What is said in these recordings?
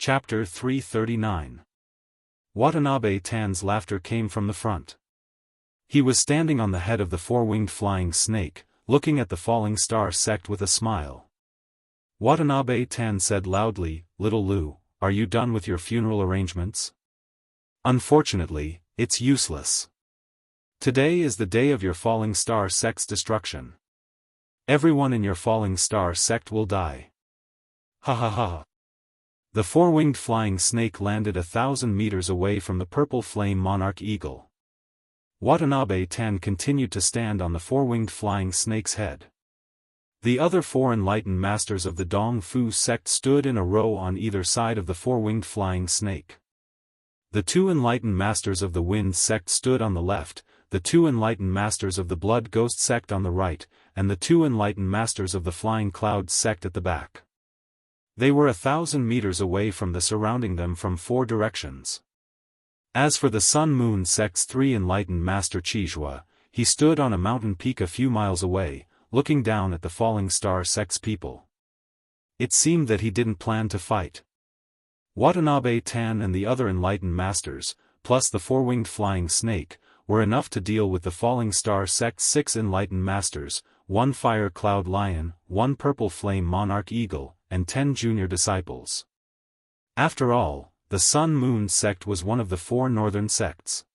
Chapter 339. Watanabe Tan's laughter came from the front. He was standing on the head of the four-winged flying snake, looking at the falling star sect with a smile. Watanabe Tan said loudly, "Little Lu, are you done with your funeral arrangements? Unfortunately, it's useless. Today is the day of your falling star sect's destruction. Everyone in your falling star sect will die." Ha ha ha. The four-winged flying snake landed 1,000 meters away from the purple flame monarch eagle. Watanabe Tan continued to stand on the four-winged flying snake's head. The other four enlightened masters of the Dong Fu sect stood in a row on either side of the four-winged flying snake. The two enlightened masters of the wind sect stood on the left, the two enlightened masters of the blood ghost sect on the right, and the two enlightened masters of the flying cloud sect at the back. They were 1,000 meters away from the surrounding them from four directions. As for the Sun-Moon sect's three enlightened master Qizhua, he stood on a mountain peak a few miles away, looking down at the falling star sect's people. It seemed that he didn't plan to fight. Watanabe Tan and the other enlightened masters, plus the four-winged flying snake, were enough to deal with the falling star sect's 6 enlightened masters, 1 fire cloud lion, 1 purple flame monarch eagle, and 10 junior disciples. After all, the Sun-Moon sect was one of the 4 northern sects.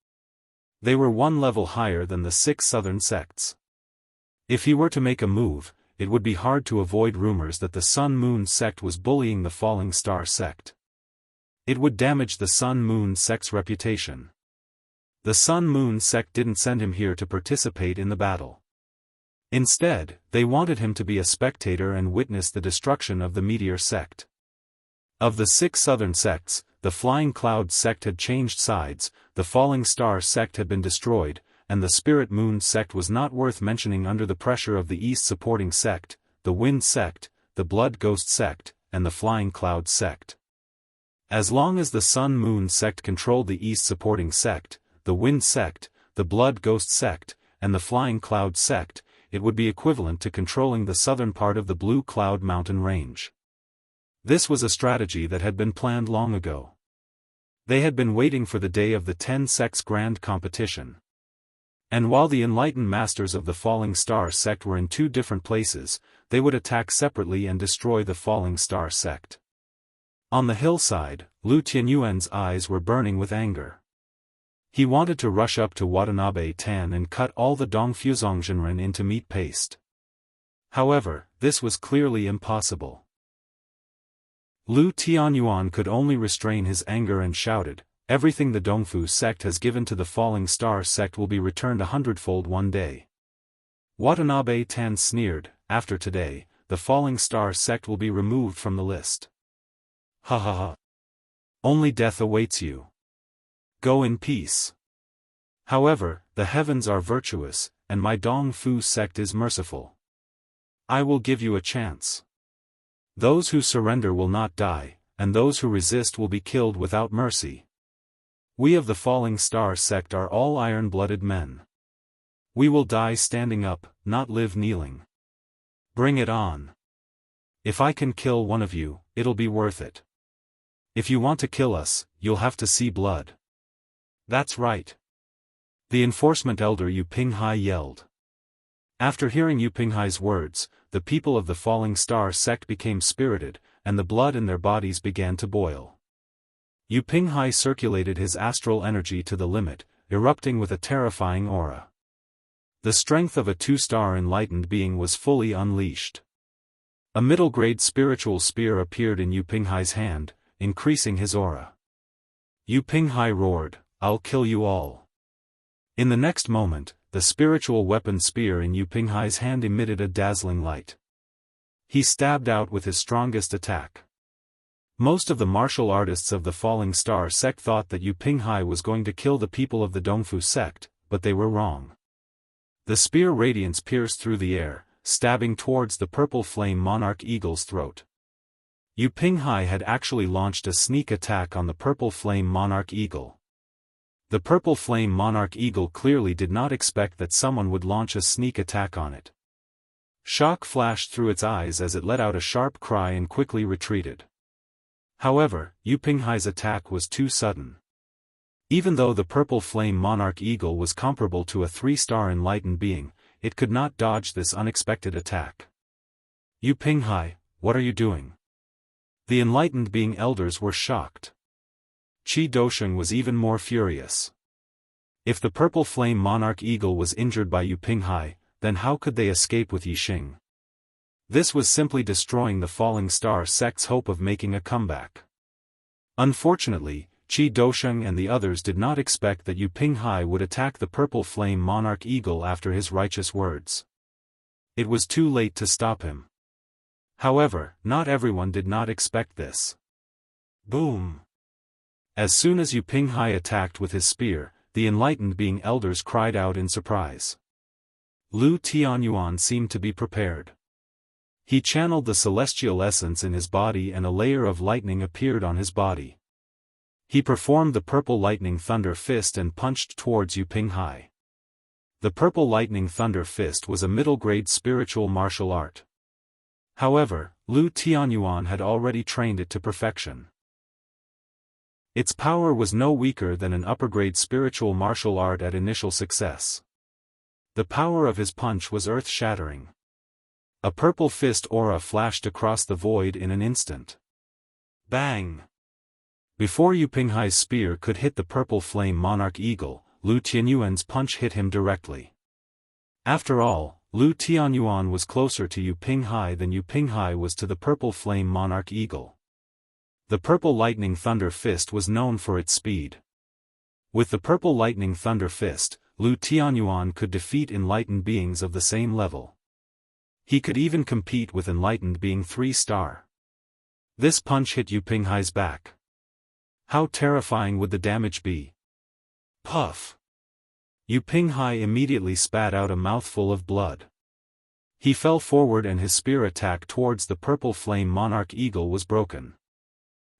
They were 1 level higher than the 6 southern sects. If he were to make a move, it would be hard to avoid rumors that the Sun-Moon sect was bullying the falling star sect. It would damage the Sun-Moon sect's reputation. The Sun-Moon sect didn't send him here to participate in the battle. Instead, they wanted him to be a spectator and witness the destruction of the Meteor sect. Of the 6 southern sects, the Flying Cloud sect had changed sides, the Falling Star sect had been destroyed, and the Spirit Moon sect was not worth mentioning under the pressure of the East supporting sect, the Wind sect, the Blood Ghost sect, and the Flying Cloud sect. As long as the Sun-Moon sect controlled the East supporting sect, the Wind sect, the Blood Ghost sect, and the Flying Cloud sect, it would be equivalent to controlling the southern part of the Blue Cloud mountain range. This was a strategy that had been planned long ago. They had been waiting for the day of the 10 sects grand competition. And while the enlightened masters of the Falling Star sect were in 2 different places, they would attack separately and destroy the Falling Star sect. On the hillside, Lu Tianyuan's eyes were burning with anger. He wanted to rush up to Watanabe Tan and cut all the Dongfuzongzhenren into meat paste. However, this was clearly impossible. Lu Tianyuan could only restrain his anger and shouted, "Everything the Dongfu sect has given to the Falling Star sect will be returned 100-fold one day." Watanabe Tan sneered, "After today, the Falling Star sect will be removed from the list. Ha ha ha. Only death awaits you. Go in peace. However, the heavens are virtuous, and my Dong Fu sect is merciful. I will give you a chance. Those who surrender will not die, and those who resist will be killed without mercy. We of the Falling Star sect are all iron-blooded men. We will die standing up, not live kneeling. Bring it on. If I can kill one of you, it'll be worth it. If you want to kill us, you'll have to see blood." "That's right." The enforcement elder Yu Pinghai yelled. After hearing Yu Pinghai's words, the people of the Falling Star sect became spirited, and the blood in their bodies began to boil. Yu Pinghai circulated his astral energy to the limit, erupting with a terrifying aura. The strength of a 2-star enlightened being was fully unleashed. A middle-grade spiritual spear appeared in Yu Pinghai's hand, increasing his aura. Yu Pinghai roared, "I'll kill you all." In the next moment, the spiritual weapon spear in Yu Pinghai's hand emitted a dazzling light. He stabbed out with his strongest attack. Most of the martial artists of the Falling Star sect thought that Yu Pinghai was going to kill the people of the Dongfu sect, but they were wrong. The spear radiance pierced through the air, stabbing towards the purple flame monarch eagle's throat. Yu Pinghai had actually launched a sneak attack on the purple flame monarch eagle. The purple flame monarch eagle clearly did not expect that someone would launch a sneak attack on it. Shock flashed through its eyes as it let out a sharp cry and quickly retreated. However, Yu Pinghai's attack was too sudden. Even though the purple flame monarch eagle was comparable to a 3-star enlightened being, it could not dodge this unexpected attack. Yu Pinghai, what are you doing? The enlightened being elders were shocked. Qi Dosheng was even more furious. If the purple flame monarch eagle was injured by Yu Pinghai, then how could they escape with Yixing? This was simply destroying the falling star sect's hope of making a comeback. Unfortunately, Qi Dosheng and the others did not expect that Yu Pinghai would attack the purple flame monarch eagle after his righteous words. It was too late to stop him. However, not everyone did not expect this. Boom! As soon as Yu Pinghai attacked with his spear, the enlightened being elders cried out in surprise. Lu Tianyuan seemed to be prepared. He channeled the celestial essence in his body and a layer of lightning appeared on his body. He performed the purple lightning thunder fist and punched towards Yu Pinghai. The purple lightning thunder fist was a middle-grade spiritual martial art. However, Lu Tianyuan had already trained it to perfection. Its power was no weaker than an upper-grade spiritual martial art at initial success. The power of his punch was earth-shattering. A purple fist aura flashed across the void in an instant. Bang! Before Yu Pinghai's spear could hit the purple flame monarch eagle, Lu Tianyuan's punch hit him directly. After all, Lu Tianyuan was closer to Yu Pinghai than Yu Pinghai was to the purple flame monarch eagle. The purple lightning thunder fist was known for its speed. With the purple lightning thunder fist, Lu Tianyuan could defeat enlightened beings of the same level. He could even compete with enlightened being 3-star. This punch hit Yu Pinghai's back. How terrifying would the damage be? Puff! Yu Pinghai immediately spat out a mouthful of blood. He fell forward and his spear attack towards the purple flame monarch eagle was broken.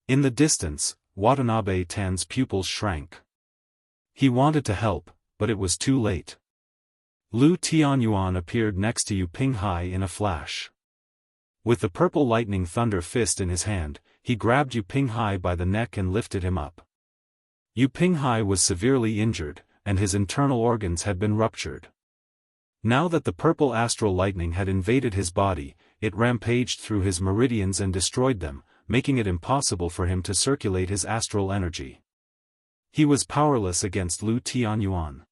In the distance, Watanabe Tan's pupils shrank. He wanted to help, but it was too late. Lu Tianyuan appeared next to Yu Pinghai in a flash. With the purple lightning thunder fist in his hand, he grabbed Yu Pinghai by the neck and lifted him up. Yu Pinghai was severely injured, and his internal organs had been ruptured. Now that the purple astral lightning had invaded his body, it rampaged through his meridians and destroyed them, making it impossible for him to circulate his astral energy. He was powerless against Lu Tianyuan.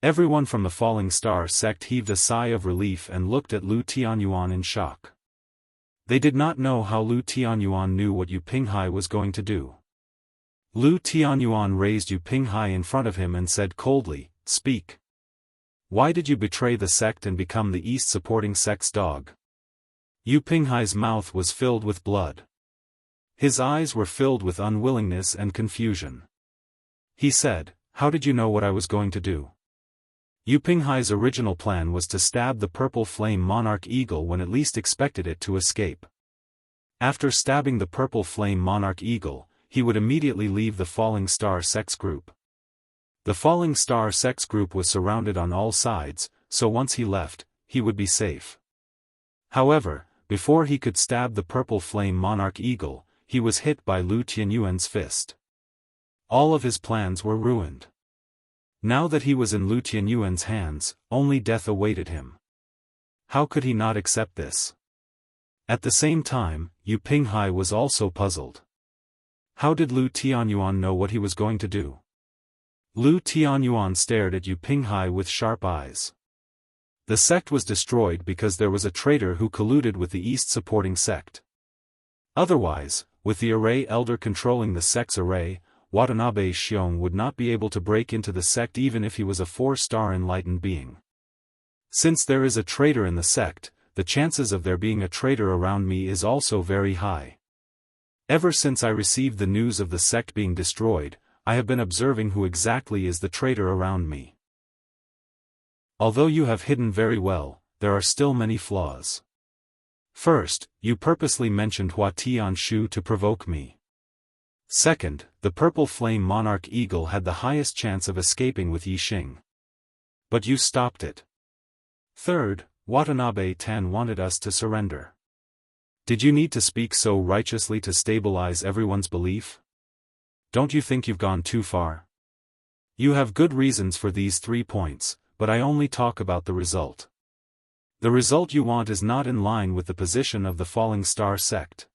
Everyone from the Falling Star sect heaved a sigh of relief and looked at Lu Tianyuan in shock. They did not know how Lu Tianyuan knew what Yu Pinghai was going to do. Lu Tianyuan raised Yu Pinghai in front of him and said coldly, "Speak. Why did you betray the sect and become the East supporting sect's dog?" Yu Pinghai's mouth was filled with blood. His eyes were filled with unwillingness and confusion. He said, "How did you know what I was going to do?" Yu Pinghai's original plan was to stab the purple flame monarch eagle when it least expected it to escape. After stabbing the purple flame monarch eagle, he would immediately leave the Falling Star sects group. The Falling Star sects group was surrounded on all sides, so once he left, he would be safe. However, before he could stab the purple flame monarch eagle, he was hit by Lu Tianyuan's fist. All of his plans were ruined. Now that he was in Lu Tianyuan's hands, only death awaited him. How could he not accept this? At the same time, Yu Pinghai was also puzzled. How did Lu Tianyuan know what he was going to do? Lu Tianyuan stared at Yu Pinghai with sharp eyes. The sect was destroyed because there was a traitor who colluded with the East supporting sect. Otherwise, with the array elder controlling the sect's array, Watanabe Xiong would not be able to break into the sect even if he was a 4-star enlightened being. Since there is a traitor in the sect, the chances of there being a traitor around me is also very high. Ever since I received the news of the sect being destroyed, I have been observing who exactly is the traitor around me. Although you have hidden very well, there are still many flaws. First, you purposely mentioned Hua Tianshu to provoke me. Second, the purple flame monarch eagle had the highest chance of escaping with Yixing. But you stopped it. Third, Watanabe Tan wanted us to surrender. Did you need to speak so righteously to stabilize everyone's belief? Don't you think you've gone too far? You have good reasons for these 3 points, but I only talk about the result. The result you want is not in line with the position of the Falling Star sect.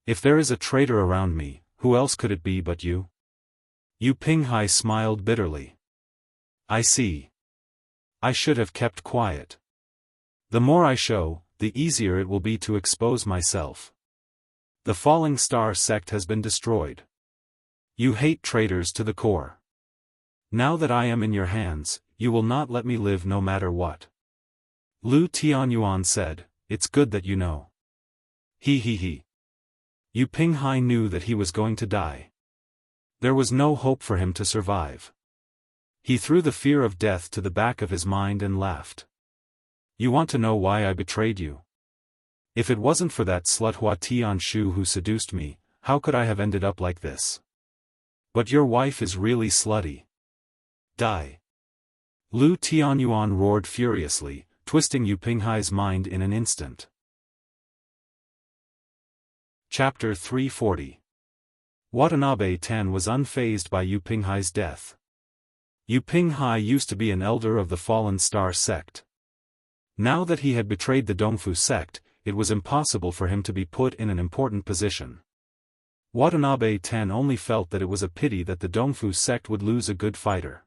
If there is a traitor around me, who else could it be but you? Yu Pinghai smiled bitterly. I see. I should have kept quiet. The more I show, the easier it will be to expose myself. The Falling Star sect has been destroyed. You hate traitors to the core. Now that I am in your hands, you will not let me live no matter what. Lu Tianyuan said, it's good that you know. He. Yu Pinghai knew that he was going to die. There was no hope for him to survive. He threw the fear of death to the back of his mind and laughed. You want to know why I betrayed you? If it wasn't for that slut Hua Tianshu who seduced me, how could I have ended up like this? But your wife is really slutty. Die. Lu Tianyuan roared furiously, twisting Yu Pinghai's mind in an instant. Chapter 340. Watanabe Tan was unfazed by Yu Pinghai's death. Yu Pinghai used to be an elder of the Fallen Star sect. Now that he had betrayed the Dongfu sect, it was impossible for him to be put in an important position. Watanabe Tan only felt that it was a pity that the Dongfu sect would lose a good fighter.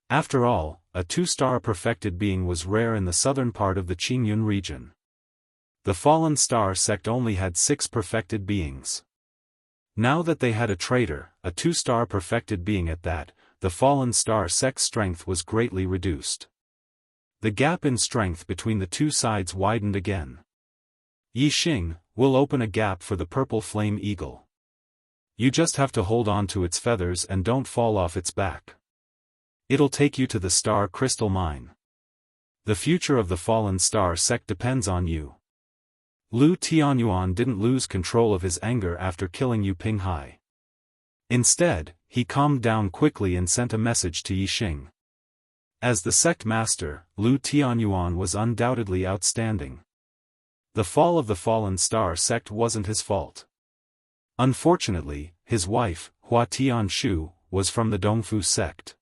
After all, a 2-star perfected being was rare in the southern part of the Qingyun region. The Fallen Star sect only had 6 perfected beings. Now that they had a traitor, a 2-star perfected being at that, the Fallen Star sect's strength was greatly reduced. The gap in strength between the two sides widened again. Yi Xing, will open a gap for the purple flame eagle. You just have to hold on to its feathers and don't fall off its back. It'll take you to the star crystal mine. The future of the Fallen Star sect depends on you. Lu Tianyuan didn't lose control of his anger after killing Yu Pinghai. Instead, he calmed down quickly and sent a message to Yi Xing. As the sect master, Lu Tianyuan was undoubtedly outstanding. The fall of the Fallen Star sect wasn't his fault. Unfortunately, his wife, Hua Tianshu, was from the Dongfu sect.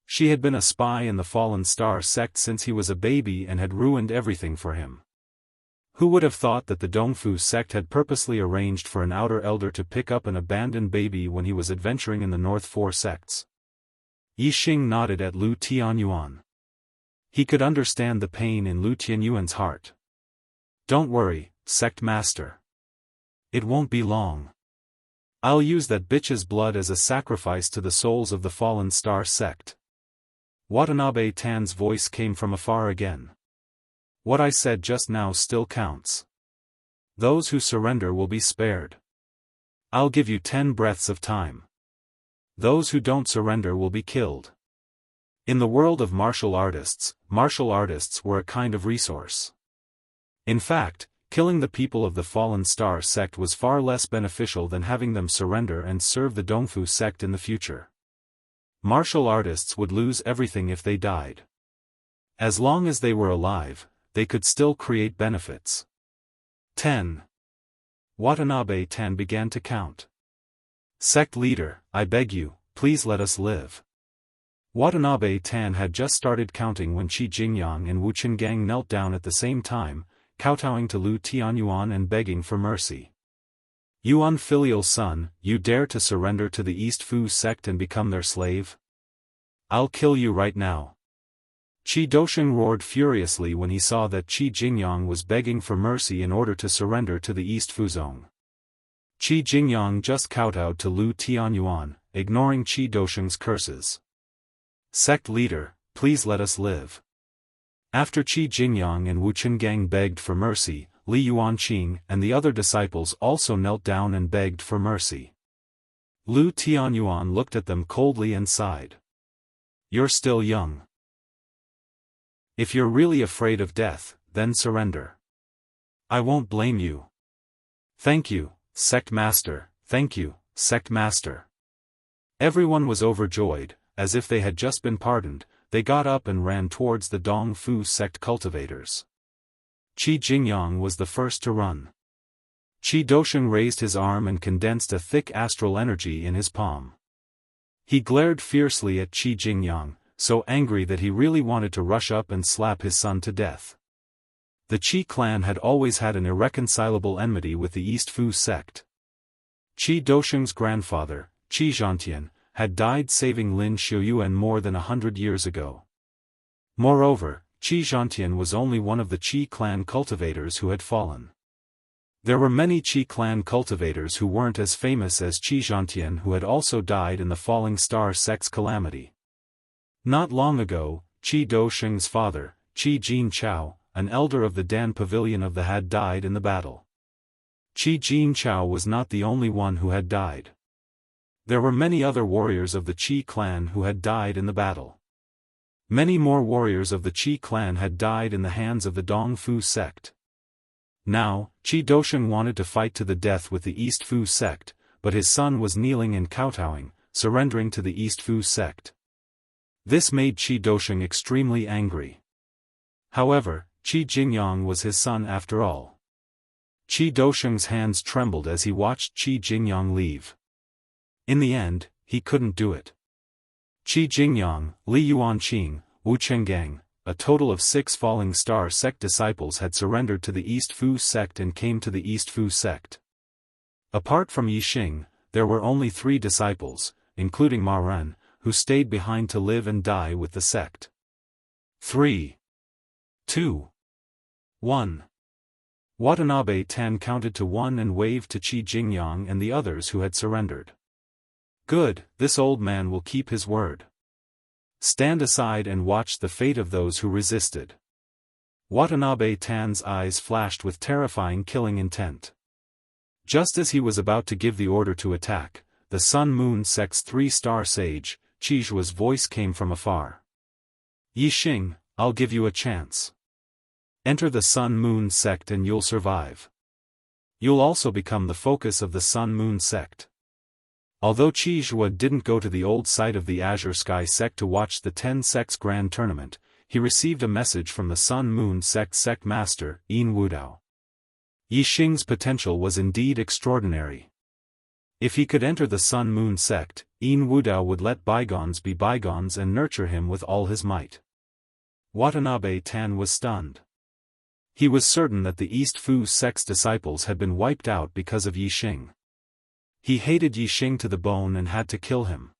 She had been a spy in the Fallen Star sect since he was a baby and had ruined everything for him. Who would have thought that the Dongfu sect had purposely arranged for an outer elder to pick up an abandoned baby when he was adventuring in the North Four sects? Yi Xing nodded at Lu Tianyuan. He could understand the pain in Lu Tianyuan's heart. Don't worry, sect master. It won't be long. I'll use that bitch's blood as a sacrifice to the souls of the Fallen Star sect. Watanabe Tan's voice came from afar again. What I said just now still counts. Those who surrender will be spared. I'll give you 10 breaths of time. Those who don't surrender will be killed. In the world of martial artists were a kind of resource. In fact, killing the people of the Fallen Star sect was far less beneficial than having them surrender and serve the Dongfu sect in the future. Martial artists would lose everything if they died. As long as they were alive, they could still create benefits. 10. Watanabe Tan began to count. Sect leader, I beg you, please let us live. Watanabe Tan had just started counting when Qi Jingyang and Wu Qingang knelt down at the same time, kowtowing to Lu Tianyuan and begging for mercy. You unfilial son, you dare to surrender to the East Fu sect and become their slave? I'll kill you right now. Qi Dosheng roared furiously when he saw that Qi Jingyang was begging for mercy in order to surrender to the East Fuzong. Qi Jingyang just kowtowed to Lu Tianyuan, ignoring Qi Dosheng's curses. Sect leader, please let us live. After Qi Jingyang and Wu Qingang begged for mercy, Li Yuanqing and the other disciples also knelt down and begged for mercy. Lu Tianyuan looked at them coldly and sighed. You're still young. If you're really afraid of death, then surrender. I won't blame you. Thank you, sect master, thank you, sect master. Everyone was overjoyed, as if they had just been pardoned. They got up and ran towards the Dongfu sect cultivators. Qi Jingyang was the first to run. Qi Dosheng raised his arm and condensed a thick astral energy in his palm. He glared fiercely at Qi Jingyang, so angry that he really wanted to rush up and slap his son to death. The Qi clan had always had an irreconcilable enmity with the East Fu sect. Qi Dosheng's grandfather, Qi Zhantian, had died saving Lin Xiuyuan more than 100 years ago. Moreover, Qi Zhantian was only one of the Qi clan cultivators who had fallen. There were many Qi clan cultivators who weren't as famous as Qi Zhantian who had also died in the Falling Star sect's calamity. Not long ago, Qi Dosheng's father, Qi Jinchao, an elder of the Dan Pavilion of the had died in the battle. Qi Jinchao was not the only one who had died. There were many other warriors of the Qi clan who had died in the battle. Many more warriors of the Qi clan had died in the hands of the Dongfu sect. Now, Qi Dosheng wanted to fight to the death with the East Fu sect, but his son was kneeling and kowtowing, surrendering to the East Fu sect. This made Qi Dosheng extremely angry. However, Qi Jingyang was his son after all. Qi Dosheng's hands trembled as he watched Qi Jingyang leave. In the end, he couldn't do it. Qi Jingyang, Li Yuanqing, Wu Chenggang, a total of 6 Falling Star sect disciples had surrendered to the East Fu sect and came to the East Fu sect. Apart from Yixing, there were only 3 disciples, including Ma Ren, who stayed behind to live and die with the sect. 3, 2, 1. Watanabe Tan counted to 1 and waved to Qi Jingyang and the others who had surrendered. Good, this old man will keep his word. Stand aside and watch the fate of those who resisted. Watanabe Tan's eyes flashed with terrifying killing intent. Just as he was about to give the order to attack, the Sun Moon sect's 3-star sage, Qi Zhua's voice came from afar. Yixing, I'll give you a chance. Enter the Sun Moon sect and you'll survive. You'll also become the focus of the Sun Moon sect. Although Qi Zhua didn't go to the old site of the Azure Sky sect to watch the 10 sects grand tournament, he received a message from the Sun Moon sect master, Yin Wudao. Yixing's potential was indeed extraordinary. If he could enter the Sun Moon sect, Yin Wudao would let bygones be bygones and nurture him with all his might. Watanabe Tan was stunned. He was certain that the East Fu sect's disciples had been wiped out because of Yixing. He hated Yixing to the bone and had to kill him.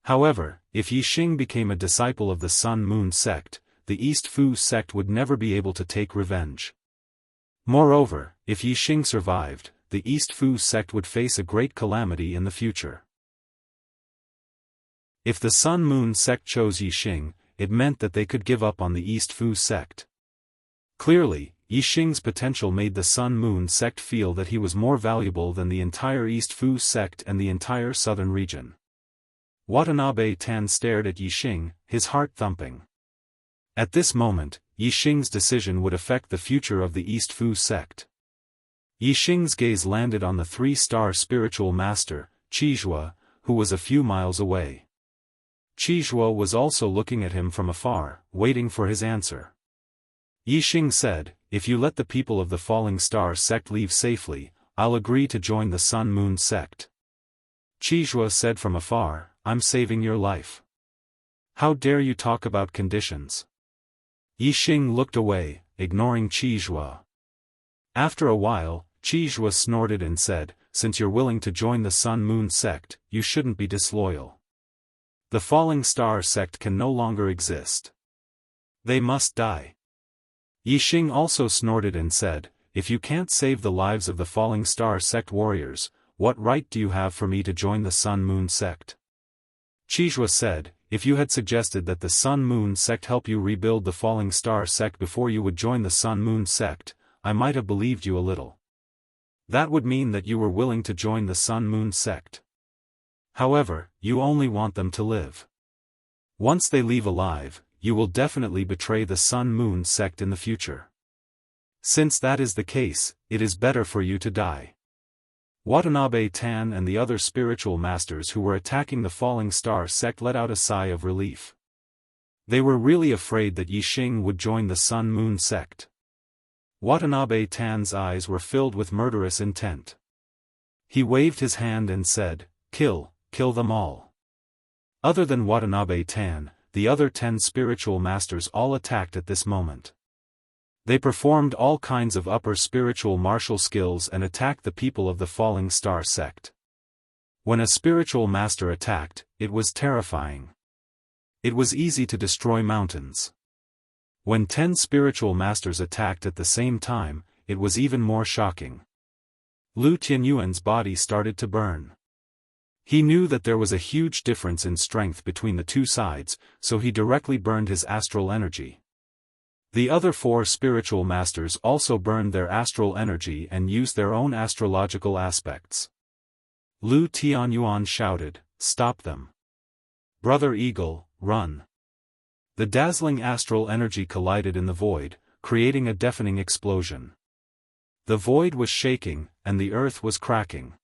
However, if Yixing became a disciple of the Sun Moon sect, the East Fu sect would never be able to take revenge. Moreover, if Yixing survived, the East Fu sect would face a great calamity in the future. If the Sun Moon sect chose Yixing, it meant that they could give up on the East Fu sect. Clearly, Yixing's potential made the Sun Moon sect feel that he was more valuable than the entire East Fu sect and the entire southern region. Watanabe Tan stared at Yixing, his heart thumping. At this moment, Yixing's decision would affect the future of the East Fu sect. Yixing's gaze landed on the 3-star spiritual master, Qi Zhua, who was a few miles away. Qi Zhua was also looking at him from afar, waiting for his answer. Yixing said, if you let the people of the Falling Star sect leave safely, I'll agree to join the Sun Moon sect. Qi Zhua said from afar, I'm saving your life. How dare you talk about conditions? Yixing looked away, ignoring Qi Zhua. After a while, Qi Zhua snorted and said, since you're willing to join the Sun Moon sect, you shouldn't be disloyal. The Falling Star sect can no longer exist. They must die. Yixing also snorted and said, if you can't save the lives of the Falling Star sect warriors, what right do you have for me to join the Sun Moon sect? Qi Zhua said, if you had suggested that the Sun Moon sect help you rebuild the Falling Star sect before you would join the Sun Moon sect, I might have believed you a little. That would mean that you were willing to join the Sun Moon sect. However, you only want them to live. Once they leave alive, you will definitely betray the Sun Moon sect in the future. Since that is the case, it is better for you to die. Watanabe Tan and the other spiritual masters who were attacking the Falling Star sect let out a sigh of relief. They were really afraid that Yixing would join the Sun Moon sect. Watanabe Tan's eyes were filled with murderous intent. He waved his hand and said, "Kill them all." Other than Watanabe Tan, the other 10 spiritual masters all attacked at this moment. They performed all kinds of upper spiritual martial skills and attacked the people of the Falling Star sect. When a spiritual master attacked, it was terrifying. It was easy to destroy mountains. When 10 spiritual masters attacked at the same time, it was even more shocking. Lu Tianyuan's body started to burn. He knew that there was a huge difference in strength between the two sides, so he directly burned his astral energy. The other 4 spiritual masters also burned their astral energy and used their own astrological aspects. Lu Tianyuan shouted, "Stop them. Brother Eagle, run." The dazzling astral energy collided in the void, creating a deafening explosion. The void was shaking, and the earth was cracking.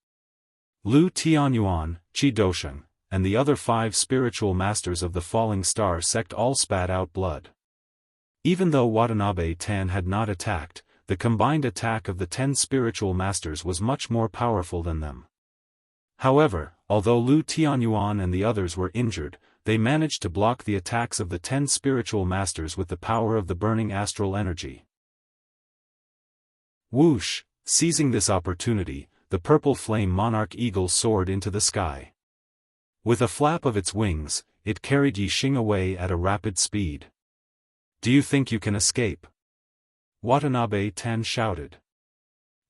Lu Tianyuan, Qi Dosheng, and the other 5 spiritual masters of the Falling Star sect all spat out blood. Even though Watanabe Tan had not attacked, the combined attack of the 10 spiritual masters was much more powerful than them. However, although Lu Tianyuan and the others were injured, they managed to block the attacks of the 10 spiritual masters with the power of the burning astral energy. Whoosh! Seizing this opportunity, the purple flame monarch eagle soared into the sky. With a flap of its wings, it carried Yixing away at a rapid speed. "Do you think you can escape?" Watanabe Tan shouted.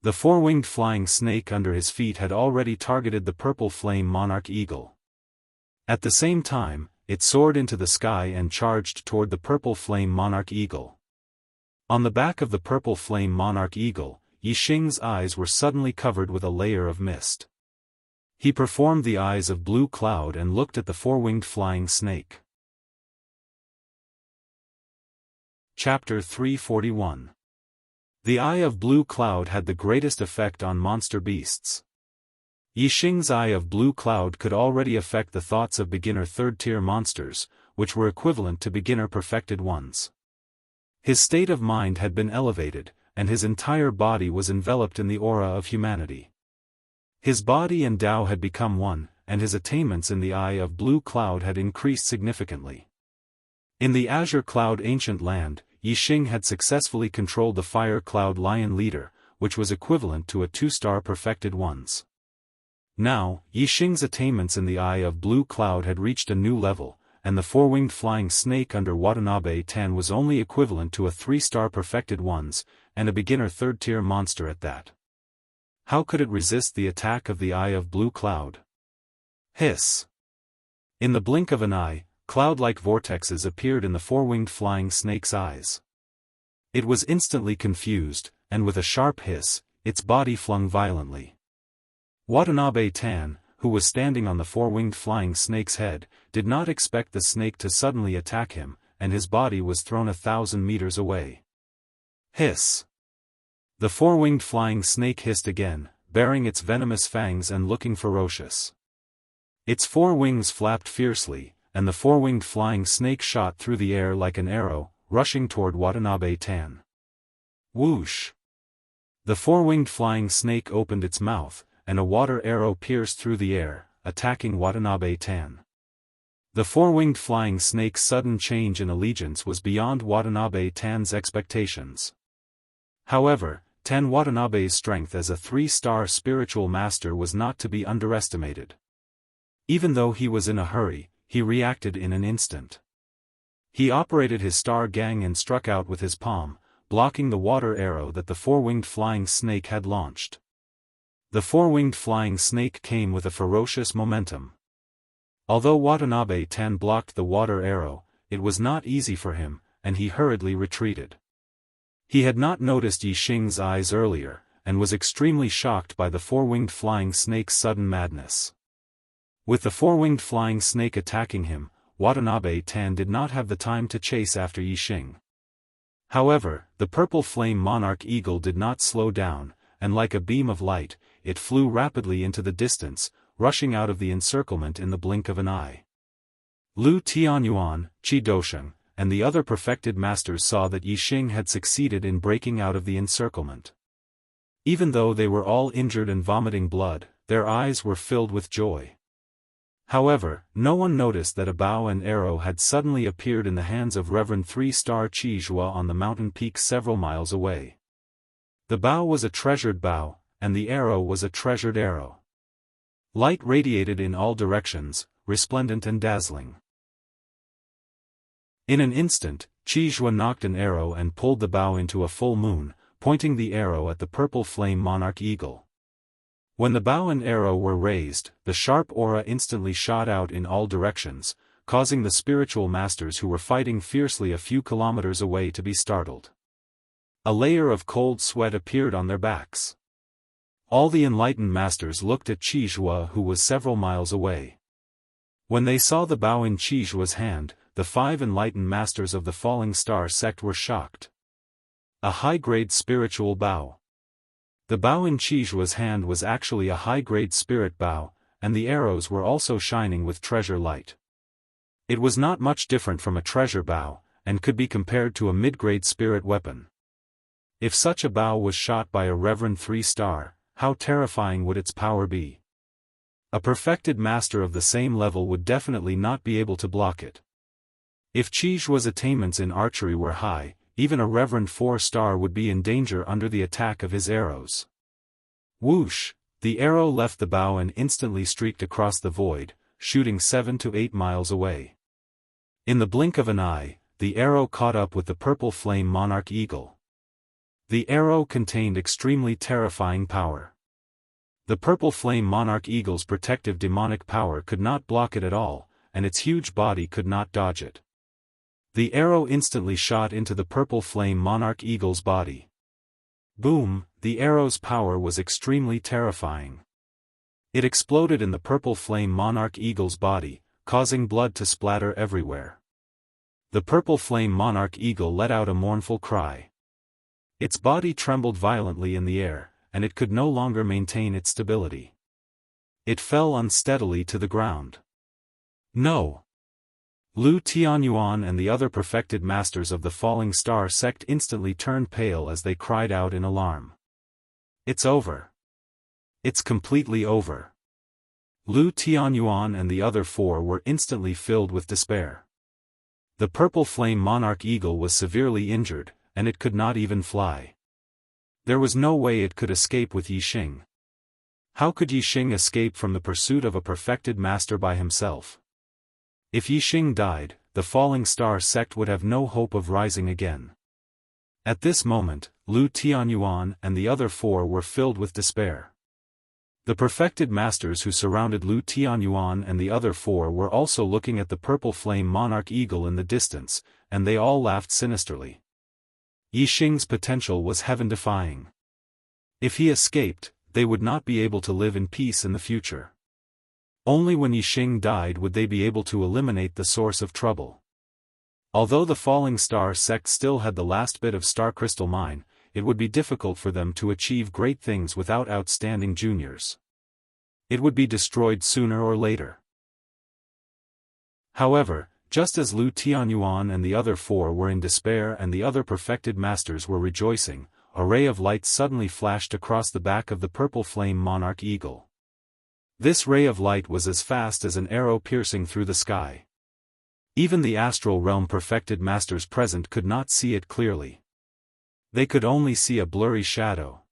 The 4-winged flying snake under his feet had already targeted the purple flame monarch eagle. At the same time, it soared into the sky and charged toward the purple flame monarch eagle. On the back of the purple flame monarch eagle, Yixing's eyes were suddenly covered with a layer of mist. He performed the eyes of blue cloud and looked at the 4-winged flying snake. Chapter 341. The eye of blue cloud had the greatest effect on monster beasts. Yixing's eye of blue cloud could already affect the thoughts of beginner 3rd-tier monsters, which were equivalent to beginner perfected ones. His state of mind had been elevated, and his entire body was enveloped in the aura of humanity. His body and Tao had become one, and his attainments in the eye of blue cloud had increased significantly. In the Azure Cloud ancient land, Yixing had successfully controlled the Fire Cloud Lion Leader, which was equivalent to a 2-star perfected ones. Now, Yixing's attainments in the eye of blue cloud had reached a new level, and the 4-winged flying snake under Watanabe Tan was only equivalent to a 3-star perfected ones, and a beginner 3rd-tier monster at that. How could it resist the attack of the eye of blue cloud? Hiss! In the blink of an eye, cloud-like vortexes appeared in the 4-winged flying snake's eyes. It was instantly confused, and with a sharp hiss, its body flung violently. Watanabe Tan, who was standing on the 4-winged flying snake's head, did not expect the snake to suddenly attack him, and his body was thrown 1,000 meters away. Hiss! The 4-winged flying snake hissed again, baring its venomous fangs and looking ferocious. Its 4 wings flapped fiercely, and the 4-winged flying snake shot through the air like an arrow, rushing toward Watanabe Tan. Whoosh! The 4-winged flying snake opened its mouth, and a water arrow pierced through the air, attacking Watanabe Tan. The 4-winged flying snake's sudden change in allegiance was beyond Watanabe Tan's expectations. However, Tan Watanabe's strength as a 3-star spiritual master was not to be underestimated. Even though he was in a hurry, he reacted in an instant. He operated his star gang and struck out with his palm, blocking the water arrow that the 4-winged flying snake had launched. The 4-winged flying snake came with a ferocious momentum. Although Watanabe Tan blocked the water arrow, it was not easy for him, and he hurriedly retreated. He had not noticed Yixing's eyes earlier, and was extremely shocked by the 4-winged flying snake's sudden madness. With the 4-winged flying snake attacking him, Watanabe Tan did not have the time to chase after Yixing. However, the purple flame monarch eagle did not slow down, and like a beam of light, it flew rapidly into the distance, rushing out of the encirclement in the blink of an eye. Lu Tianyuan, Qi Dosheng, and the other perfected masters saw that Yixing had succeeded in breaking out of the encirclement. Even though they were all injured and vomiting blood, their eyes were filled with joy. However, no one noticed that a bow and arrow had suddenly appeared in the hands of Reverend 3-star Qi Zhuo on the mountain peak several miles away. The bow was a treasured bow, and the arrow was a treasured arrow. Light radiated in all directions, resplendent and dazzling. In an instant, Qi Zhuo knocked an arrow and pulled the bow into a full moon, pointing the arrow at the purple flame monarch eagle. When the bow and arrow were raised, the sharp aura instantly shot out in all directions, causing the spiritual masters who were fighting fiercely a few kilometers away to be startled. A layer of cold sweat appeared on their backs. All the enlightened masters looked at Qi Zhuo, who was several miles away. When they saw the bow in Qi Zhuo's hand, the 5 enlightened masters of the Falling Star sect were shocked. A high-grade spiritual bow. The bow in Qi Zhuo's hand was actually a high-grade spirit bow, and the arrows were also shining with treasure light. It was not much different from a treasure bow, and could be compared to a mid-grade spirit weapon. If such a bow was shot by a Reverend 3-star, how terrifying would its power be? A perfected master of the same level would definitely not be able to block it. If Qi Zhuo's attainments in archery were high, even a Reverend 4-star would be in danger under the attack of his arrows. Whoosh! The arrow left the bow and instantly streaked across the void, shooting 7 to 8 miles away. In the blink of an eye, the arrow caught up with the purple flame monarch eagle. The arrow contained extremely terrifying power. The purple flame monarch eagle's protective demonic power could not block it at all, and its huge body could not dodge it. The arrow instantly shot into the purple flame monarch eagle's body. Boom! The arrow's power was extremely terrifying. It exploded in the purple flame monarch eagle's body, causing blood to splatter everywhere. The purple flame monarch eagle let out a mournful cry. Its body trembled violently in the air, and it could no longer maintain its stability. It fell unsteadily to the ground. No! Lu Tianyuan and the other perfected masters of the Falling Star sect instantly turned pale as they cried out in alarm. It's over. It's completely over. Lu Tianyuan and the other 4 were instantly filled with despair. The purple flame monarch eagle was severely injured, and it could not even fly. There was no way it could escape with Yixing. How could Yixing escape from the pursuit of a perfected master by himself? If Yixing died, the Falling Star sect would have no hope of rising again. At this moment, Lu Tianyuan and the other 4 were filled with despair. The perfected masters who surrounded Lu Tianyuan and the other 4 were also looking at the purple flame monarch eagle in the distance, and they all laughed sinisterly. Yixing's potential was heaven-defying. If he escaped, they would not be able to live in peace in the future. Only when Yixing died would they be able to eliminate the source of trouble. Although the Falling Star sect still had the last bit of star crystal mine, it would be difficult for them to achieve great things without outstanding juniors. It would be destroyed sooner or later. However, just as Lu Tianyuan and the other 4 were in despair and the other perfected masters were rejoicing, a ray of light suddenly flashed across the back of the purple flame monarch eagle. This ray of light was as fast as an arrow piercing through the sky. Even the astral realm perfected masters present could not see it clearly. They could only see a blurry shadow.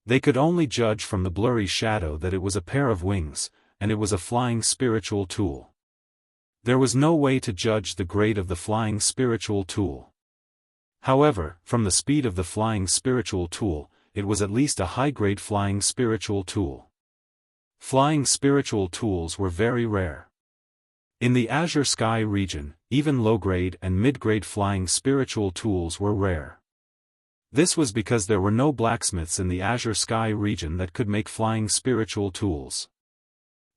They could only judge from the blurry shadow that it was a pair of wings, and it was a flying spiritual tool. There was no way to judge the grade of the flying spiritual tool. However, from the speed of the flying spiritual tool, it was at least a high-grade flying spiritual tool. Flying spiritual tools were very rare. In the Azure Sky region, even low-grade and mid-grade flying spiritual tools were rare. This was because there were no blacksmiths in the Azure Sky region that could make flying spiritual tools.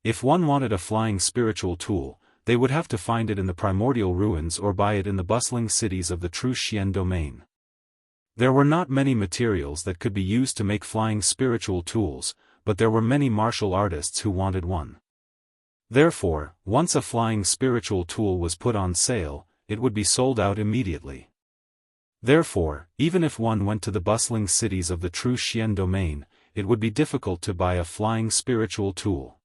If one wanted a flying spiritual tool, they would have to find it in the primordial ruins or buy it in the bustling cities of the True Xian domain. There were not many materials that could be used to make flying spiritual tools, but there were many martial artists who wanted one. Therefore, once a flying spiritual tool was put on sale, it would be sold out immediately. Therefore, even if one went to the bustling cities of the true Xian domain, it would be difficult to buy a flying spiritual tool.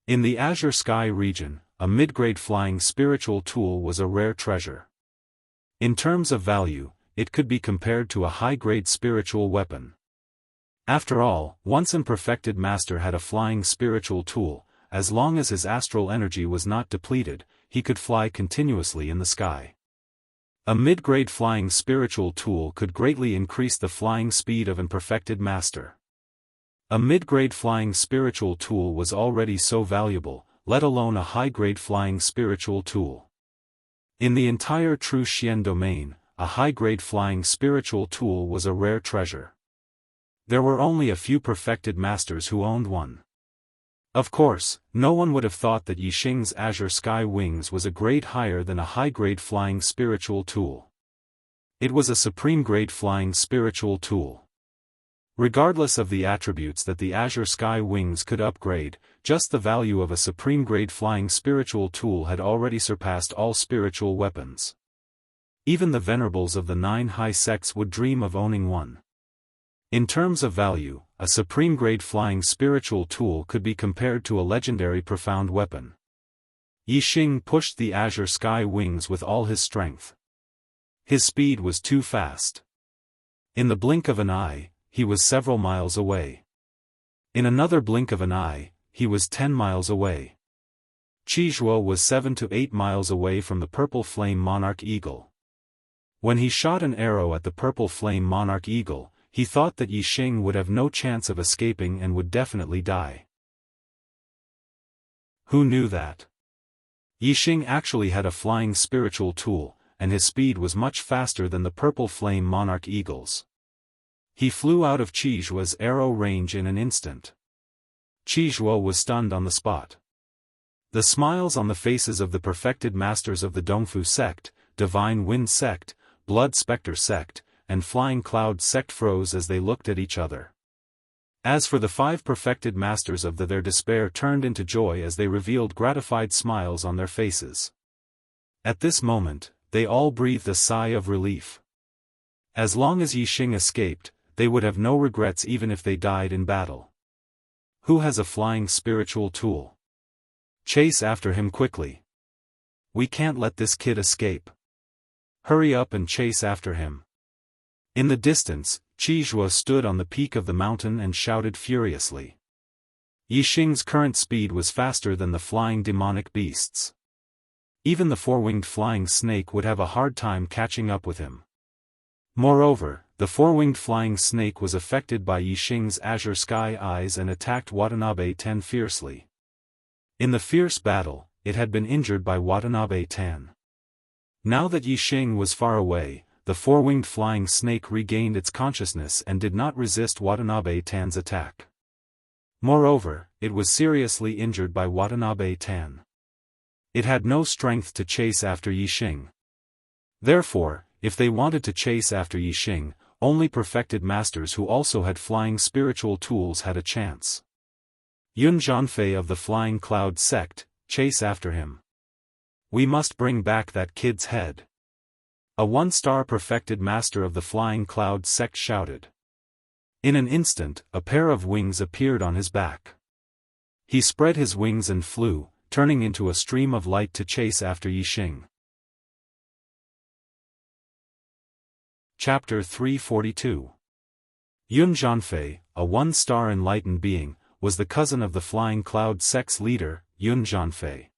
In the Azure Sky region, a mid-grade flying spiritual tool was a rare treasure. In terms of value, it could be compared to a high-grade spiritual weapon. After all, once an perfected master had a flying spiritual tool, as long as his astral energy was not depleted, he could fly continuously in the sky. A mid-grade flying spiritual tool could greatly increase the flying speed of an perfected master. A mid-grade flying spiritual tool was already so valuable, let alone a high-grade flying spiritual tool. In the entire true Xian domain, a high-grade flying spiritual tool was a rare treasure. There were only a few perfected masters who owned one. Of course, no one would have thought that Yixing's Azure Sky Wings was a grade higher than a high-grade flying spiritual tool. It was a supreme-grade flying spiritual tool. Regardless of the attributes that the Azure Sky Wings could upgrade, just the value of a supreme-grade flying spiritual tool had already surpassed all spiritual weapons. Even the venerables of the 9 high sects would dream of owning one. In terms of value, a supreme-grade flying spiritual tool could be compared to a legendary profound weapon. Yixing pushed the Azure Sky Wings with all his strength. His speed was too fast. In the blink of an eye, he was several miles away. In another blink of an eye, he was 10 miles away. Qizhuo was 7 to 8 miles away from the purple flame monarch eagle. When he shot an arrow at the purple flame monarch eagle, he thought that Yixing would have no chance of escaping and would definitely die. Who knew that? Yixing actually had a flying spiritual tool, and his speed was much faster than the purple flame monarch eagle's. He flew out of Qizhuo's arrow range in an instant. Qizhuo was stunned on the spot. The smiles on the faces of the perfected masters of the Dongfu sect, Divine Wind sect, Blood Spectre sect, and Flying Cloud sect froze as they looked at each other. As for the 5 perfected masters of their despair turned into joy as they revealed gratified smiles on their faces. At this moment, they all breathed a sigh of relief. As long as Yixing escaped, they would have no regrets even if they died in battle. Who has a flying spiritual tool? Chase after him quickly. We can't let this kid escape. Hurry up and chase after him. In the distance, Qizhuo stood on the peak of the mountain and shouted furiously. Yixing's current speed was faster than the flying demonic beasts. Even the 4-winged flying snake would have a hard time catching up with him. Moreover, the 4-winged flying snake was affected by Yixing's Azure Sky Eyes and attacked Watanabe Ten fiercely. In the fierce battle, it had been injured by Watanabe Ten. Now that Yixing was far away, the 4-winged flying snake regained its consciousness and did not resist Watanabe Ten's attack. Moreover, it was seriously injured by Watanabe Ten. It had no strength to chase after Yixing. Therefore, if they wanted to chase after Yixing, only perfected masters who also had flying spiritual tools had a chance. Yun Zhanfei of the Flying Cloud sect, chase after him. We must bring back that kid's head. A 1-star perfected master of the Flying Cloud sect shouted. In an instant, a pair of wings appeared on his back. He spread his wings and flew, turning into a stream of light to chase after Yixing. Chapter 342. Yun Zhanfei, a 1-star enlightened being, was the cousin of the Flying Cloud sect's leader, Yun Zhanfei.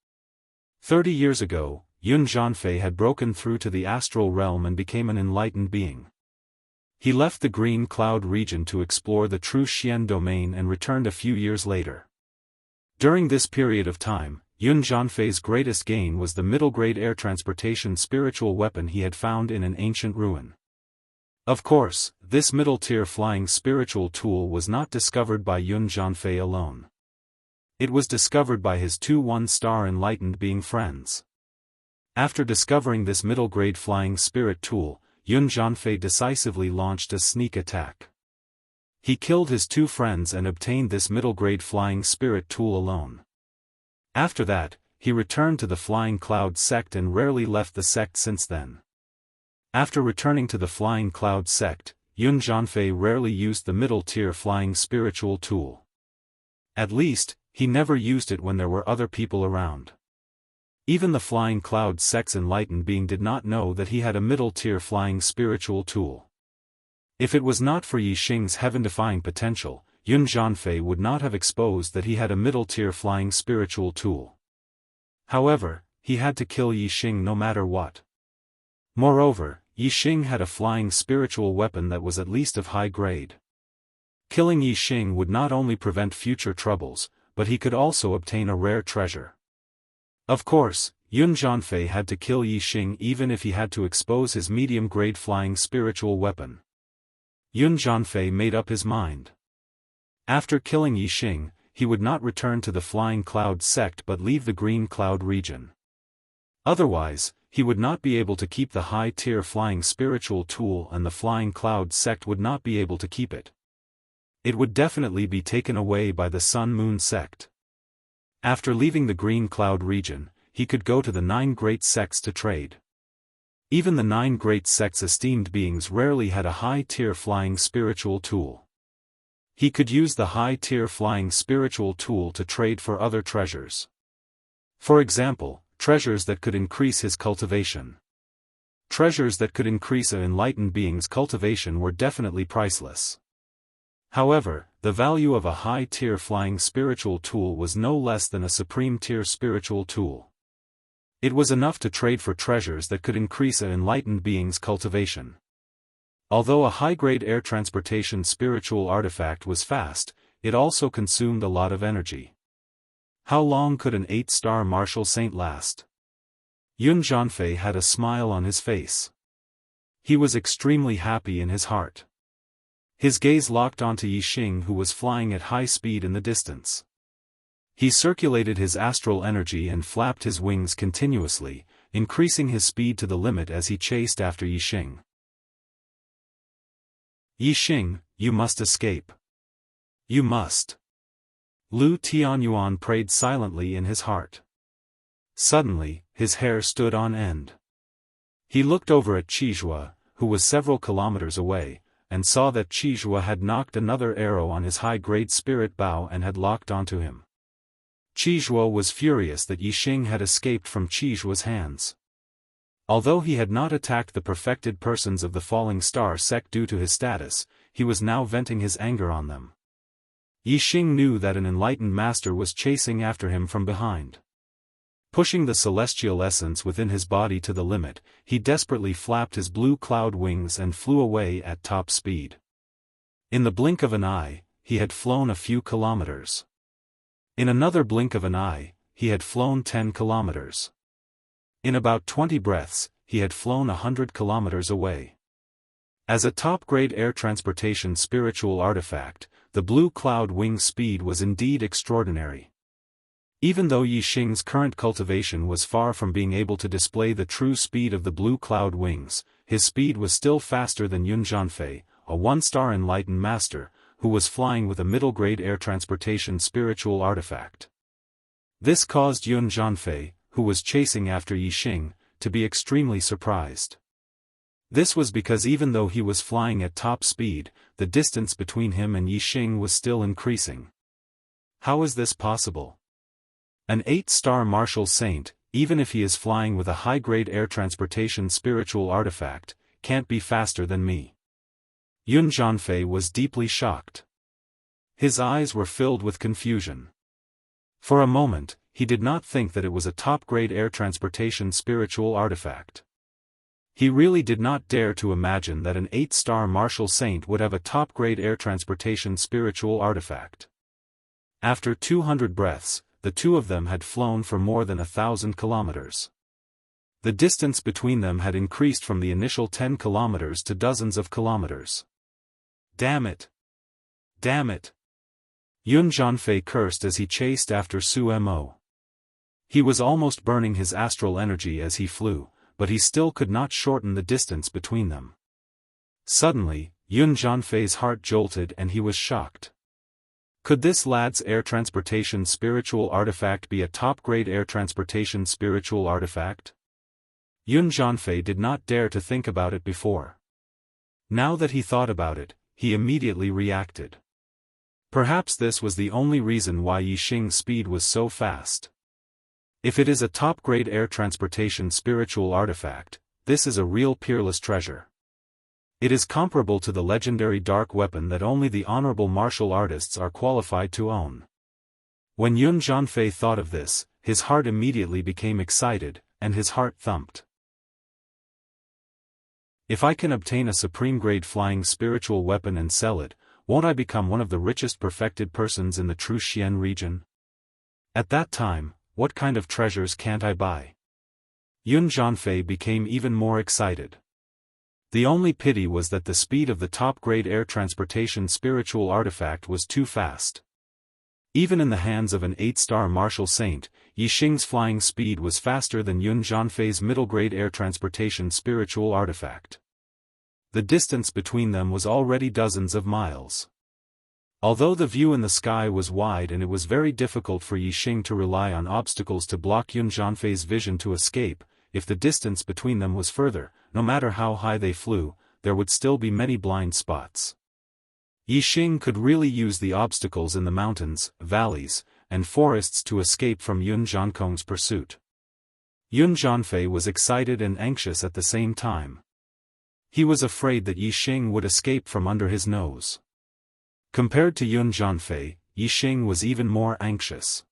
30 years ago, Yun Zhanfei had broken through to the astral realm and became an enlightened being. He left the Green Cloud region to explore the true Xian domain and returned a few years later. During this period of time, Yun Zhanfei's greatest gain was the middle-grade air transportation spiritual weapon he had found in an ancient ruin. Of course, this middle-tier flying spiritual tool was not discovered by Yun Zhanfei alone. It was discovered by his 2 1-star enlightened being friends. After discovering this middle-grade flying spirit tool, Yun Zhanfei decisively launched a sneak attack. He killed his 2 friends and obtained this middle-grade flying spirit tool alone. After that, he returned to the Flying Cloud sect and rarely left the sect since then. After returning to the Flying Cloud sect, Yun Jianfei rarely used the middle-tier flying spiritual tool. At least, he never used it when there were other people around. Even the Flying Cloud sect's enlightened being did not know that he had a middle-tier flying spiritual tool. If it was not for Yi Xing's heaven-defying potential, Yun Jianfei would not have exposed that he had a middle-tier flying spiritual tool. However, he had to kill Yi Xing no matter what. Moreover, Yi Xing had a flying spiritual weapon that was at least of high grade. Killing Yi Xing would not only prevent future troubles, but he could also obtain a rare treasure. Of course, Yun Jianfei had to kill Yi Xing even if he had to expose his medium-grade flying spiritual weapon. Yun Jianfei made up his mind. After killing Yi Xing, he would not return to the Flying Cloud sect but leave the Green Cloud region. Otherwise, he would not be able to keep the high-tier flying spiritual tool and the Flying Cloud sect would not be able to keep it. It would definitely be taken away by the Sun-Moon sect. After leaving the Green Cloud region, he could go to the 9 great sects to trade. Even the 9 great sects' esteemed beings rarely had a high-tier flying spiritual tool. He could use the high-tier flying spiritual tool to trade for other treasures. For example, treasures that could increase his cultivation. Treasures that could increase an enlightened being's cultivation were definitely priceless. However, the value of a high-tier flying spiritual tool was no less than a supreme-tier spiritual tool. It was enough to trade for treasures that could increase an enlightened being's cultivation. Although a high-grade air transportation spiritual artifact was fast, it also consumed a lot of energy. How long could an 8-star martial saint last? Yun Jianfei had a smile on his face. He was extremely happy in his heart. His gaze locked onto Yi Xing who was flying at high speed in the distance. He circulated his astral energy and flapped his wings continuously, increasing his speed to the limit as he chased after Yi Xing. Yi Xing, you must escape. You must. Lu Tianyuan prayed silently in his heart. Suddenly, his hair stood on end. He looked over at Qizhua, who was several kilometers away, and saw that Qizhua had knocked another arrow on his high-grade spirit bow and had locked onto him. Qizhua was furious that Yi Xing had escaped from Qizhua's hands. Although he had not attacked the perfected persons of the Falling Star sect due to his status, he was now venting his anger on them. Yi Xing knew that an enlightened master was chasing after him from behind. Pushing the celestial essence within his body to the limit, he desperately flapped his blue cloud wings and flew away at top speed. In the blink of an eye, he had flown a few kilometers. In another blink of an eye, he had flown 10 kilometers. In about 20 breaths, he had flown 100 kilometers away. As a top-grade air transportation spiritual artifact, the blue cloud wing speed was indeed extraordinary. Even though Yi Xing's current cultivation was far from being able to display the true speed of the blue cloud wings, his speed was still faster than Yun Jianfei, a 1-star enlightened master, who was flying with a middle-grade air transportation spiritual artifact. This caused Yun Jianfei, who was chasing after Yi Xing, to be extremely surprised. This was because even though he was flying at top speed, the distance between him and Yi Xing was still increasing. How is this possible? An 8-star martial saint, even if he is flying with a high-grade air transportation spiritual artifact, can't be faster than me. Yun Jianfei was deeply shocked. His eyes were filled with confusion. For a moment, he did not think that it was a top-grade air transportation spiritual artifact. He really did not dare to imagine that an 8-star martial saint would have a top-grade air transportation spiritual artifact. After 200 breaths, the two of them had flown for more than 1,000 kilometers. The distance between them had increased from the initial 10 kilometers to dozens of kilometers. Damn it! Damn it! Yun Jianfei cursed as he chased after Su Mo. He was almost burning his astral energy as he flew, but he still could not shorten the distance between them. Suddenly, Yun Jianfei's heart jolted and he was shocked. Could this lad's air transportation spiritual artifact be a top-grade air transportation spiritual artifact? Yun Zhanfei did not dare to think about it before. Now that he thought about it, he immediately reacted. Perhaps this was the only reason why Yixing's speed was so fast. If it is a top-grade air transportation spiritual artifact, this is a real peerless treasure. It is comparable to the legendary dark weapon that only the honorable martial artists are qualified to own. When Yun Zhanfei thought of this, his heart immediately became excited, and his heart thumped. If I can obtain a supreme-grade flying spiritual weapon and sell it, won't I become one of the richest perfected persons in the true Xian region? At that time, what kind of treasures can't I buy? Yun Zhanfei became even more excited. The only pity was that the speed of the top-grade air transportation spiritual artifact was too fast. Even in the hands of an 8-star martial saint, Yixing's flying speed was faster than Yun Zhanfei's middle-grade air transportation spiritual artifact. The distance between them was already dozens of miles. Although the view in the sky was wide and it was very difficult for Yixing to rely on obstacles to block Yun Zhanfei's vision to escape, if the distance between them was further, no matter how high they flew, there would still be many blind spots. Yixing could really use the obstacles in the mountains, valleys, and forests to escape from Yun Zhankong's pursuit. Yun Zhanfei was excited and anxious at the same time. He was afraid that Yixing would escape from under his nose. Compared to Yun Zhanfei, Yixing was even more anxious.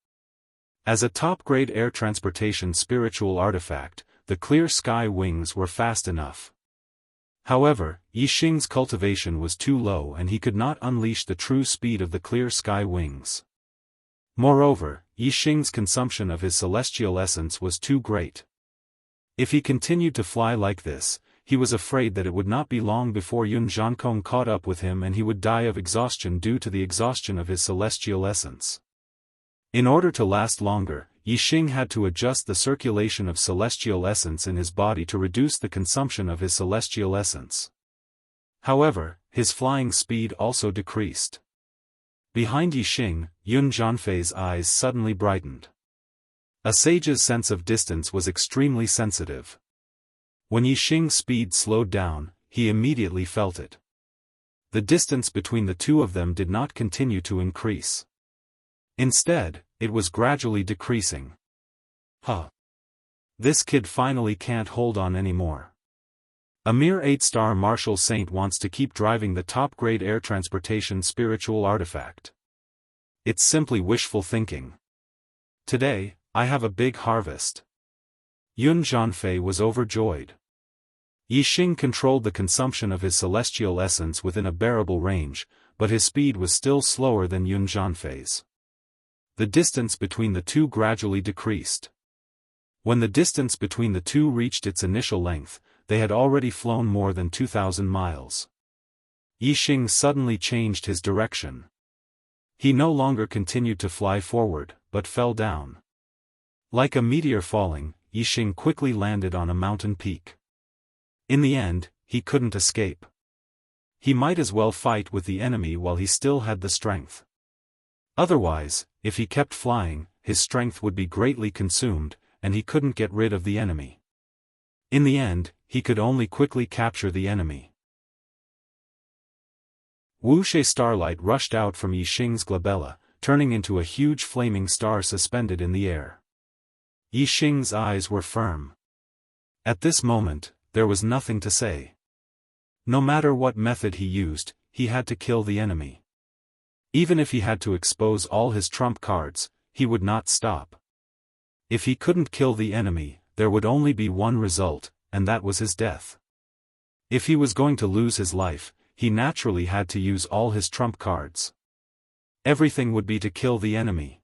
As a top-grade air transportation spiritual artifact, the clear sky wings were fast enough. However, Yixing's cultivation was too low and he could not unleash the true speed of the clear sky wings. Moreover, Yixing's consumption of his celestial essence was too great. If he continued to fly like this, he was afraid that it would not be long before Yun Zhankong caught up with him and he would die of exhaustion due to the exhaustion of his celestial essence. In order to last longer, Yixing had to adjust the circulation of celestial essence in his body to reduce the consumption of his celestial essence. However, his flying speed also decreased. Behind Yixing, Yun Zhanfei's eyes suddenly brightened. A sage's sense of distance was extremely sensitive. When Yixing's speed slowed down, he immediately felt it. The distance between the two of them did not continue to increase. Instead, it was gradually decreasing. This kid finally can't hold on anymore. A mere 8-star martial saint wants to keep driving the top-grade air transportation spiritual artifact. It's simply wishful thinking. Today, I have a big harvest. Yun Zhanfei was overjoyed. Yixing controlled the consumption of his celestial essence within a bearable range, but his speed was still slower than Yun Zhanfei's. The distance between the two gradually decreased. When the distance between the two reached its initial length, they had already flown more than 2,000 miles. Yixing suddenly changed his direction. He no longer continued to fly forward, but fell down. Like a meteor falling, Yixing quickly landed on a mountain peak. In the end, he couldn't escape. He might as well fight with the enemy while he still had the strength. Otherwise, if he kept flying, his strength would be greatly consumed, and he couldn't get rid of the enemy. In the end, he could only quickly capture the enemy. Wuxia starlight rushed out from Yixing's glabella, turning into a huge flaming star suspended in the air. Yixing's eyes were firm. At this moment, there was nothing to say. No matter what method he used, he had to kill the enemy. Even if he had to expose all his trump cards, he would not stop. If he couldn't kill the enemy, there would only be one result, and that was his death. If he was going to lose his life, he naturally had to use all his trump cards. Everything would be to kill the enemy.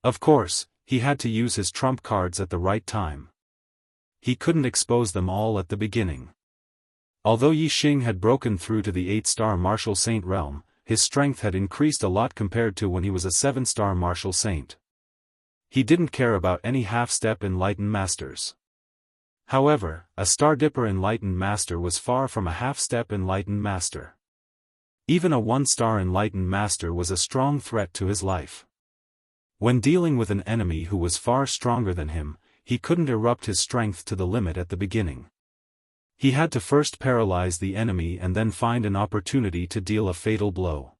Of course, he had to use his trump cards at the right time. He couldn't expose them all at the beginning. Although Yixing had broken through to the 8-star martial saint realm, his strength had increased a lot compared to when he was a 7-star martial saint. He didn't care about any half-step enlightened masters. However, a Star Dipper enlightened master was far from a half-step enlightened master. Even a one-star enlightened master was a strong threat to his life. When dealing with an enemy who was far stronger than him, he couldn't erupt his strength to the limit at the beginning. He had to first paralyze the enemy and then find an opportunity to deal a fatal blow.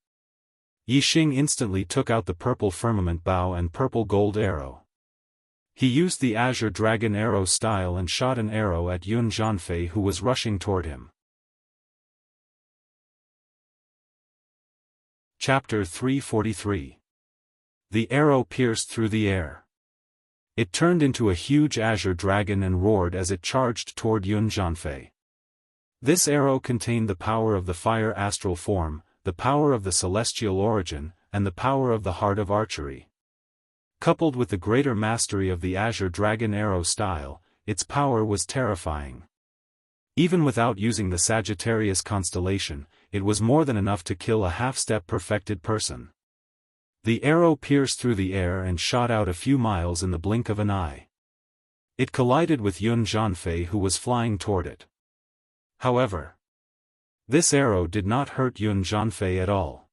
Yixing instantly took out the purple firmament bow and purple gold arrow. He used the azure dragon arrow style and shot an arrow at Yun Zhanfei, who was rushing toward him. Chapter 343. The arrow pierced through the air. It turned into a huge azure dragon and roared as it charged toward Yun Zhanfei. This arrow contained the power of the fire astral form, the power of the celestial origin, and the power of the heart of archery. Coupled with the greater mastery of the azure dragon arrow style, its power was terrifying. Even without using the Sagittarius constellation, it was more than enough to kill a half-step perfected person. The arrow pierced through the air and shot out a few miles in the blink of an eye. It collided with Yun Zhanfei, who was flying toward it. However, this arrow did not hurt Yun Zhanfei at all.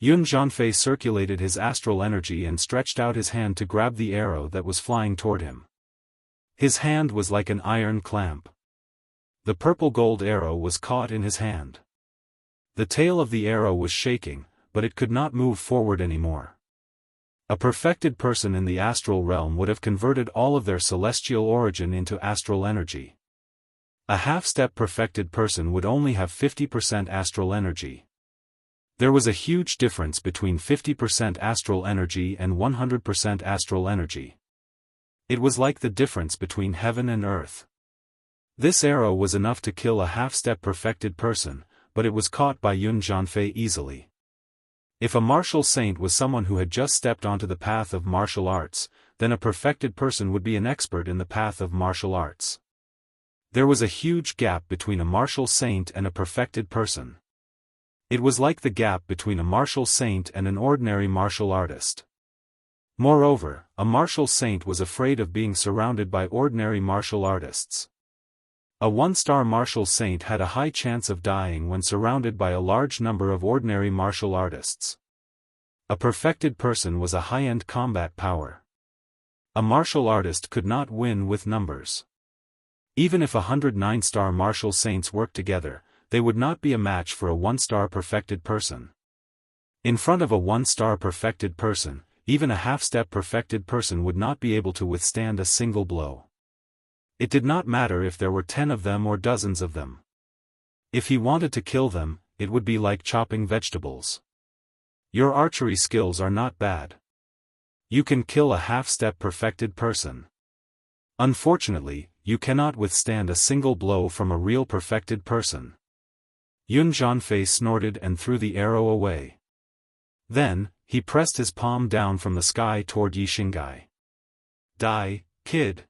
Yun Zhanfei circulated his astral energy and stretched out his hand to grab the arrow that was flying toward him. His hand was like an iron clamp. The purple gold arrow was caught in his hand. The tail of the arrow was shaking, but it could not move forward anymore. A perfected person in the astral realm would have converted all of their celestial origin into astral energy. A half-step perfected person would only have 50% astral energy. There was a huge difference between 50% astral energy and 100% astral energy. It was like the difference between heaven and earth. This arrow was enough to kill a half-step perfected person, but it was caught by Yun Zhanfei easily. If a martial saint was someone who had just stepped onto the path of martial arts, then a perfected person would be an expert in the path of martial arts. There was a huge gap between a martial saint and a perfected person. It was like the gap between a martial saint and an ordinary martial artist. Moreover, a martial saint was afraid of being surrounded by ordinary martial artists. A one-star martial saint had a high chance of dying when surrounded by a large number of ordinary martial artists. A perfected person was a high-end combat power. A martial artist could not win with numbers. Even if 109-star martial saints worked together, they would not be a match for a one-star perfected person. In front of a one-star perfected person, even a half-step perfected person would not be able to withstand a single blow. It did not matter if there were 10 of them or dozens of them. If he wanted to kill them, it would be like chopping vegetables. Your archery skills are not bad. You can kill a half-step perfected person. Unfortunately, you cannot withstand a single blow from a real perfected person. Yun Zhanfei snorted and threw the arrow away. Then, he pressed his palm down from the sky toward Yixing. Die, kid.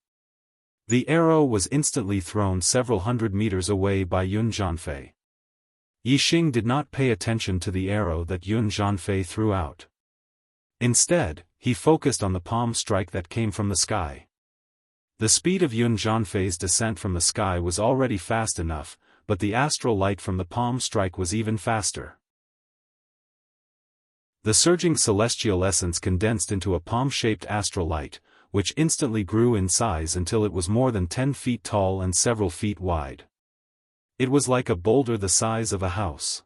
The arrow was instantly thrown several hundred meters away by Yun Zhanfei. Yixing did not pay attention to the arrow that Yun Zhanfei threw out. Instead, he focused on the palm strike that came from the sky. The speed of Yun Zhanfei's descent from the sky was already fast enough, but the astral light from the palm strike was even faster. The surging celestial essence condensed into a palm-shaped astral light, which instantly grew in size until it was more than 10 feet tall and several feet wide. It was like a boulder the size of a house.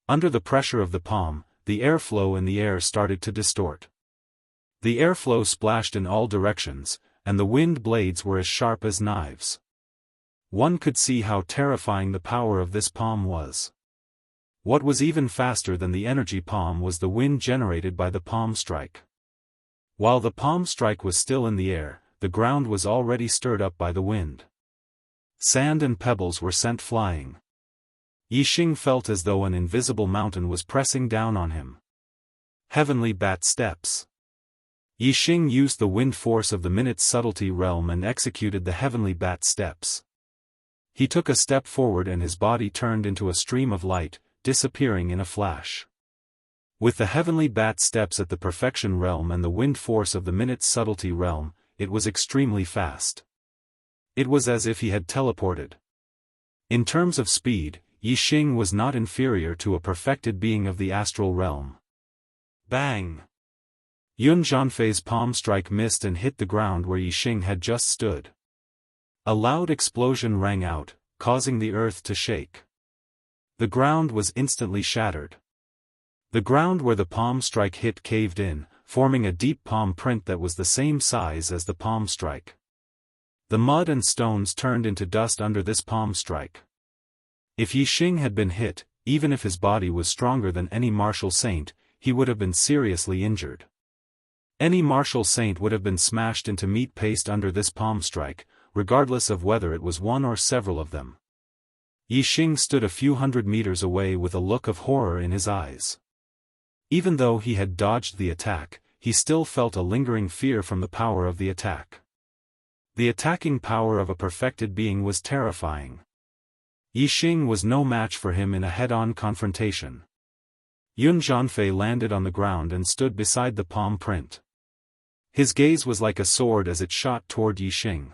Under the pressure of the palm, the airflow in the air started to distort. The airflow splashed in all directions, and the wind blades were as sharp as knives. One could see how terrifying the power of this palm was. What was even faster than the energy palm was the wind generated by the palm strike. While the palm strike was still in the air, the ground was already stirred up by the wind. Sand and pebbles were sent flying. Yixing felt as though an invisible mountain was pressing down on him. Heavenly Bat Steps. Yixing used the wind force of the minute's subtlety realm and executed the Heavenly Bat Steps. He took a step forward and his body turned into a stream of light, disappearing in a flash. With the Heavenly Bat Steps at the perfection realm and the wind force of the minute's subtlety realm, it was extremely fast. It was as if he had teleported. In terms of speed, Yi Xing was not inferior to a perfected being of the astral realm. Bang! Yun Zhanfei's palm strike missed and hit the ground where Yi Xing had just stood. A loud explosion rang out, causing the earth to shake. The ground was instantly shattered. The ground where the palm strike hit caved in, forming a deep palm print that was the same size as the palm strike. The mud and stones turned into dust under this palm strike. If Yi Xing had been hit, even if his body was stronger than any martial saint, he would have been seriously injured. Any martial saint would have been smashed into meat paste under this palm strike, regardless of whether it was one or several of them. Yi Xing stood a few hundred meters away with a look of horror in his eyes. Even though he had dodged the attack, he still felt a lingering fear from the power of the attack. The attacking power of a perfected being was terrifying. Yi Xing was no match for him in a head-on confrontation. Yun Zhanfei landed on the ground and stood beside the palm print. His gaze was like a sword as it shot toward Yi Xing.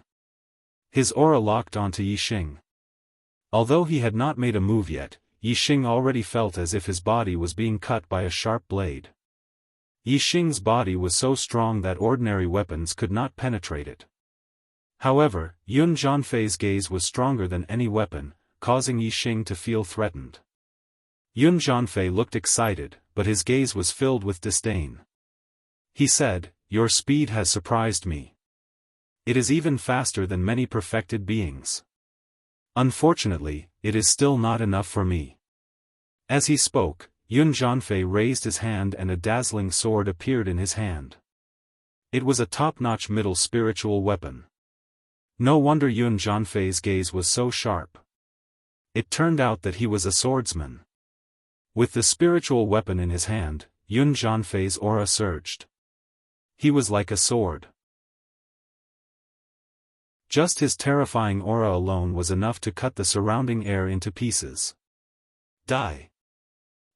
His aura locked onto Yi Xing. Although he had not made a move yet, Yi Xing already felt as if his body was being cut by a sharp blade. Yi Xing's body was so strong that ordinary weapons could not penetrate it. However, Yun Zhanfei's gaze was stronger than any weapon, causing Yi Xing to feel threatened. Yun Zhanfei looked excited, but his gaze was filled with disdain. He said, "Your speed has surprised me. It is even faster than many perfected beings. Unfortunately, it is still not enough for me." As he spoke, Yun Zhanfei raised his hand and a dazzling sword appeared in his hand. It was a top-notch middle spiritual weapon. No wonder Yun Zhanfei's gaze was so sharp. It turned out that he was a swordsman. With the spiritual weapon in his hand, Yun Zhanfei's aura surged. He was like a sword. Just his terrifying aura alone was enough to cut the surrounding air into pieces. "Die!"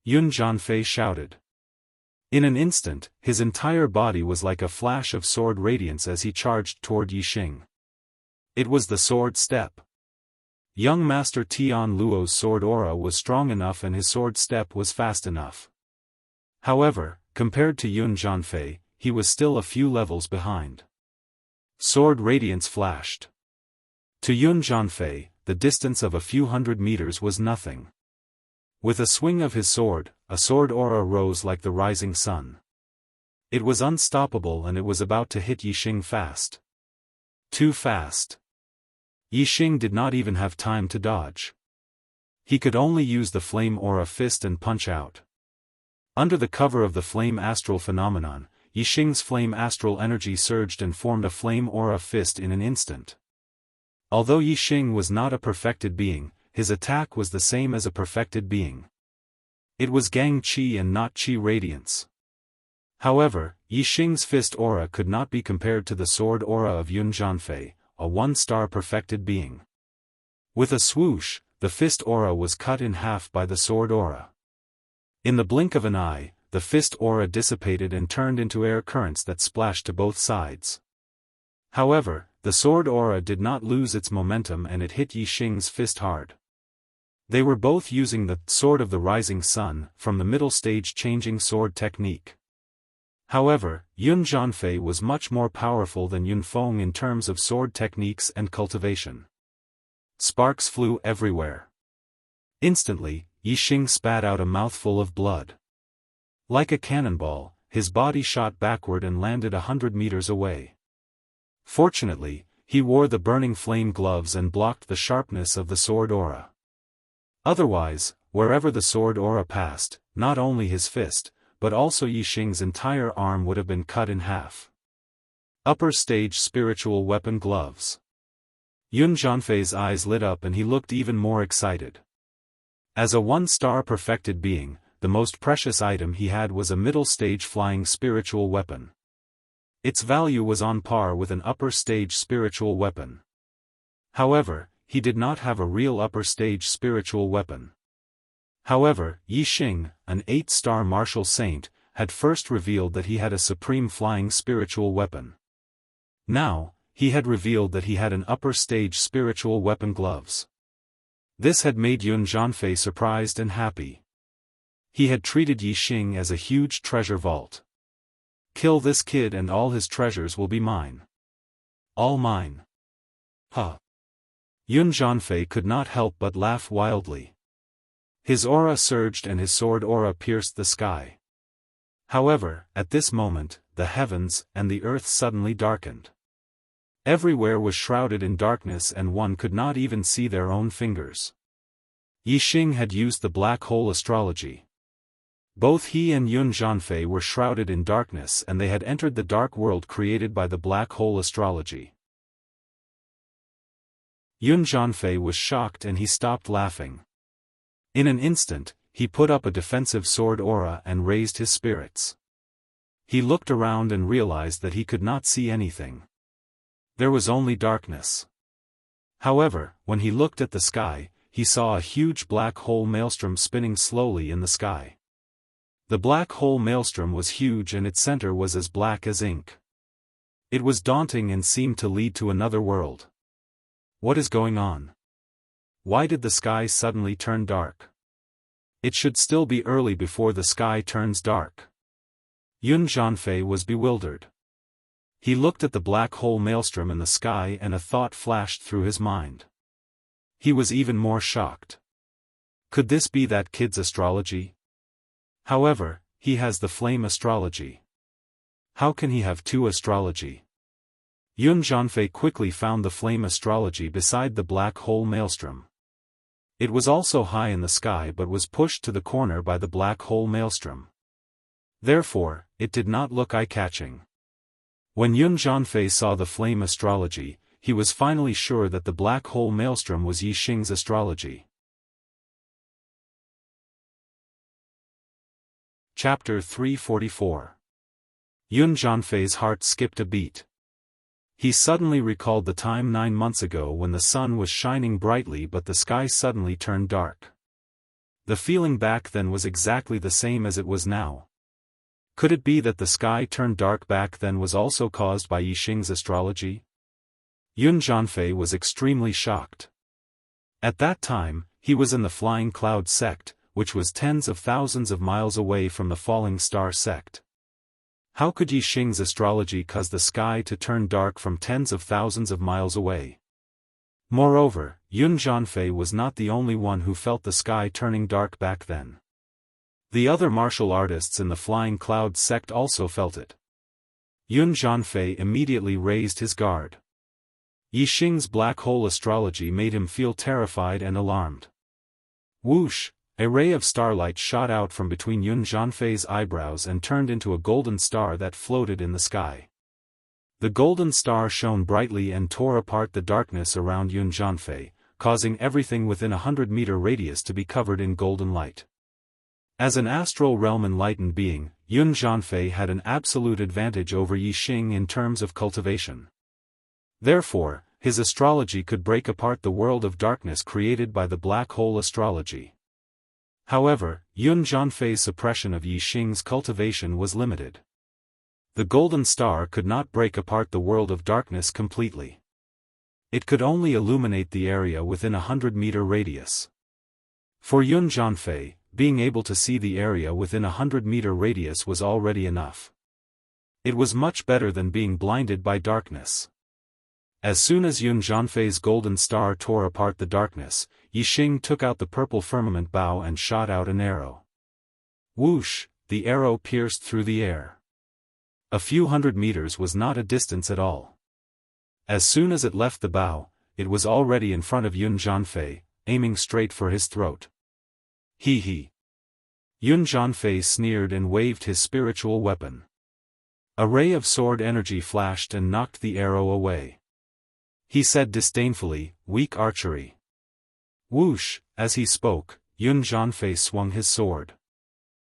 Yun Zhanfei shouted. In an instant, his entire body was like a flash of sword radiance as he charged toward Yi Xing. It was the sword step. Young Master Tian Luo's sword aura was strong enough and his sword step was fast enough. However, compared to Yun Zhanfei, he was still a few levels behind. Sword radiance flashed. To Yun Zhanfei, the distance of a few hundred meters was nothing. With a swing of his sword, a sword aura rose like the rising sun. It was unstoppable and it was about to hit Yi Xing fast. Too fast. Yi Xing did not even have time to dodge. He could only use the flame aura fist and punch out. Under the cover of the flame astral phenomenon, Yi Xing's flame astral energy surged and formed a flame aura fist in an instant. Although Yi Xing was not a perfected being, his attack was the same as a perfected being. It was Gang Qi and not Qi radiance. However, Yi Xing's fist aura could not be compared to the sword aura of Yun Zhanfei, a one-star perfected being. With a swoosh, the fist aura was cut in half by the sword aura. In the blink of an eye, the fist aura dissipated and turned into air currents that splashed to both sides. However, the sword aura did not lose its momentum and it hit Yi Xing's fist hard. They were both using the Sword of the Rising Sun from the middle stage changing sword technique. However, Yun Zhanfei was much more powerful than Yun Feng in terms of sword techniques and cultivation. Sparks flew everywhere. Instantly, Yi Xing spat out a mouthful of blood. Like a cannonball, his body shot backward and landed 100 meters away. Fortunately, he wore the burning flame gloves and blocked the sharpness of the sword aura. Otherwise, wherever the sword aura passed, not only his fist, but also Yi Xing's entire arm would have been cut in half. Upper stage spiritual weapon gloves. Yun Zhanfei's eyes lit up and he looked even more excited. As a one-star perfected being, the most precious item he had was a middle-stage flying spiritual weapon. Its value was on par with an upper-stage spiritual weapon. However, he did not have a real upper-stage spiritual weapon. However, Yi Xing, an 8-star martial saint, had first revealed that he had a supreme flying spiritual weapon. Now, he had revealed that he had an upper-stage spiritual weapon gloves. This had made Yun Jianfei surprised and happy. He had treated Yi Xing as a huge treasure vault. Kill this kid and all his treasures will be mine. All mine. Huh. Yun Jianfei could not help but laugh wildly. His aura surged and his sword aura pierced the sky. However, at this moment, the heavens and the earth suddenly darkened. Everywhere was shrouded in darkness and one could not even see their own fingers. Yi Xing had used the black hole astrology. Both he and Yun Jianfei were shrouded in darkness and they had entered the dark world created by the black hole astrology. Yun Jianfei was shocked and he stopped laughing. In an instant, he put up a defensive sword aura and raised his spirits. He looked around and realized that he could not see anything. There was only darkness. However, when he looked at the sky, he saw a huge black hole maelstrom spinning slowly in the sky. The black hole maelstrom was huge and its center was as black as ink. It was daunting and seemed to lead to another world. What is going on? Why did the sky suddenly turn dark? It should still be early before the sky turns dark. Yun Jianfei was bewildered. He looked at the black hole maelstrom in the sky and a thought flashed through his mind. He was even more shocked. Could this be that kid's astrology? However, he has the flame astrology. How can he have two astrology? Yun Jianfei quickly found the flame astrology beside the black hole maelstrom. It was also high in the sky but was pushed to the corner by the black hole maelstrom. Therefore, it did not look eye-catching. When Yun Jianfei saw the flame astrology, he was finally sure that the black hole maelstrom was Yi Xing's astrology. Chapter 344. Yun Jianfei's heart skipped a beat. He suddenly recalled the time 9 months ago when the sun was shining brightly but the sky suddenly turned dark. The feeling back then was exactly the same as it was now. Could it be that the sky turned dark back then was also caused by Yi Xing's astrology? Yun Jianfei was extremely shocked. At that time, he was in the Flying Cloud sect, which was tens of thousands of miles away from the Falling Star sect. How could Yi Xing's astrology cause the sky to turn dark from tens of thousands of miles away? Moreover, Yun Jianfei was not the only one who felt the sky turning dark back then. The other martial artists in the Flying Cloud sect also felt it. Yun Jianfei immediately raised his guard. Yi Xing's black hole astrology made him feel terrified and alarmed. Whoosh! A ray of starlight shot out from between Yun Jianfei's eyebrows and turned into a golden star that floated in the sky. The golden star shone brightly and tore apart the darkness around Yun Jianfei, causing everything within a 100-meter radius to be covered in golden light. As an astral realm enlightened being, Yun Jianfei had an absolute advantage over Yi Xing in terms of cultivation. Therefore, his astrology could break apart the world of darkness created by the black hole astrology. However, Yun Jianfei's suppression of Yi Xing's cultivation was limited. The golden star could not break apart the world of darkness completely. It could only illuminate the area within a 100-meter radius. For Yun Jianfei, being able to see the area within a 100-meter radius was already enough. It was much better than being blinded by darkness. As soon as Yun Jianfei's golden star tore apart the darkness, Yi Xing took out the purple firmament bow and shot out an arrow. Whoosh! The arrow pierced through the air. A few 100 meters was not a distance at all. As soon as it left the bow, it was already in front of Yun Jianfei, aiming straight for his throat. He he. Yun Jianfei sneered and waved his spiritual weapon. A ray of sword energy flashed and knocked the arrow away. He said disdainfully, "Weak archery." Whoosh! As he spoke, Yun Jianfei swung his sword.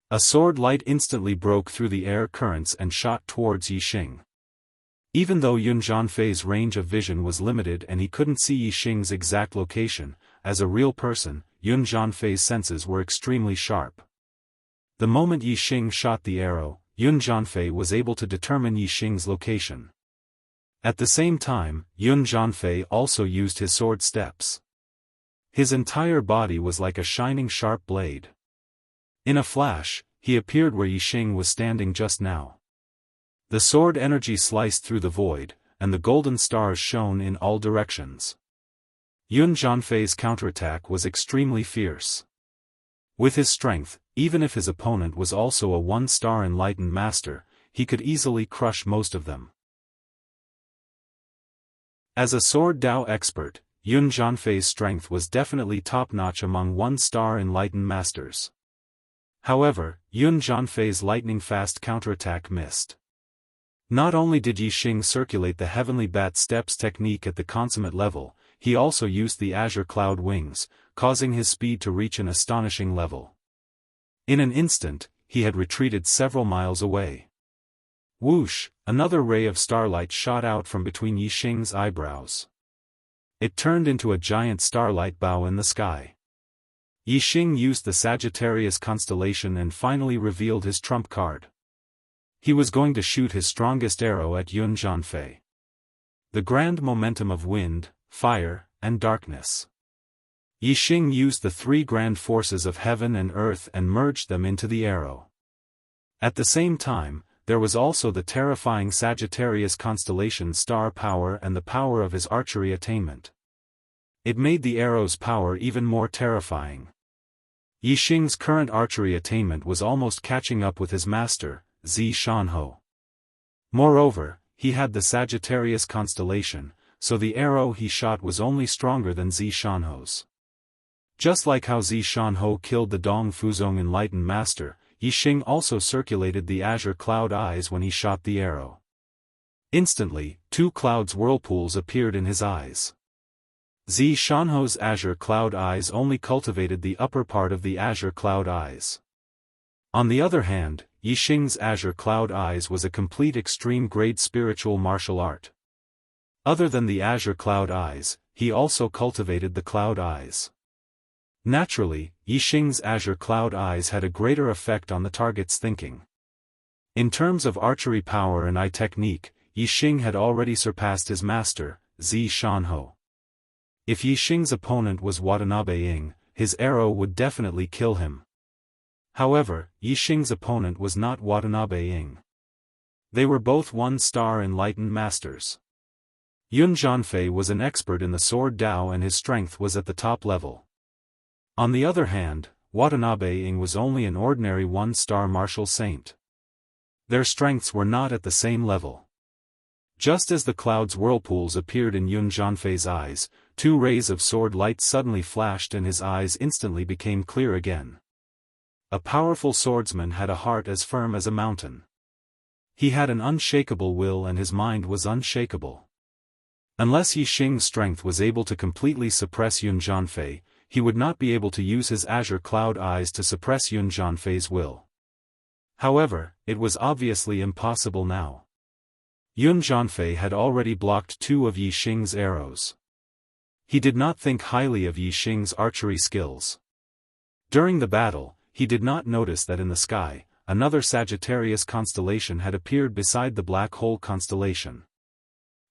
A sword light instantly broke through the air currents and shot towards Yi Xing. Even though Yun Jianfei's range of vision was limited and he couldn't see Yi Xing's exact location, as a real person, Yun Jianfei's senses were extremely sharp. The moment Yi Xing shot the arrow, Yun Jianfei was able to determine Yi Xing's location. At the same time, Yun Jianfei also used his sword steps. His entire body was like a shining sharp blade. In a flash, he appeared where Yixing was standing just now. The sword energy sliced through the void, and the golden stars shone in all directions. Yun Zhanfei's counterattack was extremely fierce. With his strength, even if his opponent was also a one-star enlightened master, he could easily crush most of them. As a sword Dao expert, Yun Zhanfei's strength was definitely top-notch among one-star enlightened masters. However, Yun Zhanfei's lightning-fast counterattack missed. Not only did Yixing circulate the heavenly bat steps technique at the consummate level, he also used the azure cloud wings, causing his speed to reach an astonishing level. In an instant, he had retreated several miles away. Whoosh, another ray of starlight shot out from between Yixing's eyebrows. It turned into a giant starlight bow in the sky. Yixing used the Sagittarius constellation and finally revealed his trump card. He was going to shoot his strongest arrow at Yun Zhanfei. The grand momentum of wind, fire, and darkness. Yixing used the three grand forces of heaven and earth and merged them into the arrow. At the same time, there was also the terrifying Sagittarius constellation star power and the power of his archery attainment. It made the arrow's power even more terrifying. Yixing's current archery attainment was almost catching up with his master, Zi Shanhou. Moreover, he had the Sagittarius constellation, so the arrow he shot was only stronger than Zi Shanhou's. Just like how Zi Shanhou killed the Dong Fuzong enlightened master, Yixing also circulated the azure cloud eyes when he shot the arrow. Instantly, two clouds whirlpools appeared in his eyes. Zi Shanhou's azure cloud eyes only cultivated the upper part of the azure cloud eyes. On the other hand, Yixing's azure cloud eyes was a complete extreme grade spiritual martial art. Other than the azure cloud eyes, he also cultivated the cloud eyes. Naturally, Yixing's azure cloud eyes had a greater effect on the target's thinking. In terms of archery power and eye technique, Yixing had already surpassed his master, Zi Shanhou. If Yixing's opponent was Watanabe Ying, his arrow would definitely kill him. However, Yixing's opponent was not Watanabe Ying. They were both one-star enlightened masters. Yun Zhanfei was an expert in the sword Dao and his strength was at the top level. On the other hand, Watanabe Ying was only an ordinary one-star martial saint. Their strengths were not at the same level. Just as the cloud's whirlpools appeared in Yun Zhanfei's eyes, two rays of sword light suddenly flashed and his eyes instantly became clear again. A powerful swordsman had a heart as firm as a mountain. He had an unshakable will and his mind was unshakable. Unless Yixing's strength was able to completely suppress Yun Zhanfei, he would not be able to use his azure cloud eyes to suppress Yun Zhanfei's will. However, it was obviously impossible now. Yun Zhanfei had already blocked two of Yixing's arrows. He did not think highly of Yixing's archery skills. During the battle, he did not notice that in the sky, another Sagittarius constellation had appeared beside the black hole constellation.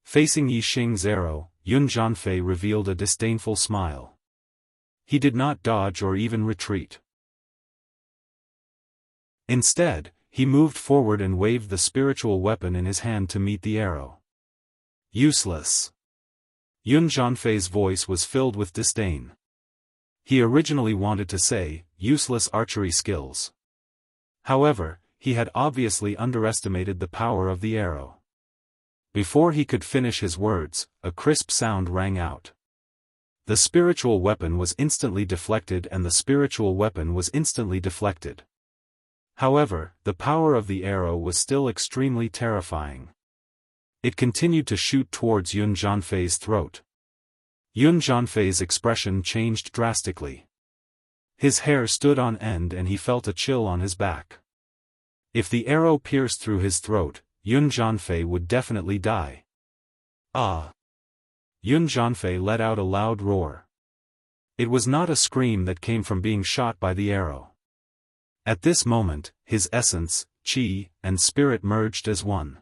Facing Yixing's arrow, Yun Zhanfei revealed a disdainful smile. He did not dodge or even retreat. Instead, he moved forward and waved the spiritual weapon in his hand to meet the arrow. Useless. Yun Zhanfei's voice was filled with disdain. He originally wanted to say, useless archery skills. However, he had obviously underestimated the power of the arrow. Before he could finish his words, a crisp sound rang out. The spiritual weapon was instantly deflected and the spiritual weapon was instantly deflected. However, the power of the arrow was still extremely terrifying. It continued to shoot towards Yun Zhanfei's throat. Yun Zhanfei's expression changed drastically. His hair stood on end and he felt a chill on his back. If the arrow pierced through his throat, Yun Zhanfei would definitely die. Ah! Yun Zhanfei let out a loud roar. It was not a scream that came from being shot by the arrow. At this moment, his essence, qi, and spirit merged as one.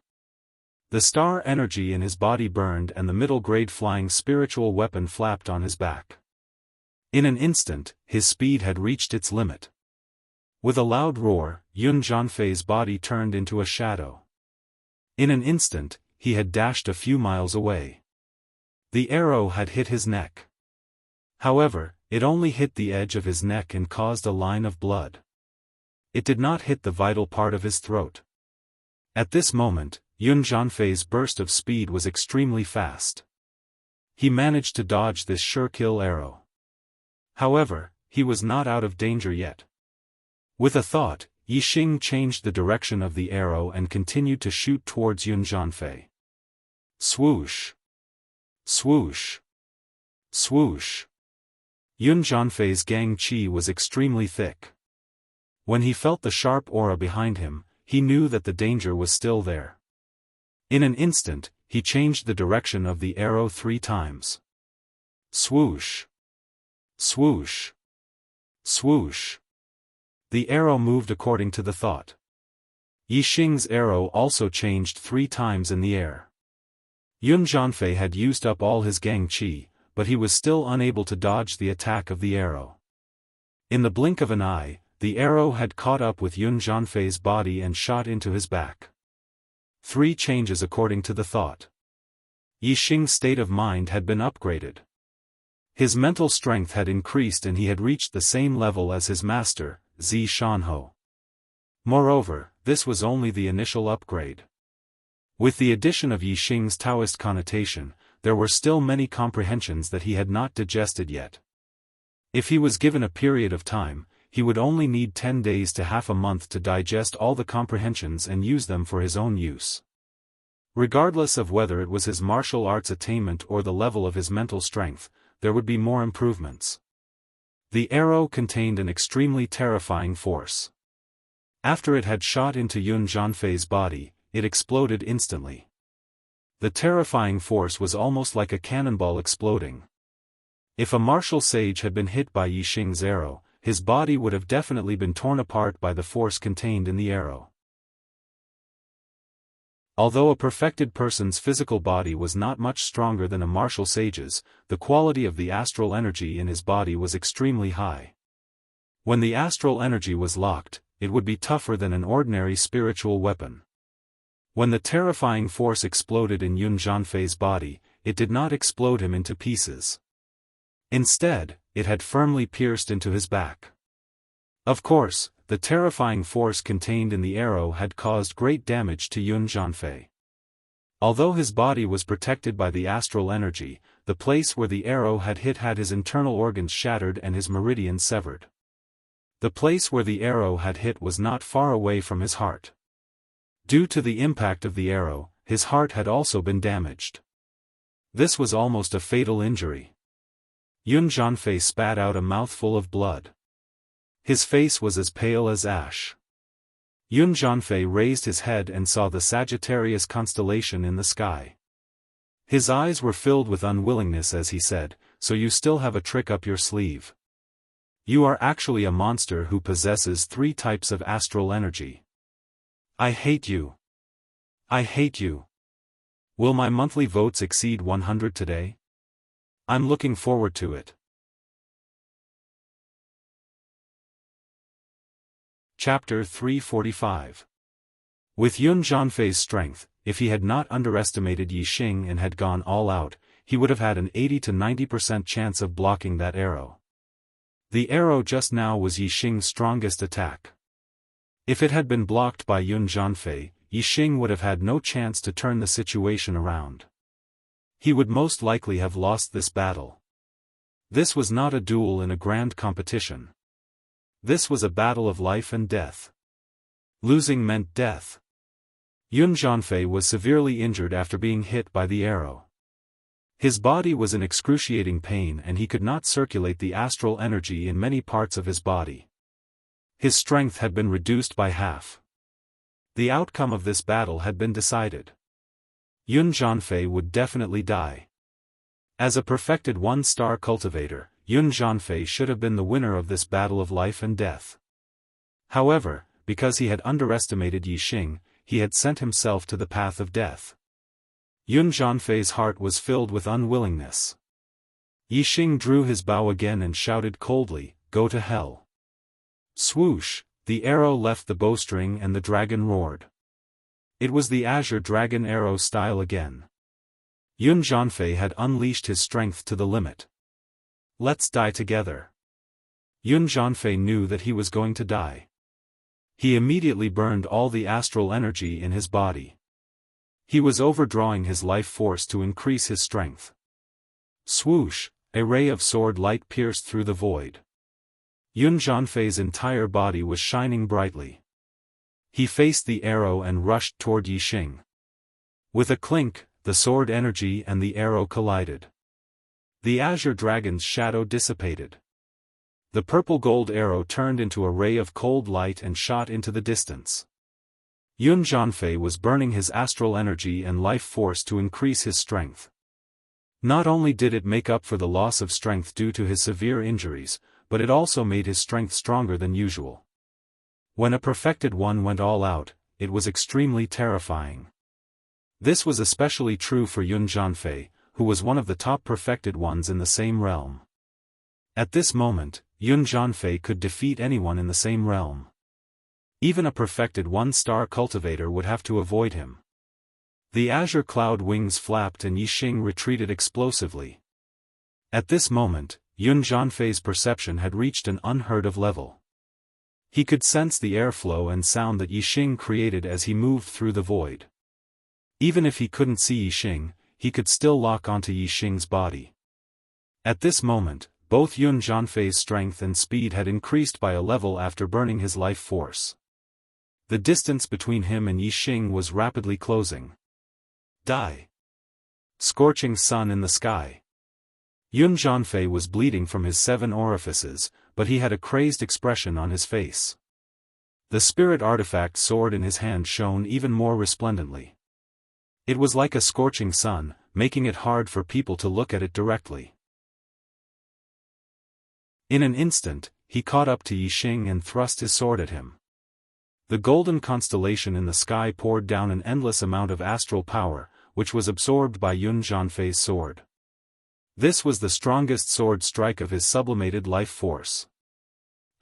The star energy in his body burned and the middle-grade flying spiritual weapon flapped on his back. In an instant, his speed had reached its limit. With a loud roar, Yun Jianfei's body turned into a shadow. In an instant, he had dashed a few miles away. The arrow had hit his neck. However, it only hit the edge of his neck and caused a line of blood. It did not hit the vital part of his throat. At this moment, Yun Jianfei's burst of speed was extremely fast. He managed to dodge this sure-kill arrow. However, he was not out of danger yet. With a thought, Yixing changed the direction of the arrow and continued to shoot towards Yun Jianfei. Swoosh! Swoosh! Swoosh! Yun Jianfei's gang qi was extremely thick. When he felt the sharp aura behind him, he knew that the danger was still there. In an instant, he changed the direction of the arrow 3 times. Swoosh! Swoosh! Swoosh! The arrow moved according to the thought. Yixing's arrow also changed 3 times in the air. Yun Jianfei had used up all his gang qi, but he was still unable to dodge the attack of the arrow. In the blink of an eye, the arrow had caught up with Yun Jianfei's body and shot into his back. 3 changes according to the thought. Yixing's state of mind had been upgraded. His mental strength had increased and he had reached the same level as his master, Zi Shanho. Moreover, this was only the initial upgrade. With the addition of Yixing's Taoist connotation, there were still many comprehensions that he had not digested yet. If he was given a period of time, he would only need 10 days to half a month to digest all the comprehensions and use them for his own use. Regardless of whether it was his martial arts attainment or the level of his mental strength, there would be more improvements. The arrow contained an extremely terrifying force. After it had shot into Yun Jianfei's body, it exploded instantly. The terrifying force was almost like a cannonball exploding. If a martial sage had been hit by Yixing's arrow, his body would have definitely been torn apart by the force contained in the arrow. Although a perfected person's physical body was not much stronger than a martial sage's, the quality of the astral energy in his body was extremely high. When the astral energy was locked, it would be tougher than an ordinary spiritual weapon. When the terrifying force exploded in Yun Jianfei's body, it did not explode him into pieces. Instead, it had firmly pierced into his back. Of course, the terrifying force contained in the arrow had caused great damage to Yun Jianfei. Although his body was protected by the astral energy, the place where the arrow had hit had his internal organs shattered and his meridian severed. The place where the arrow had hit was not far away from his heart. Due to the impact of the arrow, his heart had also been damaged. This was almost a fatal injury. Yun Jianfei spat out a mouthful of blood. His face was as pale as ash. Yun Jianfei raised his head and saw the Sagittarius constellation in the sky. His eyes were filled with unwillingness as he said, "So you still have a trick up your sleeve. You are actually a monster who possesses 3 types of astral energy. I hate you. I hate you. Will my monthly votes exceed 100 today? I'm looking forward to it." Chapter 345. With Yun Jianfei's strength, if he had not underestimated Yixing and had gone all out, he would have had an 80 to 90% chance of blocking that arrow. The arrow just now was Yixing's strongest attack. If it had been blocked by Yun Jianfei, Yixing would have had no chance to turn the situation around. He would most likely have lost this battle. This was not a duel in a grand competition. This was a battle of life and death. Losing meant death. Yun Jianfei was severely injured after being hit by the arrow. His body was in excruciating pain and he could not circulate the astral energy in many parts of his body. His strength had been reduced by half. The outcome of this battle had been decided. Yun Jianfei would definitely die. As a perfected 1-star cultivator, Yun Jianfei should have been the winner of this battle of life and death. However, because he had underestimated Yixing, he had sent himself to the path of death. Yun Jianfei's heart was filled with unwillingness. Yixing drew his bow again and shouted coldly, "Go to hell." Swoosh, the arrow left the bowstring and the dragon roared. It was the azure dragon arrow style again. Yun Jianfei had unleashed his strength to the limit. "Let's die together." Yun Jianfei knew that he was going to die. He immediately burned all the astral energy in his body. He was overdrawing his life force to increase his strength. Swoosh, a ray of sword light pierced through the void. Yun Jianfei's entire body was shining brightly. He faced the arrow and rushed toward Yixing. With a clink, the sword energy and the arrow collided. The azure dragon's shadow dissipated. The purple-gold arrow turned into a ray of cold light and shot into the distance. Yun Jianfei was burning his astral energy and life force to increase his strength. Not only did it make up for the loss of strength due to his severe injuries, but it also made his strength stronger than usual. When a perfected one went all out, it was extremely terrifying. This was especially true for Yun Jianfei, who was one of the top perfected ones in the same realm. At this moment, Yun Jianfei could defeat anyone in the same realm. Even a perfected one-star cultivator would have to avoid him. The azure cloud wings flapped and Yixing retreated explosively. At this moment, Yun Jianfei's perception had reached an unheard-of level. He could sense the airflow and sound that Yixing created as he moved through the void. Even if he couldn't see Yixing, he could still lock onto Yixing's body. At this moment, both Yun Jianfei's strength and speed had increased by a level after burning his life force. The distance between him and Yixing was rapidly closing. Die! Scorching sun in the sky. Yun Jianfei was bleeding from his 7 orifices, but he had a crazed expression on his face. The spirit artifact sword in his hand shone even more resplendently. It was like a scorching sun, making it hard for people to look at it directly. In an instant, he caught up to Yixing and thrust his sword at him. The golden constellation in the sky poured down an endless amount of astral power, which was absorbed by Yun Jianfei's sword. This was the strongest sword strike of his sublimated life force.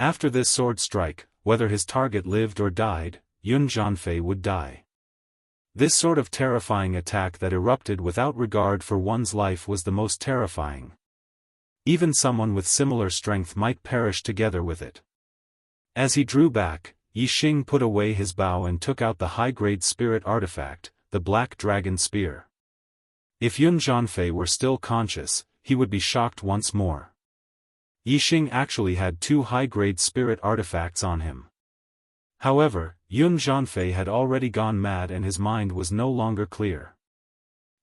After this sword strike, whether his target lived or died, Yun Jianfei would die. This sort of terrifying attack that erupted without regard for one's life was the most terrifying. Even someone with similar strength might perish together with it. As he drew back, Yixing put away his bow and took out the high-grade spirit artifact, the Black Dragon Spear. If Yun Jianfei were still conscious, he would be shocked once more. Yixing actually had 2 high-grade spirit artifacts on him. However, Yun Jianfei had already gone mad and his mind was no longer clear.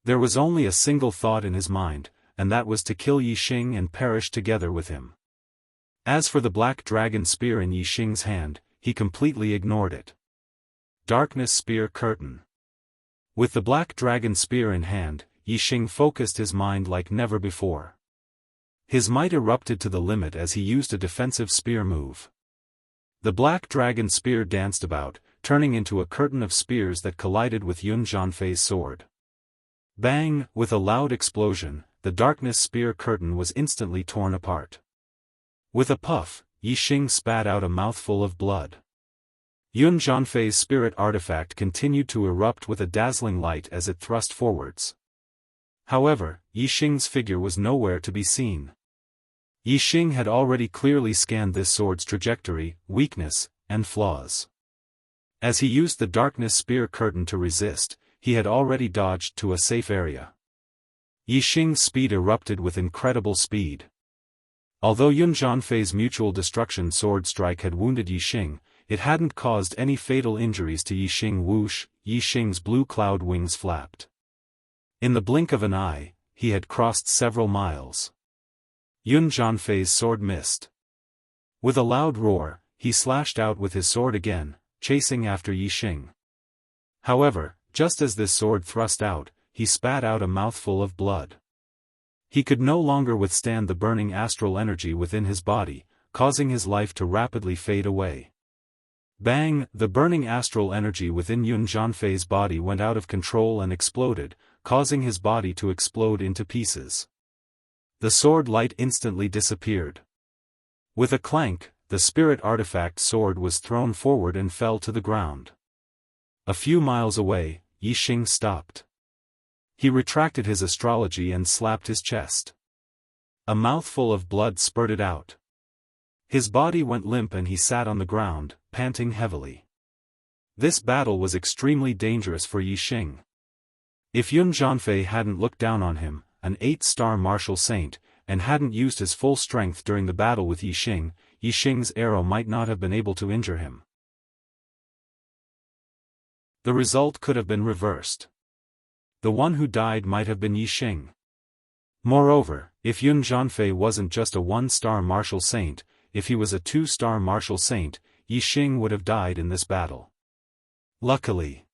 There was only a single thought in his mind, and that was to kill Yixing and perish together with him. As for the Black Dragon Spear in Yixing's hand, he completely ignored it. Darkness Spear Curtain. With the Black Dragon Spear in hand, Yixing focused his mind like never before. His might erupted to the limit as he used a defensive spear move. The Black Dragon Spear danced about, turning into a curtain of spears that collided with Yun Jianfei's sword. Bang! With a loud explosion, the Darkness Spear Curtain was instantly torn apart. With a puff, Yixing spat out a mouthful of blood. Yun Jianfei's spirit artifact continued to erupt with a dazzling light as it thrust forwards. However, Yixing's figure was nowhere to be seen. Yixing had already clearly scanned this sword's trajectory, weakness, and flaws. As he used the Darkness Spear Curtain to resist, he had already dodged to a safe area. Yixing's speed erupted with incredible speed. Although Yun Jianfei's mutual destruction sword strike had wounded Yixing, it hadn't caused any fatal injuries to Yixing. Whoosh, Yixing's blue cloud wings flapped. In the blink of an eye, he had crossed several miles. Yun Jianfei's sword missed. With a loud roar, he slashed out with his sword again, chasing after Yixing. However, just as this sword thrust out, he spat out a mouthful of blood. He could no longer withstand the burning astral energy within his body, causing his life to rapidly fade away. Bang! The burning astral energy within Yun Jianfei's body went out of control and exploded, causing his body to explode into pieces. The sword light instantly disappeared. With a clank, the spirit artifact sword was thrown forward and fell to the ground. A few miles away, Yixing stopped. He retracted his astrology and slapped his chest. A mouthful of blood spurted out. His body went limp and he sat on the ground, panting heavily. This battle was extremely dangerous for Yixing. If Yun Zhanfei hadn't looked down on him, an 8-star martial saint, and hadn't used his full strength during the battle with Yixing, Yixing's arrow might not have been able to injure him. The result could have been reversed. The one who died might have been Yixing. Moreover, if Yun Zhanfei wasn't just a 1-star martial saint, if he was a 2-star martial saint, Yixing would have died in this battle. Luckily,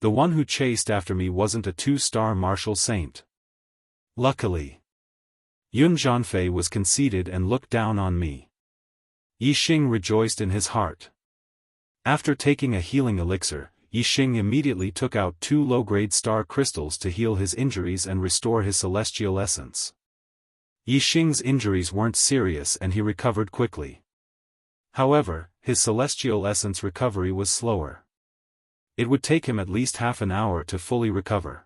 the one who chased after me wasn't a 2-star martial saint. Luckily, Yun Zhanfei was conceited and looked down on me. Yixing rejoiced in his heart. After taking a healing elixir, Yixing immediately took out 2 low-grade star crystals to heal his injuries and restore his celestial essence. Yixing's injuries weren't serious and he recovered quickly. However, his celestial essence recovery was slower. It would take him at least half an hour to fully recover.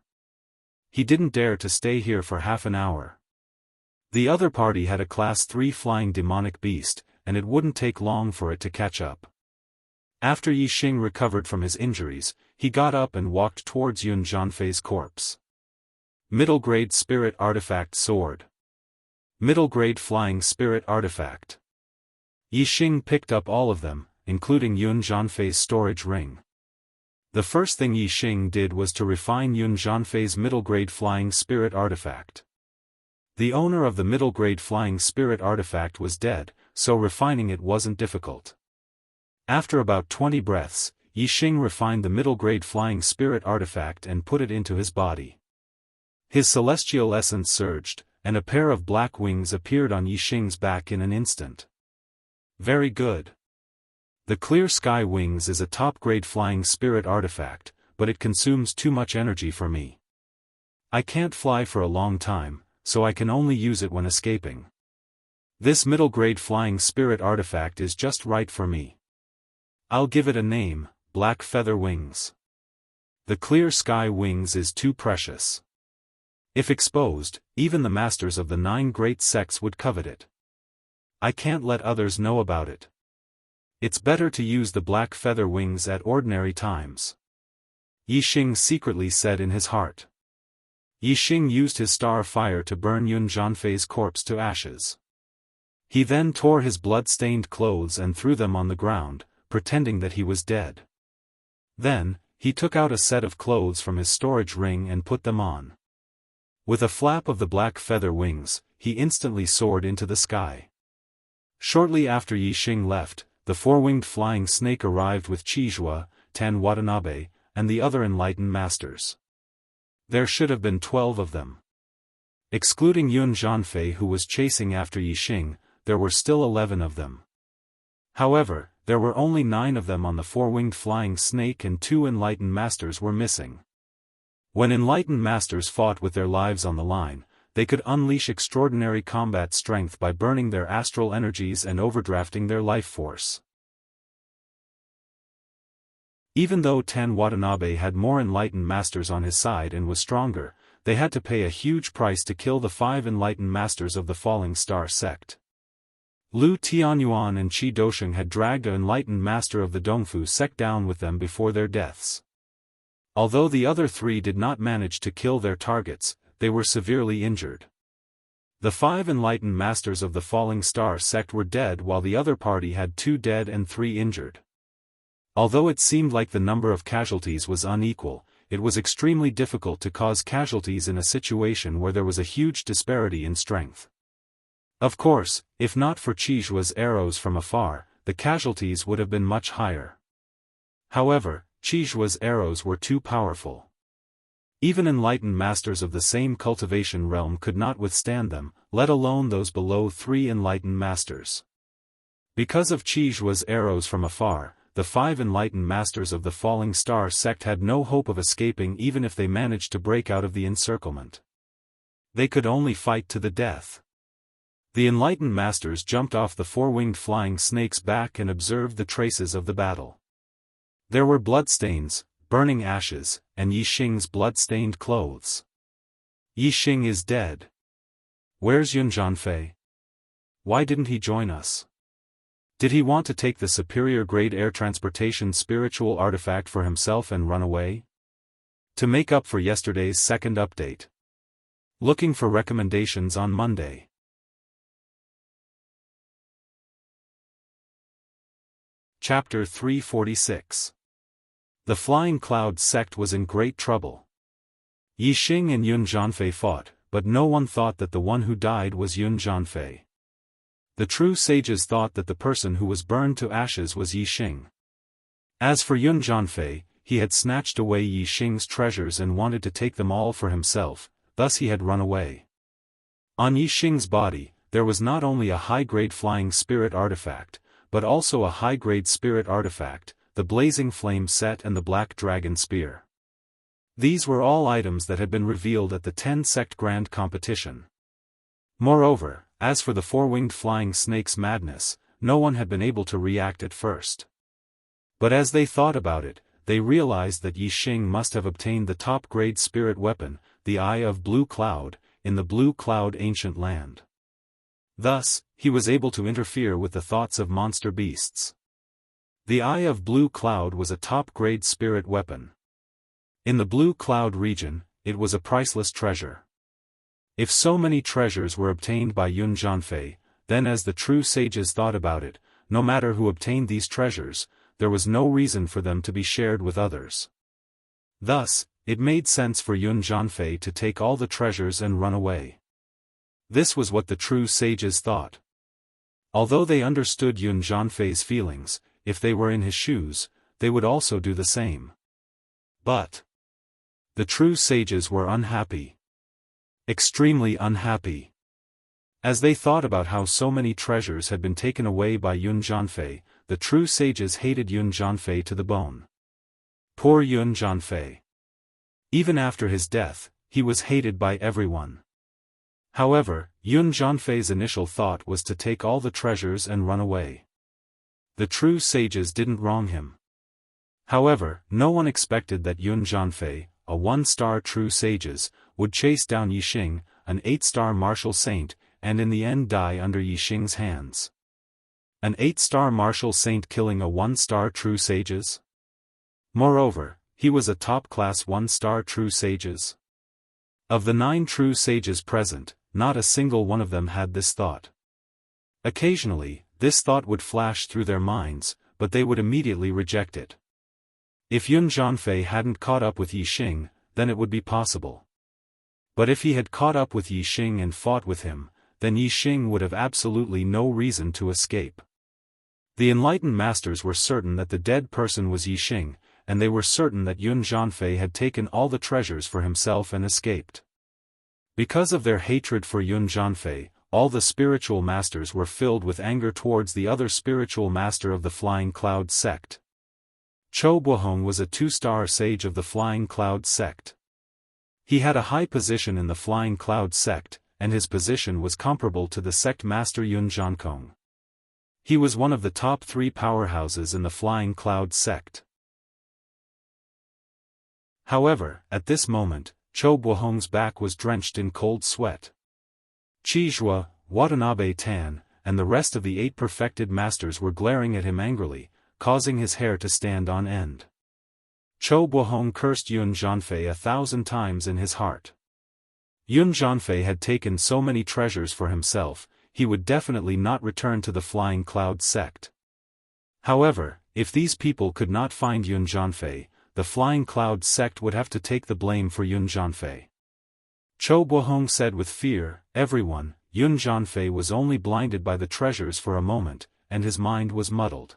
He didn't dare to stay here for half an hour. The other party had a Class 3 flying demonic beast, and it wouldn't take long for it to catch up. After Yixing recovered from his injuries, he got up and walked towards Yun Zhanfei's corpse. Middle grade spirit artifact sword. Middle grade flying spirit artifact. Yixing picked up all of them, including Yun Zhanfei's storage ring. The first thing Yixing did was to refine Yun Zhanfei's middle-grade flying spirit artifact. The owner of the middle-grade flying spirit artifact was dead, so refining it wasn't difficult. After about 20 breaths, Yixing refined the middle-grade flying spirit artifact and put it into his body. His celestial essence surged, and a pair of black wings appeared on Yixing's back in an instant. Very good. The Clear Sky Wings is a top-grade flying spirit artifact, but it consumes too much energy for me. I can't fly for a long time, so I can only use it when escaping. This middle-grade flying spirit artifact is just right for me. I'll give it a name, Black Feather Wings. The Clear Sky Wings is too precious. If exposed, even the masters of the 9 great sects would covet it. I can't let others know about it. It's better to use the black feather wings at ordinary times. Yixing secretly said in his heart. Yixing used his star fire to burn Yun Zhanfei's corpse to ashes. He then tore his blood-stained clothes and threw them on the ground, pretending that he was dead. Then, he took out a set of clothes from his storage ring and put them on. With a flap of the black feather wings, he instantly soared into the sky. Shortly after Yixing left, the 4-winged flying snake arrived with Qizhua, Tan Watanabe, and the other enlightened masters. There should have been 12 of them. Excluding Yun Zhanfei who was chasing after Yixing, there were still 11 of them. However, there were only 9 of them on the 4-winged flying snake and 2 enlightened masters were missing. When enlightened masters fought with their lives on the line, they could unleash extraordinary combat strength by burning their astral energies and overdrafting their life force. Even though Tan Watanabe had more enlightened masters on his side and was stronger, they had to pay a huge price to kill the 5 enlightened masters of the Falling Star sect. Lu Tianyuan and Qi Dosheng had dragged an enlightened master of the Dongfu sect down with them before their deaths. Although the other 3 did not manage to kill their targets, they were severely injured. The 5 enlightened masters of the Falling Star sect were dead while the other party had 2 dead and 3 injured. Although it seemed like the number of casualties was unequal, it was extremely difficult to cause casualties in a situation where there was a huge disparity in strength. Of course, if not for Qizhua's arrows from afar, the casualties would have been much higher. However, Qizhua's arrows were too powerful. Even enlightened masters of the same cultivation realm could not withstand them, let alone those below 3 enlightened masters. Because of Qizhua's arrows from afar, the 5 enlightened masters of the Falling Star sect had no hope of escaping even if they managed to break out of the encirclement. They could only fight to the death. The enlightened masters jumped off the four-winged flying snake's back and observed the traces of the battle. There were bloodstains, burning ashes, and Yixing's blood-stained clothes. Yixing is dead. Where's Yun Zhanfei? Why didn't he join us? Did he want to take the superior grade air transportation spiritual artifact for himself and run away? To make up for yesterday's second update. Looking for recommendations on Monday. Chapter 346. The Flying Cloud sect was in great trouble. Yixing and Yun Zhanfei fought, but no one thought that the one who died was Yun Zhanfei. The true sages thought that the person who was burned to ashes was Yixing. As for Yun Zhanfei, he had snatched away Yixing's treasures and wanted to take them all for himself, thus he had run away. On Yixing's body, there was not only a high-grade flying spirit artifact, but also a high-grade spirit artifact, the blazing flame set and the black dragon spear. These were all items that had been revealed at the 10-sect grand competition. Moreover, as for the four-winged flying snake's madness, no one had been able to react at first. But as they thought about it, they realized that Yixing must have obtained the top-grade spirit weapon, the Eye of Blue Cloud, in the Blue Cloud ancient land. Thus, he was able to interfere with the thoughts of monster beasts. The Eye of Blue Cloud was a top-grade spirit weapon. In the Blue Cloud region, it was a priceless treasure. If so many treasures were obtained by Yun Zhanfei, then as the true sages thought about it, no matter who obtained these treasures, there was no reason for them to be shared with others. Thus, it made sense for Yun Zhanfei to take all the treasures and run away. This was what the true sages thought. Although they understood Yun Zhanfei's feelings, if they were in his shoes, they would also do the same. But the true sages were unhappy. Extremely unhappy. As they thought about how so many treasures had been taken away by Yun Zhanfei, the true sages hated Yun Zhanfei to the bone. Poor Yun Zhanfei. Even after his death, he was hated by everyone. However, Yun Zhanfei's initial thought was to take all the treasures and run away. The true sages didn't wrong him. However, no one expected that Yun Zhanfei, a 1-star true sages, would chase down Yixing, an 8-star martial saint, and in the end die under Yixing's hands. An 8-star martial saint killing a 1-star true sages? Moreover, he was a top-class 1-star true sages. Of the 9 true sages present, not a single one of them had this thought. Occasionally, this thought would flash through their minds, but they would immediately reject it. If Yun Zhanfei hadn't caught up with Yixing, then it would be possible. But if he had caught up with Yixing and fought with him, then Yixing would have absolutely no reason to escape. The enlightened masters were certain that the dead person was Yixing, and they were certain that Yun Zhanfei had taken all the treasures for himself and escaped. Because of their hatred for Yun Zhanfei, all the spiritual masters were filled with anger towards the other spiritual master of the Flying Cloud sect. Cho Buohong was a 2-star sage of the Flying Cloud sect. He had a high position in the Flying Cloud sect, and his position was comparable to the sect master Yun Zhankong. He was one of the top 3 powerhouses in the Flying Cloud sect. However, at this moment, Cho Buohong's back was drenched in cold sweat. Chizhua, Watanabe Tan, and the rest of the 8 perfected masters were glaring at him angrily, causing his hair to stand on end. Cho Buohong cursed Yun Zhanfei 1,000 times in his heart. Yun Zhanfei had taken so many treasures for himself, he would definitely not return to the Flying Cloud sect. However, if these people could not find Yun Zhanfei, the Flying Cloud sect would have to take the blame for Yun Zhanfei. Cho Buohong said with fear, "Everyone, Yun Zhanfei was only blinded by the treasures for a moment, and his mind was muddled.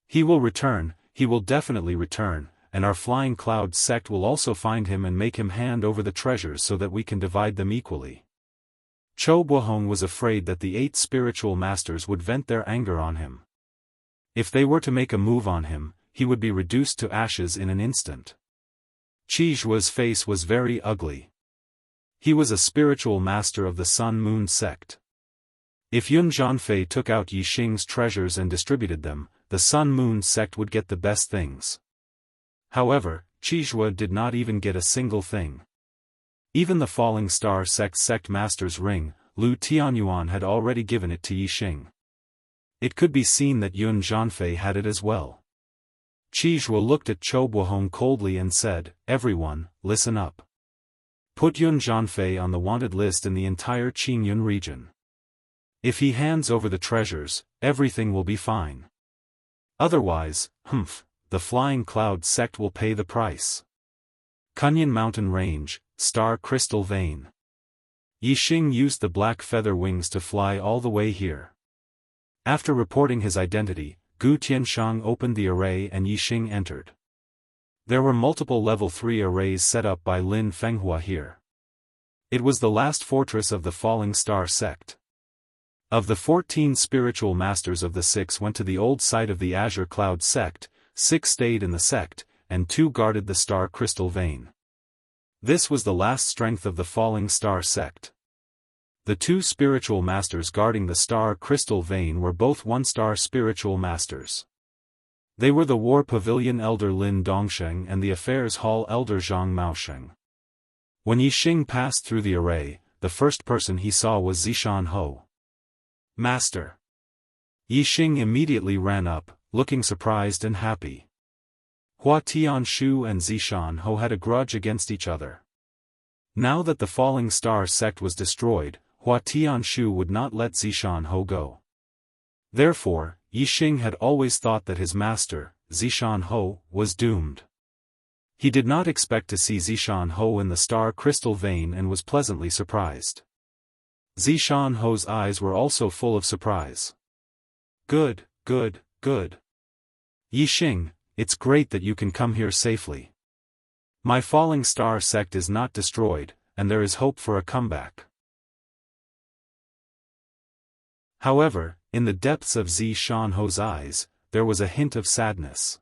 He will return, he will definitely return, and our Flying Cloud sect will also find him and make him hand over the treasures so that we can divide them equally." Cho Buohong was afraid that the 8 spiritual masters would vent their anger on him. If they were to make a move on him, he would be reduced to ashes in an instant. Chizhua's face was very ugly. He was a spiritual master of the Sun-Moon sect. If Yun Zhanfei took out Yixing's treasures and distributed them, the Sun-Moon sect would get the best things. However, Qizhua did not even get a single thing. Even the Falling Star sect master's ring, Lu Tianyuan had already given it to Yixing. It could be seen that Yun Zhanfei had it as well. Qizhua looked at Chou Buohong coldly and said, "Everyone, listen up. Put Yun Zhanfei on the wanted list in the entire Qingyun region. If he hands over the treasures, everything will be fine. Otherwise, the Flying Cloud sect will pay the price." Kunyan Mountain Range, Star Crystal Vein. Yixing used the black feather wings to fly all the way here. After reporting his identity, Gu Tianshang opened the array and Yixing entered. There were multiple level 3 arrays set up by Lin Fenghua here. It was the last fortress of the Falling Star sect. Of the 14 spiritual masters of the 6 went to the old site of the Azure Cloud sect, 6 stayed in the sect, and 2 guarded the Star Crystal Vein. This was the last strength of the Falling Star sect. The 2 spiritual masters guarding the Star Crystal Vein were both 1-star spiritual masters. They were the War Pavilion Elder Lin Dongsheng and the Affairs Hall Elder Zhang Maosheng. When Yixing passed through the array, the first person he saw was Zishan Ho. "Master." Yixing immediately ran up, looking surprised and happy. Hua Tianshu and Zishan Ho had a grudge against each other. Now that the Falling Star sect was destroyed, Hua Tianshu would not let Zishan Ho go. Therefore, Yixing had always thought that his master, Zishan Ho, was doomed. He did not expect to see Zishan Ho in the Star Crystal Vein and was pleasantly surprised. Zishan Ho's eyes were also full of surprise. Good. Yixing, it's great that you can come here safely. My Falling Star sect is not destroyed, and there is hope for a comeback." However, in the depths of Zishan Ho's eyes, there was a hint of sadness.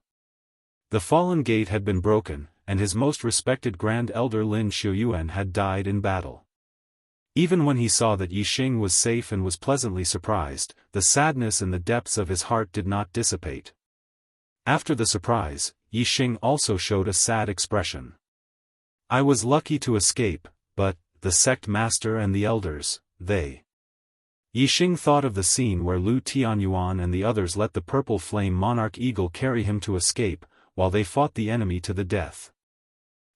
The Fallen Gate had been broken, and his most respected Grand Elder Lin Xiuyuan had died in battle. Even when he saw that Yixing was safe and was pleasantly surprised, the sadness in the depths of his heart did not dissipate. After the surprise, Yixing also showed a sad expression. "I was lucky to escape, but, the sect master and the elders, they..." Yixing thought of the scene where Lu Tianyuan and the others let the purple flame monarch eagle carry him to escape, while they fought the enemy to the death.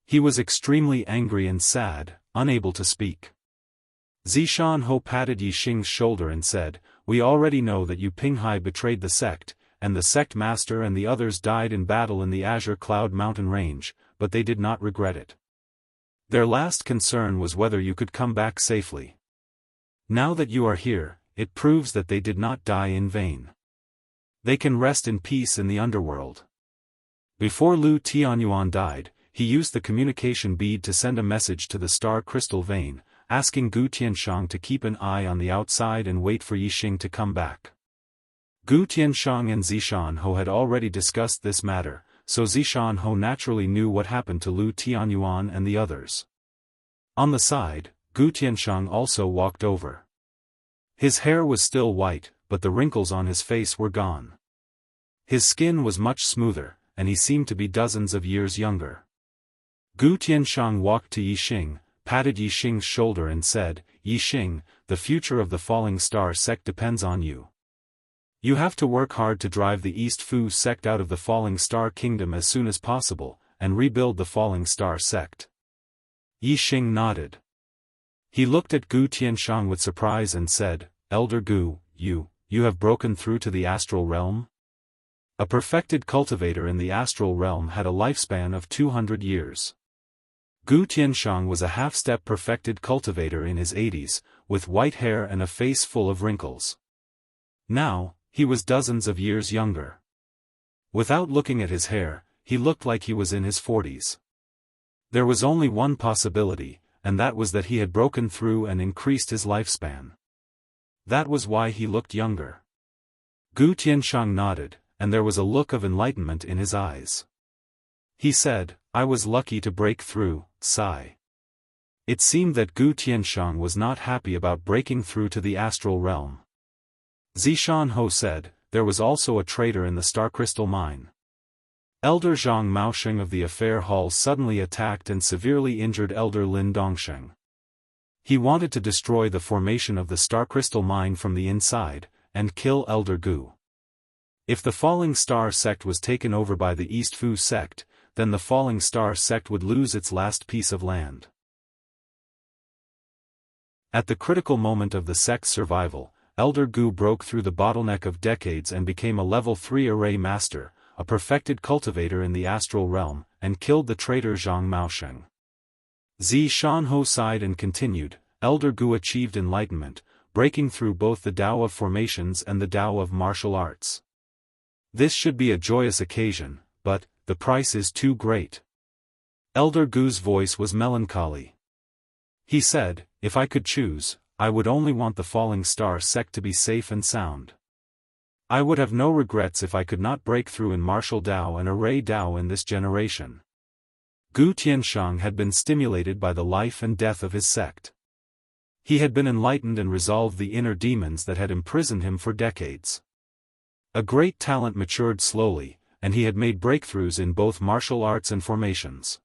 He was extremely angry and sad, unable to speak. Zishan Ho patted Yixing's shoulder and said, "We already know that you Pinghai betrayed the sect, and the sect master and the others died in battle in the Azure Cloud Mountain Range, but they did not regret it. Their last concern was whether you could come back safely. Now that you are here, it proves that they did not die in vain. They can rest in peace in the underworld." Before Lu Tianyuan died, he used the communication bead to send a message to the Star Crystal Vein, asking Gu Tianshang to keep an eye on the outside and wait for Yixing to come back. Gu Tianshang and Zishan Ho had already discussed this matter, so Zishan Ho naturally knew what happened to Lu Tianyuan and the others. On the side, Gu Tianshang also walked over. His hair was still white, but the wrinkles on his face were gone. His skin was much smoother, and he seemed to be dozens of years younger. Gu Tianshang walked to Yixing, patted Yixing's shoulder and said, "Yixing, the future of the Falling Star sect depends on you. You have to work hard to drive the East Fu sect out of the Falling Star Kingdom as soon as possible, and rebuild the Falling Star sect." Yixing nodded. He looked at Gu Tianshang with surprise and said, "Elder Gu, you have broken through to the astral realm?" A perfected cultivator in the astral realm had a lifespan of 200 years. Gu Tianshang was a half-step perfected cultivator in his 80s, with white hair and a face full of wrinkles. Now, he was dozens of years younger. Without looking at his hair, he looked like he was in his 40s. There was only one possibility, and that was that he had broken through and increased his lifespan. That was why he looked younger. Gu Tianshang nodded, and there was a look of enlightenment in his eyes. He said, "I was lucky to break through, Sai. It seemed that Gu Tianshang was not happy about breaking through to the astral realm. Zishan Ho said, there was also a traitor in the star crystal mine. Elder Zhang Maosheng of the affair hall suddenly attacked and severely injured Elder Lin Dongsheng. He wanted to destroy the formation of the star crystal mine from the inside, and kill Elder Gu. If the Falling Star sect was taken over by the East Fu sect, then the Falling Star sect would lose its last piece of land. At the critical moment of the sect's survival, Elder Gu broke through the bottleneck of decades and became a level 3 array master, a perfected cultivator in the astral realm, and killed the traitor Zhang Maosheng. Zishan Ho sighed and continued, Elder Gu achieved enlightenment, breaking through both the Tao of formations and the Tao of martial arts. This should be a joyous occasion, but the price is too great. Elder Gu's voice was melancholy. He said, if I could choose, I would only want the Falling Star sect to be safe and sound. I would have no regrets if I could not break through in martial Tao and array Tao in this generation. Gu Tianshang had been stimulated by the life and death of his sect. He had been enlightened and resolved the inner demons that had imprisoned him for decades. A great talent matured slowly, and he had made breakthroughs in both martial arts and formations.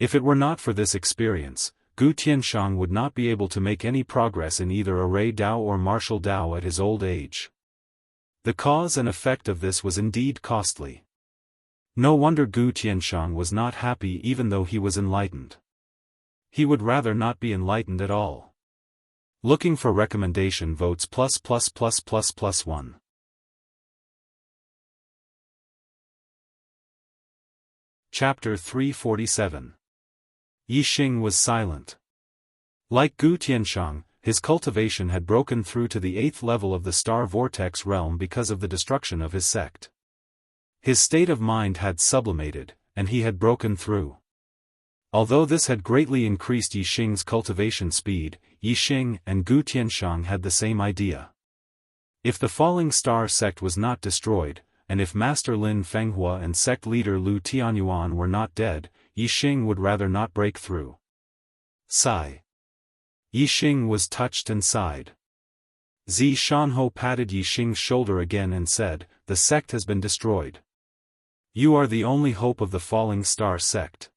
If it were not for this experience, Gu Tianshang would not be able to make any progress in either array Tao or martial Tao at his old age. The cause and effect of this was indeed costly. No wonder Gu Tianshang was not happy even though he was enlightened. He would rather not be enlightened at all. Looking for recommendation votes ++++++1. Chapter 347. Yixing was silent. Like Gu Tianshang, his cultivation had broken through to the 8th level of the star vortex realm because of the destruction of his sect. His state of mind had sublimated, and he had broken through. Although this had greatly increased Yixing's cultivation speed, Yixing and Gu Tianshang had the same idea. If the Falling Star sect was not destroyed, and if Master Lin Fenghua and sect leader Lu Tianyuan were not dead, Yixing would rather not break through. Sigh. Yixing was touched and sighed. Zishan patted Yixing's shoulder again and said, the sect has been destroyed. You are the only hope of the Falling Star sect.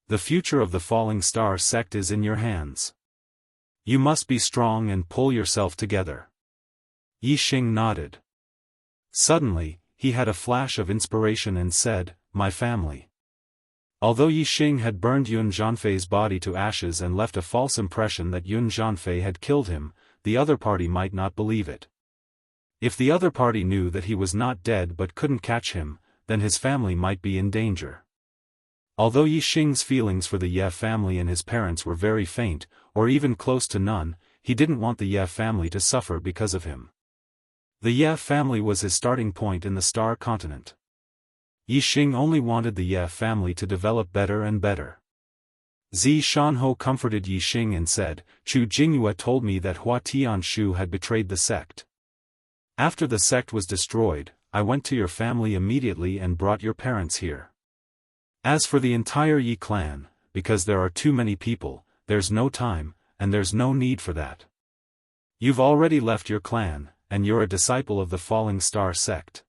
The future of the Falling Star sect is in your hands. You must be strong and pull yourself together. Yixing nodded. Suddenly, he had a flash of inspiration and said, my family. Although Yixing had burned Yun Zhanfei's body to ashes and left a false impression that Yun Zhanfei had killed him, the other party might not believe it. If the other party knew that he was not dead but couldn't catch him, then his family might be in danger. Although Yixing's feelings for the Ye family and his parents were very faint, or even close to none, he didn't want the Ye family to suffer because of him. The Ye family was his starting point in the Star Continent. Yixing only wanted the Ye family to develop better and better. Zishan comforted Yixing and said, Chu Jingyue told me that Hua Tianshu had betrayed the sect. After the sect was destroyed, I went to your family immediately and brought your parents here. As for the entire Yi clan, because there are too many people, there's no time, and there's no need for that. You've already left your clan, and you're a disciple of the Falling Star sect.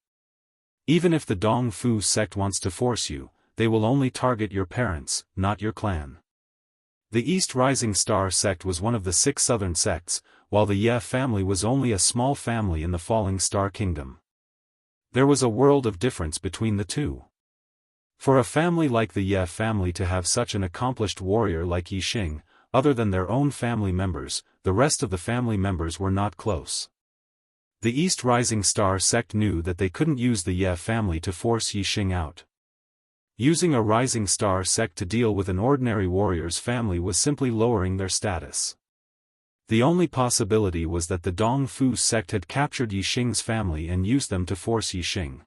Even if the Dong Fu sect wants to force you, they will only target your parents, not your clan. The East Rising Star sect was one of the 6 southern sects, while the Ye family was only a small family in the Falling Star Kingdom. There was a world of difference between the two. For a family like the Ye family to have such an accomplished warrior like Yixing, other than their own family members, the rest of the family members were not close. The East Rising Star sect knew that they couldn't use the Ye family to force Yixing out. Using a Rising Star sect to deal with an ordinary warrior's family was simply lowering their status. The only possibility was that the Dong Fu sect had captured Yixing's family and used them to force Yixing.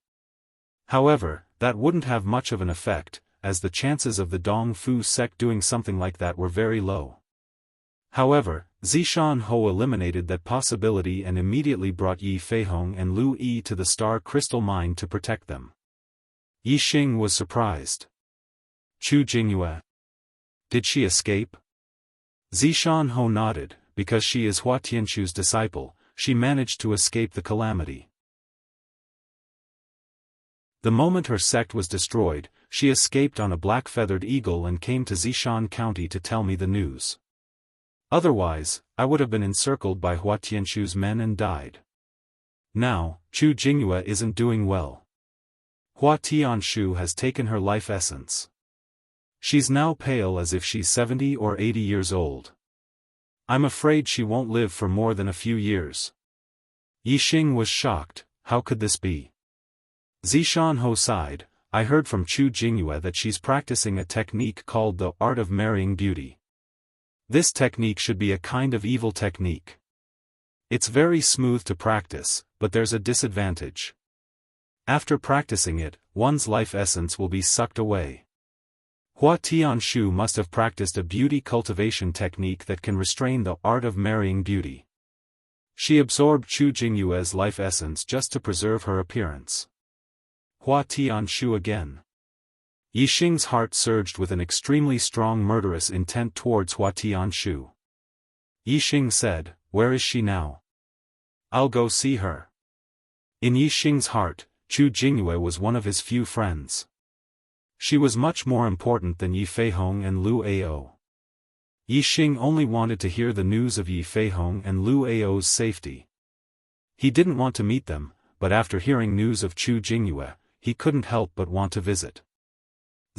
However, that wouldn't have much of an effect, as the chances of the Dong Fu sect doing something like that were very low. However, Zishan eliminated that possibility and immediately brought Yi Feihong and Lu Yi to the Star Crystal Mine to protect them. Yixing was surprised. Chu Jingyue. Did she escape? Zishan nodded. Because she is Hua Tianqu's disciple, she managed to escape the calamity. The moment her sect was destroyed, she escaped on a black-feathered eagle and came to Zishan County to tell me the news. Otherwise, I would have been encircled by Hua Tianqu's men and died. Now, Chu Jingyue isn't doing well. Hua Tianqiu has taken her life essence. She's now pale as if she's 70 or 80 years old. I'm afraid she won't live for more than a few years. Yixing was shocked. How could this be? Zishan sighed. I heard from Chu Jingyue that she's practicing a technique called the art of marrying beauty. This technique should be a kind of evil technique. It's very smooth to practice, but there's a disadvantage. After practicing it, one's life essence will be sucked away. Hua Tianqiu must have practiced a beauty cultivation technique that can restrain the art of marrying beauty. She absorbed Chu Jingyue's life essence just to preserve her appearance. Hua Tianqiu again. Yixing's heart surged with an extremely strong murderous intent towards Hua Tianqiu. Yixing said, "Where is she now? I'll go see her." In Yixing's heart, Chu Jingyue was one of his few friends. She was much more important than Yi Feihong and Lu Ao. Yixing only wanted to hear the news of Yi Feihong and Lu Ao's safety. He didn't want to meet them, but after hearing news of Chu Jingyue, he couldn't help but want to visit.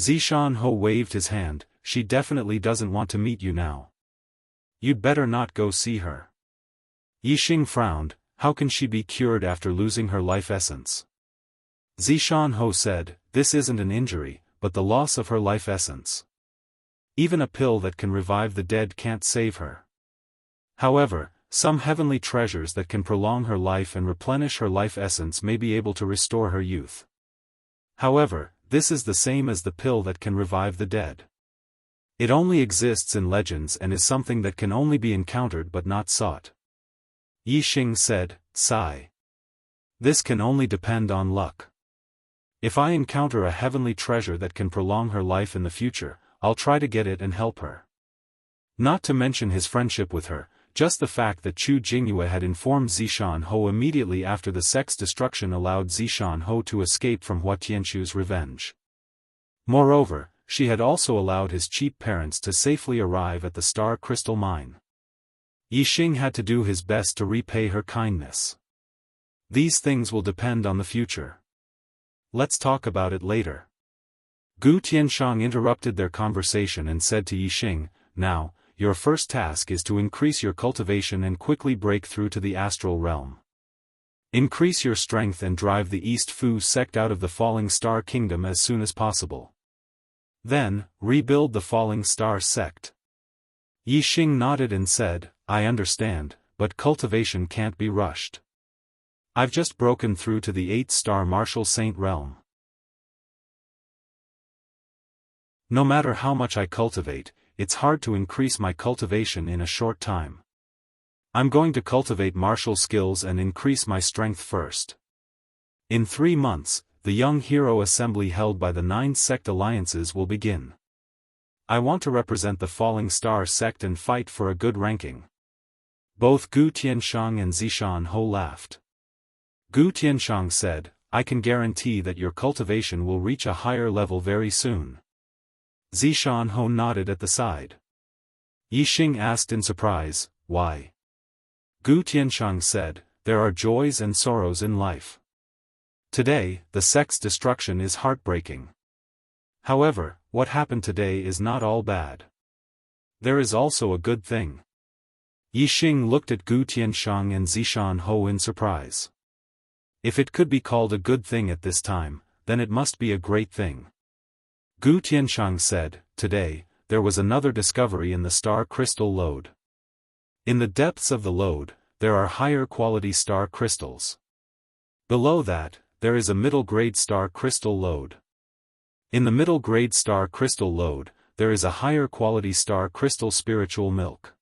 Zishan waved his hand. She definitely doesn't want to meet you now. You'd better not go see her. Yixing frowned. How can she be cured after losing her life essence? Zishan said, this isn't an injury, but the loss of her life essence. Even a pill that can revive the dead can't save her. However, some heavenly treasures that can prolong her life and replenish her life essence may be able to restore her youth. However, this is the same as the pill that can revive the dead. It only exists in legends and is something that can only be encountered but not sought. Yixing said, sigh. This can only depend on luck. If I encounter a heavenly treasure that can prolong her life in the future, I'll try to get it and help her. Not to mention his friendship with her, just the fact that Chu Jingyue had informed Zishan immediately after the sect's destruction allowed Zishan to escape from Hua Tianqiu's revenge. Moreover, she had also allowed his cheap parents to safely arrive at the star crystal mine. Yixing had to do his best to repay her kindness. These things will depend on the future. Let's talk about it later. Gu Tianshang interrupted their conversation and said to Yixing, now, your first task is to increase your cultivation and quickly break through to the astral realm. Increase your strength and drive the East Fu sect out of the Falling Star Kingdom as soon as possible. Then, rebuild the Falling Star sect. Yixing nodded and said, I understand, but cultivation can't be rushed. I've just broken through to the 8-star Martial Saint realm. No matter how much I cultivate, it's hard to increase my cultivation in a short time. I'm going to cultivate martial skills and increase my strength first. In 3 months, the Young Hero Assembly held by the 9 sect alliances will begin. I want to represent the Falling Star sect and fight for a good ranking. Both Gu Tianshang and Zishan laughed. Gu Tianshang said, I can guarantee that your cultivation will reach a higher level very soon. Zishan nodded at the side. Yixing asked in surprise, why? Gu Tianshang said, there are joys and sorrows in life. Today, the sect's destruction is heartbreaking. However, what happened today is not all bad. There is also a good thing. Yixing looked at Gu Tianshang and Zishan in surprise. If it could be called a good thing at this time, then it must be a great thing. Gu Tianshang said, today, there was another discovery in the star crystal lode. In the depths of the lode, there are higher quality star crystals. Below that, there is a middle-grade star crystal lode. In the middle-grade star crystal lode, there is a higher quality star crystal spiritual milk.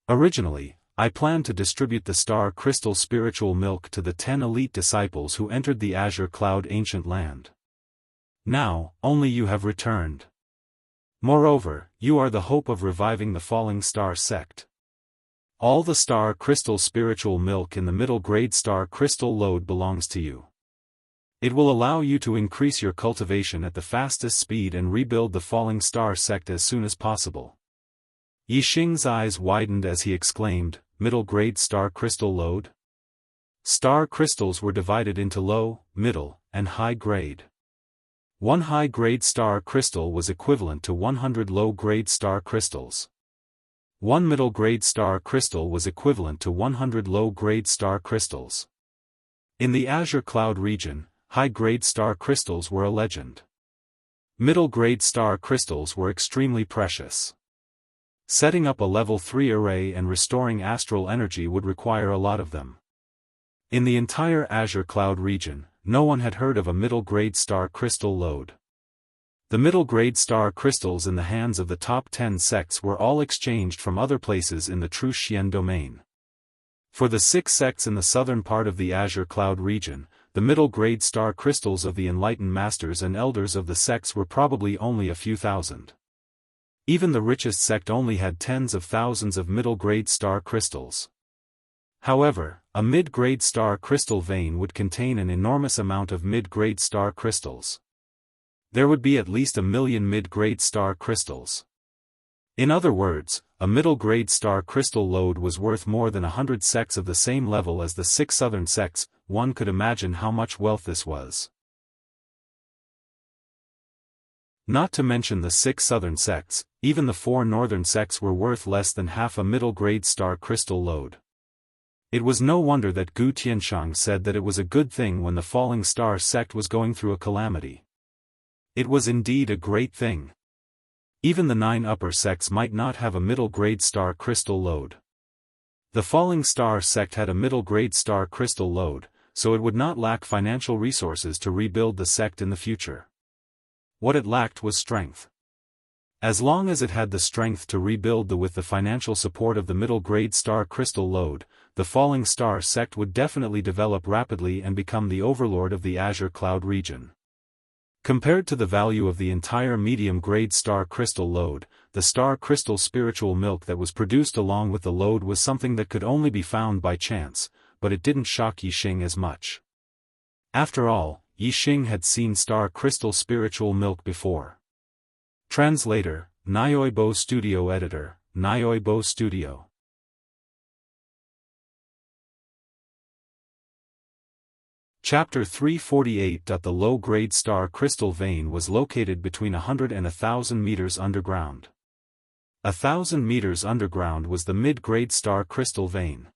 Originally, I planned to distribute the star crystal spiritual milk to the 10 elite disciples who entered the Azure Cloud ancient land. Now, only you have returned. Moreover, you are the hope of reviving the falling star sect. All the star crystal spiritual milk in the middle grade star crystal lode belongs to you. It will allow you to increase your cultivation at the fastest speed and rebuild the falling star sect as soon as possible. Yixing's eyes widened as he exclaimed, middle grade star crystal lode? Star crystals were divided into low, middle, and high grade. One high-grade star crystal was equivalent to 100 low-grade star crystals. One middle-grade star crystal was equivalent to 100 low-grade star crystals. In the Azure Cloud region, high-grade star crystals were a legend. Middle-grade star crystals were extremely precious. Setting up a level 3 array and restoring astral energy would require a lot of them. In the entire Azure Cloud region, no one had heard of a middle-grade star crystal lode. The middle-grade star crystals in the hands of the top 10 sects were all exchanged from other places in the True Xian domain. For the 6 sects in the southern part of the Azure Cloud region, the middle-grade star crystals of the enlightened masters and elders of the sects were probably only a few thousand. Even the richest sect only had tens of thousands of middle-grade star crystals. However, a mid-grade star crystal vein would contain an enormous amount of mid-grade star crystals. There would be at least 1 million mid-grade star crystals. In other words, a middle-grade star crystal lode was worth more than 100 sects of the same level as the 6 southern sects. One could imagine how much wealth this was. Not to mention the 6 southern sects, even the 4 northern sects were worth less than half a middle-grade star crystal lode. It was no wonder that Gu Tianshang said that it was a good thing when the falling star sect was going through a calamity. It was indeed a great thing. Even the 9 upper sects might not have a middle-grade star crystal lode. The falling star sect had a middle-grade star crystal lode, so it would not lack financial resources to rebuild the sect in the future. What it lacked was strength. As long as it had the strength to rebuild with the financial support of the middle-grade star crystal lode, the falling star sect would definitely develop rapidly and become the overlord of the Azure Cloud region. Compared to the value of the entire medium-grade star crystal lode, the star crystal spiritual milk that was produced along with the lode was something that could only be found by chance, but it didn't shock Yixing as much. After all, Yixing had seen star crystal spiritual milk before. Translator, Nyoibo Studio Editor, Nyoibo Studio. Chapter 348. The low-grade star crystal vein was located between 100 and 1,000 meters underground. 1,000 meters underground was the mid-grade star crystal vein.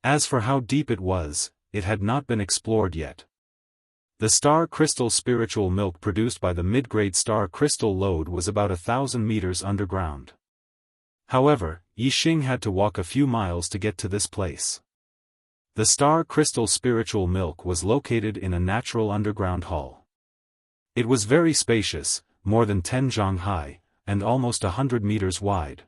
As for how deep it was, it had not been explored yet. The star crystal spiritual milk produced by the mid-grade star crystal lode was about 1,000 meters underground. However, Yixing had to walk a few miles to get to this place. The star crystal spiritual milk was located in a natural underground hall. It was very spacious, more than 10 zhang high, and almost 100 meters wide.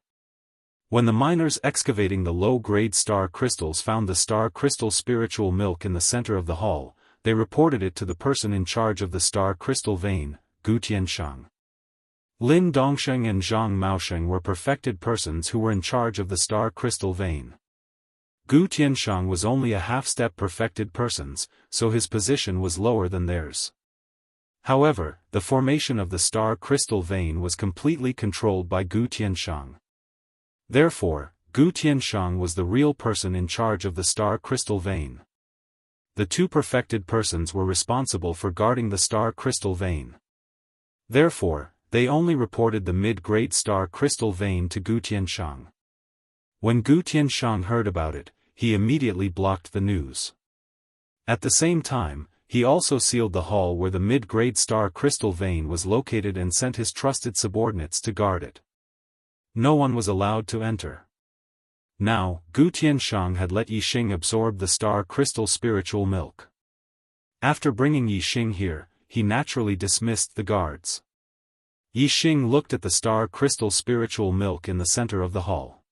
When the miners excavating the low-grade star crystals found the star crystal spiritual milk in the center of the hall, they reported it to the person in charge of the star crystal vein, Gu Tianshang. Lin Dongsheng and Zhang Maosheng were perfected persons who were in charge of the star crystal vein. Gu Tianshang was only a half-step perfected persons, so his position was lower than theirs. However, the formation of the star crystal vein was completely controlled by Gu Tianshang. Therefore, Gu Tianshang was the real person in charge of the star crystal vein. The 2 perfected persons were responsible for guarding the star crystal vein. Therefore, they only reported the mid-grade star crystal vein to Gu Tianshang. When Gu Tianshang heard about it, he immediately blocked the news. At the same time, he also sealed the hall where the mid-grade star crystal vein was located and sent his trusted subordinates to guard it. No one was allowed to enter. Now, Gu Tianshang had let Yixing absorb the star crystal spiritual milk. After bringing Yixing here, he naturally dismissed the guards. Yixing looked at the star crystal spiritual milk in the center of the hall.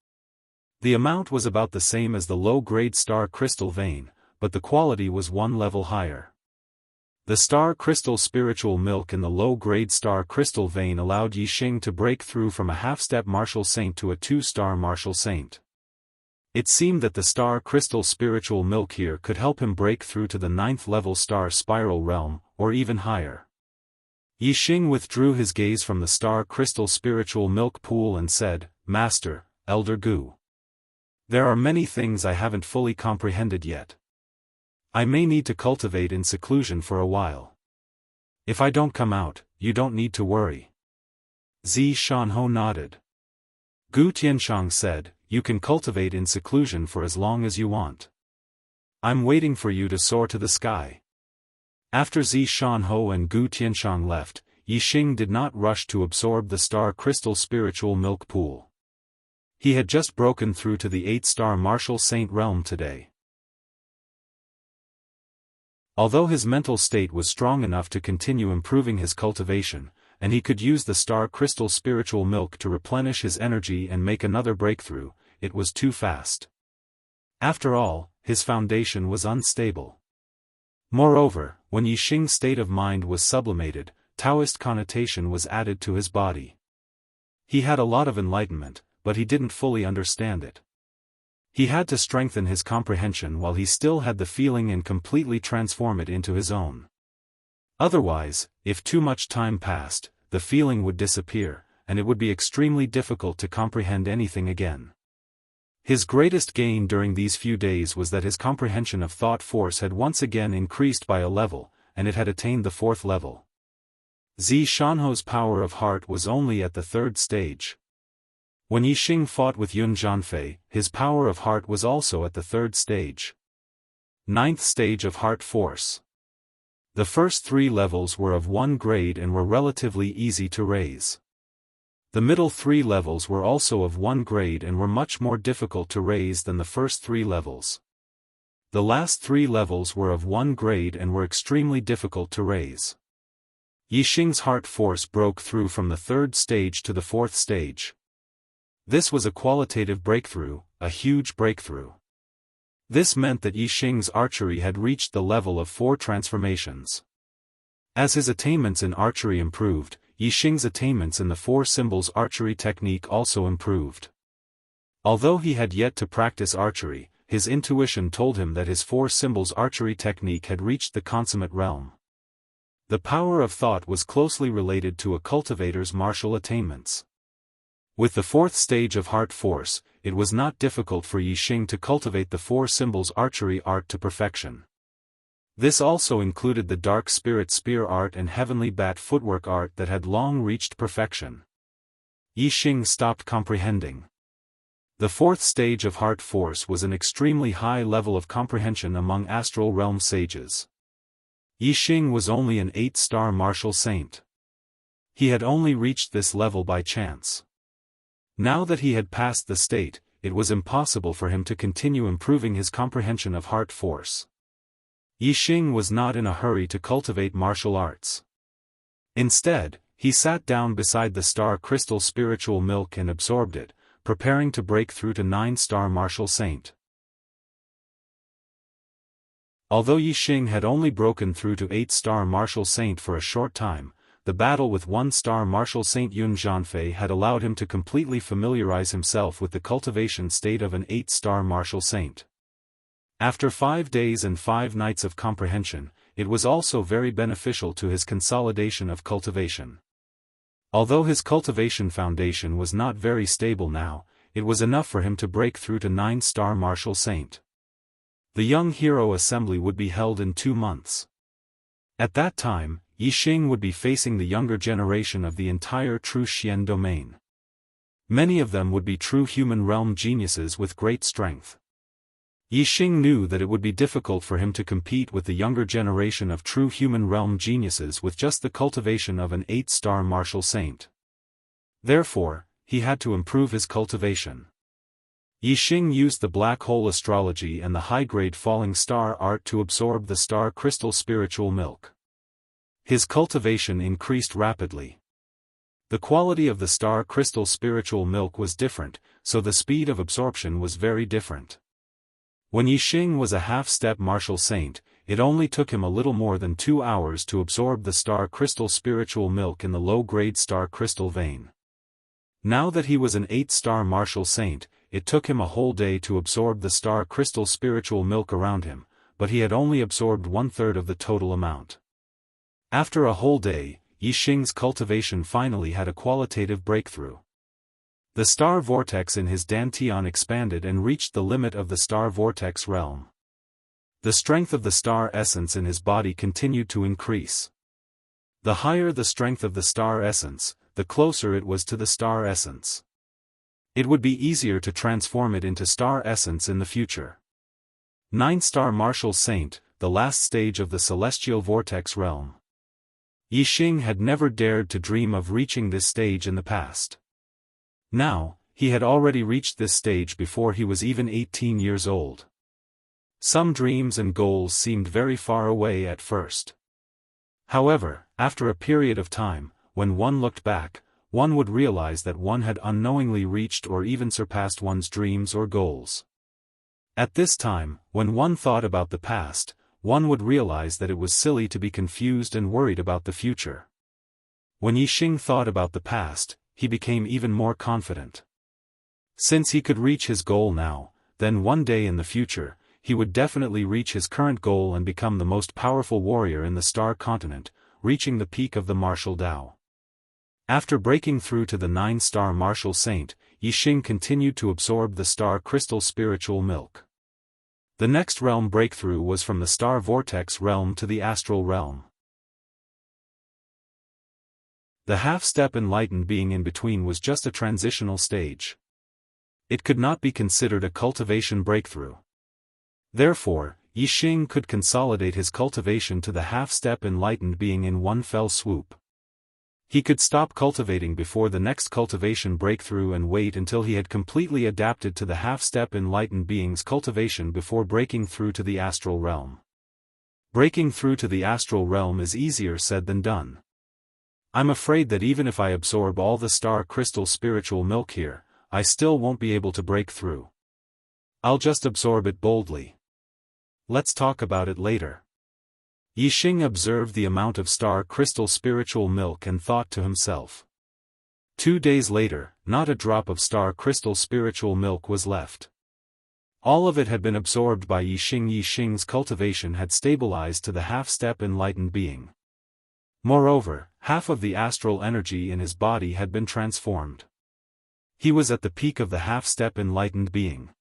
The amount was about the same as the low-grade star crystal vein, but the quality was 1 level higher. The star crystal spiritual milk in the low-grade star crystal vein allowed Yixing to break through from a half-step martial saint to a 2-star martial saint. It seemed that the star crystal spiritual milk here could help him break through to the 9th level star spiral realm, or even higher. Yixing withdrew his gaze from the star crystal spiritual milk pool and said, "Master, Elder Gu. There are many things I haven't fully comprehended yet. I may need to cultivate in seclusion for a while. If I don't come out, you don't need to worry." Zi Shanho nodded. Gu Tianshang said, "You can cultivate in seclusion for as long as you want. I'm waiting for you to soar to the sky." After Zi Shanho and Gu Tianshang left, Yixing did not rush to absorb the star crystal spiritual milk pool. He had just broken through to the 8-star martial saint realm today. Although his mental state was strong enough to continue improving his cultivation, and he could use the star crystal spiritual milk to replenish his energy and make another breakthrough, it was too fast. After all, his foundation was unstable. Moreover, when Yixing's state of mind was sublimated, Daoist connotation was added to his body. He had a lot of enlightenment, but he didn't fully understand it. He had to strengthen his comprehension while he still had the feeling and completely transform it into his own. Otherwise, if too much time passed, the feeling would disappear, and it would be extremely difficult to comprehend anything again. His greatest gain during these few days was that his comprehension of thought force had once again increased by a level, and it had attained the 4th level. Zi Shanho's power of heart was only at the 3rd stage. When Yixing fought with Yun Zhanfei, his power of heart was also at the 3rd stage. 9th stage of heart force. The first 3 levels were of 1 grade and were relatively easy to raise. The middle 3 levels were also of 1 grade and were much more difficult to raise than the first 3 levels. The last 3 levels were of 1 grade and were extremely difficult to raise. Yixing's heart force broke through from the 3rd stage to the 4th stage. This was a qualitative breakthrough, a huge breakthrough. This meant that Yixing's archery had reached the level of 4 transformations. As his attainments in archery improved, Yixing's attainments in the 4 symbols archery technique also improved. Although he had yet to practice archery, his intuition told him that his 4 symbols archery technique had reached the consummate realm. The power of thought was closely related to a cultivator's martial attainments. With the 4th stage of heart force, it was not difficult for Yixing to cultivate the 4 symbols archery art to perfection. This also included the dark spirit spear art and heavenly bat footwork art that had long reached perfection. Yixing stopped comprehending. The 4th stage of heart force was an extremely high level of comprehension among astral realm sages. Yixing was only an 8-star martial saint. He had only reached this level by chance. Now that he had passed the state, it was impossible for him to continue improving his comprehension of heart force. Yixing was not in a hurry to cultivate martial arts. Instead, he sat down beside the star crystal spiritual milk and absorbed it, preparing to break through to 9-star martial saint. Although Yixing had only broken through to 8-star martial saint for a short time, the battle with 1-star martial saint Yun Zhanfei had allowed him to completely familiarize himself with the cultivation state of an 8-star martial saint. After 5 days and 5 nights of comprehension, it was also very beneficial to his consolidation of cultivation. Although his cultivation foundation was not very stable now, it was enough for him to break through to 9-star martial saint. The Young Hero Assembly would be held in 2 months. At that time, Yixing would be facing the younger generation of the entire True Xian domain. Many of them would be true human realm geniuses with great strength. Yixing knew that it would be difficult for him to compete with the younger generation of true human realm geniuses with just the cultivation of an 8-star martial saint. Therefore, he had to improve his cultivation. Yixing used the black hole astrology and the high-grade falling star art to absorb the star crystal spiritual milk. His cultivation increased rapidly. The quality of the star crystal spiritual milk was different, so the speed of absorption was very different. When Yixing was a half-step martial saint, it only took him a little more than 2 hours to absorb the star crystal spiritual milk in the low-grade star crystal vein. Now that he was an 8-star martial saint, it took him a whole day to absorb the star crystal spiritual milk around him, but he had only absorbed 1/3 of the total amount. After a whole day, Yixing's cultivation finally had a qualitative breakthrough. The star vortex in his dantian expanded and reached the limit of the star vortex realm. The strength of the star essence in his body continued to increase. The higher the strength of the star essence, the closer it was to the star essence. It would be easier to transform it into star essence in the future. 9-star martial saint, the last stage of the celestial vortex realm. Yixing had never dared to dream of reaching this stage in the past. Now, he had already reached this stage before he was even 18 years old. Some dreams and goals seemed very far away at first. However, after a period of time, when one looked back, one would realize that one had unknowingly reached or even surpassed one's dreams or goals. At this time, when one thought about the past, one would realize that it was silly to be confused and worried about the future. When Yixing thought about the past, he became even more confident. Since he could reach his goal now, then one day in the future, he would definitely reach his current goal and become the most powerful warrior in the star continent, reaching the peak of the martial Tao. After breaking through to the 9-star martial saint, Yixing continued to absorb the star crystal spiritual milk. The next realm breakthrough was from the star vortex realm to the astral realm. The half-step enlightened being in between was just a transitional stage. It could not be considered a cultivation breakthrough. Therefore, Yixing could consolidate his cultivation to the half-step enlightened being in one fell swoop. He could stop cultivating before the next cultivation breakthrough and wait until he had completely adapted to the half-step enlightened being's cultivation before breaking through to the astral realm. Breaking through to the astral realm is easier said than done. I'm afraid that even if I absorb all the star crystal spiritual milk here, I still won't be able to break through. I'll just absorb it boldly. Let's talk about it later. Yixing observed the amount of star crystal spiritual milk and thought to himself. 2 days later, not a drop of star crystal spiritual milk was left. All of it had been absorbed by Yixing. Yixing's cultivation had stabilized to the half-step enlightened being. Moreover, half of the astral energy in his body had been transformed. He was at the peak of the half-step enlightened being.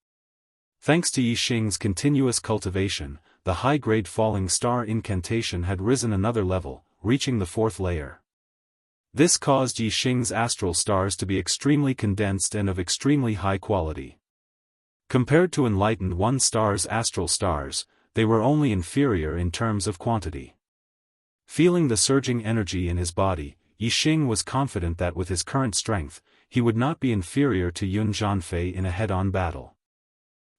Thanks to Yixing's continuous cultivation, the high-grade falling star incantation had risen another level, reaching the 4th layer. This caused Yixing's astral stars to be extremely condensed and of extremely high quality. Compared to enlightened 1-star's astral stars, they were only inferior in terms of quantity. Feeling the surging energy in his body, Yixing was confident that with his current strength, he would not be inferior to Yun Zhanfei in a head-on battle.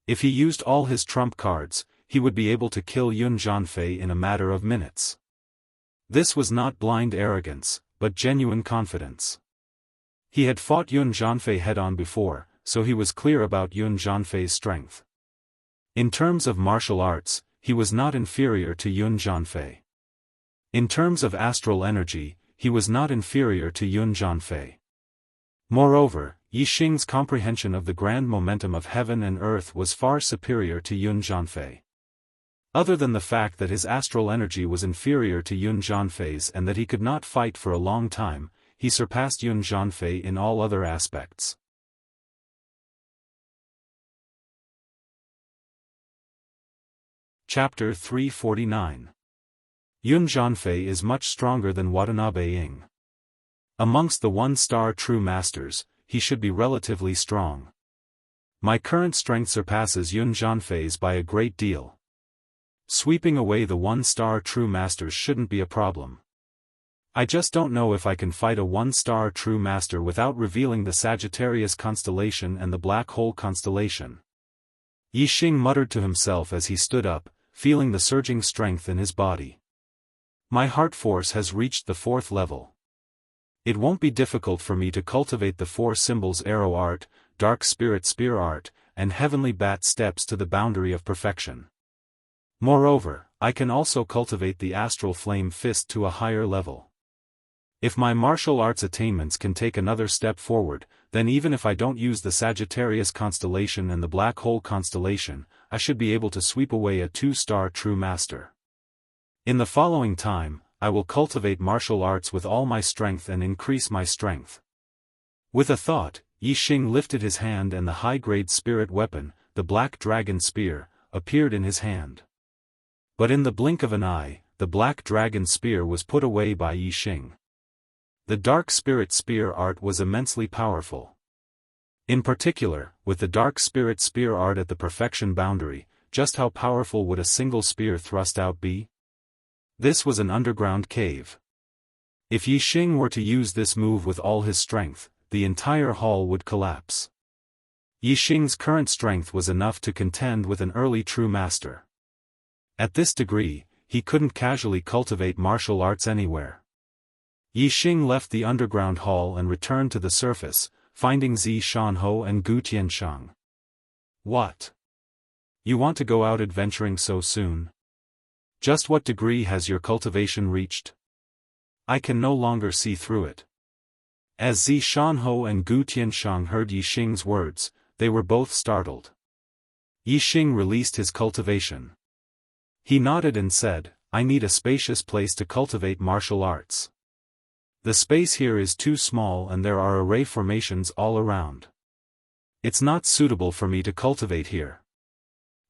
If he used all his trump cards, he would be able to kill Yun Zhanfei in a matter of minutes. This was not blind arrogance, but genuine confidence. He had fought Yun Zhanfei head-on before, so he was clear about Yun Zhanfei's strength. In terms of martial arts, he was not inferior to Yun Zhanfei. In terms of astral energy, he was not inferior to Yun Zhanfei. Moreover, Yixing's comprehension of the grand momentum of heaven and earth was far superior to Yun Zhanfei. Other than the fact that his astral energy was inferior to Yun Zhanfei's and that he could not fight for a long time, he surpassed Yun Zhanfei in all other aspects. Chapter 349. Yun Zhanfei is much stronger than Watanabe Ying. Amongst the 1-star true masters, he should be relatively strong. My current strength surpasses Yun Zhanfei's by a great deal. Sweeping away the 1-star true masters shouldn't be a problem. I just don't know if I can fight a 1-star true master without revealing the Sagittarius constellation and the Black Hole constellation. Yixing muttered to himself as he stood up, feeling the surging strength in his body. My heart force has reached the 4th level. It won't be difficult for me to cultivate the 4 symbols arrow art, dark spirit spear art, and heavenly bat steps to the boundary of perfection. Moreover, I can also cultivate the astral flame fist to a higher level. If my martial arts attainments can take another step forward, then even if I don't use the Sagittarius constellation and the Black Hole constellation, I should be able to sweep away a 2-star true master. In the following time, I will cultivate martial arts with all my strength and increase my strength. With a thought, Yixing lifted his hand and the high-grade spirit weapon, the Black Dragon Spear, appeared in his hand. But in the blink of an eye, the Black Dragon Spear was put away by Yixing. The Dark Spirit Spear art was immensely powerful. In particular, with the Dark Spirit Spear art at the perfection boundary, just how powerful would a single spear thrust out be? This was an underground cave. If Yixing were to use this move with all his strength, the entire hall would collapse. Yixing's current strength was enough to contend with an early true master. At this degree, he couldn't casually cultivate martial arts anywhere. Yixing left the underground hall and returned to the surface, finding Zi Shanhou and Gu Tianshang. What? You want to go out adventuring so soon? Just what degree has your cultivation reached? I can no longer see through it. As Zi Shanhou and Gu Tianshang heard Yixing's words, they were both startled. Yixing released his cultivation. He nodded and said, I need a spacious place to cultivate martial arts. The space here is too small and there are array formations all around. It's not suitable for me to cultivate here.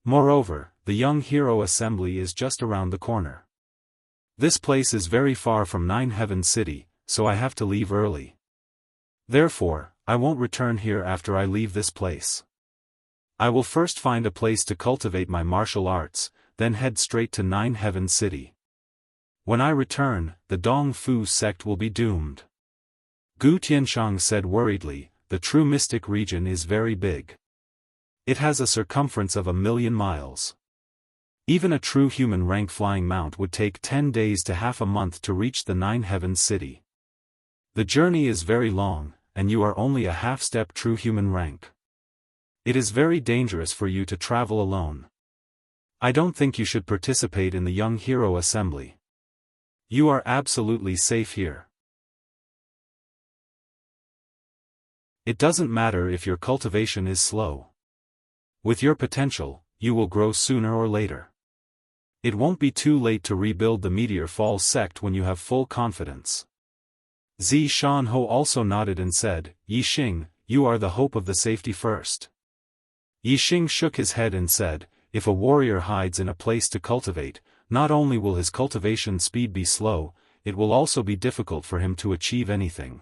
Moreover, the Young Hero Assembly is just around the corner. This place is very far from Nine Heaven City, so I have to leave early. Therefore, I won't return here after I leave this place. I will first find a place to cultivate my martial arts, then head straight to Nine Heaven City. When I return, the Dong Fu sect will be doomed. Gu Tianshang said worriedly, the true mystic region is very big. It has a circumference of 1,000,000 miles. Even a true human rank flying mount would take 10 days to half a month to reach the Nine Heavens City. The journey is very long, and you are only a half-step true human rank. It is very dangerous for you to travel alone. I don't think you should participate in the Young Hero Assembly. You are absolutely safe here. It doesn't matter if your cultivation is slow. With your potential, you will grow sooner or later. It won't be too late to rebuild the Meteor Falls sect when you have full confidence. Zi Shanhou also nodded and said, Yixing, you are the hope of the safety first. Yixing shook his head and said, if a warrior hides in a place to cultivate, not only will his cultivation speed be slow, it will also be difficult for him to achieve anything.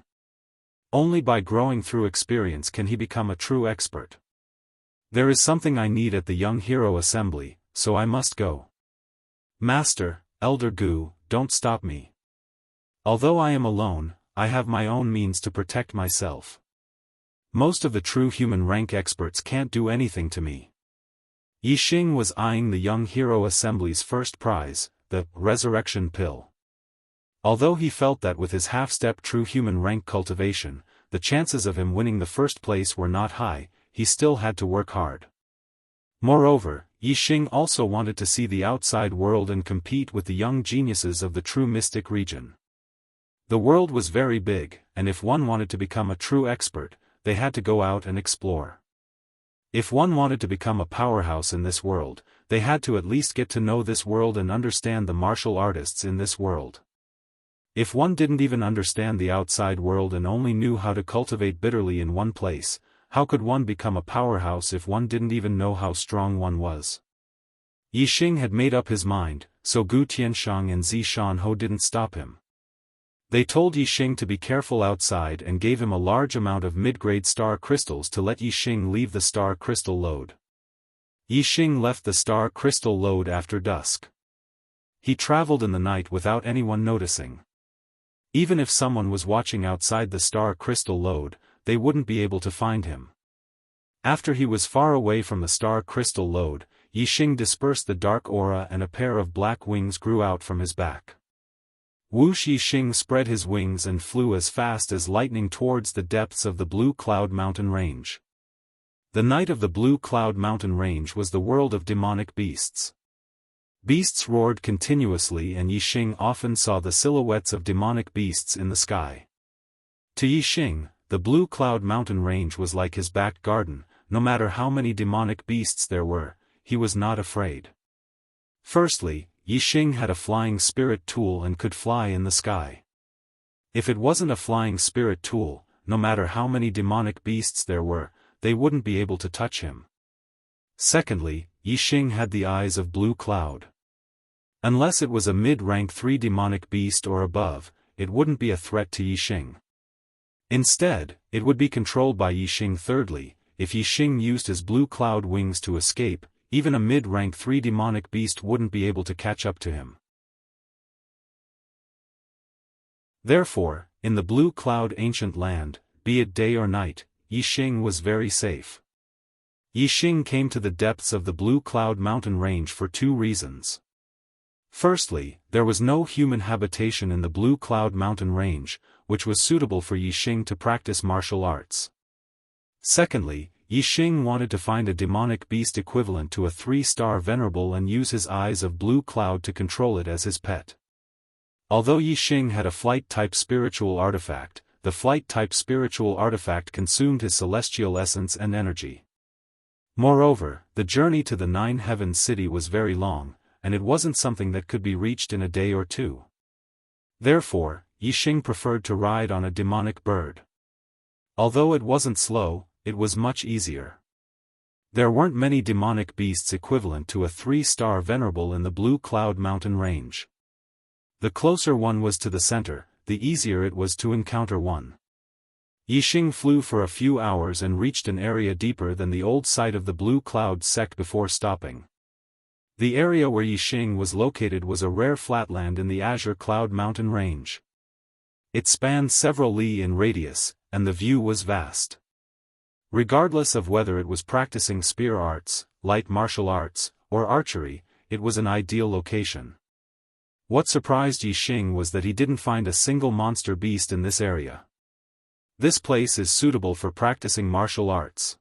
Only by growing through experience can he become a true expert. There is something I need at the Young Hero Assembly, so I must go. Master, Elder Gu, don't stop me. Although I am alone, I have my own means to protect myself. Most of the true human rank experts can't do anything to me. Yixing was eyeing the Young Hero Assembly's first prize, the resurrection pill. Although he felt that with his half-step true human rank cultivation, the chances of him winning the first place were not high, he still had to work hard. Moreover, Yixing also wanted to see the outside world and compete with the young geniuses of the true mystic region. The world was very big, and if one wanted to become a true expert, they had to go out and explore. If one wanted to become a powerhouse in this world, they had to at least get to know this world and understand the martial artists in this world. If one didn't even understand the outside world and only knew how to cultivate bitterly in one place, how could one become a powerhouse if one didn't even know how strong one was? Yixing had made up his mind, so Gu Tianshang and Zi Shanhou didn't stop him. They told Yixing to be careful outside and gave him a large amount of mid-grade star crystals to let Yixing leave the star crystal lode. Yixing left the star crystal lode after dusk. He traveled in the night without anyone noticing. Even if someone was watching outside the star crystal lode, they wouldn't be able to find him. After he was far away from the star crystal lode, Yixing dispersed the dark aura and a pair of black wings grew out from his back. Wuxia Xianxia spread his wings and flew as fast as lightning towards the depths of the Blue Cloud Mountain Range. The night of the Blue Cloud Mountain Range was the world of demonic beasts. Beasts roared continuously, and Yixing often saw the silhouettes of demonic beasts in the sky. To Yixing, the Blue Cloud mountain range was like his back garden. No matter how many demonic beasts there were, he was not afraid. Firstly, Yixing had a flying spirit tool and could fly in the sky. If it wasn't a flying spirit tool, no matter how many demonic beasts there were, they wouldn't be able to touch him. Secondly, Yixing had the eyes of Blue Cloud. Unless it was a mid-rank 3 demonic beast or above, it wouldn't be a threat to Yixing. Instead, it would be controlled by Yixing. Thirdly, if Yixing used his Blue Cloud wings to escape, even a mid-rank 3 demonic beast wouldn't be able to catch up to him. Therefore, in the Blue Cloud ancient land, be it day or night, Yixing was very safe. Yixing came to the depths of the Blue Cloud mountain range for 2 reasons. Firstly, there was no human habitation in the Blue Cloud mountain range, which was suitable for Yixing to practice martial arts. Secondly, Yixing wanted to find a demonic beast equivalent to a 3-star venerable and use his eyes of Blue Cloud to control it as his pet. Although Yixing had a flight-type spiritual artifact, the flight-type spiritual artifact consumed his celestial essence and energy. Moreover, the journey to the 9 Heavens city was very long, and it wasn't something that could be reached in a day or 2. Therefore, Yixing preferred to ride on a demonic bird. Although it wasn't slow, it was much easier. There weren't many demonic beasts equivalent to a 3-star venerable in the Blue Cloud mountain range. The closer one was to the center, the easier it was to encounter one. Yixing flew for a few hours and reached an area deeper than the old site of the Blue Cloud sect before stopping. The area where Yixing was located was a rare flatland in the Azure Cloud mountain range. It spanned several li in radius, and the view was vast. Regardless of whether it was practicing spear arts, light martial arts, or archery, it was an ideal location. What surprised Yixing was that he didn't find a single monster beast in this area. This place is suitable for practicing martial arts.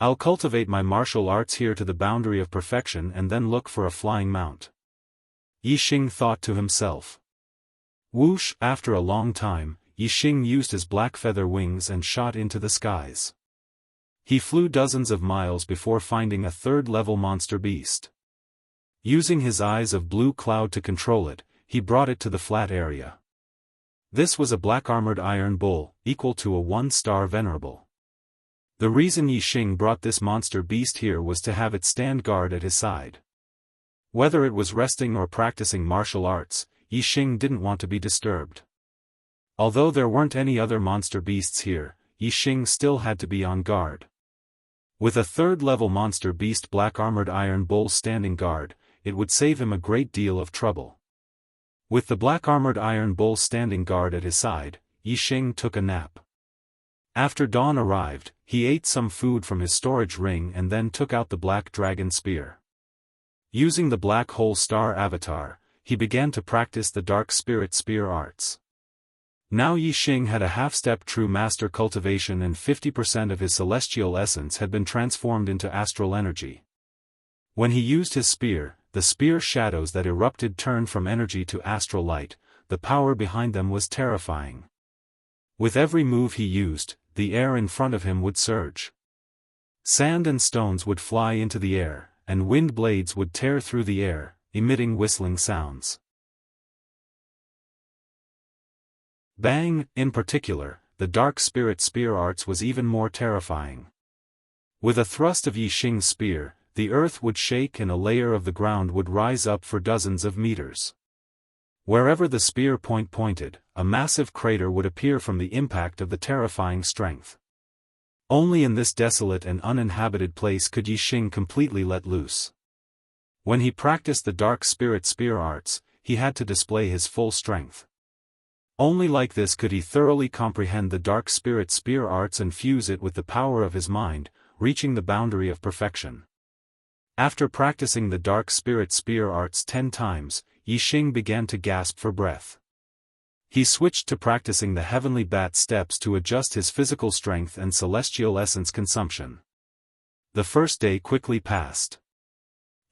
I'll cultivate my martial arts here to the boundary of perfection and then look for a flying mount. Yixing thought to himself. Whoosh! After a long time, Yixing used his black feather wings and shot into the skies. He flew dozens of miles before finding a 3rd-level monster beast. Using his eyes of Blue Cloud to control it, he brought it to the flat area. This was a black-armored iron bull, equal to a 1-star venerable. The reason Yixing brought this monster beast here was to have it stand guard at his side. Whether it was resting or practicing martial arts, Yixing didn't want to be disturbed. Although there weren't any other monster beasts here, Yixing still had to be on guard. With a 3rd-level monster beast black-armored iron bull standing guard, it would save him a great deal of trouble. With the black-armored iron bull standing guard at his side, Yixing took a nap. After dawn arrived, he ate some food from his storage ring and then took out the black dragon spear. Using the black hole star avatar, he began to practice the dark spirit spear arts. Now Yixing had a half-step true master cultivation and 50% of his celestial essence had been transformed into astral energy. When he used his spear, the spear shadows that erupted turned from energy to astral light. The power behind them was terrifying. With every move he used, the air in front of him would surge. Sand and stones would fly into the air, and wind blades would tear through the air, emitting whistling sounds. Bang! In particular, the dark spirit spear arts was even more terrifying. With a thrust of Yixing's spear, the earth would shake and a layer of the ground would rise up for dozens of meters. Wherever the spear point pointed, a massive crater would appear from the impact of the terrifying strength. Only in this desolate and uninhabited place could Yixing completely let loose. When he practiced the dark spirit spear arts, he had to display his full strength. Only like this could he thoroughly comprehend the dark spirit spear arts and fuse it with the power of his mind, reaching the boundary of perfection. After practicing the dark spirit spear arts 10 times, Yixing began to gasp for breath. He switched to practicing the heavenly bat steps to adjust his physical strength and celestial essence consumption. The first day quickly passed.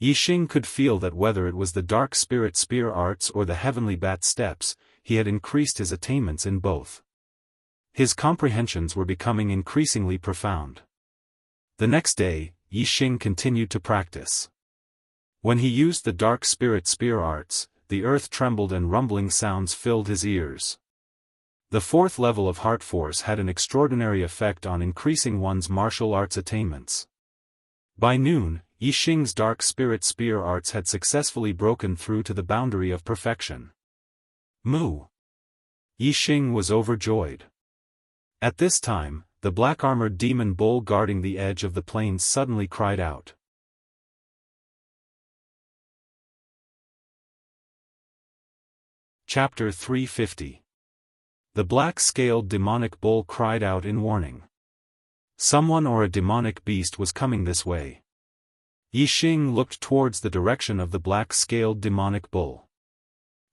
Yixing could feel that whether it was the dark spirit spear arts or the heavenly bat steps, he had increased his attainments in both. His comprehensions were becoming increasingly profound. The next day, Yixing continued to practice. When he used the dark spirit spear arts, the earth trembled and rumbling sounds filled his ears. The fourth level of heart force had an extraordinary effect on increasing one's martial arts attainments. By noon, Yixing's dark spirit spear arts had successfully broken through to the boundary of perfection. Moo! Yixing was overjoyed. At this time, the black-armored demon bull guarding the edge of the plains suddenly cried out. Chapter 350. The black-scaled demonic bull cried out in warning. Someone or a demonic beast was coming this way. Yixing looked towards the direction of the black-scaled demonic bull.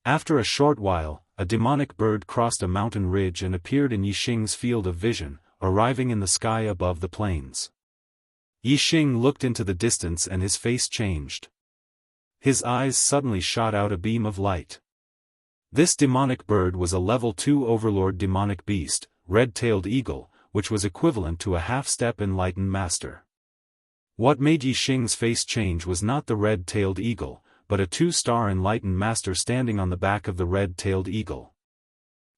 After a short while, a demonic bird crossed a mountain ridge and appeared in Yixing's field of vision, arriving in the sky above the plains. Yixing looked into the distance and his face changed. His eyes suddenly shot out a beam of light. This demonic bird was a level 2 overlord demonic beast, red-tailed eagle, which was equivalent to a half-step enlightened master. What made Yixing's face change was not the red-tailed eagle, but a 2-star enlightened master standing on the back of the red-tailed eagle.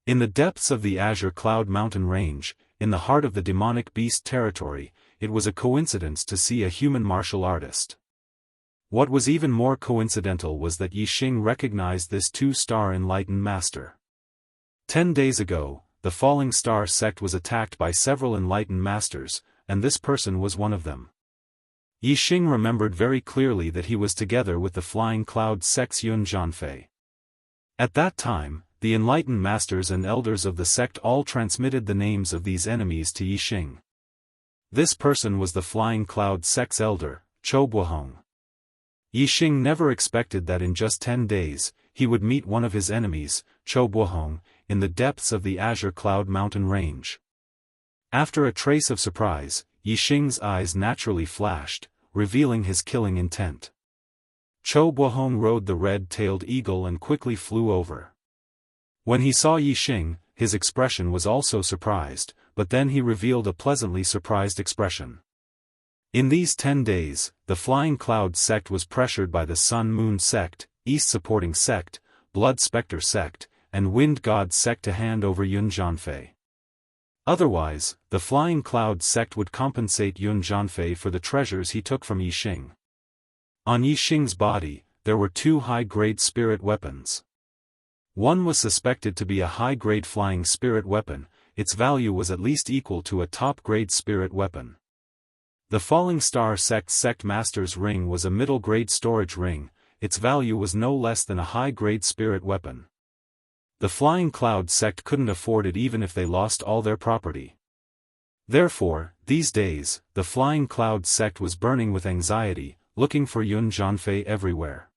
In the depths of the Azure Cloud Mountain Range, in the heart of the demonic beast territory, it was a coincidence to see a human martial artist. What was even more coincidental was that Yixing recognized this 2-star enlightened master. 10 days ago, the Falling Star sect was attacked by several enlightened masters, and this person was one of them. Yixing remembered very clearly that he was together with the Flying Cloud sect's Yun Zhanfei. At that time, the enlightened masters and elders of the sect all transmitted the names of these enemies to Yixing. This person was the Flying Cloud sect's elder, Chou Buohong. Yixing never expected that in just 10 days, he would meet one of his enemies, Chou Buohong, in the depths of the Azure Cloud Mountain Range. After a trace of surprise, Yixing's eyes naturally flashed, revealing his killing intent. Chou Buohong rode the red-tailed eagle and quickly flew over. When he saw Yixing, his expression was also surprised, but then he revealed a pleasantly surprised expression. In these 10 days, the Flying Cloud sect was pressured by the Sun Moon sect, East Supporting sect, Blood Spectre sect, and Wind God sect to hand over Yun Zhanfei. Otherwise, the Flying Cloud sect would compensate Yun Zhanfei for the treasures he took from Yixing. On Yixing's body, there were 2 high-grade spirit weapons. One was suspected to be a high-grade flying spirit weapon, its value was at least equal to a top-grade spirit weapon. The Falling Star sect's sect master's ring was a middle-grade storage ring, its value was no less than a high-grade spirit weapon. The Flying Cloud sect couldn't afford it even if they lost all their property. Therefore, these days, the Flying Cloud sect was burning with anxiety, looking for Yun Zhanfei everywhere.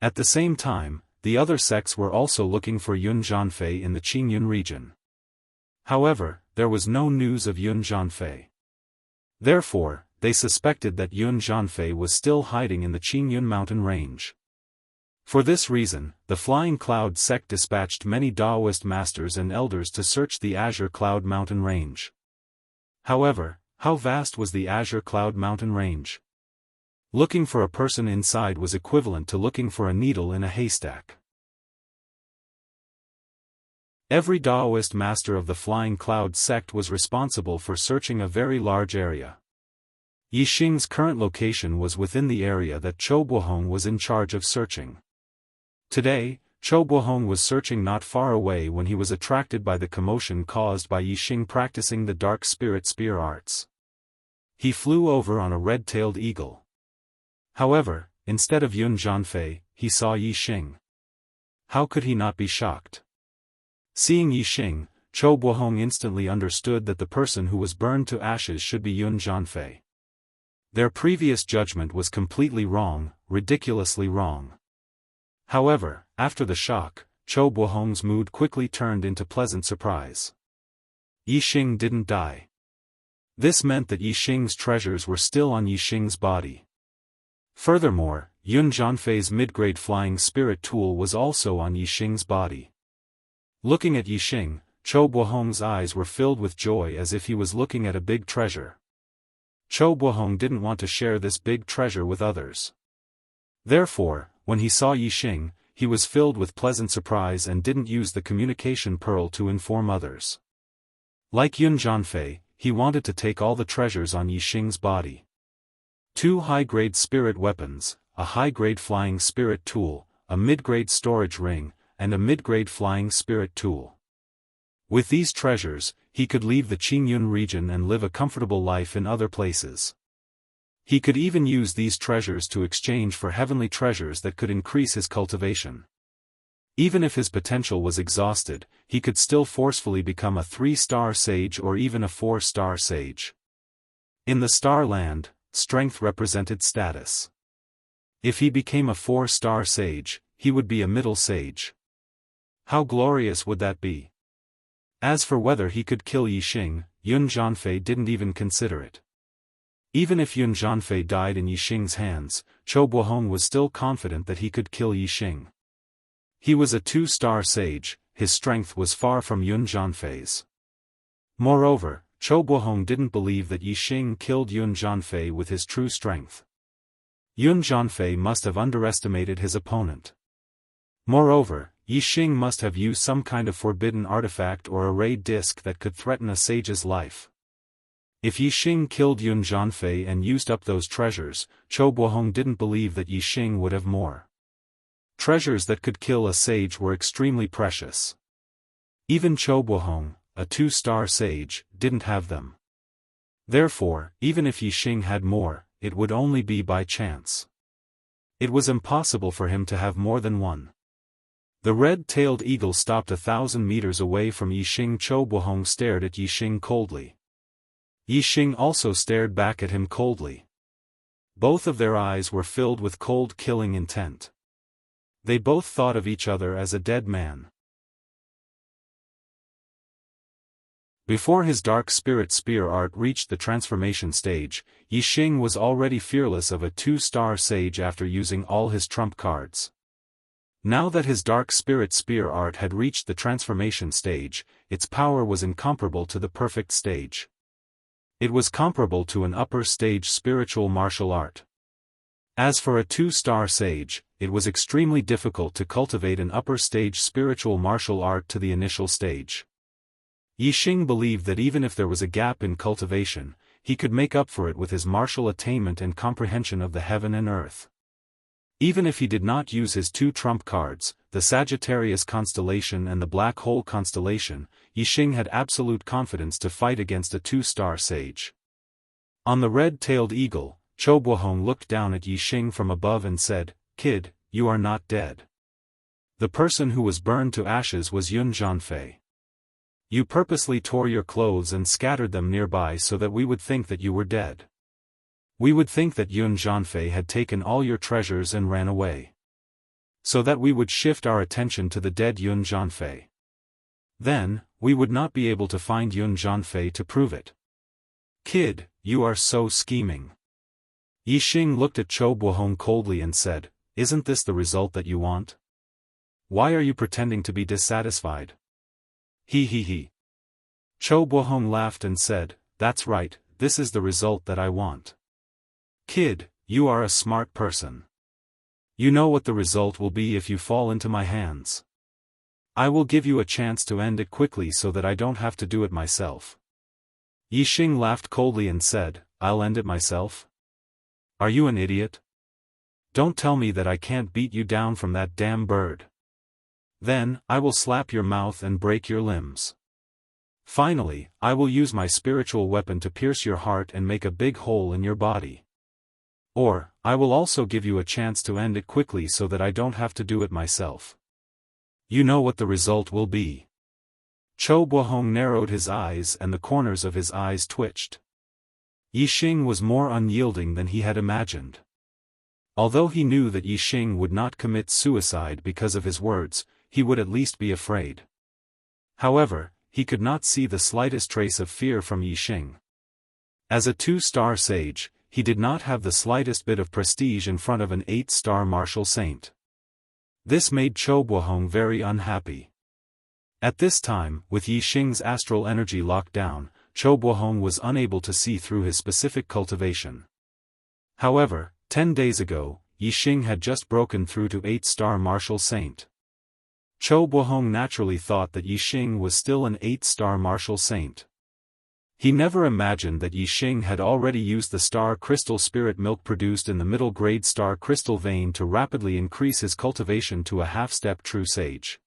At the same time, the other sects were also looking for Yun Zhanfei in the Qingyun region. However, there was no news of Yun Zhanfei. Therefore, they suspected that Yun Zhanfei was still hiding in the Qingyun mountain range. For this reason, the Flying Cloud sect dispatched many Daoist masters and elders to search the Azure Cloud mountain range. However, how vast was the Azure Cloud mountain range? Looking for a person inside was equivalent to looking for a needle in a haystack. Every Daoist master of the Flying Cloud sect was responsible for searching a very large area. Yixing's current location was within the area that Chou Buohong was in charge of searching. Today, Chou Buohong was searching not far away when he was attracted by the commotion caused by Yixing practicing the dark spirit spear arts. He flew over on a red-tailed eagle. However, instead of Yun Zhanfei, he saw Yixing. How could he not be shocked? Seeing Yixing, Chou Buohong instantly understood that the person who was burned to ashes should be Yun Zhanfei. Their previous judgment was completely wrong, ridiculously wrong. However, after the shock, Chou Buohong's mood quickly turned into pleasant surprise. Yixing didn't die. This meant that Yixing's treasures were still on Yixing's body. Furthermore, Yun Jianfei's mid-grade flying spirit tool was also on Yixing's body. Looking at Yixing, Chou Buohong's eyes were filled with joy as if he was looking at a big treasure. Chou Buohong didn't want to share this big treasure with others. Therefore, when he saw Yixing, he was filled with pleasant surprise and didn't use the communication pearl to inform others. Like Yun Jianfei, he wanted to take all the treasures on Yixing's body. 2 high-grade spirit weapons, a high-grade flying spirit tool, a mid-grade storage ring, and a mid-grade flying spirit tool. With these treasures, he could leave the Qingyun region and live a comfortable life in other places. He could even use these treasures to exchange for heavenly treasures that could increase his cultivation. Even if his potential was exhausted, he could still forcefully become a 3-star sage or even a 4-star sage. In the Star Land, strength represented status. If he became a 4-star sage, he would be a middle sage. How glorious would that be? As for whether he could kill Yixing, Yun Jianfei didn't even consider it. Even if Yun Jianfei died in Yixing's hands, Chou Buohong was still confident that he could kill Yixing. He was a 2-star sage, his strength was far from Yun Jianfei's. Moreover, Chou Buohong didn't believe that Yixing killed Yun Jianfei with his true strength. Yun Jianfei must have underestimated his opponent. Moreover, Yixing must have used some kind of forbidden artifact or array disc that could threaten a sage's life. If Yixing killed Yun Jianfei and used up those treasures, Chou Buohong didn't believe that Yixing would have more. Treasures that could kill a sage were extremely precious. Even Chou Buohong, a 2-star sage, didn't have them. Therefore, even if Yixing had more, it would only be by chance. It was impossible for him to have more than one. The red-tailed eagle stopped 1,000 meters away from Yixing. Chou Buohong stared at Yixing coldly. Yixing also stared back at him coldly. Both of their eyes were filled with cold killing intent. They both thought of each other as a dead man. Before his dark spirit spear art reached the transformation stage, Yixing was already fearless of a 2-star sage after using all his trump cards. Now that his dark spirit spear art had reached the transformation stage, its power was incomparable to the perfect stage. It was comparable to an upper stage spiritual martial art. As for a 2-star sage, it was extremely difficult to cultivate an upper stage spiritual martial art to the initial stage. Yixing believed that even if there was a gap in cultivation, he could make up for it with his martial attainment and comprehension of the heaven and earth. Even if he did not use his 2 trump cards, the Sagittarius constellation and the Black Hole constellation, Yixing had absolute confidence to fight against a 2-star sage. On the red-tailed eagle, Chou Buohong looked down at Yixing from above and said, "Kid, you are not dead. The person who was burned to ashes was Yun Jianfei. You purposely tore your clothes and scattered them nearby so that we would think that you were dead. We would think that Yun Jianfei had taken all your treasures and ran away. So that we would shift our attention to the dead Yun Jianfei. Then, we would not be able to find Yun Jianfei to prove it. Kid, you are so scheming." Yixing looked at Chou Buohong coldly and said, "Isn't this the result that you want? Why are you pretending to be dissatisfied?" He. Chou Buohong laughed and said, "That's right, this is the result that I want. Kid, you are a smart person. You know what the result will be if you fall into my hands. I will give you a chance to end it quickly so that I don't have to do it myself." Yixing laughed coldly and said, "I'll end it myself? Are you an idiot? Don't tell me that I can't beat you down from that damn bird. Then, I will slap your mouth and break your limbs. Finally, I will use my spiritual weapon to pierce your heart and make a big hole in your body. Or, I will also give you a chance to end it quickly so that I don't have to do it myself. You know what the result will be." Chou Buohong narrowed his eyes and the corners of his eyes twitched. Yixing was more unyielding than he had imagined. Although he knew that Yixing would not commit suicide because of his words, he would at least be afraid. However, he could not see the slightest trace of fear from Yixing. As a 2-star sage, he did not have the slightest bit of prestige in front of an 8-star martial saint. This made Chou Buohong very unhappy. At this time, with Yixing's astral energy locked down, Chou Buohong was unable to see through his specific cultivation. However, 10 days ago, Yixing had just broken through to 8-star martial saint. Chou Buohong naturally thought that Yixing was still an 8-star martial saint. He never imagined that Yixing had already used the star crystal spirit milk produced in the middle-grade star crystal vein to rapidly increase his cultivation to a half-step true sage.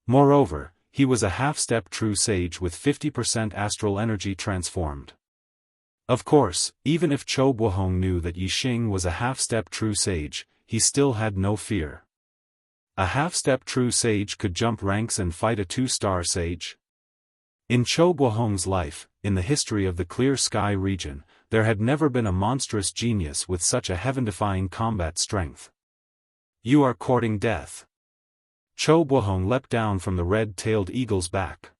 Moreover, he was a half-step true sage with 50% astral energy transformed. Of course, even if Chou Buohong knew that Yixing was a half-step true sage, he still had no fear. A half-step true sage could jump ranks and fight a 2-star sage. In Chou Buohong's life, in the history of the Clear Sky region, there had never been a monstrous genius with such a heaven-defying combat strength. You are courting death. Chou Buohong leapt down from the red-tailed eagle's back.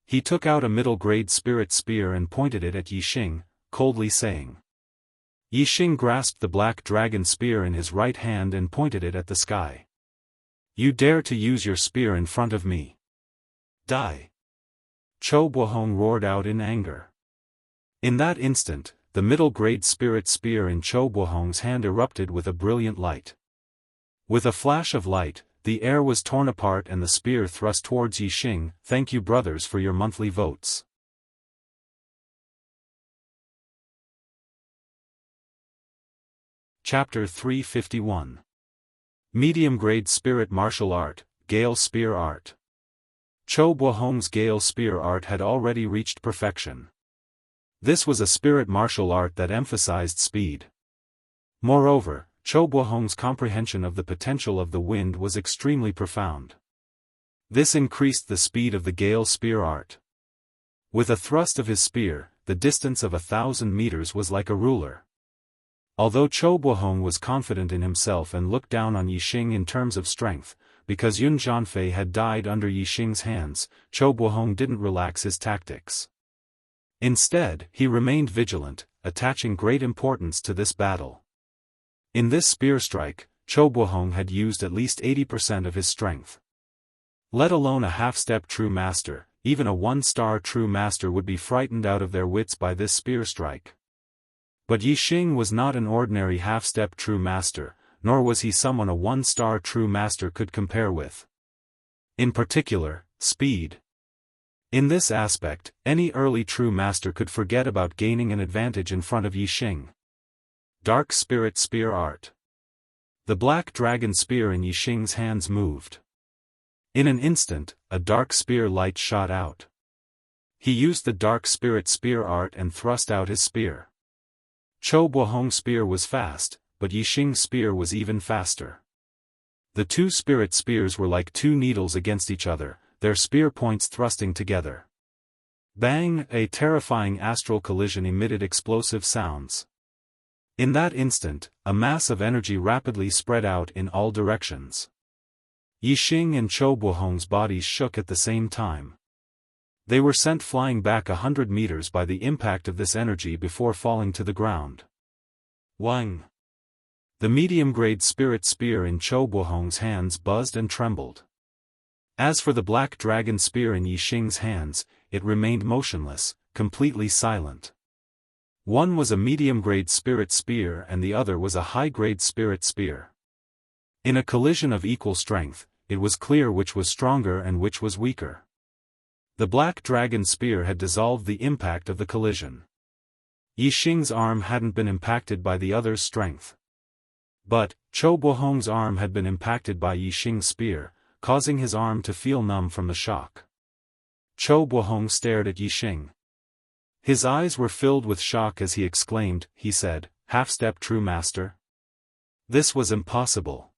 He took out a middle-grade spirit spear and pointed it at Yixing, coldly saying. Yixing grasped the black dragon spear in his right hand and pointed it at the sky. You dare to use your spear in front of me? Die! Chou Buohong roared out in anger. In that instant, the middle-grade spirit spear in Chou Buohong's hand erupted with a brilliant light. With a flash of light, the air was torn apart and the spear thrust towards Yixing. Thank you brothers for your monthly votes. Chapter 351. Medium-grade Spirit Martial Art, Gale Spear Art. Chou Buohong's Gale Spear Art had already reached perfection. This was a spirit martial art that emphasized speed. Moreover, Chou Buohong's comprehension of the potential of the wind was extremely profound. This increased the speed of the Gale Spear Art. With a thrust of his spear, the distance of 1,000 meters was like a ruler. Although Chou Buohong was confident in himself and looked down on Yixing in terms of strength, because Yun Zhanfei had died under Yixing's hands, Chou Buohong didn't relax his tactics. Instead, he remained vigilant, attaching great importance to this battle. In this spear strike, Chou Buohong had used at least 80% of his strength. Let alone a half-step true master, even a 1-star true master would be frightened out of their wits by this spear strike. But Yixing was not an ordinary half-step true master, nor was he someone a 1-star true master could compare with. In particular, speed. In this aspect, any early true master could forget about gaining an advantage in front of Yixing. Dark Spirit Spear Art. The black dragon spear in Yixing's hands moved. In an instant, a dark spear light shot out. He used the Dark Spirit Spear Art and thrust out his spear. Chou Buohong's spear was fast, but Yixing's spear was even faster. The two spirit spears were like two needles against each other, their spear points thrusting together. Bang! A terrifying astral collision emitted explosive sounds. In that instant, a mass of energy rapidly spread out in all directions. Yixing and Chou Buohong's bodies shook at the same time. They were sent flying back 100 meters by the impact of this energy before falling to the ground. Wang! The medium-grade spirit spear in Chou Buohong's hands buzzed and trembled. As for the black dragon spear in Yixing's hands, it remained motionless, completely silent. One was a medium-grade spirit spear and the other was a high-grade spirit spear. In a collision of equal strength, it was clear which was stronger and which was weaker. The black dragon spear had dissolved the impact of the collision. Yixing's arm hadn't been impacted by the other's strength. But, Chou Buohong's arm had been impacted by Yixing's spear, causing his arm to feel numb from the shock. Chou Buohong stared at Yixing. His eyes were filled with shock as he exclaimed, he said, "Half-step true master? This was impossible.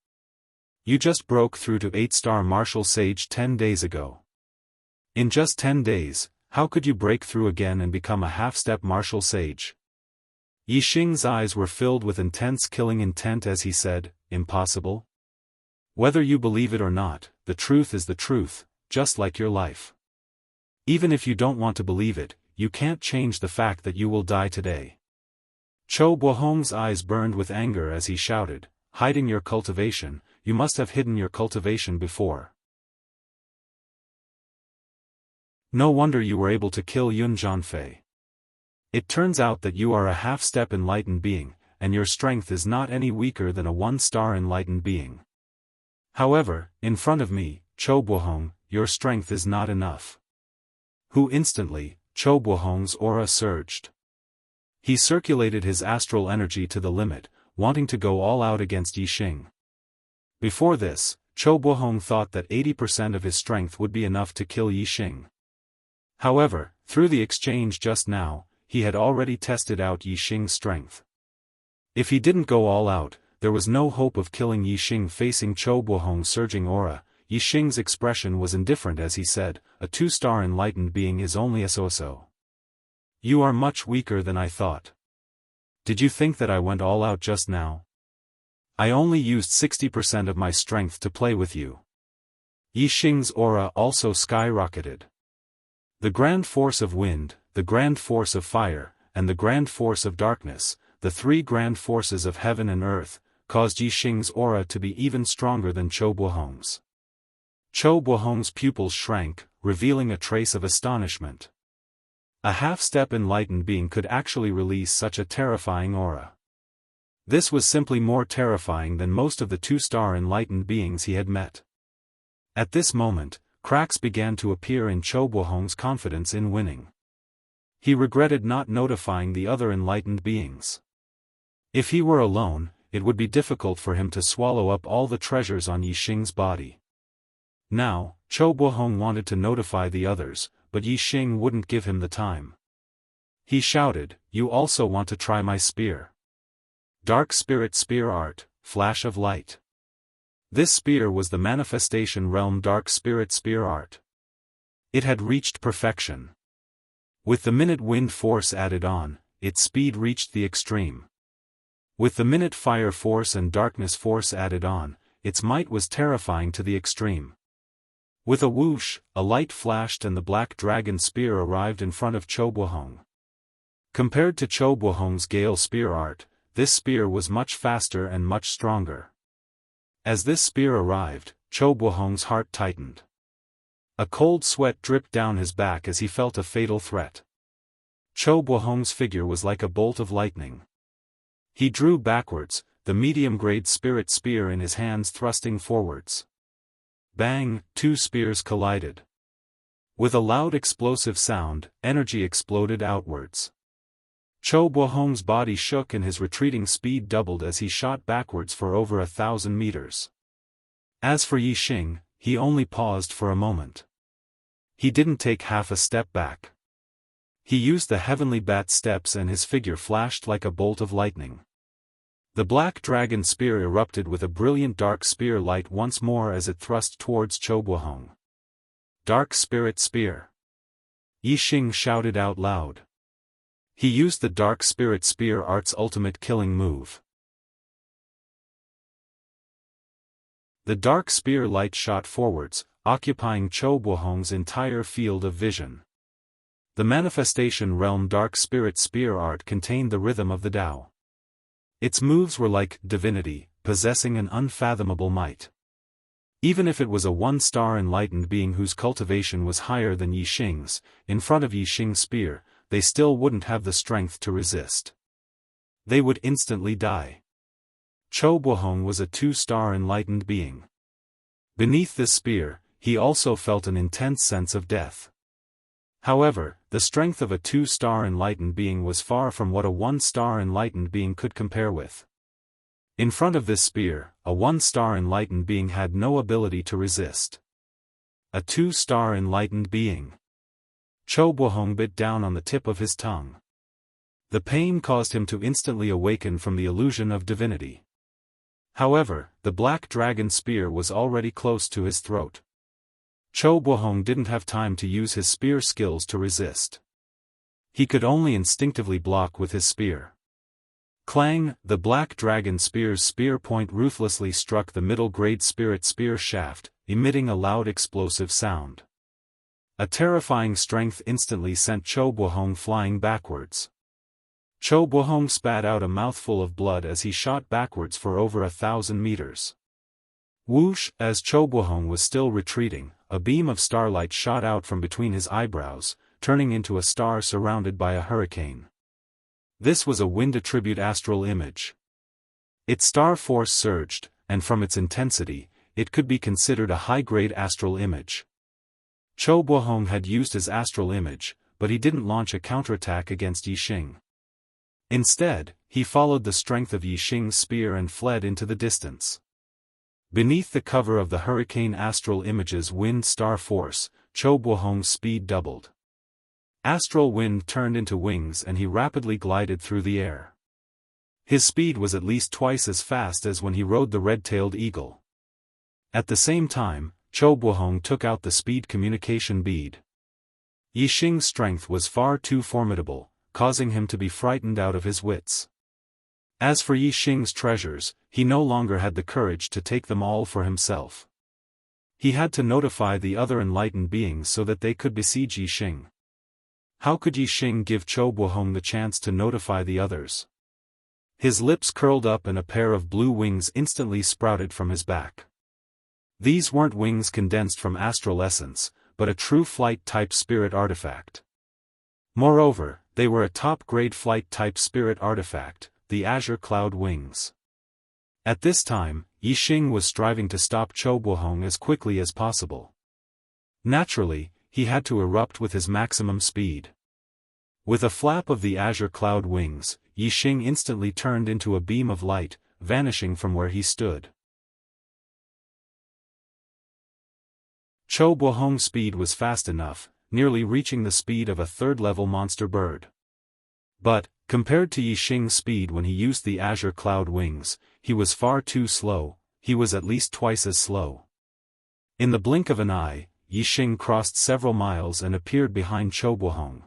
You just broke through to 8-star martial sage 10 days ago. In just 10 days, how could you break through again and become a half-step martial sage?" Yixing's eyes were filled with intense killing intent as he said, "Impossible? Whether you believe it or not, the truth is the truth, just like your life. Even if you don't want to believe it, you can't change the fact that you will die today. Cho Bohong's eyes burned with anger as he shouted, hiding your cultivation, you must have hidden your cultivation before. No wonder you were able to kill Yun Zhanfei. It turns out that you are a half-step enlightened being, and your strength is not any weaker than a one-star enlightened being. However, in front of me, Cho Bohong, your strength is not enough. Instantly, Cho Bohong's aura surged. He circulated his astral energy to the limit, wanting to go all out against Yixing. Before this, Cho Bohong thought that 80% of his strength would be enough to kill Yixing. However, through the exchange just now, he had already tested out Yixing's strength. If he didn't go all out, there was no hope of killing Yixing. Facing Cho Bohong's surging aura, Yixing's expression was indifferent as he said, a two-star enlightened being is only a so-so. You are much weaker than I thought. Did you think that I went all out just now? I only used 60% of my strength to play with you. Yixing's aura also skyrocketed. The grand force of wind, the grand force of fire, and the grand force of darkness, the three grand forces of heaven and earth, caused Yixing's aura to be even stronger than Cho Bohong's. Cho Bohong's pupils shrank, revealing a trace of astonishment. A half-step enlightened being could actually release such a terrifying aura. This was simply more terrifying than most of the two-star enlightened beings he had met. At this moment, cracks began to appear in Cho Bohong's confidence in winning. He regretted not notifying the other enlightened beings. If he were alone, it would be difficult for him to swallow up all the treasures on Yixing's body. Now, Cho Bohong wanted to notify the others, but Yixing wouldn't give him the time. He shouted, you also want to try my spear? Dark Spirit Spear Art, Flash of Light. This spear was the manifestation realm Dark Spirit Spear Art. It had reached perfection. With the minute wind force added on, its speed reached the extreme. With the minute fire force and darkness force added on, its might was terrifying to the extreme. With a whoosh, a light flashed and the black dragon spear arrived in front of Cho Bohong. Compared to Cho Bohong's Gale Spear Art, this spear was much faster and much stronger. As this spear arrived, Cho Bohong's heart tightened. A cold sweat dripped down his back as he felt a fatal threat. Cho Bohong's figure was like a bolt of lightning. He drew backwards, the medium-grade spirit spear in his hands thrusting forwards. Bang, two spears collided. With a loud explosive sound, energy exploded outwards. Cho Bohong's body shook and his retreating speed doubled as he shot backwards for over 1,000 meters. As for Yixing, he only paused for a moment. He didn't take half a step back. He used the heavenly bat steps and his figure flashed like a bolt of lightning. The black dragon spear erupted with a brilliant dark spear light once more as it thrust towards Cho Bohong. Dark Spirit Spear. Yixing shouted out loud. He used the Dark Spirit Spear Art's ultimate killing move. The dark spear light shot forwards, occupying Cho Bohong's entire field of vision. The manifestation realm Dark Spirit Spear Art contained the rhythm of the Tao. Its moves were like divinity, possessing an unfathomable might. Even if it was a one-star enlightened being whose cultivation was higher than Yixing's, in front of Yixing's spear, they still wouldn't have the strength to resist. They would instantly die. Cho Bohong was a two-star enlightened being. Beneath this spear, he also felt an intense sense of death. However, the strength of a two-star enlightened being was far from what a one-star enlightened being could compare with. In front of this spear, a one-star enlightened being had no ability to resist. A two-star enlightened being. Cho Bohong bit down on the tip of his tongue. The pain caused him to instantly awaken from the illusion of divinity. However, the black dragon spear was already close to his throat. Cho Bohong didn't have time to use his spear skills to resist. He could only instinctively block with his spear. Clang, the black dragon spear's spear point ruthlessly struck the middle-grade spirit spear shaft, emitting a loud explosive sound. A terrifying strength instantly sent Chou Buohong flying backwards. Chou Buohong spat out a mouthful of blood as he shot backwards for over 1,000 meters. Whoosh! As Chou Buohong was still retreating, a beam of starlight shot out from between his eyebrows, turning into a star surrounded by a hurricane. This was a wind attribute astral image. Its star force surged, and from its intensity, it could be considered a high-grade astral image. Chou Buohong had used his astral image, but he didn't launch a counterattack against Yixing. Instead, he followed the strength of Yixing's spear and fled into the distance. Beneath the cover of the hurricane astral image's wind star force, Chou Buohong's speed doubled. Astral wind turned into wings and he rapidly glided through the air. His speed was at least twice as fast as when he rode the red-tailed eagle. At the same time, Chou Buohong took out the speed communication bead. Yixing's strength was far too formidable, causing him to be frightened out of his wits. As for Yixing's treasures, he no longer had the courage to take them all for himself. He had to notify the other enlightened beings so that they could besiege Yixing. How could Yixing give Chou Buohong the chance to notify the others? His lips curled up and a pair of blue wings instantly sprouted from his back. These weren't wings condensed from astral essence, but a true flight-type spirit artifact. Moreover, they were a top-grade flight-type spirit artifact, the Azure Cloud Wings. At this time, Yixing was striving to stop Chou Buohong as quickly as possible. Naturally, he had to erupt with his maximum speed. With a flap of the Azure Cloud Wings, Yixing instantly turned into a beam of light, vanishing from where he stood. Chou Buohong's speed was fast enough, nearly reaching the speed of a third-level monster bird. But, compared to Yixing's speed when he used the Azure Cloud Wings, he was far too slow. He was at least twice as slow. In the blink of an eye, Yixing crossed several miles and appeared behind Chou Buohong.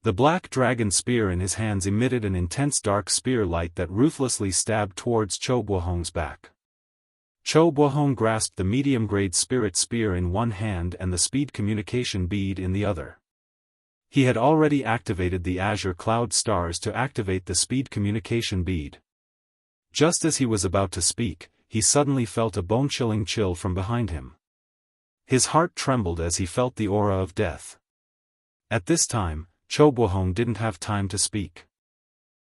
The black dragon spear in his hands emitted an intense dark spear light that ruthlessly stabbed towards Chou Buohong's back. Chou Buohong grasped the medium-grade spirit spear in one hand and the speed communication bead in the other. He had already activated the Azure Cloud Stars to activate the speed communication bead. Just as he was about to speak, he suddenly felt a bone-chilling chill from behind him. His heart trembled as he felt the aura of death. At this time, Chou Buohong didn't have time to speak.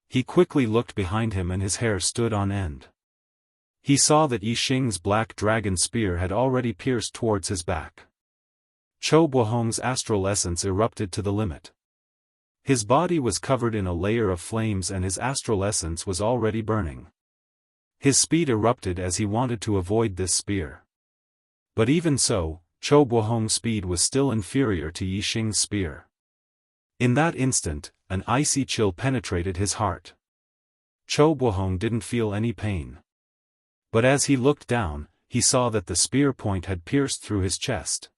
He quickly looked behind him and his hair stood on end. He saw that Yixing's black dragon spear had already pierced towards his back. Chou Buohong's astral essence erupted to the limit. His body was covered in a layer of flames and his astral essence was already burning. His speed erupted as he wanted to avoid this spear. But even so, Chou Buohong's speed was still inferior to Yixing's spear. In that instant, an icy chill penetrated his heart. Chou Buohong didn't feel any pain. But as he looked down, he saw that the spear point had pierced through his chest.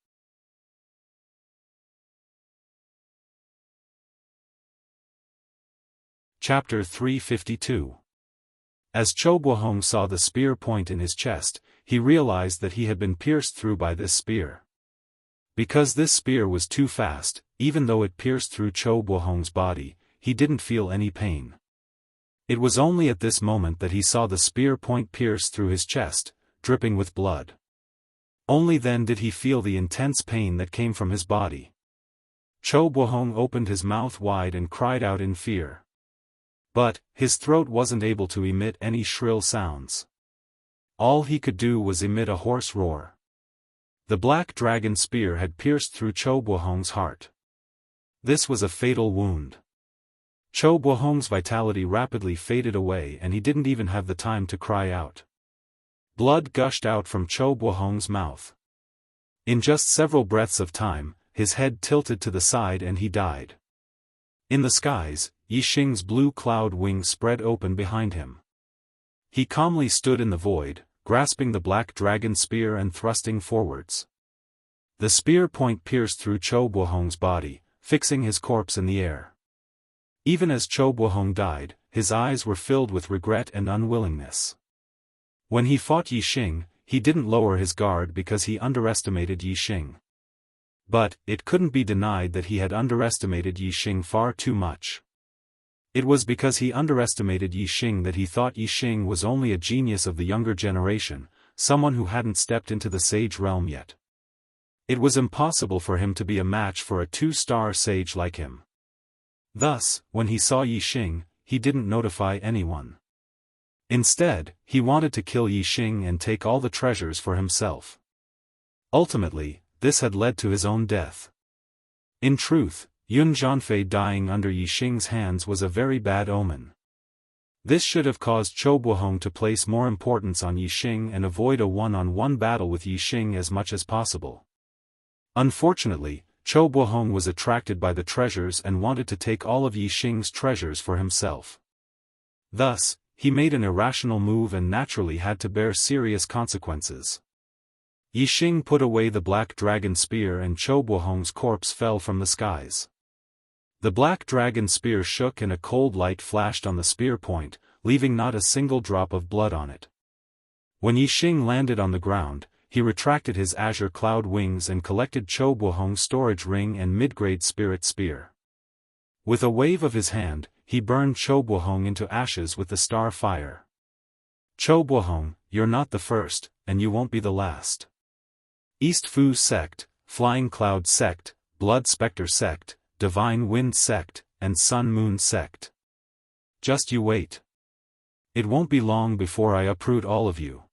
Chapter 352. As Chou Buohong saw the spear point in his chest, he realized that he had been pierced through by this spear. Because this spear was too fast, even though it pierced through Chou Buohong's body, he didn't feel any pain. It was only at this moment that he saw the spear point pierce through his chest, dripping with blood. Only then did he feel the intense pain that came from his body. Chou Buohong opened his mouth wide and cried out in fear. But, his throat wasn't able to emit any shrill sounds. All he could do was emit a hoarse roar. The black dragon spear had pierced through Chou Buohong's heart. This was a fatal wound. Chou Buohong's vitality rapidly faded away and he didn't even have the time to cry out. Blood gushed out from Chou Buohong's mouth. In just several breaths of time, his head tilted to the side and he died. In the skies, Yixing's blue cloud wings spread open behind him. He calmly stood in the void, grasping the black dragon spear and thrusting forwards. The spear point pierced through Chou Buohong's body, fixing his corpse in the air. Even as Chou Buohong died, his eyes were filled with regret and unwillingness. When he fought Yixing, he didn't lower his guard because he underestimated Yixing. But, it couldn't be denied that he had underestimated Yixing far too much. It was because he underestimated Yixing that he thought Yixing was only a genius of the younger generation, someone who hadn't stepped into the sage realm yet. It was impossible for him to be a match for a 2-star sage like him. Thus, when he saw Yixing, he didn't notify anyone. Instead, he wanted to kill Yixing and take all the treasures for himself. Ultimately, this had led to his own death. In truth, Yun Zhanfei dying under Yixing's hands was a very bad omen. This should have caused Chou Buohong to place more importance on Yixing and avoid a one-on-one battle with Yixing as much as possible. Unfortunately, Chou Buohong was attracted by the treasures and wanted to take all of Yixing's treasures for himself. Thus, he made an irrational move and naturally had to bear serious consequences. Yixing put away the black dragon spear and Chou Buohong's corpse fell from the skies. The black dragon spear shook and a cold light flashed on the spear point, leaving not a single drop of blood on it. When Yixing landed on the ground, he retracted his azure cloud wings and collected Chou Buohong's storage ring and mid-grade spirit spear. With a wave of his hand, he burned Chou Buohong into ashes with the star fire. Chou Buohong, you're not the first, and you won't be the last. East Fu sect, Flying Cloud sect, Blood Spectre sect, Divine Wind sect, and Sun Moon sect. Just you wait. It won't be long before I uproot all of you.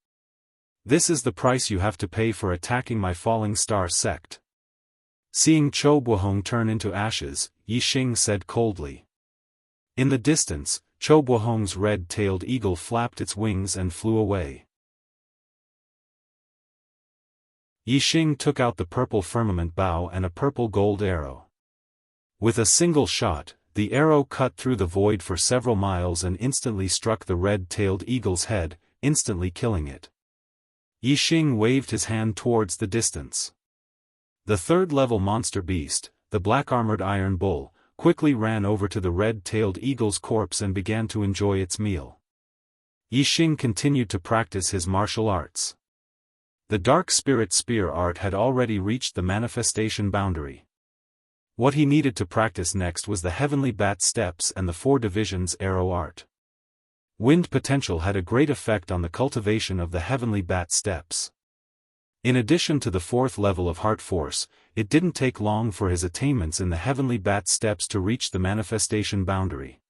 This is the price you have to pay for attacking my Falling Star sect. Seeing Chou Buohong turn into ashes, Yixing said coldly. In the distance, Chou Buohong's red-tailed eagle flapped its wings and flew away. Yixing took out the purple firmament bow and a purple gold arrow. With a single shot, the arrow cut through the void for several miles and instantly struck the red-tailed eagle's head, instantly killing it. Yixing waved his hand towards the distance. The third-level monster beast, the black-armored iron bull, quickly ran over to the red-tailed eagle's corpse and began to enjoy its meal. Yixing continued to practice his martial arts. The dark spirit spear art had already reached the manifestation boundary. What he needed to practice next was the heavenly bat steps and the 4 divisions arrow art. Wind potential had a great effect on the cultivation of the heavenly bat steps. In addition to the 4th level of heart force, it didn't take long for his attainments in the heavenly bat steps to reach the manifestation boundary.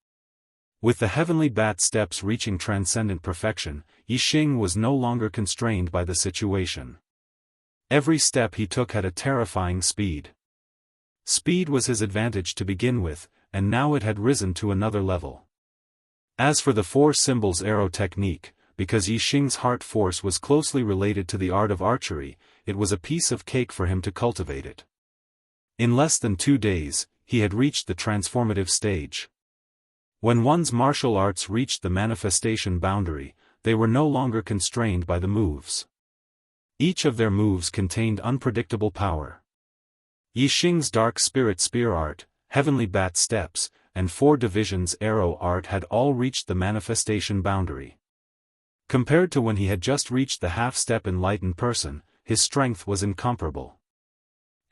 With the heavenly bat steps reaching transcendent perfection, Yixing was no longer constrained by the situation. Every step he took had a terrifying speed. Speed was his advantage to begin with, and now it had risen to another level. As for the 4 symbols arrow technique, because Yixing's heart force was closely related to the art of archery, it was a piece of cake for him to cultivate it. In less than 2 days, he had reached the transformative stage. When one's martial arts reached the manifestation boundary, they were no longer constrained by the moves. Each of their moves contained unpredictable power. Yixing's dark spirit spear art, heavenly bat steps, and 4 divisions arrow art had all reached the manifestation boundary. Compared to when he had just reached the half-step enlightened person, his strength was incomparable.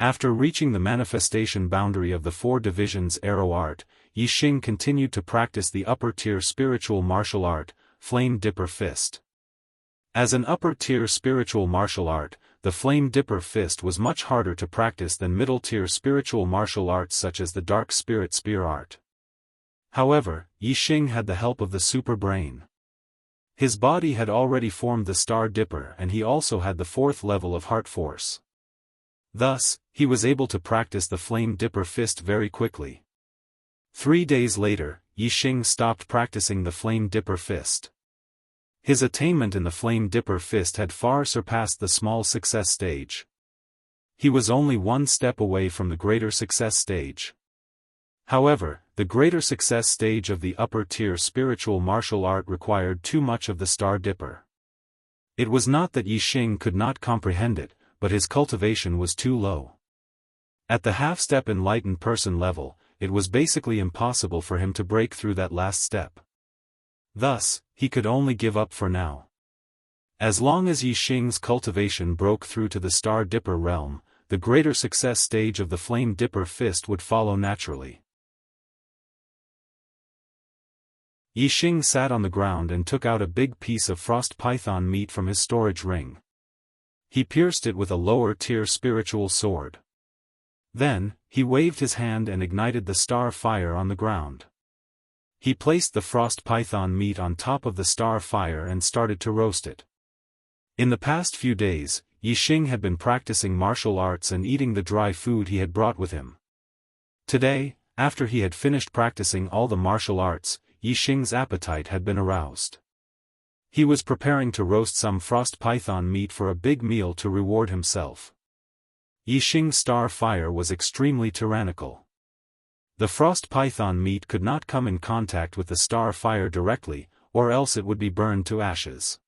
After reaching the manifestation boundary of the 4 divisions arrow art, Yixing continued to practice the upper-tier spiritual martial art, Flame Dipper Fist. As an upper-tier spiritual martial art, the Flame Dipper Fist was much harder to practice than middle-tier spiritual martial arts such as the Dark Spirit Spear art. However, Yixing had the help of the super brain. His body had already formed the Star Dipper and he also had the 4th level of heart force. Thus, he was able to practice the Flame Dipper Fist very quickly. 3 days later, Yixing stopped practicing the Flame Dipper Fist. His attainment in the Flame Dipper Fist had far surpassed the small success stage. He was only 1 step away from the greater success stage. However, the greater success stage of the upper-tier spiritual martial art required too much of the Star Dipper. It was not that Yixing could not comprehend it, but his cultivation was too low. At the half-step enlightened person level, it was basically impossible for him to break through that last step. Thus, he could only give up for now. As long as Yixing's cultivation broke through to the Star Dipper realm, the greater success stage of the Flame Dipper Fist would follow naturally. Yixing sat on the ground and took out a big piece of frost python meat from his storage ring. He pierced it with a lower-tier spiritual sword. Then, he waved his hand and ignited the star fire on the ground. He placed the frost python meat on top of the star fire and started to roast it. In the past few days, Yixing had been practicing martial arts and eating the dry food he had brought with him. Today, after he had finished practicing all the martial arts, Yixing's appetite had been aroused. He was preparing to roast some frost python meat for a big meal to reward himself. Yixing's star fire was extremely tyrannical. The frost python meat could not come in contact with the star fire directly, or else it would be burned to ashes.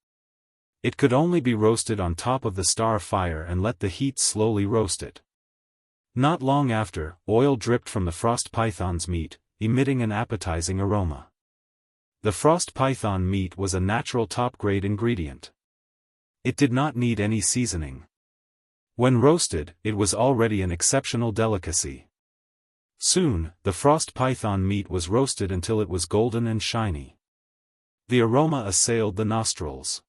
It could only be roasted on top of the star fire and let the heat slowly roast it. Not long after, oil dripped from the frost python's meat, emitting an appetizing aroma. The frost python meat was a natural top-grade ingredient. It did not need any seasoning. When roasted, it was already an exceptional delicacy. Soon, the frost python meat was roasted until it was golden and shiny. The aroma assailed the nostrils.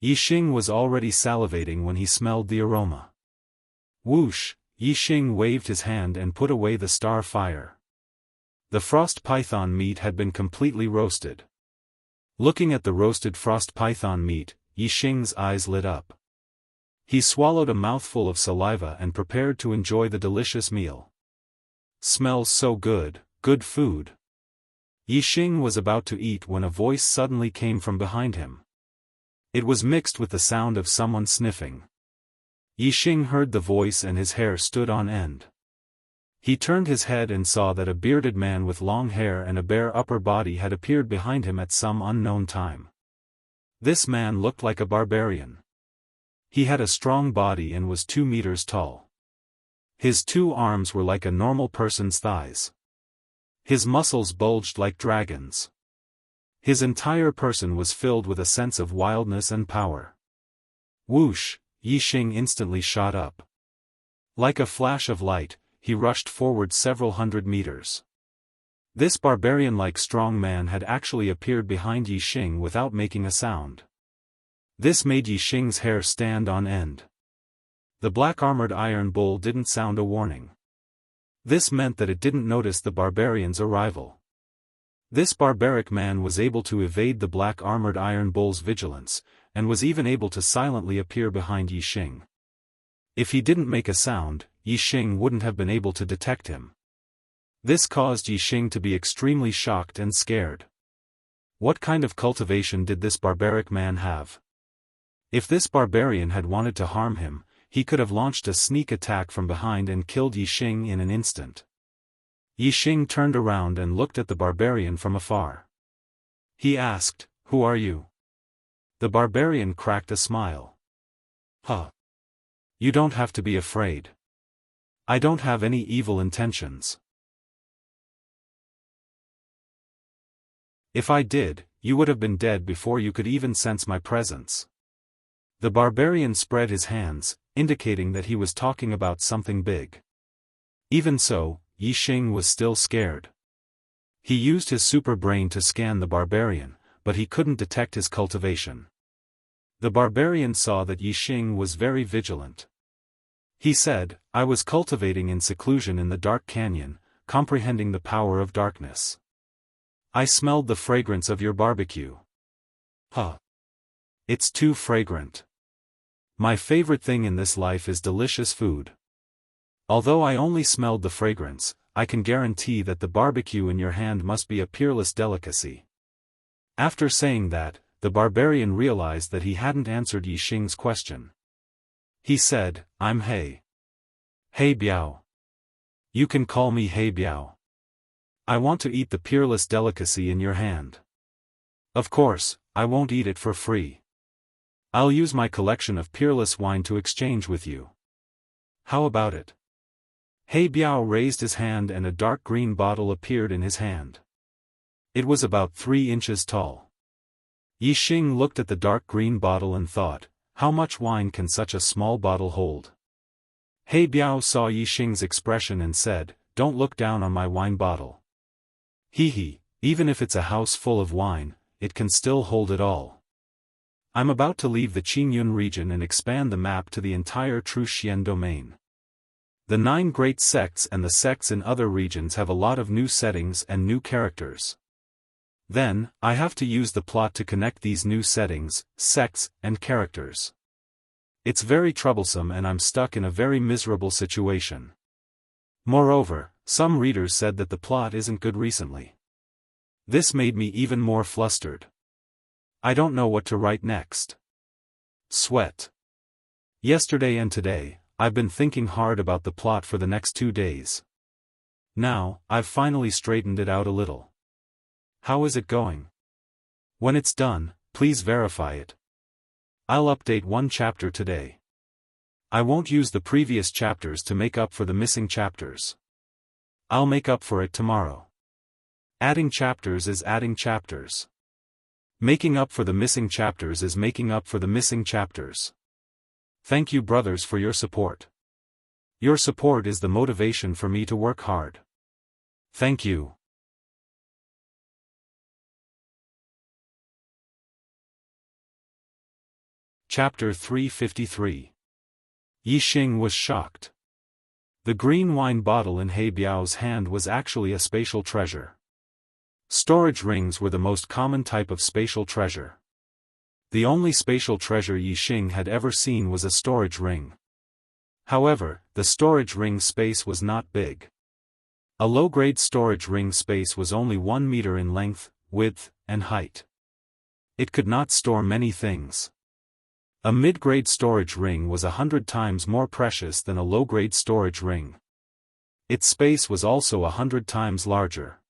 Yixing was already salivating when he smelled the aroma. Whoosh! Yixing waved his hand and put away the star fire. The frost python meat had been completely roasted. Looking at the roasted frost python meat, Yixing's eyes lit up. He swallowed a mouthful of saliva and prepared to enjoy the delicious meal. Smells so good, good food. Yixing was about to eat when a voice suddenly came from behind him. It was mixed with the sound of someone sniffing. Yixing heard the voice and his hair stood on end. He turned his head and saw that a bearded man with long hair and a bare upper body had appeared behind him at some unknown time. This man looked like a barbarian. He had a strong body and was 2 meters tall. His 2 arms were like a normal person's thighs. His muscles bulged like dragons. His entire person was filled with a sense of wildness and power. Whoosh! Yixing instantly shot up. Like a flash of light, he rushed forward several hundred meters. This barbarian-like strong man had actually appeared behind Yixing without making a sound. This made Yixing's hair stand on end. The black-armored iron bull didn't sound a warning. This meant that it didn't notice the barbarian's arrival. This barbaric man was able to evade the black-armored iron bull's vigilance, and was even able to silently appear behind Yixing. If he didn't make a sound, Yixing wouldn't have been able to detect him. This caused Yixing to be extremely shocked and scared. What kind of cultivation did this barbaric man have? If this barbarian had wanted to harm him, he could have launched a sneak attack from behind and killed Yixing in an instant. Yixing turned around and looked at the barbarian from afar. He asked, "Who are you?" The barbarian cracked a smile. "Huh. You don't have to be afraid. I don't have any evil intentions. If I did, you would have been dead before you could even sense my presence." The barbarian spread his hands, indicating that he was talking about something big. Even so, Yixing was still scared. He used his super brain to scan the barbarian, but he couldn't detect his cultivation. The barbarian saw that Yixing was very vigilant. He said, "I was cultivating in seclusion in the dark canyon, comprehending the power of darkness. I smelled the fragrance of your barbecue. Huh. It's too fragrant. My favorite thing in this life is delicious food. Although I only smelled the fragrance, I can guarantee that the barbecue in your hand must be a peerless delicacy." After saying that, the barbarian realized that he hadn't answered Yixing's question. He said, "I'm He. He Biao. You can call me He Biao. I want to eat the peerless delicacy in your hand. Of course, I won't eat it for free. I'll use my collection of peerless wine to exchange with you. How about it?" He Biao raised his hand and a dark green bottle appeared in his hand. It was about 3 inches tall. Yixing looked at the dark green bottle and thought, how much wine can such a small bottle hold? He Biao saw Yi Xing's expression and said, "Don't look down on my wine bottle. He, even if it's a house full of wine, it can still hold it all. I'm about to leave the Qingyun region and expand the map to the entire True Xian domain. The 9 great sects and the sects in other regions have a lot of new settings and new characters. Then, I have to use the plot to connect these new settings, sects, and characters. It's very troublesome and I'm stuck in a very miserable situation. Moreover, some readers said that the plot isn't good recently. This made me even more flustered. I don't know what to write next." Sweat. Yesterday and today, I've been thinking hard about the plot for the next 2 days. Now, I've finally straightened it out a little. How is it going? When it's done, please verify it. I'll update 1 chapter today. I won't use the previous chapters to make up for the missing chapters. I'll make up for it tomorrow. Adding chapters is adding chapters. Making up for the missing chapters is making up for the missing chapters. Thank you brothers for your support. Your support is the motivation for me to work hard. Thank you. Chapter 353. Yi Xing was shocked. The green wine bottle in He Biao's hand was actually a spatial treasure. Storage rings were the most common type of spatial treasure. The only spatial treasure Yi Xing had ever seen was a storage ring. However, the storage ring space was not big. A low-grade storage ring space was only 1 meter in length, width, and height. It could not store many things. A mid-grade storage ring was 100 times more precious than a low-grade storage ring. Its space was also 100 times larger.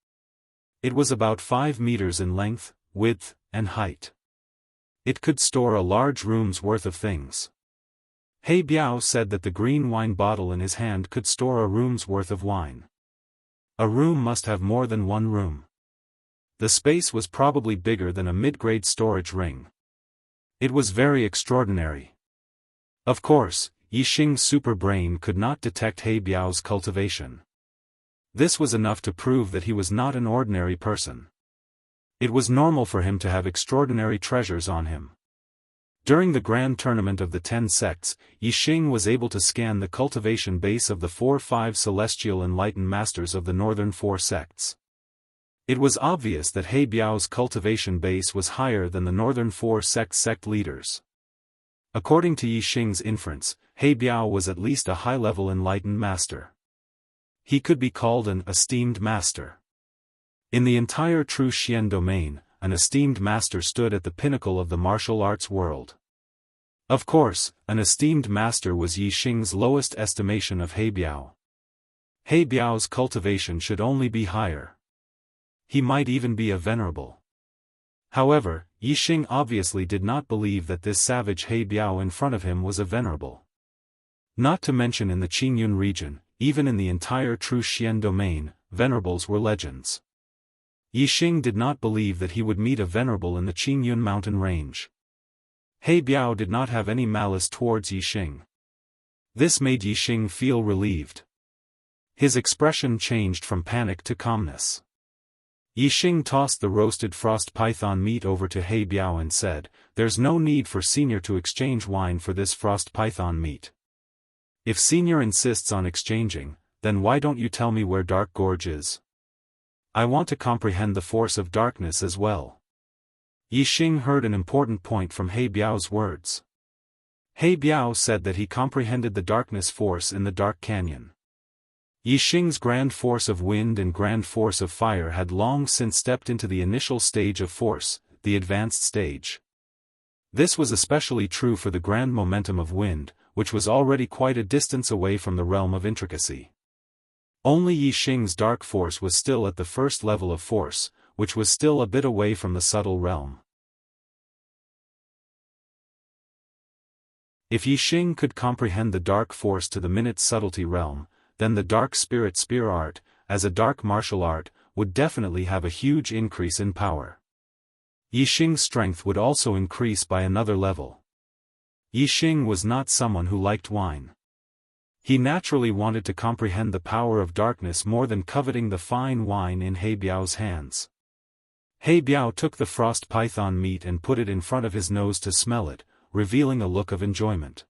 It was about 5 meters in length, width, and height. It could store a large room's worth of things. He Biao said that the green wine bottle in his hand could store a room's worth of wine. A room must have more than 1 room. The space was probably bigger than a mid-grade storage ring. It was very extraordinary. Of course, Yi Xing's super brain could not detect He Biao's cultivation. This was enough to prove that he was not an ordinary person. It was normal for him to have extraordinary treasures on him. During the grand tournament of the 10 sects, Yi Xing was able to scan the cultivation base of the 4-5 celestial enlightened masters of the northern 4 sects. It was obvious that He Biao's cultivation base was higher than the northern 4 sect leaders. According to Yi Xing's inference, He Biao was at least a high-level enlightened master. He could be called an esteemed master. In the entire True Xian domain, an esteemed master stood at the pinnacle of the martial arts world. Of course, an esteemed master was Yi Xing's lowest estimation of He Biao. He Biao's cultivation should only be higher. He might even be a venerable. However, Yi Xing obviously did not believe that this savage He Biao in front of him was a venerable. Not to mention in the Qingyun region, even in the entire True Xian domain, venerables were legends. Yi Xing did not believe that he would meet a venerable in the Qingyun mountain range. He Biao did not have any malice towards Yi Xing. This made Yi Xing feel relieved. His expression changed from panic to calmness. Yi Xing tossed the roasted frost python meat over to He Biao and said, "There's no need for Senior to exchange wine for this frost python meat. If Senior insists on exchanging, then why don't you tell me where Dark Gorge is? I want to comprehend the force of darkness as well." Yi Xing heard an important point from He Biao's words. He Biao said that he comprehended the darkness force in the Dark Canyon. Yi Xing's grand force of wind and grand force of fire had long since stepped into the initial stage of force, the advanced stage. This was especially true for the grand momentum of wind, which was already quite a distance away from the realm of intricacy. Only Yi Xing's dark force was still at the first level of force, which was still a bit away from the subtle realm. If Yi Xing could comprehend the dark force to the minute subtlety realm, then the dark spirit spear art, as a dark martial art, would definitely have a huge increase in power. Yi Xing's strength would also increase by another level. Yi Xing was not someone who liked wine. He naturally wanted to comprehend the power of darkness more than coveting the fine wine in He Biao's hands. He Biao took the frost python meat and put it in front of his nose to smell it, revealing a look of enjoyment.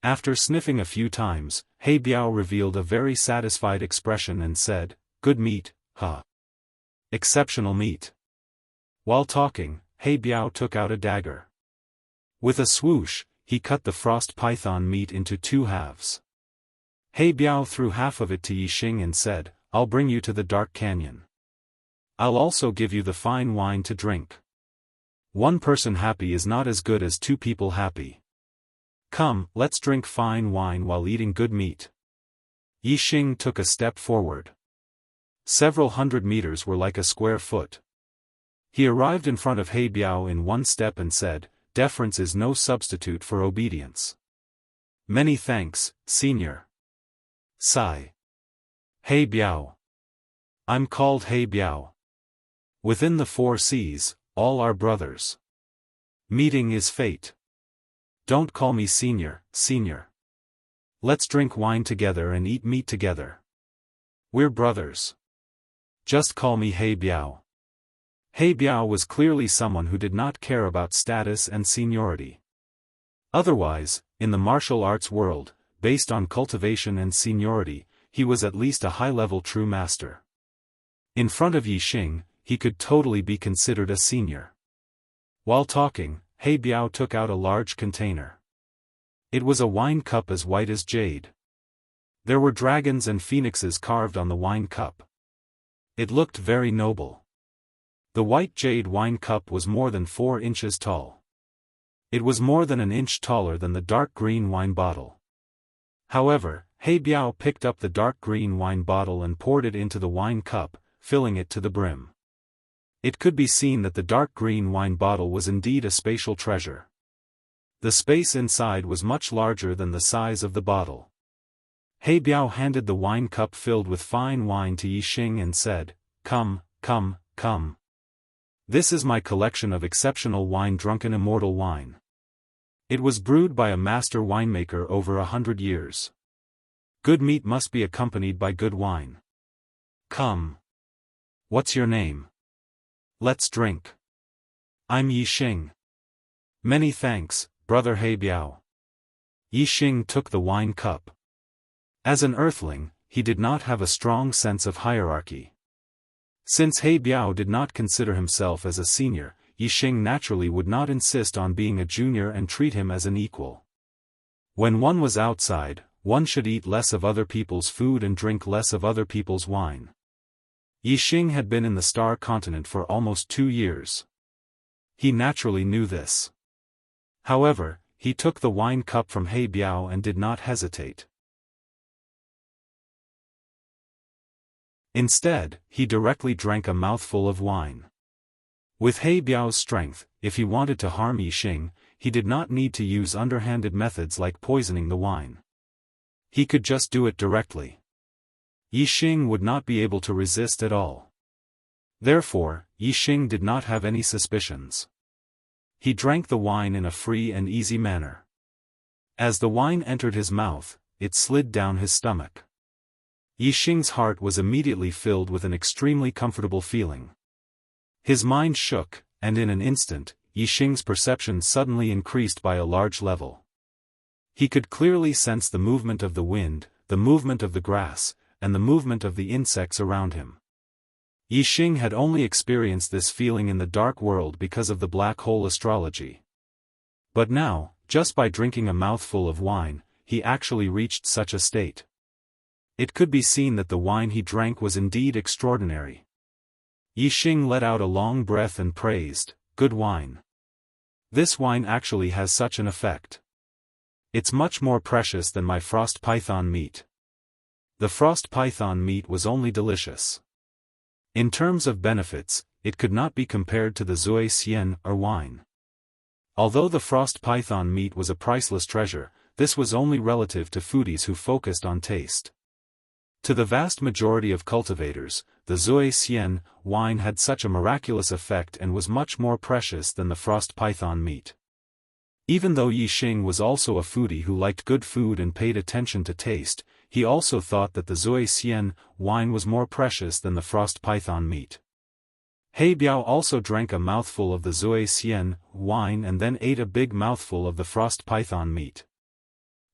After sniffing a few times, He Biao revealed a very satisfied expression and said, "Good meat, huh? Exceptional meat." While talking, He Biao took out a dagger. With a swoosh, he cut the frost python meat into 2 halves. He Biao threw half of it to Yixing and said, "I'll bring you to the dark canyon. I'll also give you the fine wine to drink. 1 person happy is not as good as 2 people happy. Come, let's drink fine wine while eating good meat." Yixing took a step forward. Several hundred meters were like a square foot. He arrived in front of He Biao in 1 step and said, "Deference is no substitute for obedience." "Many thanks, Senior." Sigh. He Biao. I'm called He Biao. Within the 4 seas, all are brothers. Meeting is fate. Don't call me Senior, Senior. Let's drink wine together and eat meat together. We're brothers. Just call me He Biao. He Biao was clearly someone who did not care about status and seniority. Otherwise, in the martial arts world, based on cultivation and seniority, he was at least a high-level true master. In front of Yixing, he could totally be considered a senior. While talking, He Biao took out a large container. It was a wine cup as white as jade. There were dragons and phoenixes carved on the wine cup. It looked very noble. The white jade wine cup was more than 4 inches tall. It was more than an inch taller than the dark green wine bottle. However, He Biao picked up the dark green wine bottle and poured it into the wine cup, filling it to the brim. It could be seen that the dark green wine bottle was indeed a spatial treasure. The space inside was much larger than the size of the bottle. He Biao handed the wine cup filled with fine wine to Yixing and said, "Come, come, come. This is my collection of exceptional wine, drunken immortal wine. It was brewed by a master winemaker over 100 years. Good meat must be accompanied by good wine. Come. What's your name? Let's drink. I'm Yixing." "Many thanks, brother He Biao." Yixing took the wine cup. As an earthling, he did not have a strong sense of hierarchy. Since He Biao did not consider himself as a senior, Yixing naturally would not insist on being a junior and treat him as an equal. When one was outside, one should eat less of other people's food and drink less of other people's wine. Yixing had been in the Star Continent for almost 2 years. He naturally knew this. However, he took the wine cup from He Biao and did not hesitate. Instead, he directly drank a mouthful of wine. With He Biao's strength, if he wanted to harm Yixing, he did not need to use underhanded methods like poisoning the wine. He could just do it directly. Yixing would not be able to resist at all. Therefore, Yixing did not have any suspicions. He drank the wine in a free and easy manner. As the wine entered his mouth, it slid down his stomach. Yixing's heart was immediately filled with an extremely comfortable feeling. His mind shook, and in an instant, Yixing's perception suddenly increased by a large level. He could clearly sense the movement of the wind, the movement of the grass, and the movement of the insects around him. Yixing had only experienced this feeling in the dark world because of the black hole astrology. But now, just by drinking a mouthful of wine, he actually reached such a state. It could be seen that the wine he drank was indeed extraordinary. Yixing let out a long breath and praised, "Good wine. This wine actually has such an effect. It's much more precious than my frost python meat." The frost python meat was only delicious. In terms of benefits, it could not be compared to the zui xian or wine. Although the frost python meat was a priceless treasure, this was only relative to foodies who focused on taste. To the vast majority of cultivators, the zui xian wine had such a miraculous effect and was much more precious than the frost python meat. Even though Yi Xing was also a foodie who liked good food and paid attention to taste, he also thought that the Zui Xian wine was more precious than the frost python meat. He Biao also drank a mouthful of the Zui Xian wine and then ate a big mouthful of the frost python meat.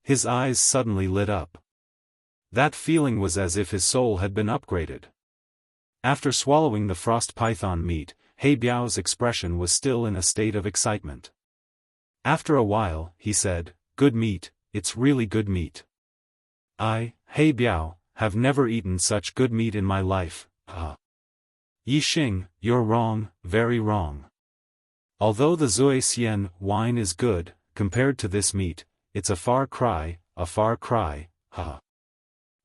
His eyes suddenly lit up. That feeling was as if his soul had been upgraded. After swallowing the frost python meat, He Biao's expression was still in a state of excitement. After a while, he said, "Good meat, it's really good meat. He Biao, have never eaten such good meat in my life, Yi Xing, you're wrong, very wrong. Although the Zui Xian wine is good, compared to this meat, it's a far cry,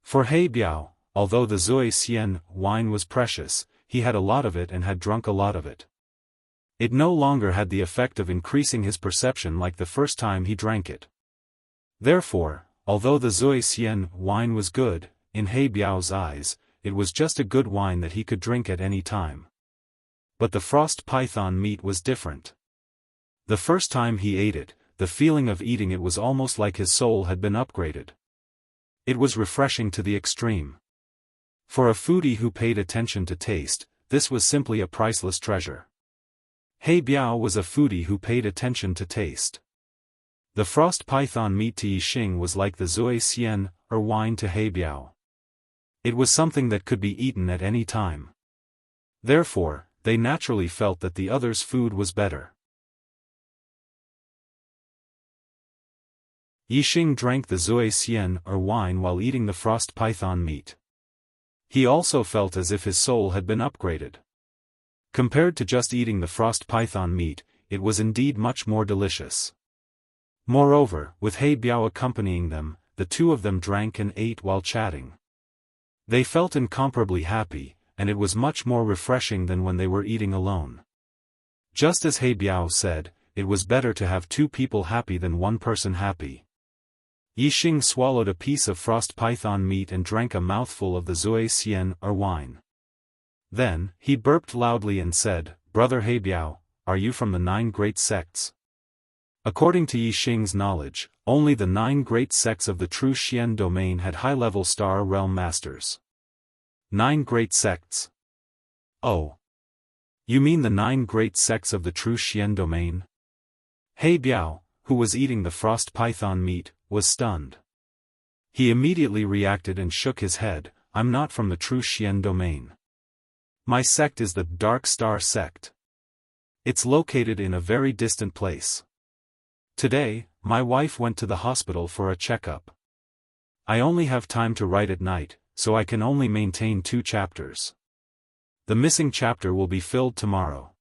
For He Biao, although the Zui Xian wine was precious, he had a lot of it and had drunk a lot of it. It no longer had the effect of increasing his perception like the first time he drank it. Therefore, although the Zui Xian wine was good, in He Biao's eyes, it was just a good wine that he could drink at any time. But the frost python meat was different. The first time he ate it, the feeling of eating it was almost like his soul had been upgraded. It was refreshing to the extreme. For a foodie who paid attention to taste, this was simply a priceless treasure. He Biao was a foodie who paid attention to taste. The frost python meat to Yi Xing was like the Zui Xian wine to He Biao. It was something that could be eaten at any time. Therefore, they naturally felt that the other's food was better. Yi Xing drank the Zui Xian wine while eating the frost python meat. He also felt as if his soul had been upgraded. Compared to just eating the frost python meat, it was indeed much more delicious. Moreover, with He Biao accompanying them, the two of them drank and ate while chatting. They felt incomparably happy, and it was much more refreshing than when they were eating alone. Just as He Biao said, it was better to have two people happy than one person happy. Yi Xing swallowed a piece of frost python meat and drank a mouthful of the Zui Xian wine. Then, he burped loudly and said, "Brother He Biao, are you from the 9 great sects?" According to Yi Xing's knowledge, only the 9 great sects of the true Xian domain had high-level star realm masters. 9 great sects? Oh. You mean the 9 great sects of the true Xian domain? He Biao, who was eating the frost python meat, was stunned. He immediately reacted and shook his head, "I'm not from the true Xian domain. My sect is the Dark Star sect. It's located in a very distant place. Today, my wife went to the hospital for a checkup. I only have time to write at night, so I can only maintain 2 chapters. The missing chapter will be filled tomorrow.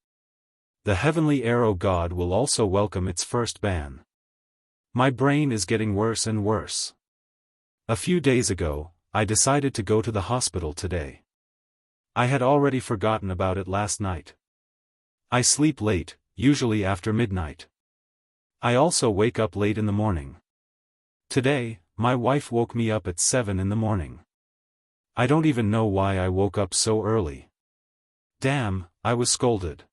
The Heavenly Arrow God will also welcome its first ban. My brain is getting worse and worse. A few days ago, I decided to go to the hospital today. I had already forgotten about it last night. I sleep late, usually after midnight. I also wake up late in the morning. Today, my wife woke me up at 7 in the morning. I don't even know why I woke up so early. Damn, I was scolded.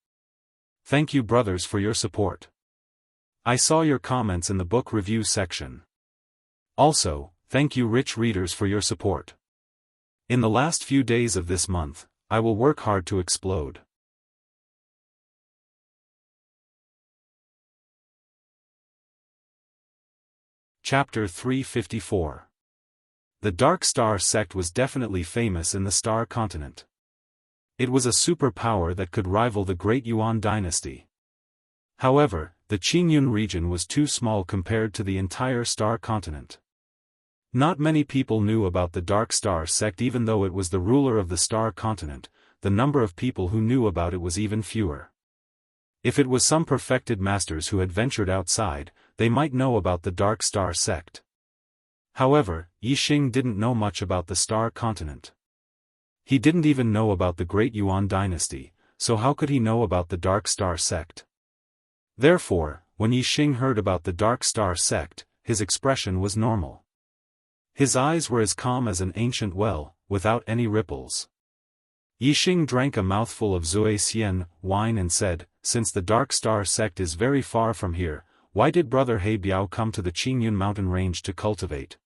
Thank you brothers for your support. I saw your comments in the book review section. Also, thank you rich readers for your support. In the last few days of this month, I will work hard to explode. Chapter 354. The Dark Star sect was definitely famous in the Star Continent. It was a superpower that could rival the Great Yuan dynasty. However, the Qingyun region was too small compared to the entire Star Continent. Not many people knew about the Dark Star sect even though it was the ruler of the Star Continent. The number of people who knew about it was even fewer. If it was some perfected masters who had ventured outside, they might know about the Dark Star sect. However, Yi Xing didn't know much about the Star Continent. He didn't even know about the Great Yuan dynasty, so how could he know about the Dark Star sect? Therefore, when Yi Xing heard about the Dark Star sect, his expression was normal. His eyes were as calm as an ancient well, without any ripples. Yi Xing drank a mouthful of Zui Xian wine and said, "Since the Dark Star sect is very far from here, Why did Brother He Biao come to the Qingyun mountain range to cultivate?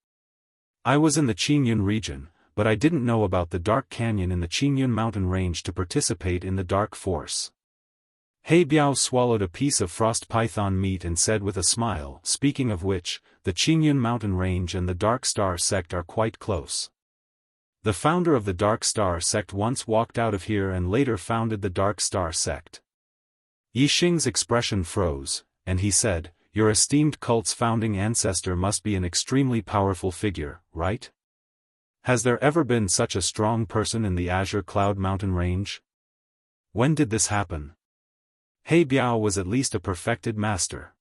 I was in the Qingyun region, but I didn't know about the dark canyon in the Qingyun mountain range to participate in the dark force. He Biao swallowed a piece of frost python meat and said with a smile, speaking of which, the Qingyun mountain range and the Dark Star sect are quite close. The founder of the Dark Star sect once walked out of here and later founded the Dark Star sect. Yixing's expression froze, and he said, "Your esteemed cult's founding ancestor must be an extremely powerful figure, right? Has there ever been such a strong person in the Azure Cloud Mountain range? When did this happen?" He Biao was at least a perfected master.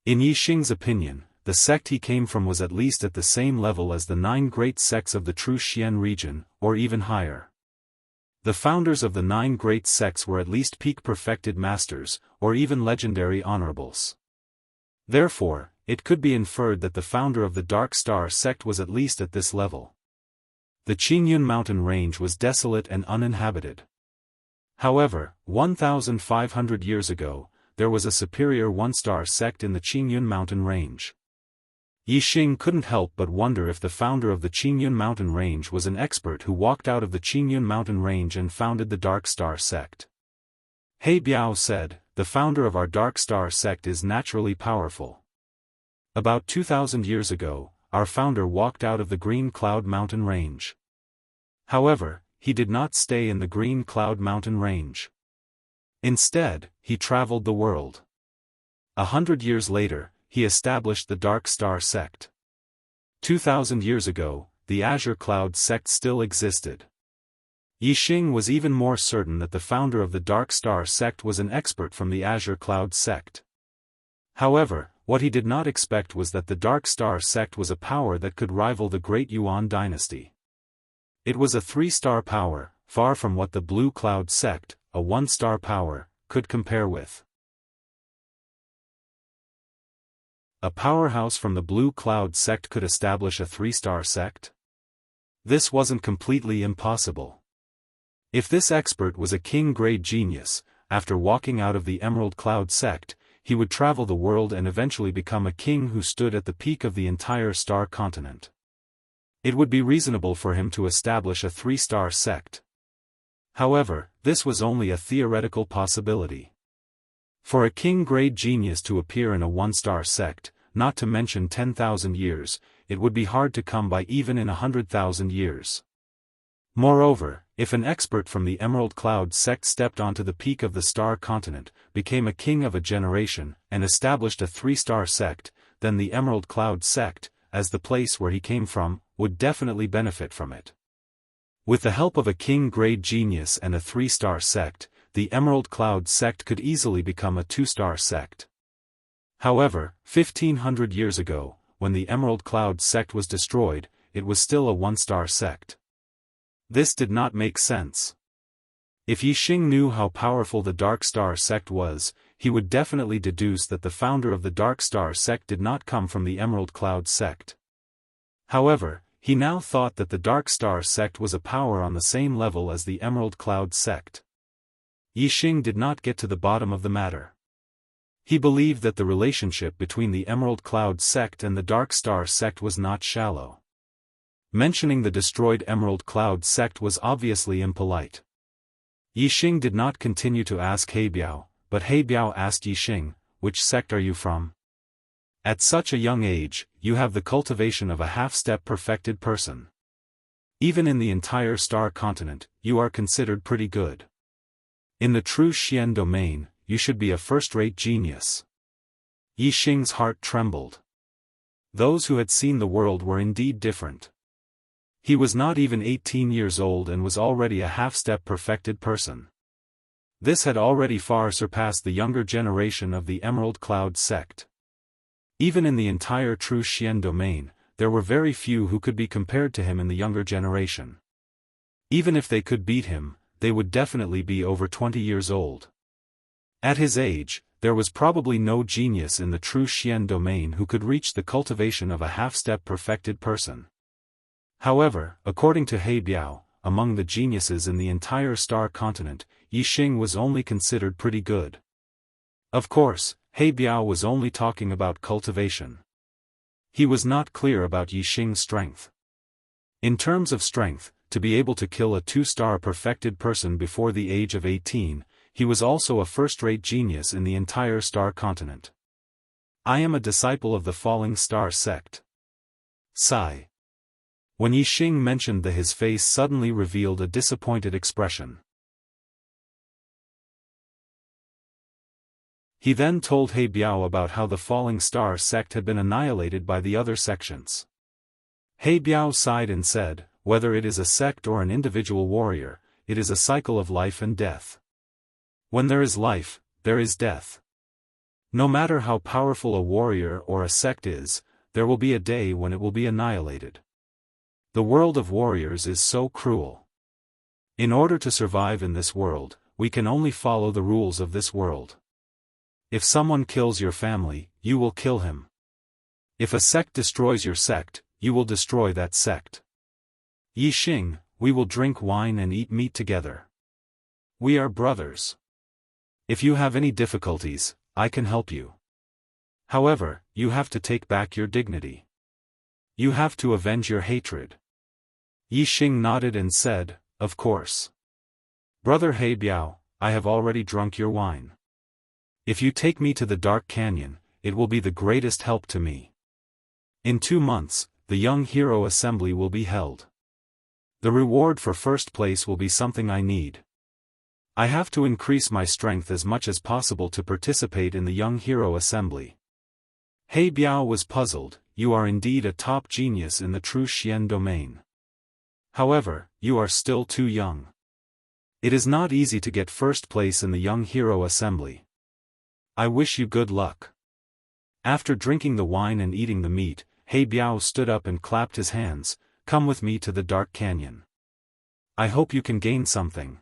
In Yixing's opinion, the sect he came from was at least at the same level as the 9 great sects of the true Xian region, or even higher. The founders of the 9 great sects were at least peak perfected masters, or even legendary honorables. Therefore, it could be inferred that the founder of the Dark Star sect was at least at this level. The Qingyun mountain range was desolate and uninhabited. However, 1,500 years ago, there was a superior 1-star sect in the Qingyun mountain range. Yixing couldn't help but wonder if the founder of the Qingyun mountain range was an expert who walked out of the Qingyun mountain range and founded the Dark Star sect. He Biao said, "The founder of our Dark Star sect is naturally powerful. About 2,000 years ago, our founder walked out of the Green Cloud mountain range. However, he did not stay in the Green Cloud mountain range. Instead, he traveled the world. 100 years later, he established the Dark Star sect. 2,000 years ago, the Azure Cloud sect still existed." Yixing was even more certain that the founder of the Dark Star sect was an expert from the Azure Cloud sect. However, what he did not expect was that the Dark Star sect was a power that could rival the Great Yuan dynasty. It was a 3-star power, far from what the Blue Cloud sect, a 1-star power, could compare with. A powerhouse from the Blue Cloud sect could establish a 3-star sect? This wasn't completely impossible. If this expert was a king-grade genius, after walking out of the Emerald Cloud sect, he would travel the world and eventually become a king who stood at the peak of the entire star continent. It would be reasonable for him to establish a 3-star sect. However, this was only a theoretical possibility. For a king-grade genius to appear in a 1-star sect, not to mention 10,000 years, it would be hard to come by even in 100,000 years. Moreover, if an expert from the Emerald Cloud sect stepped onto the peak of the star continent, became a king of a generation, and established a 3-star sect, then the Emerald Cloud sect, as the place where he came from, would definitely benefit from it. With the help of a king-grade genius and a 3-star sect, the Emerald Cloud sect could easily become a 2-star sect. However, 1,500 years ago, when the Emerald Cloud sect was destroyed, it was still a 1-star sect. This did not make sense. If Yixing knew how powerful the Dark Star sect was, he would definitely deduce that the founder of the Dark Star sect did not come from the Emerald Cloud sect. However, he now thought that the Dark Star sect was a power on the same level as the Emerald Cloud sect. Yixing did not get to the bottom of the matter. He believed that the relationship between the Emerald Cloud sect and the Dark Star sect was not shallow. Mentioning the destroyed Emerald Cloud sect was obviously impolite. Yixing did not continue to ask He Biao, but He Biao asked Yixing, "Which sect are you from? At such a young age, you have the cultivation of a half-step perfected person. Even in the entire star continent, you are considered pretty good. In the true Xian domain, you should be a first-rate genius." Yixing's heart trembled. Those who had seen the world were indeed different. He was not even 18 years old and was already a half-step perfected person. This had already far surpassed the younger generation of the Emerald Cloud sect. Even in the entire true Xian domain, there were very few who could be compared to him in the younger generation. Even if they could beat him, they would definitely be over 20 years old. At his age, there was probably no genius in the true Xian domain who could reach the cultivation of a half-step perfected person. However, according to He Biao, among the geniuses in the entire star continent, Yixing was only considered pretty good. Of course, He Biao was only talking about cultivation. He was not clear about Yixing's strength. In terms of strength, to be able to kill a 2-star perfected person before the age of 18, he was also a first-rate genius in the entire star continent. I am a disciple of the Falling Star sect. Sigh. When Yixing mentioned that, his face suddenly revealed a disappointed expression. He then told He Biao about how the Falling Star sect had been annihilated by the other sections. He Biao sighed and said, whether it is a sect or an individual warrior, it is a cycle of life and death. When there is life, there is death. No matter how powerful a warrior or a sect is, there will be a day when it will be annihilated. The world of warriors is so cruel. In order to survive in this world, we can only follow the rules of this world. If someone kills your family, you will kill him. If a sect destroys your sect, you will destroy that sect. Yixing, we will drink wine and eat meat together. We are brothers. If you have any difficulties, I can help you. However, you have to take back your dignity. You have to avenge your hatred. Yixing nodded and said, of course. Brother He Biao, I have already drunk your wine. If you take me to the Dark Canyon, it will be the greatest help to me. In 2 months, the Young Hero Assembly will be held. The reward for first place will be something I need. I have to increase my strength as much as possible to participate in the Young Hero Assembly. He Biao was puzzled. You are indeed a top genius in the true Xian domain. However, you are still too young. It is not easy to get first place in the Young Hero Assembly. I wish you good luck. After drinking the wine and eating the meat, He Biao stood up and clapped his hands. Come with me to the Dark Canyon. I hope you can gain something.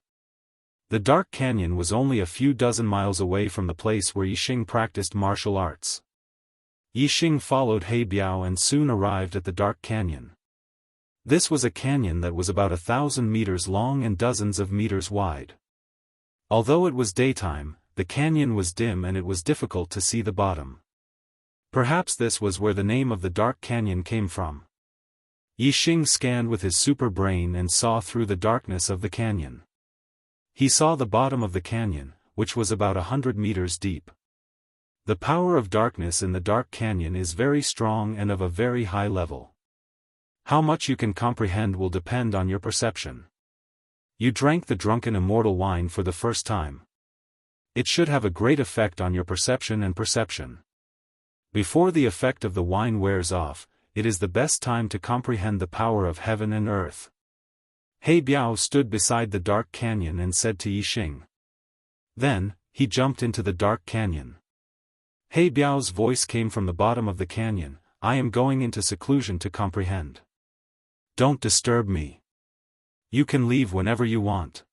The Dark Canyon was only a few dozen miles away from the place where Yixing practiced martial arts. Yixing followed He Biao and soon arrived at the Dark Canyon. This was a canyon that was about 1,000 meters long and dozens of meters wide. Although it was daytime, the canyon was dim and it was difficult to see the bottom. Perhaps this was where the name of the Dark Canyon came from. Yixing scanned with his super brain and saw through the darkness of the canyon. He saw the bottom of the canyon, which was about 100 meters deep. The power of darkness in the Dark Canyon is very strong and of a very high level. How much you can comprehend will depend on your perception. You drank the drunken immortal wine for the first time. It should have a great effect on your perception and perception. Before the effect of the wine wears off, it is the best time to comprehend the power of heaven and earth. He Biao stood beside the Dark Canyon and said to Yixing. Then, he jumped into the Dark Canyon. He Biao's voice came from the bottom of the canyon. I am going into seclusion to comprehend. Don't disturb me. You can leave whenever you want.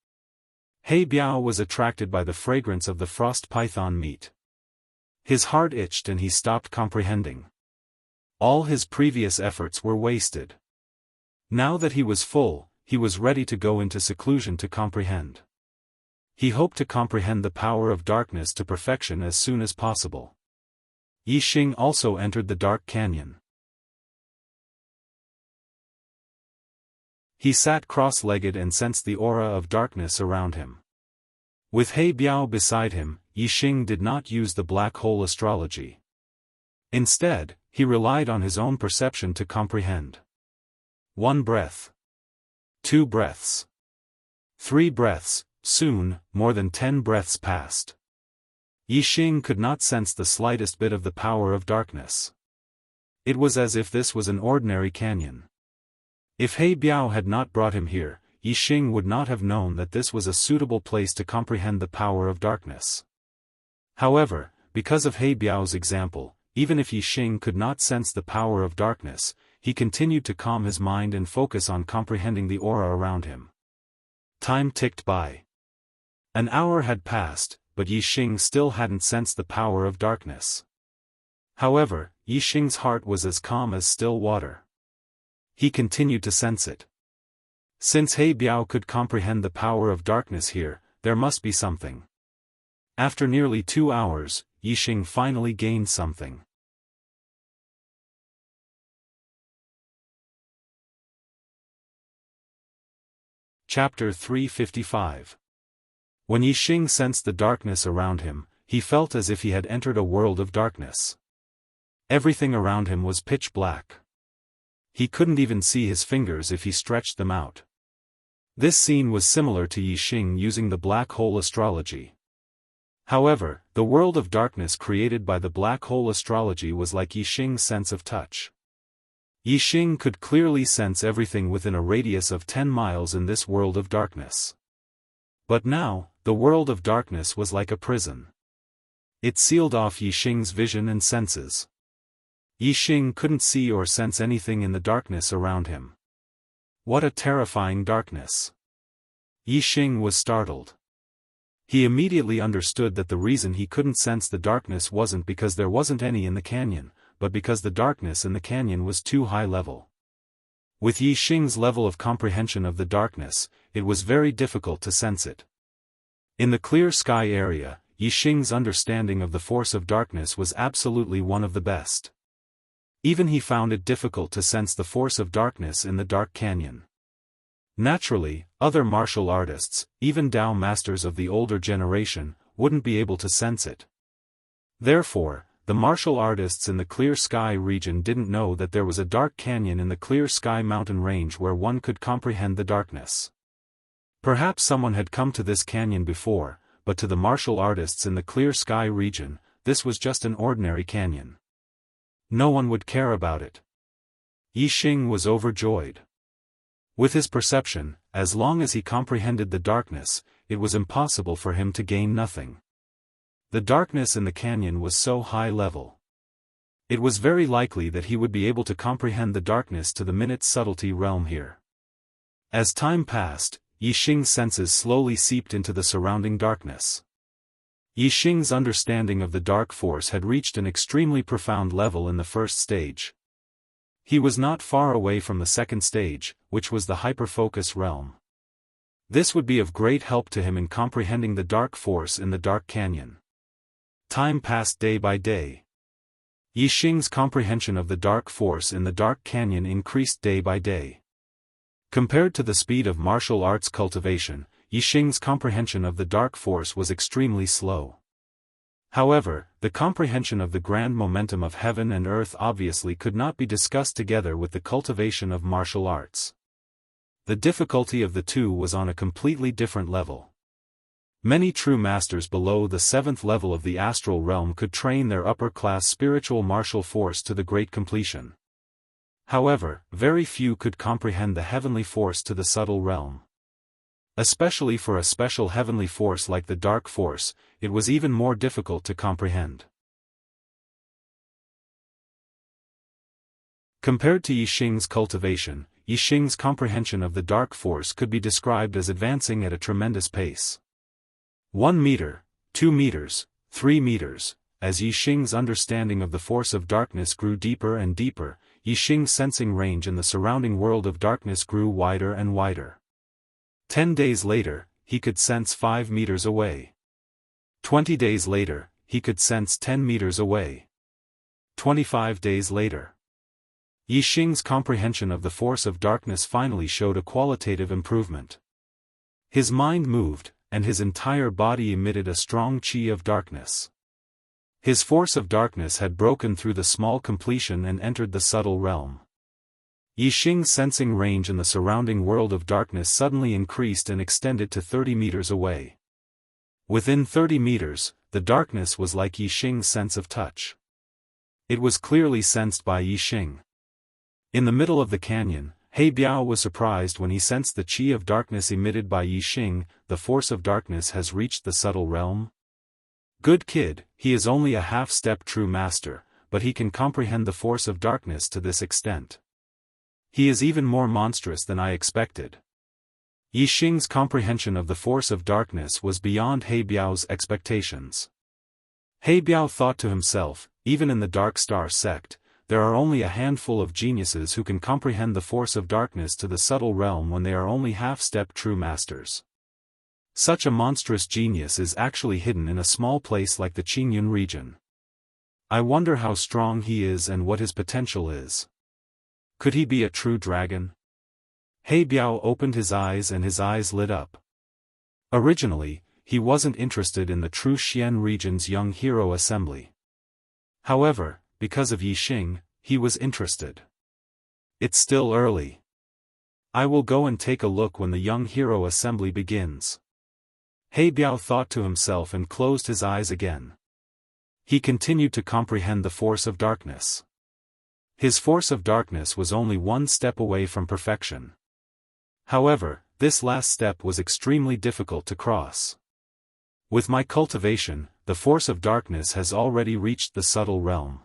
He Biao was attracted by the fragrance of the frost python meat. His heart itched and he stopped comprehending. All his previous efforts were wasted. Now that he was full, he was ready to go into seclusion to comprehend. He hoped to comprehend the power of darkness to perfection as soon as possible. Yixing also entered the Dark Canyon. He sat cross-legged and sensed the aura of darkness around him. With He Biao beside him, Yixing did not use the black hole astrology. Instead, he relied on his own perception to comprehend. 1 breath. 2 breaths. 3 breaths, soon, more than 10 breaths passed. Yixing could not sense the slightest bit of the power of darkness. It was as if this was an ordinary canyon. If He Biao had not brought him here, Yixing would not have known that this was a suitable place to comprehend the power of darkness. However, because of He Biao's example, even if Yixing could not sense the power of darkness, he continued to calm his mind and focus on comprehending the aura around him. Time ticked by. An hour had passed, but Yixing still hadn't sensed the power of darkness. However, Yixing's heart was as calm as still water. He continued to sense it. Since He Biao could comprehend the power of darkness here, there must be something. After nearly 2 hours, Yixing finally gained something. Chapter 355. When Yixing sensed the darkness around him, he felt as if he had entered a world of darkness. Everything around him was pitch black. He couldn't even see his fingers if he stretched them out. This scene was similar to Yixing using the black hole astrology. However, the world of darkness created by the black hole astrology was like Yixing's sense of touch. Yixing could clearly sense everything within a radius of 10 miles in this world of darkness. But now, the world of darkness was like a prison. It sealed off Yixing's vision and senses. Yixing couldn't see or sense anything in the darkness around him. What a terrifying darkness! Yixing was startled. He immediately understood that the reason he couldn't sense the darkness wasn't because there wasn't any in the canyon, but because the darkness in the canyon was too high level. With Yixing's level of comprehension of the darkness, it was very difficult to sense it. In the clear sky area, Yixing's understanding of the force of darkness was absolutely one of the best. Even he found it difficult to sense the force of darkness in the dark canyon. Naturally, other martial artists, even Dao masters of the older generation, wouldn't be able to sense it. Therefore, the martial artists in the clear sky region didn't know that there was a dark canyon in the clear sky mountain range where one could comprehend the darkness. Perhaps someone had come to this canyon before, but to the martial artists in the clear sky region, this was just an ordinary canyon. No one would care about it. Yixing was overjoyed. With his perception, as long as he comprehended the darkness, it was impossible for him to gain nothing. The darkness in the canyon was so high level. It was very likely that he would be able to comprehend the darkness to the minute subtlety realm here. As time passed, Yixing's senses slowly seeped into the surrounding darkness. Yixing's understanding of the dark force had reached an extremely profound level in the first stage. He was not far away from the second stage, which was the hyperfocus realm. This would be of great help to him in comprehending the dark force in the dark canyon. Time passed day by day. Yixing's comprehension of the dark force in the dark canyon increased day by day. Compared to the speed of martial arts cultivation, Yixing's comprehension of the dark force was extremely slow. However, the comprehension of the grand momentum of heaven and earth obviously could not be discussed together with the cultivation of martial arts. The difficulty of the two was on a completely different level. Many true masters below the 7th level of the astral realm could train their upper-class spiritual martial force to the great completion. However, very few could comprehend the heavenly force to the subtle realm. Especially for a special heavenly force like the dark force, it was even more difficult to comprehend. Compared to Yixing's cultivation, Yixing's comprehension of the dark force could be described as advancing at a tremendous pace. 1 meter, 2 meters, 3 meters, as Yixing's understanding of the force of darkness grew deeper and deeper, Yixing's sensing range in the surrounding world of darkness grew wider and wider. 10 days later, he could sense 5 meters away. 20 days later, he could sense 10 meters away. 25 days later. Yixing's comprehension of the force of darkness finally showed a qualitative improvement. His mind moved, and his entire body emitted a strong qi of darkness. His force of darkness had broken through the small completion and entered the subtle realm. Yixing's sensing range in the surrounding world of darkness suddenly increased and extended to 30 meters away. Within 30 meters, the darkness was like Yixing's sense of touch. It was clearly sensed by Yixing. In the middle of the canyon, He Biao was surprised when he sensed the qi of darkness emitted by Yixing. The force of darkness has reached the subtle realm. Good kid, he is only a half-step true master, but he can comprehend the force of darkness to this extent. He is even more monstrous than I expected. Yixing's comprehension of the force of darkness was beyond He Biao's expectations. He Biao thought to himself, even in the Dark Star sect, there are only a handful of geniuses who can comprehend the force of darkness to the subtle realm when they are only half-step true masters. Such a monstrous genius is actually hidden in a small place like the Qingyun region. I wonder how strong he is and what his potential is. Could he be a true dragon? He Biao opened his eyes and his eyes lit up. Originally, he wasn't interested in the true Xian region's young hero assembly. However, because of Yi Xing, he was interested. It's still early. I will go and take a look when the young hero assembly begins. He Biao thought to himself and closed his eyes again. He continued to comprehend the force of darkness. His force of darkness was only one step away from perfection. However, this last step was extremely difficult to cross. With my cultivation, the force of darkness has already reached the subtle realm.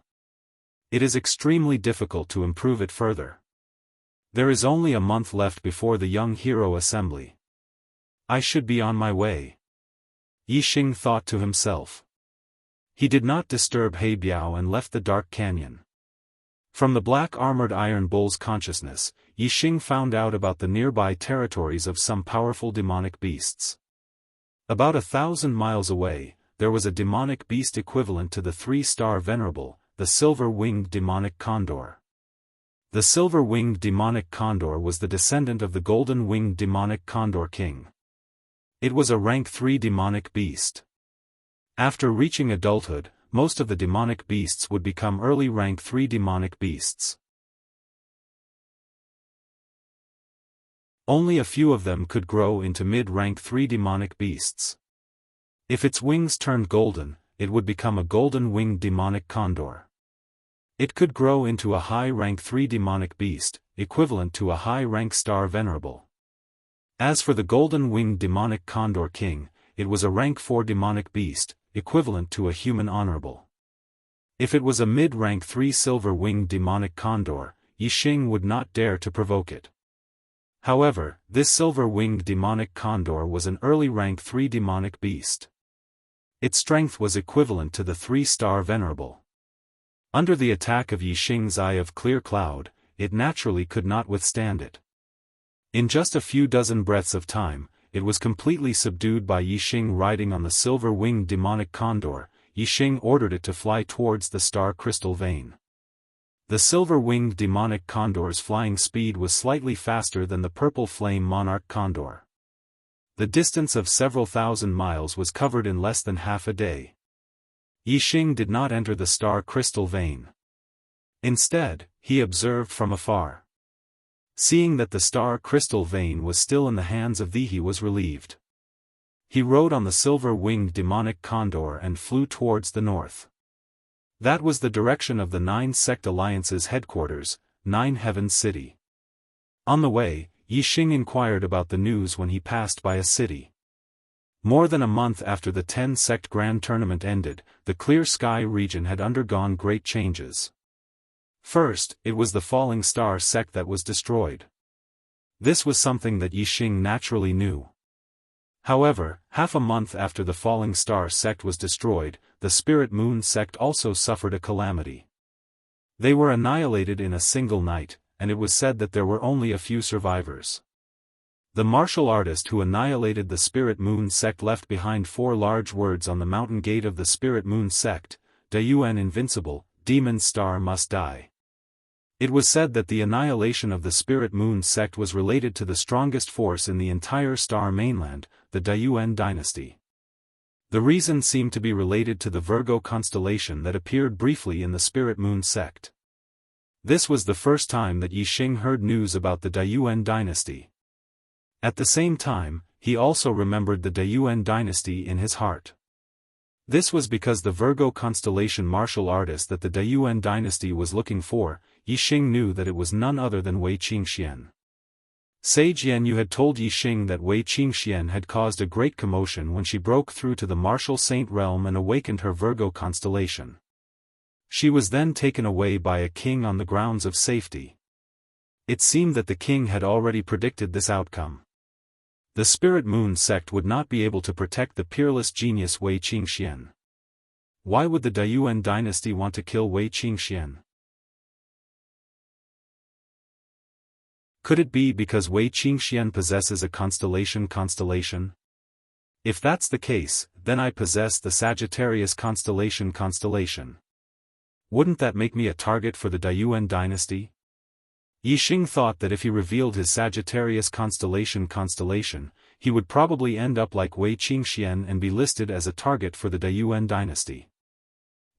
It is extremely difficult to improve it further. There is only a month left before the young hero assembly. I should be on my way. Yi Xing thought to himself. He did not disturb He Biao and left the dark canyon. From the black armored iron bull's consciousness, Yi Xing found out about the nearby territories of some powerful demonic beasts. About 1,000 miles away, there was a demonic beast equivalent to the 3-star venerable, the silver-winged demonic condor. The silver-winged demonic condor was the descendant of the golden-winged demonic condor king. It was a rank 3 demonic beast. After reaching adulthood, most of the demonic beasts would become early rank 3 demonic beasts. Only a few of them could grow into mid-rank 3 demonic beasts. If its wings turned golden, it would become a golden-winged demonic condor. It could grow into a high-rank 3 demonic beast, equivalent to a high-rank star venerable. As for the golden-winged demonic condor king, it was a rank 4 demonic beast, equivalent to a human honorable. If it was a mid-rank 3 silver-winged demonic condor, Yi Xing would not dare to provoke it. However, this silver-winged demonic condor was an early rank 3 demonic beast. Its strength was equivalent to the 3-star venerable. Under the attack of Yi Xing's eye of clear cloud, it naturally could not withstand it. In just a few dozen breaths of time, it was completely subdued by Yi Xing riding on the silver-winged demonic condor. Yi Xing ordered it to fly towards the star crystal vein. The silver-winged demonic condor's flying speed was slightly faster than the purple flame monarch condor. The distance of several thousand miles was covered in less than half a day. Yi Xing did not enter the star crystal vein. Instead, he observed from afar. Seeing that the star crystal vein was still in the hands of he was relieved. He rode on the silver-winged demonic condor and flew towards the north. That was the direction of the 9 sect alliance's headquarters, 9 Heavens City. On the way, Yi Xing inquired about the news when he passed by a city. More than a month after the 10 sect grand tournament ended, the Clear Sky region had undergone great changes. First, it was the Falling Star sect that was destroyed. This was something that Yi Xing naturally knew. However, half a month after the Falling Star sect was destroyed, the Spirit Moon sect also suffered a calamity. They were annihilated in a single night, and it was said that there were only a few survivors. The martial artist who annihilated the Spirit Moon sect left behind 4 large words on the mountain gate of the Spirit Moon sect: Daoist invincible, demon star must die. It was said that the annihilation of the Spirit Moon sect was related to the strongest force in the entire star mainland, the Daoist dynasty. The reason seemed to be related to the Virgo constellation that appeared briefly in the Spirit Moon sect. This was the first time that Yi Xing heard news about the Daoist dynasty. At the same time, he also remembered the Daoist dynasty in his heart. This was because the Virgo constellation martial artist that the Daoist dynasty was looking for, Yi Xing knew that it was none other than Wei Qingxian. Sage Yanyu had told Yi Xing that Wei Qingxian had caused a great commotion when she broke through to the martial saint realm and awakened her Virgo constellation. She was then taken away by a king on the grounds of safety. It seemed that the king had already predicted this outcome. The Spirit Moon sect would not be able to protect the peerless genius Wei Qingxian. Why would the Daoist dynasty want to kill Wei Qingxian? Could it be because Wei Qingxian possesses a constellation? If that's the case, then I possess the Sagittarius constellation. Wouldn't that make me a target for the Daoist dynasty? Yixing thought that if he revealed his Sagittarius constellation, he would probably end up like Wei Qingxian and be listed as a target for the Daoist dynasty.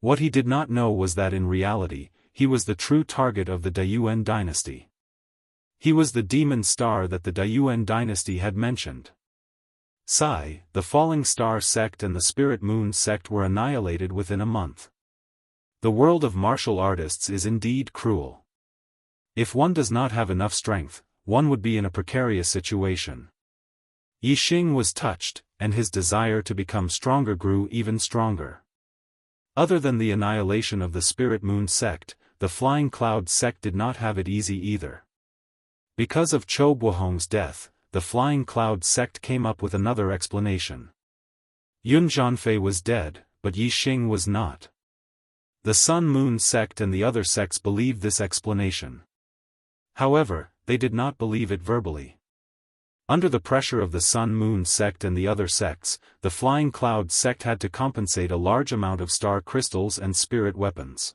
What he did not know was that in reality, he was the true target of the Daoist dynasty. He was the demon star that the Daoist dynasty had mentioned. Sai, the Falling Star sect and the Spirit Moon sect were annihilated within a month. The world of martial artists is indeed cruel. If one does not have enough strength, one would be in a precarious situation. Yixing was touched, and his desire to become stronger grew even stronger. Other than the annihilation of the Spirit Moon sect, the Flying Cloud sect did not have it easy either. Because of Chou Buohong's death, the Flying Cloud sect came up with another explanation. Yun Zhanfei was dead, but Yixing was not. The Sun Moon sect and the other sects believed this explanation. However, they did not believe it verbally. Under the pressure of the Sun Moon sect and the other sects, the Flying Cloud sect had to compensate a large amount of star crystals and spirit weapons.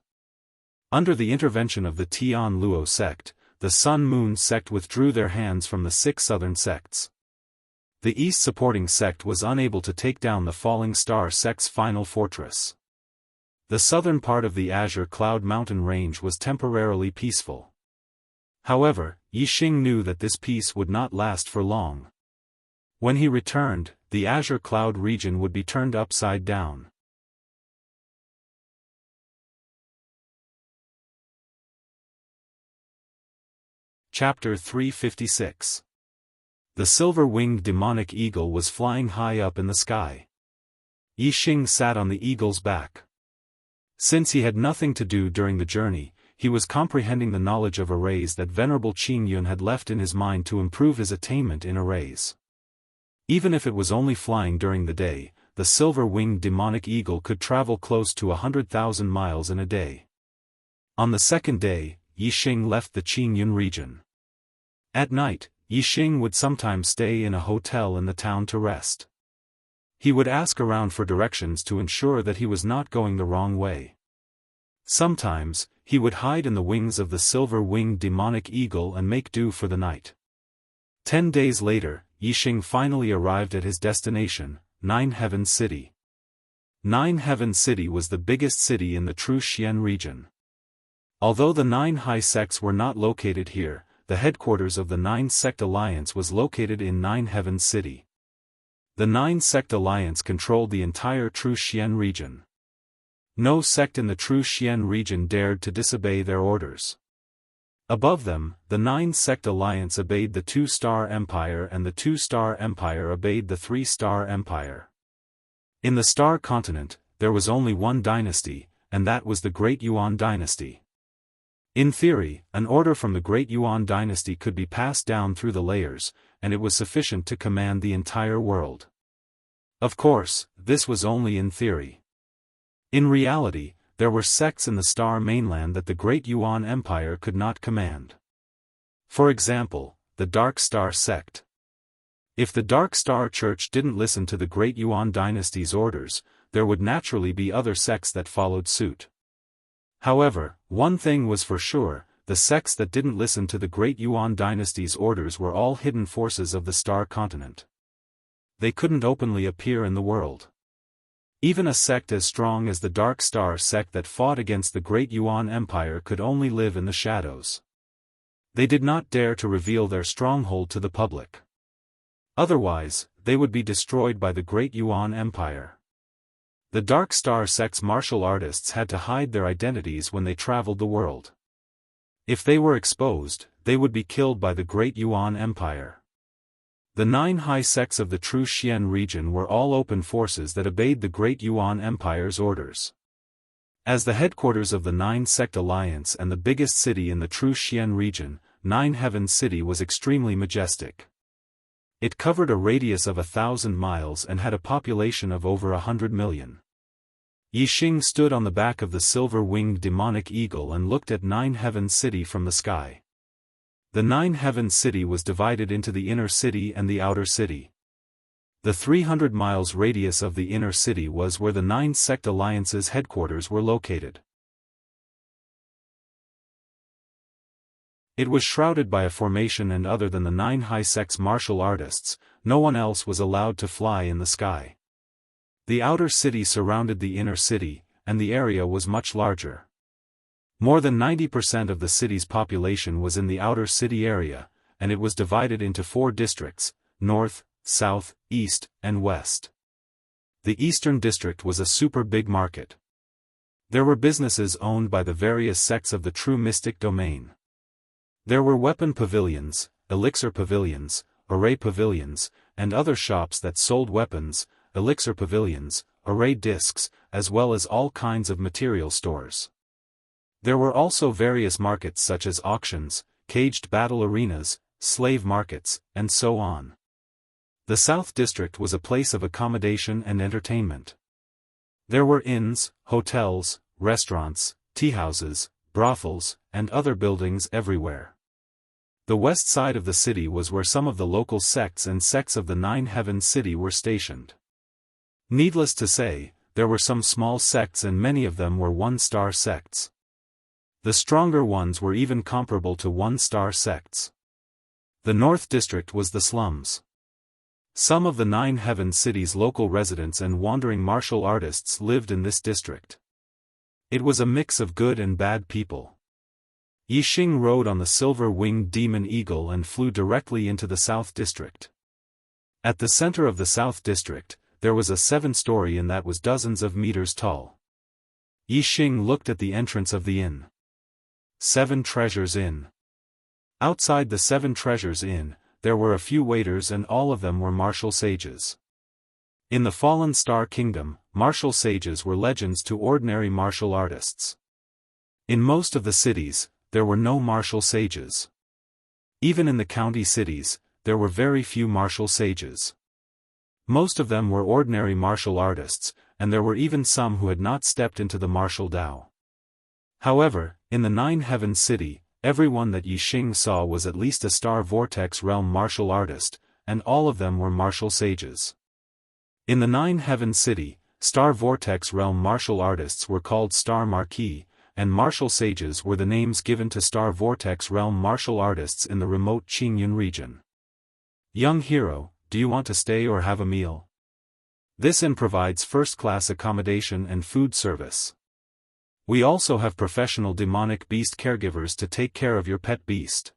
Under the intervention of the Tian Luo sect, the Sun Moon sect withdrew their hands from the 6 southern sects. The East supporting sect was unable to take down the Falling Star sect's final fortress. The southern part of the Azure Cloud mountain range was temporarily peaceful. However, Yixing knew that this peace would not last for long. When he returned, the Azure Cloud region would be turned upside down. Chapter 356. The silver-winged demonic eagle was flying high up in the sky. Yixing sat on the eagle's back. Since he had nothing to do during the journey, he was comprehending the knowledge of arrays that Venerable Qing Yun had left in his mind to improve his attainment in arrays. Even if it was only flying during the day, the silver-winged demonic eagle could travel close to 100,000 miles in a day. On the second day, Yixing left the Qing Yun region. At night, Yixing would sometimes stay in a hotel in the town to rest. He would ask around for directions to ensure that he was not going the wrong way. Sometimes, he would hide in the wings of the silver-winged demonic eagle and make do for the night. 10 days later, Yixing finally arrived at his destination, Nine Heaven City. Nine Heaven City was the biggest city in the True Xian region. Although the 9 high sects were not located here, the headquarters of the 9 Sect Alliance was located in Nine Heaven City. The 9 Sect Alliance controlled the entire True Xian region. No sect in the True Xian region dared to disobey their orders. Above them, the 9 Sect Alliance obeyed the 2-Star Empire and the 2-Star Empire obeyed the 3-Star Empire. In the Star Continent, there was only one dynasty, and that was the Great Yuan dynasty. In theory, an order from the Great Yuan dynasty could be passed down through the layers, and it was sufficient to command the entire world. Of course, this was only in theory. In reality, there were sects in the Star Mainland that the Great Yuan Empire could not command. For example, the Dark Star sect. If the Dark Star Church didn't listen to the Great Yuan dynasty's orders, there would naturally be other sects that followed suit. However, one thing was for sure, the sects that didn't listen to the Great Yuan dynasty's orders were all hidden forces of the Star Continent. They couldn't openly appear in the world. Even a sect as strong as the Dark Star sect that fought against the Great Yuan Empire could only live in the shadows. They did not dare to reveal their stronghold to the public. Otherwise, they would be destroyed by the Great Yuan Empire. The Dark Star sect's martial artists had to hide their identities when they traveled the world. If they were exposed, they would be killed by the Great Yuan Empire. The 9 high sects of the True Xian region were all open forces that obeyed the Great Yuan Empire's orders. As the headquarters of the 9 Sect Alliance and the biggest city in the True Xian region, Nine Heaven City was extremely majestic. It covered a radius of 1,000 miles and had a population of over 100 million. Yixing stood on the back of the silver-winged demonic eagle and looked at Nine Heaven City from the sky. The Nine Heaven City was divided into the inner city and the outer city. The 300 miles radius of the inner city was where the 9 sect alliances' headquarters were located. It was shrouded by a formation, and other than the 9 high sects martial artists, no one else was allowed to fly in the sky. The outer city surrounded the inner city, and the area was much larger. More than 90% of the city's population was in the outer city area, and it was divided into 4 districts: north, south, east, and west. The eastern district was a super big market. There were businesses owned by the various sects of the true mystic domain. There were weapon pavilions, elixir pavilions, array pavilions, and other shops that sold weapons, elixir pavilions, array discs, as well as all kinds of material stores. There were also various markets such as auctions, caged battle arenas, slave markets, and so on. The South District was a place of accommodation and entertainment. There were inns, hotels, restaurants, teahouses, brothels, and other buildings everywhere. The west side of the city was where some of the local sects and sects of the 9 Heavens City were stationed. Needless to say, there were some small sects, and many of them were 1-star sects. The stronger ones were even comparable to 1-star sects. The North District was the slums. Some of the 9 Heavens City's local residents and wandering martial artists lived in this district. It was a mix of good and bad people. Yixing rode on the silver-winged demon eagle and flew directly into the South District. At the center of the South District, there was a 7-story inn that was dozens of meters tall. Yixing looked at the entrance of the inn. 7 Treasures Inn. Outside the 7 Treasures Inn, there were a few waiters, and all of them were martial sages. In the Fallen Star Kingdom, martial sages were legends to ordinary martial artists. In most of the cities, there were no martial sages. Even in the county cities, there were very few martial sages. Most of them were ordinary martial artists, and there were even some who had not stepped into the martial Tao. However, in the 9 Heavens City, everyone that Yixing saw was at least a Star Vortex Realm martial artist, and all of them were martial sages. In the 9 Heavens City, Star Vortex Realm martial artists were called Star Marquis, and martial sages were the names given to Star Vortex Realm martial artists in the remote Qingyun region. Young hero, do you want to stay or have a meal? This inn provides first-class accommodation and food service. We also have professional demonic beast caregivers to take care of your pet beast.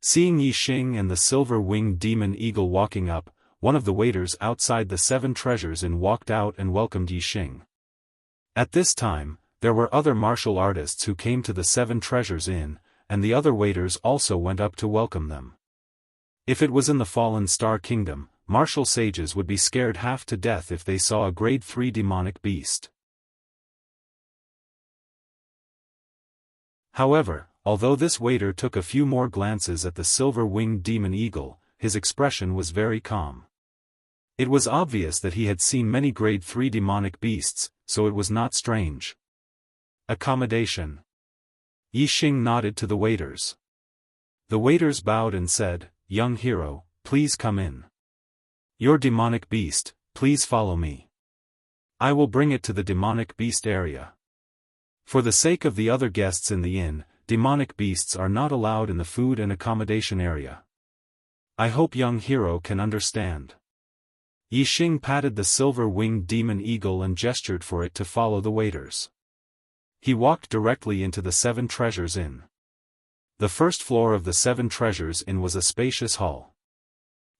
Seeing Yixing and the silver-winged demon eagle walking up, one of the waiters outside the 7 Treasures Inn walked out and welcomed Yixing. At this time, there were other martial artists who came to the 7 Treasures Inn, and the other waiters also went up to welcome them. If it was in the Fallen Star Kingdom, martial sages would be scared half to death if they saw a grade 3 demonic beast. However, although this waiter took a few more glances at the silver-winged demon eagle, his expression was very calm. It was obvious that he had seen many grade 3 demonic beasts, so it was not strange. Accommodation. Yixing nodded to the waiters. The waiters bowed and said, "Young hero, please come in. Your demonic beast, please follow me. I will bring it to the demonic beast area." For the sake of the other guests in the inn, demonic beasts are not allowed in the food and accommodation area. I hope young hero can understand. Yixing patted the silver-winged demon eagle and gestured for it to follow the waiters. He walked directly into the 7 Treasures Inn. The first floor of the 7 Treasures Inn was a spacious hall.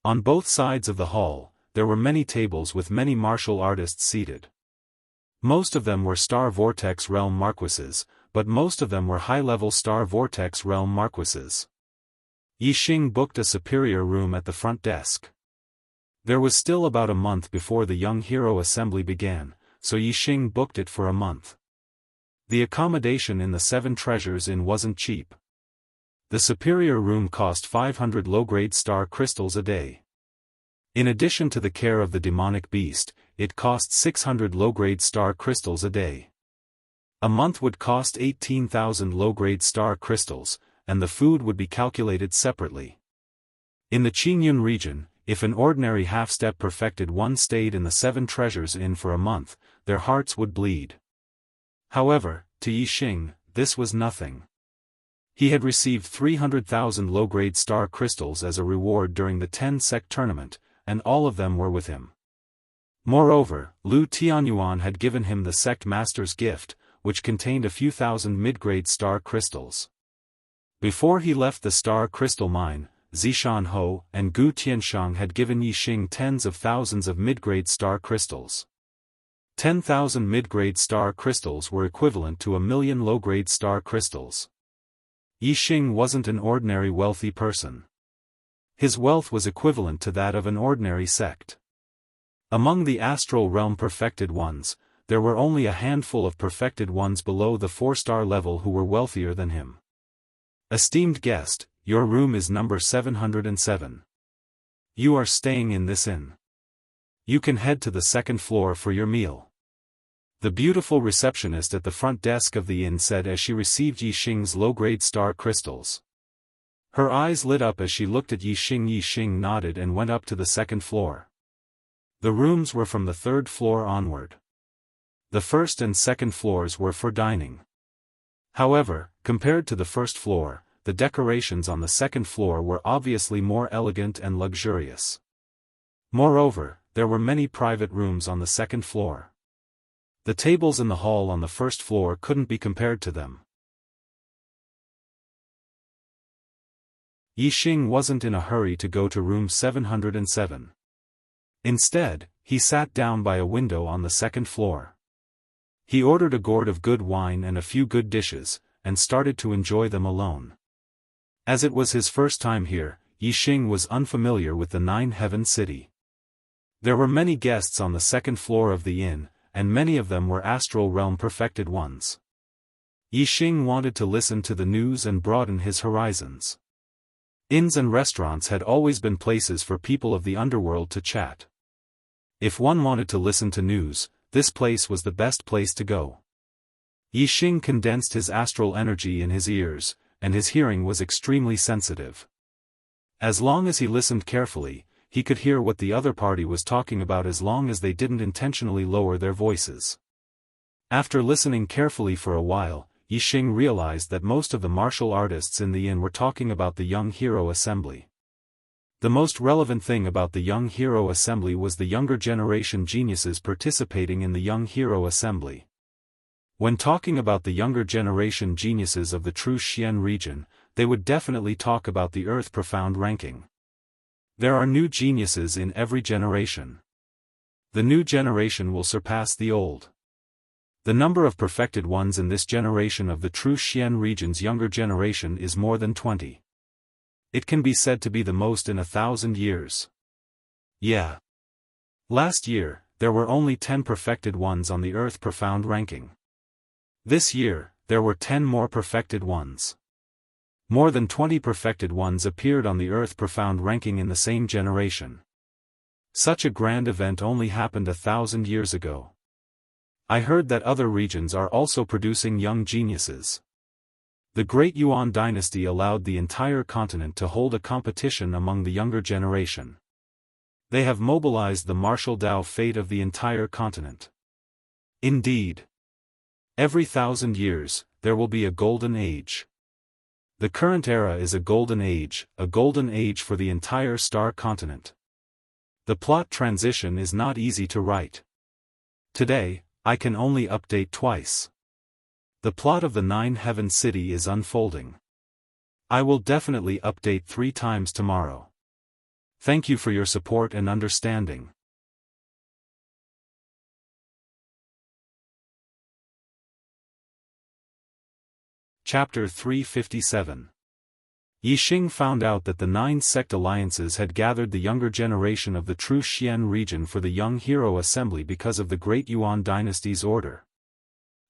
On both sides of the hall, there were many tables with many martial artists seated. Most of them were Star Vortex Realm Marquises, but most of them were high-level Star Vortex Realm Marquises. Yixing booked a superior room at the front desk. There was still about a month before the young hero assembly began, so Yixing booked it for a month. The accommodation in the 7 Treasures Inn wasn't cheap. The superior room cost 500 low-grade star crystals a day. In addition to the care of the demonic beast, it cost 600 low-grade star crystals a day. A month would cost 18,000 low-grade star crystals, and the food would be calculated separately. In the Qingyun region, if an ordinary half-step perfected one stayed in the 7 Treasures Inn for a month, their hearts would bleed. However, to Yixing, this was nothing. He had received 300,000 low-grade star crystals as a reward during the 10-sect tournament, and all of them were with him. Moreover, Lu Tianyuan had given him the sect master's gift, which contained a few thousand mid-grade star crystals. Before he left the star crystal mine, Zishan Ho and Gu Tianshang had given Yixing tens of thousands of mid-grade star crystals. 10,000 mid-grade star crystals were equivalent to 1,000,000 low-grade star crystals. Yixing wasn't an ordinary wealthy person. His wealth was equivalent to that of an ordinary sect. Among the astral realm perfected ones, there were only a handful of perfected ones below the 4-star level who were wealthier than him. Esteemed guest, your room is number 707. You are staying in this inn. You can head to the 2nd floor for your meal. The beautiful receptionist at the front desk of the inn said as she received Yixing's low-grade star crystals. Her eyes lit up as she looked at Yixing. Yixing nodded and went up to the 2nd floor. The rooms were from the 3rd floor onward. The 1st and 2nd floors were for dining. However, compared to the 1st floor, the decorations on the 2nd floor were obviously more elegant and luxurious. Moreover, there were many private rooms on the 2nd floor. The tables in the hall on the 1st floor couldn't be compared to them. Yixing wasn't in a hurry to go to room 707. Instead, he sat down by a window on the 2nd floor. He ordered a gourd of good wine and a few good dishes, and started to enjoy them alone. As it was his first time here, Yixing was unfamiliar with the 9-heaven city. There were many guests on the 2nd floor of the inn, and many of them were astral realm perfected ones. Yixing wanted to listen to the news and broaden his horizons. Inns and restaurants had always been places for people of the underworld to chat. If one wanted to listen to news, this place was the best place to go. Yixing condensed his astral energy in his ears, and his hearing was extremely sensitive. As long as he listened carefully, he could hear what the other party was talking about as long as they didn't intentionally lower their voices. After listening carefully for a while, Yixing realized that most of the martial artists in the inn were talking about the Young Hero Assembly. The most relevant thing about the Young Hero Assembly was the younger generation geniuses participating in the Young Hero Assembly. When talking about the younger generation geniuses of the True Xian region, they would definitely talk about the Earth Profound ranking. There are new geniuses in every generation. The new generation will surpass the old. The number of perfected ones in this generation of the True Xian region's younger generation is more than 20. It can be said to be the most in 1,000 years. Yeah. Last year, there were only 10 perfected ones on the Earth Profound ranking. This year, there were 10 more perfected ones. More than 20 perfected ones appeared on the Earth Profound ranking in the same generation. Such a grand event only happened 1,000 years ago. I heard that other regions are also producing young geniuses. The Great Yuan dynasty allowed the entire continent to hold a competition among the younger generation. They have mobilized the martial Dao fate of the entire continent. Indeed. Every 1,000 years, there will be a golden age. The current era is a golden age for the entire star continent. The plot transition is not easy to write. Today, I can only update twice. The plot of the 9-heaven city is unfolding. I will definitely update 3 times tomorrow. Thank you for your support and understanding. Chapter 357. Yixing found out that the 9 sect alliances had gathered the younger generation of the True Xian region for the Young Hero Assembly because of the Great Yuan dynasty's order.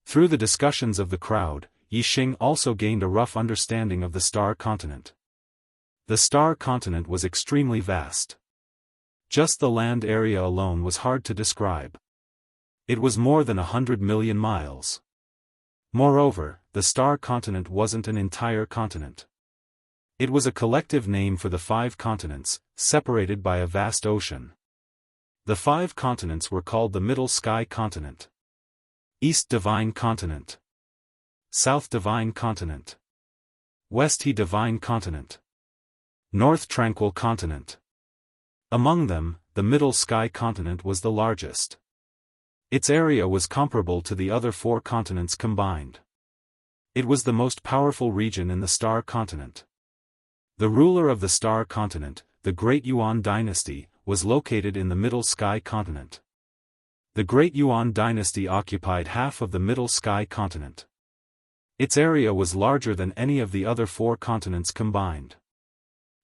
Through the discussions of the crowd, Yixing also gained a rough understanding of the star continent. The star continent was extremely vast. Just the land area alone was hard to describe. It was more than 100 million miles. Moreover, the star continent wasn't an entire continent. It was a collective name for the 5 continents, separated by a vast ocean. The 5 continents were called the Middle Sky Continent, East Divine Continent, South Divine Continent, West He Divine Continent, North Tranquil Continent. Among them, the Middle Sky Continent was the largest. Its area was comparable to the other 4 continents combined. It was the most powerful region in the Star Continent. The ruler of the Star Continent, the Great Yuan Dynasty, was located in the Middle Sky Continent. The Great Yuan Dynasty occupied half of the Middle Sky Continent. Its area was larger than any of the other 4 continents combined.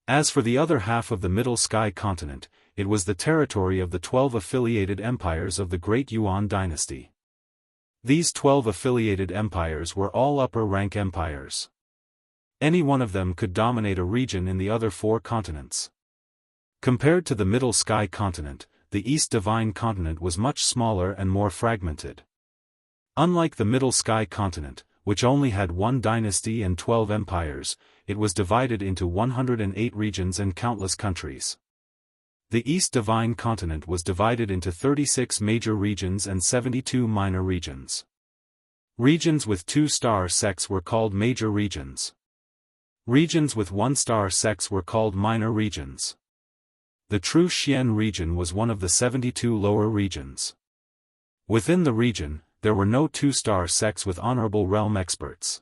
As for the other half of the Middle Sky Continent, it was the territory of the 12 affiliated empires of the Great Yuan Dynasty. These 12 affiliated empires were all upper-rank empires. Any one of them could dominate a region in the other 4 continents. Compared to the Middle Sky Continent, the East Divine Continent was much smaller and more fragmented. Unlike the Middle Sky Continent, which only had 1 dynasty and 12 empires, it was divided into 108 regions and countless countries. The East Divine Continent was divided into 36 major regions and 72 minor regions. Regions with 2-star sects were called major regions. Regions with 1-star sects were called minor regions. The True Xian region was one of the 72 lower regions. Within the region, there were no 2-star sects with honorable realm experts.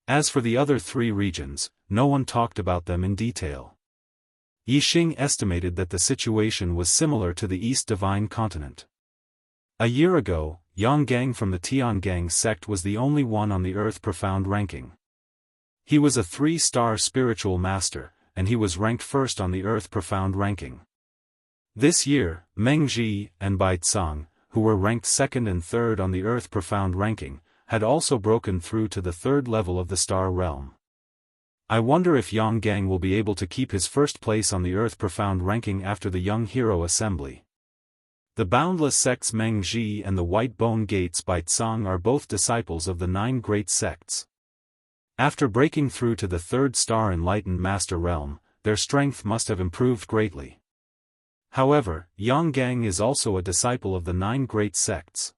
As for the other 3 regions, no one talked about them in detail. Yixing estimated that the situation was similar to the East Divine Continent. A year ago, Yang Gang from the Tiangang sect was the only one on the Earth Profound ranking. He was a 3-star spiritual master, and he was ranked first on the Earth Profound ranking. This year, Meng Ji and Bai Tsang, who were ranked 2nd and 3rd on the Earth Profound ranking, had also broken through to the 3rd level of the Star Realm. I wonder if Yang Gang will be able to keep his first place on the Earth Profound ranking after the Young Hero Assembly. The Boundless Sects Meng Ji and the White Bone Gates Bai Tsang are both disciples of the 9 great sects. After breaking through to the 3rd Star Enlightened Master Realm, their strength must have improved greatly. However, Yang Gang is also a disciple of the 9 great sects.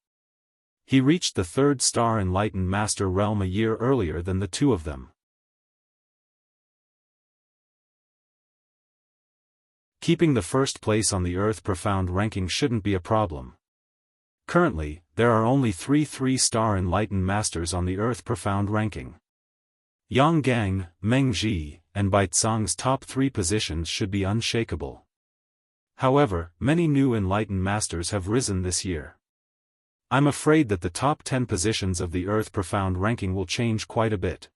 He reached the 3rd Star Enlightened Master Realm a year earlier than the 2 of them. Keeping the first place on the Earth Profound ranking shouldn't be a problem. Currently, there are only 3 3-star Enlightened Masters on the Earth Profound ranking. Yang Gang, Meng Ji, and Bai Tsang's top 3 positions should be unshakable. However, many new Enlightened Masters have risen this year. I'm afraid that the top 10 positions of the Earth Profound ranking will change quite a bit.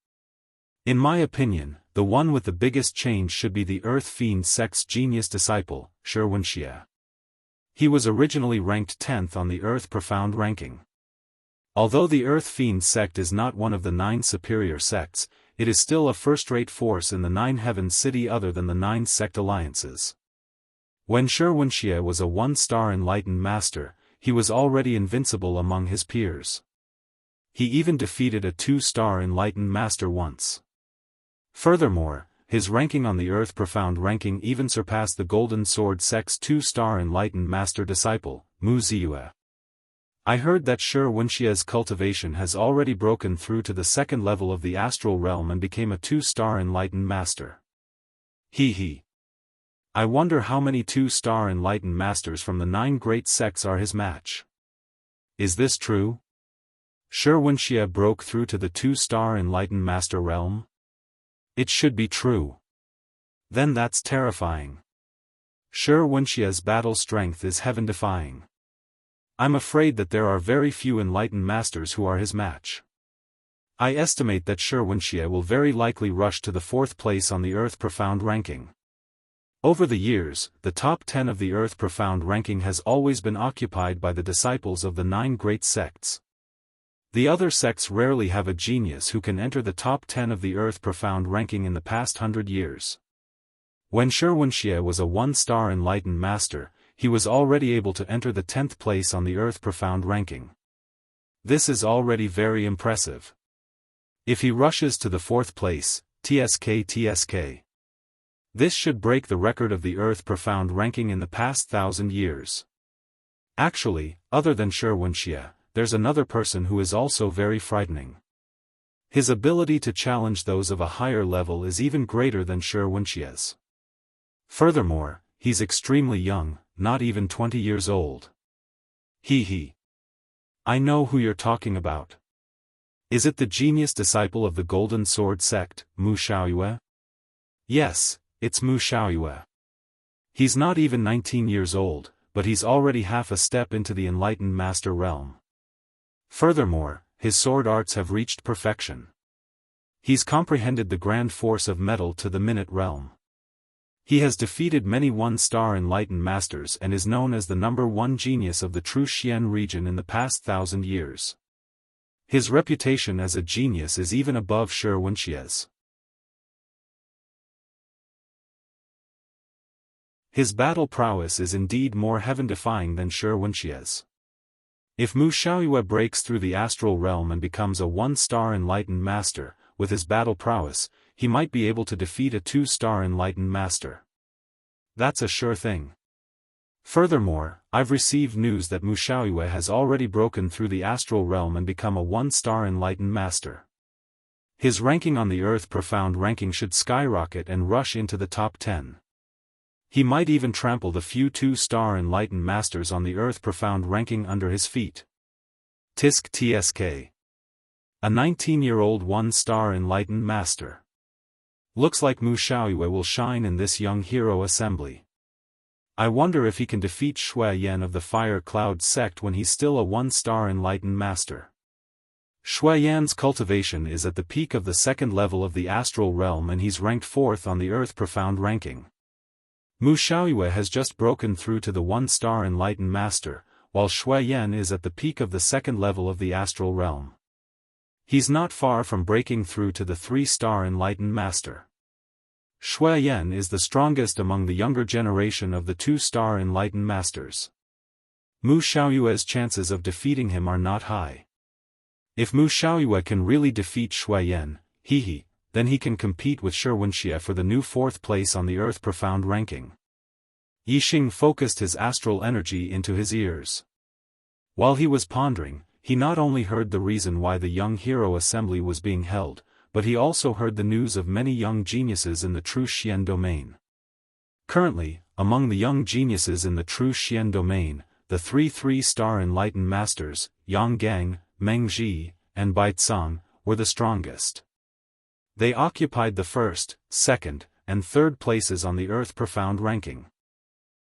In my opinion, the one with the biggest change should be the Earth Fiend sect's genius disciple, Xianxia. He was originally ranked 10th on the Earth Profound ranking. Although the Earth Fiend sect is not one of the 9 superior sects, it is still a first-rate force in the 9 heaven city other than the 9 sect alliances. When Xianxia was a 1-star Enlightened Master, he was already invincible among his peers. He even defeated a 2-star Enlightened Master once. Furthermore, his ranking on the Earth Profound ranking even surpassed the Golden Sword sect's 2-star Enlightened Master disciple, Mu Ziyue. I heard that Xianxia's cultivation has already broken through to the 2nd level of the astral realm and became a 2-star Enlightened Master. He. I wonder how many 2-star Enlightened Masters from the 9 great sects are his match. Is this true? Xianxia broke through to the 2-star Enlightened Master realm? It should be true. Then that's terrifying. Xianxia's battle strength is heaven-defying. I'm afraid that there are very few Enlightened Masters who are his match. I estimate that Xianxia will very likely rush to the 4th place on the Earth Profound ranking. Over the years, the top 10 of the Earth Profound ranking has always been occupied by the disciples of the 9 great sects. The other sects rarely have a genius who can enter the top 10 of the Earth Profound ranking in the past 100 years. When Xianxia was a 1-star Enlightened Master, he was already able to enter the 10th place on the Earth Profound ranking. This is already very impressive. If he rushes to the 4th place, TSK. This should break the record of the Earth Profound ranking in the past 1,000 years. Actually, other than Wuxia, there's another person who is also very frightening. His ability to challenge those of a higher level is even greater than Wuxia's. Furthermore, he's extremely young, not even 20 years old. He. I know who you're talking about. Is it the genius disciple of the Golden Sword sect, Mu Xiaoyue? Yes, it's Mu Xiaoyue. He's not even 19 years old, but he's already half a step into the enlightened master realm. Furthermore, his sword arts have reached perfection. He's comprehended the grand force of metal to the minute realm. He has defeated many one-star enlightened masters and is known as the #1 genius of the true Xian region in the past 1,000 years. His reputation as a genius is even above Wuxia's. His battle prowess is indeed more heaven-defying than Wuxia's. If Mu Xiaoyue breaks through the astral realm and becomes a one-star enlightened master, with his battle prowess, he might be able to defeat a 2-star enlightened master. That's a sure thing. Furthermore, I've received news that Mu Xiaoyue has already broken through the astral realm and become a 1-star enlightened master. His ranking on the Earth Profound ranking should skyrocket and rush into the top 10. He might even trample the few 2-star enlightened masters on the Earth Profound ranking under his feet. TSK. A 19-year-old 1-star enlightened master. Looks like Mu Xiaoyue will shine in this young hero assembly. I wonder if he can defeat Shui Yan of the Fire Cloud sect when he's still a 1-star enlightened master. Shui Yan's cultivation is at the peak of the 2nd level of the astral realm and he's ranked 4th on the Earth Profound ranking. Mu Xiaoyue has just broken through to the 1-star enlightened master, while Shui Yan is at the peak of the 2nd level of the astral realm. He's not far from breaking through to the 3-star enlightened master. Shui Yan is the strongest among the younger generation of the 2-star enlightened masters. Mu Xiaoyue's chances of defeating him are not high. If Mu Xiaoyue can really defeat Shui Yan, then he can compete with Wuxia for the new 4th place on the Earth Profound ranking. Yixing focused his astral energy into his ears. While he was pondering, he not only heard the reason why the young hero assembly was being held, but he also heard the news of many young geniuses in the true Xian domain. Currently, among the young geniuses in the true Xian domain, the 3 3-star enlightened masters, Yang Gang, Meng Zhi, and Bai Tsang, were the strongest. They occupied the 1st, 2nd, and 3rd places on the Earth Profound ranking.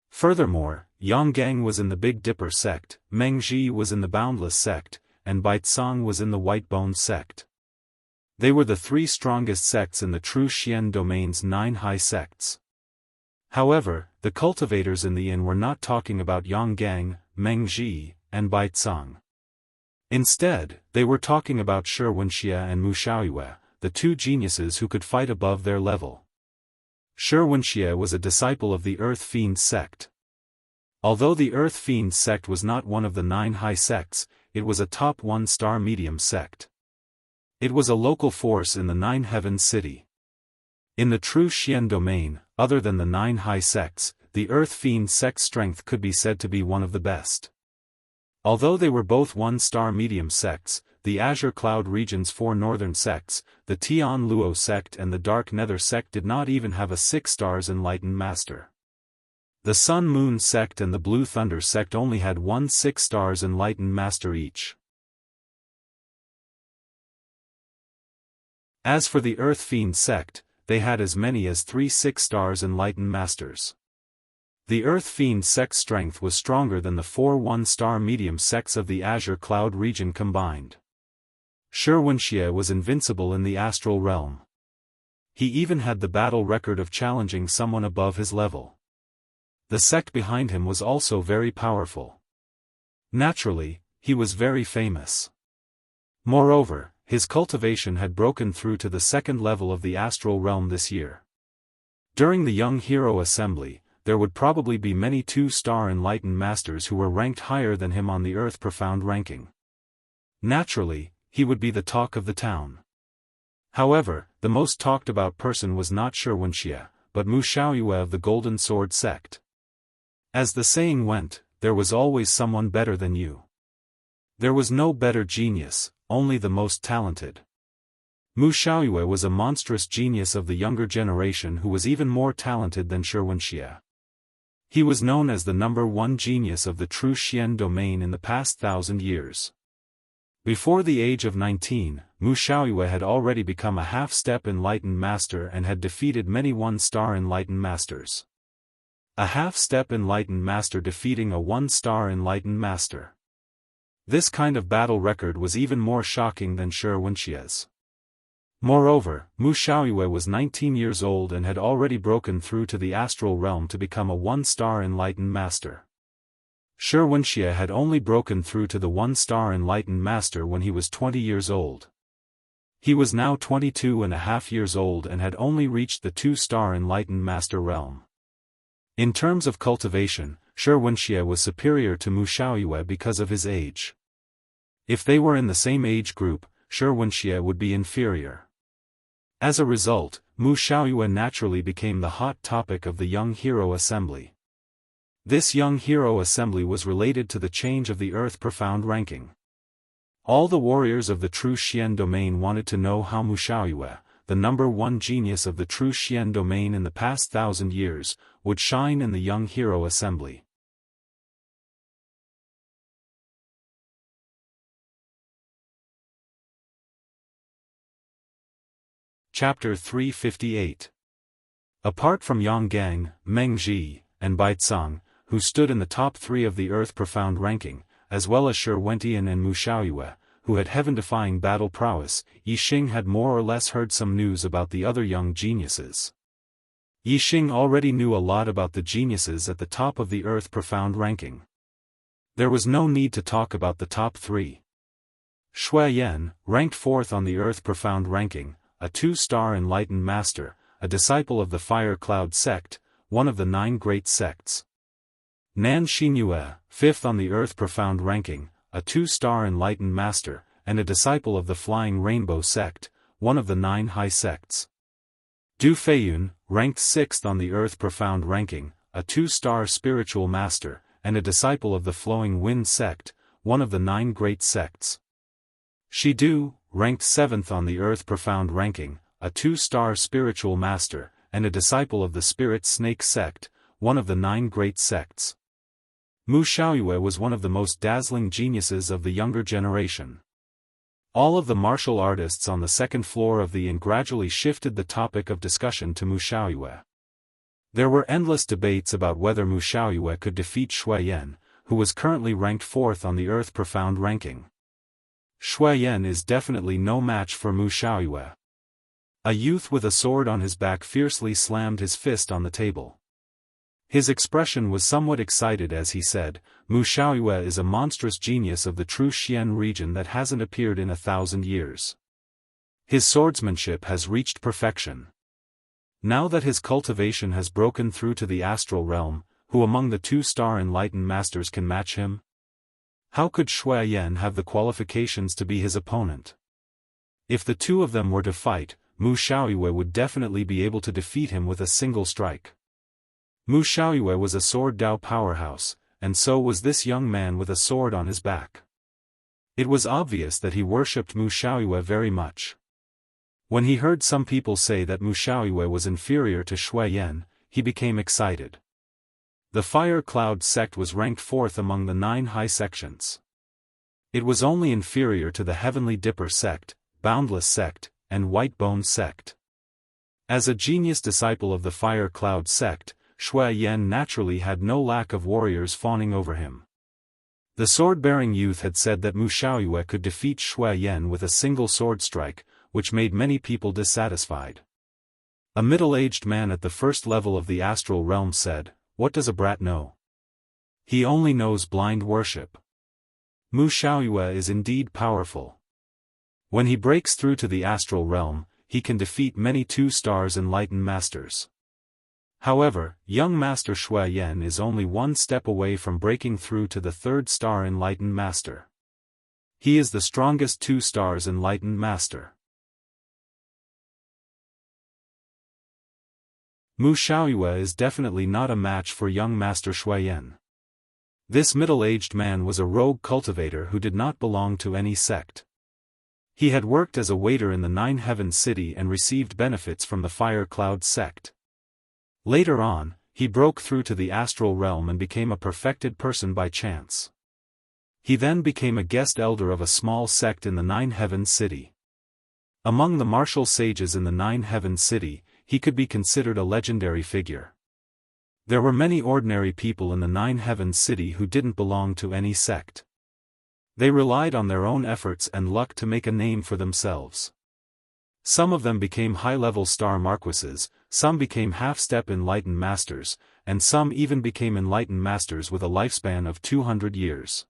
Furthermore, Yang Gang was in the Big Dipper sect, Meng Zhi was in the Boundless sect, and Bai Tsang was in the White Bone sect. They were the 3 strongest sects in the true Xian domain's 9 high sects. However, the cultivators in the inn were not talking about Yang Gang, Meng Zhi, and Bai Tsang. Instead, they were talking about Wuxia and Mu Xiaoyue, the 2 geniuses who could fight above their level. Wuxia was a disciple of the Earth Fiend sect. Although the Earth Fiend sect was not one of the 9 high sects, it was a top 1-star medium sect. It was a local force in the 9 Heavens city. In the true Xian domain, other than the 9 high sects, the Earth Fiend sect's strength could be said to be one of the best. Although they were both 1-star medium sects, the Azure Cloud region's 4 northern sects, the Tian Luo sect and the Dark Nether sect did not even have a 6 stars enlightened master. The Sun Moon sect and the Blue Thunder sect only had 1 6 stars enlightened master each. As for the Earth Fiend sect, they had as many as 3 6 stars enlightened masters. The Earth Fiend sect's strength was stronger than the 4 1-star medium sects of the Azure Cloud region combined. Wuxia was invincible in the astral realm. He even had the battle record of challenging someone above his level. The sect behind him was also very powerful. Naturally, he was very famous. Moreover, his cultivation had broken through to the 2nd level of the astral realm this year. During the Young Hero Assembly, there would probably be many 2-star enlightened masters who were ranked higher than him on the Earth Profound ranking. Naturally, he would be the talk of the town. However, the most talked about person was not Shi Xianxia, but Mu Xiaoyue of the Golden Sword sect. As the saying went, there was always someone better than you. There was no better genius, only the most talented. Mu Xiaoyue was a monstrous genius of the younger generation who was even more talented than Shi Xianxia. He was known as the #1 genius of the true Xian domain in the past 1,000 years. Before the age of 19, Mu Xiaoyue had already become a half-step enlightened master and had defeated many one-star enlightened masters. A half-step enlightened master defeating a one-star enlightened master. This kind of battle record was even more shocking than Shi Xianxia's. Moreover, Mu Xiaoyue was 19 years old and had already broken through to the astral realm to become a one-star enlightened master. Shi Xianxia had only broken through to the one-star enlightened master when he was 20 years old. He was now 22.5 years old and had only reached the 2-star enlightened master realm. In terms of cultivation, Shi Xianxia was superior to Mu Xiaoyue because of his age. If they were in the same age group, Shi Xianxia would be inferior. As a result, Mu Xiaoyue naturally became the hot topic of the Young Hero Assembly. This Young Hero Assembly was related to the change of the Earth Profound ranking. All the warriors of the true Xian domain wanted to know how Mu Xiaoyue, the #1 genius of the true Xian domain in the past 1,000 years, would shine in the Young Hero Assembly. Chapter 358. Apart from Yang Gang, Meng Ji, and Baicang, who stood in the top 3 of the Earth Profound ranking, as well as Shi Wentian and Mu Xiaoyue, who had heaven-defying battle prowess, Yixing had more or less heard some news about the other young geniuses. Yixing already knew a lot about the geniuses at the top of the Earth Profound ranking. There was no need to talk about the top 3. Shui Yan, ranked 4th on the Earth Profound ranking, a 2-star enlightened master, a disciple of the Fire Cloud sect, one of the 9 great sects. Nan Xinyue, 5th on the Earth Profound ranking, a 2-star enlightened master, and a disciple of the Flying Rainbow sect, one of the 9 high sects. Du Feiyun, ranked 6th on the Earth Profound ranking, a 2-star spiritual master, and a disciple of the Flowing Wind sect, one of the 9 great sects. Shi Du, ranked 7th on the Earth Profound ranking, a 2-star spiritual master, and a disciple of the Spirit Snake sect, one of the 9 great sects. Mu Xiaoyue was one of the most dazzling geniuses of the younger generation. All of the martial artists on the second floor of the inn gradually shifted the topic of discussion to Mu Xiaoyue. There were endless debates about whether Mu Xiaoyue could defeat Shui Yan, who was currently ranked 4th on the Earth Profound ranking. Shui Yan is definitely no match for Mu Xiaoyue. A youth with a sword on his back fiercely slammed his fist on the table. His expression was somewhat excited as he said, Mu Xiaoyue is a monstrous genius of the true Xian region that hasn't appeared in 1,000 years. His swordsmanship has reached perfection. Now that his cultivation has broken through to the astral realm, who among the 2-star enlightened masters can match him? How could Shui Yan have the qualifications to be his opponent? If the two of them were to fight, Mu Xiaoyue would definitely be able to defeat him with a single strike. Mu Xiaoyue was a sword Dao powerhouse, and so was this young man with a sword on his back. It was obvious that he worshipped Mu Xiaoyue very much. When he heard some people say that Mu Xiaoyue was inferior to Shui Yan, he became excited. The Fire Cloud sect was ranked 4th among the 9 high sections. It was only inferior to the Heavenly Dipper sect, Boundless sect, and White Bone sect. As a genius disciple of the Fire Cloud sect, Shui Yan naturally had no lack of warriors fawning over him. The sword-bearing youth had said that Mu Xiaoyue could defeat Shui Yan with a single sword strike, which made many people dissatisfied. A middle-aged man at the first level of the astral realm said, "What does a brat know? He only knows blind worship." Mu Xiaoyue is indeed powerful. When he breaks through to the astral realm, he can defeat many 2-stars enlightened masters. However, young Master Shui Yan is only one step away from breaking through to the 3rd-star enlightened master. He is the strongest 2 stars enlightened master. Mu Xiaoyue is definitely not a match for young Master Shuiyan. This middle-aged man was a rogue cultivator who did not belong to any sect. He had worked as a waiter in the Nine Heavens city and received benefits from the Fire Cloud sect. Later on, he broke through to the astral realm and became a perfected person by chance. He then became a guest elder of a small sect in the Nine Heavens city. Among the martial sages in the Nine Heavens city, he could be considered a legendary figure. There were many ordinary people in the Nine Heavens city who didn't belong to any sect. They relied on their own efforts and luck to make a name for themselves. Some of them became high-level star marquises, some became half-step enlightened masters, and some even became enlightened masters with a lifespan of 200 years.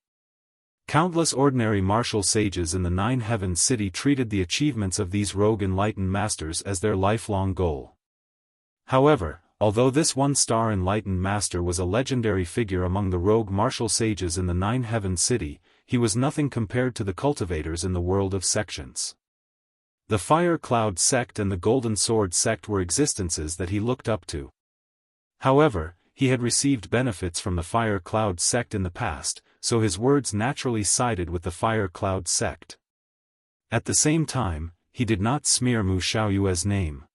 Countless ordinary martial sages in the Nine Heavens city treated the achievements of these rogue enlightened masters as their lifelong goal. However, although this one-star enlightened master was a legendary figure among the rogue martial sages in the Nine Heavens city, he was nothing compared to the cultivators in the world of sections. The Fire Cloud sect and the Golden Sword sect were existences that he looked up to. However, he had received benefits from the Fire Cloud sect in the past, so his words naturally sided with the Fire Cloud sect. At the same time, he did not smear Mu Xiaoyue's name.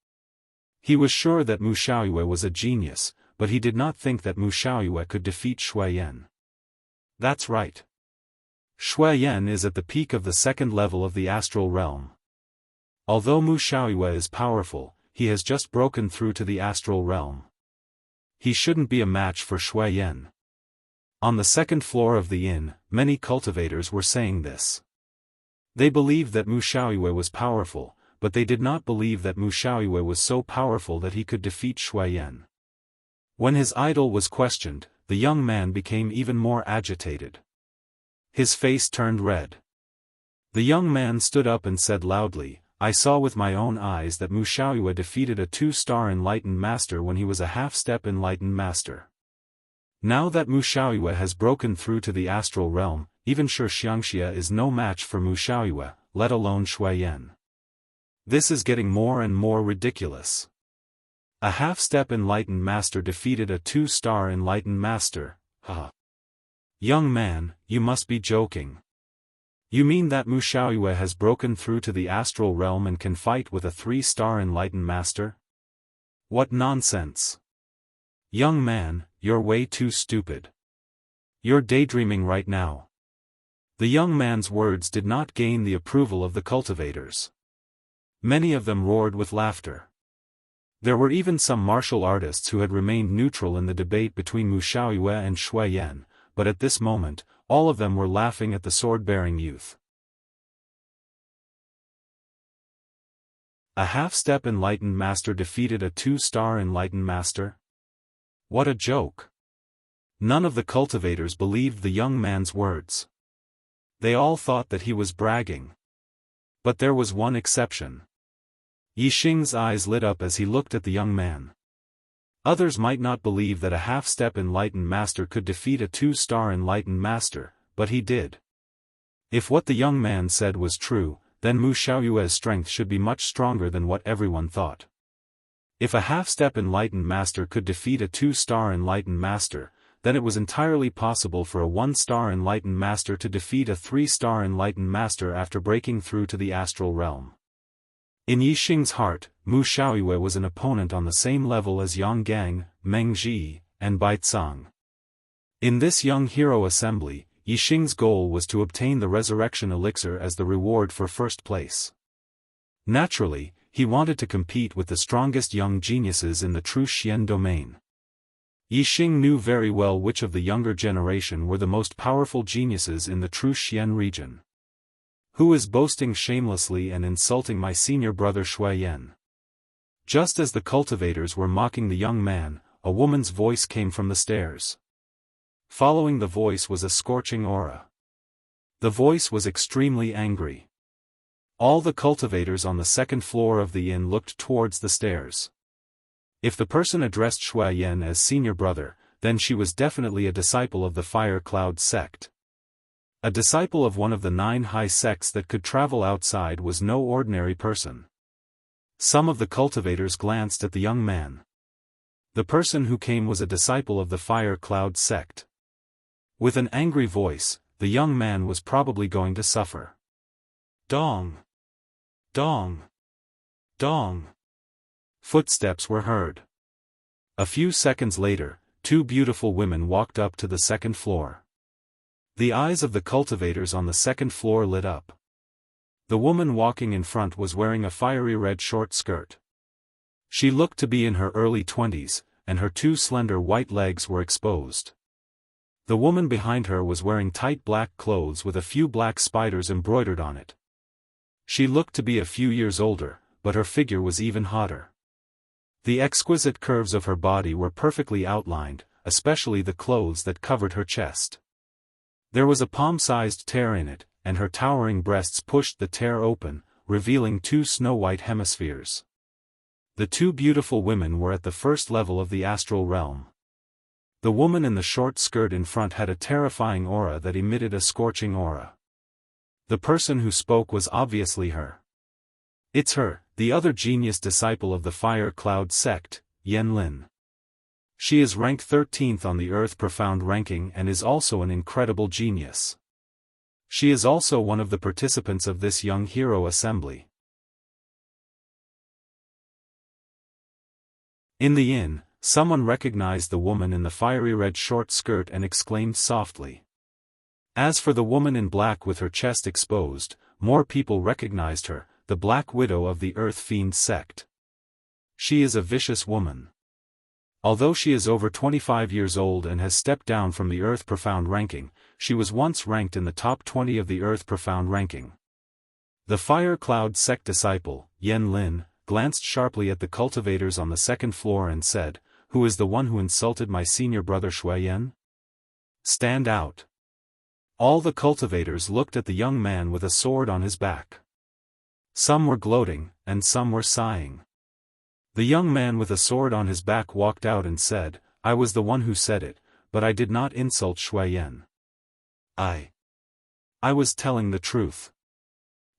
He was sure that Mu Xiaoyue was a genius, but he did not think that Mu Xiaoyue could defeat Shuiyan. That's right. Shuiyan is at the peak of the second level of the astral realm. Although Mu Xiaoyue is powerful, he has just broken through to the astral realm. He shouldn't be a match for Shuiyan. On the second floor of the inn, many cultivators were saying this. They believed that Mu Xiaoyue was powerful, but they did not believe that Mu Xiaoyue was so powerful that he could defeat Shuiyan. When his idol was questioned, the young man became even more agitated. His face turned red. The young man stood up and said loudly, "I saw with my own eyes that Mu Xiaoyue defeated a two-star enlightened master when he was a half-step enlightened master. Now that Mu Xiaoyue has broken through to the astral realm, even Wuxia Xianxia is no match for Mu Xiaoyue, let alone Shuiyan. This is getting more and more ridiculous. A half-step enlightened master defeated a two-star enlightened master, haha. Young man, you must be joking. You mean that Mu Xiaoyue has broken through to the astral realm and can fight with a three-star enlightened master? What nonsense. Young man, you're way too stupid. You're daydreaming right now." The young man's words did not gain the approval of the cultivators. Many of them roared with laughter. There were even some martial artists who had remained neutral in the debate between Mu Xiaoyue and Shuiyan, but at this moment, all of them were laughing at the sword-bearing youth. A half-step enlightened master defeated a two-star enlightened master? What a joke! None of the cultivators believed the young man's words. They all thought that he was bragging. But there was one exception. Yixing's eyes lit up as he looked at the young man. Others might not believe that a half-step enlightened master could defeat a two-star enlightened master, but he did. If what the young man said was true, then Mu Xiaoyue's strength should be much stronger than what everyone thought. If a half-step enlightened master could defeat a two-star enlightened master, then it was entirely possible for a one-star enlightened master to defeat a three-star enlightened master after breaking through to the astral realm. In Yixing's heart, Mu Xiaoyue was an opponent on the same level as Yang Gang, Meng Zhi, and Baicang. In this young hero assembly, Yixing's goal was to obtain the resurrection elixir as the reward for first place. Naturally, he wanted to compete with the strongest young geniuses in the true Xian domain. Yixing knew very well which of the younger generation were the most powerful geniuses in the true Xian region. Who is boasting shamelessly and insulting my senior brother Shuiyan? Just as the cultivators were mocking the young man, a woman's voice came from the stairs. Following the voice was a scorching aura. The voice was extremely angry. All the cultivators on the second floor of the inn looked towards the stairs. If the person addressed Shuiyan as senior brother, then she was definitely a disciple of the Fire Cloud sect. A disciple of one of the 9 high sects that could travel outside was no ordinary person. Some of the cultivators glanced at the young man. The person who came was a disciple of the Fire Cloud sect. With an angry voice, the young man was probably going to suffer. Dong! Dong! Dong! Footsteps were heard. A few seconds later, two beautiful women walked up to the second floor. The eyes of the cultivators on the second floor lit up. The woman walking in front was wearing a fiery red short skirt. She looked to be in her early 20s, and her two slender white legs were exposed. The woman behind her was wearing tight black clothes with a few black spiders embroidered on it. She looked to be a few years older, but her figure was even hotter. The exquisite curves of her body were perfectly outlined, especially the clothes that covered her chest. There was a palm-sized tear in it, and her towering breasts pushed the tear open, revealing two snow-white hemispheres. The two beautiful women were at the first level of the astral realm. The woman in the short skirt in front had a terrifying aura that emitted a scorching aura. The person who spoke was obviously her. It's her, the other genius disciple of the Fire Cloud sect, Yen Lin. She is ranked 13th on the Earth Profound ranking and is also an incredible genius. She is also one of the participants of this young hero assembly. In the inn, someone recognized the woman in the fiery red short skirt and exclaimed softly. As for the woman in black with her chest exposed, more people recognized her, the Black Widow of the Earth Fiend sect. She is a vicious woman. Although she is over 25 years old and has stepped down from the Earth Profound ranking, she was once ranked in the top 20 of the Earth Profound ranking. The Fire Cloud sect disciple, Yen Lin, glanced sharply at the cultivators on the second floor and said, "Who is the one who insulted my senior brother Shuiyan? Stand out." All the cultivators looked at the young man with a sword on his back. Some were gloating, and some were sighing. The young man with a sword on his back walked out and said, "I was the one who said it, but I did not insult Shuiyan. I was telling the truth.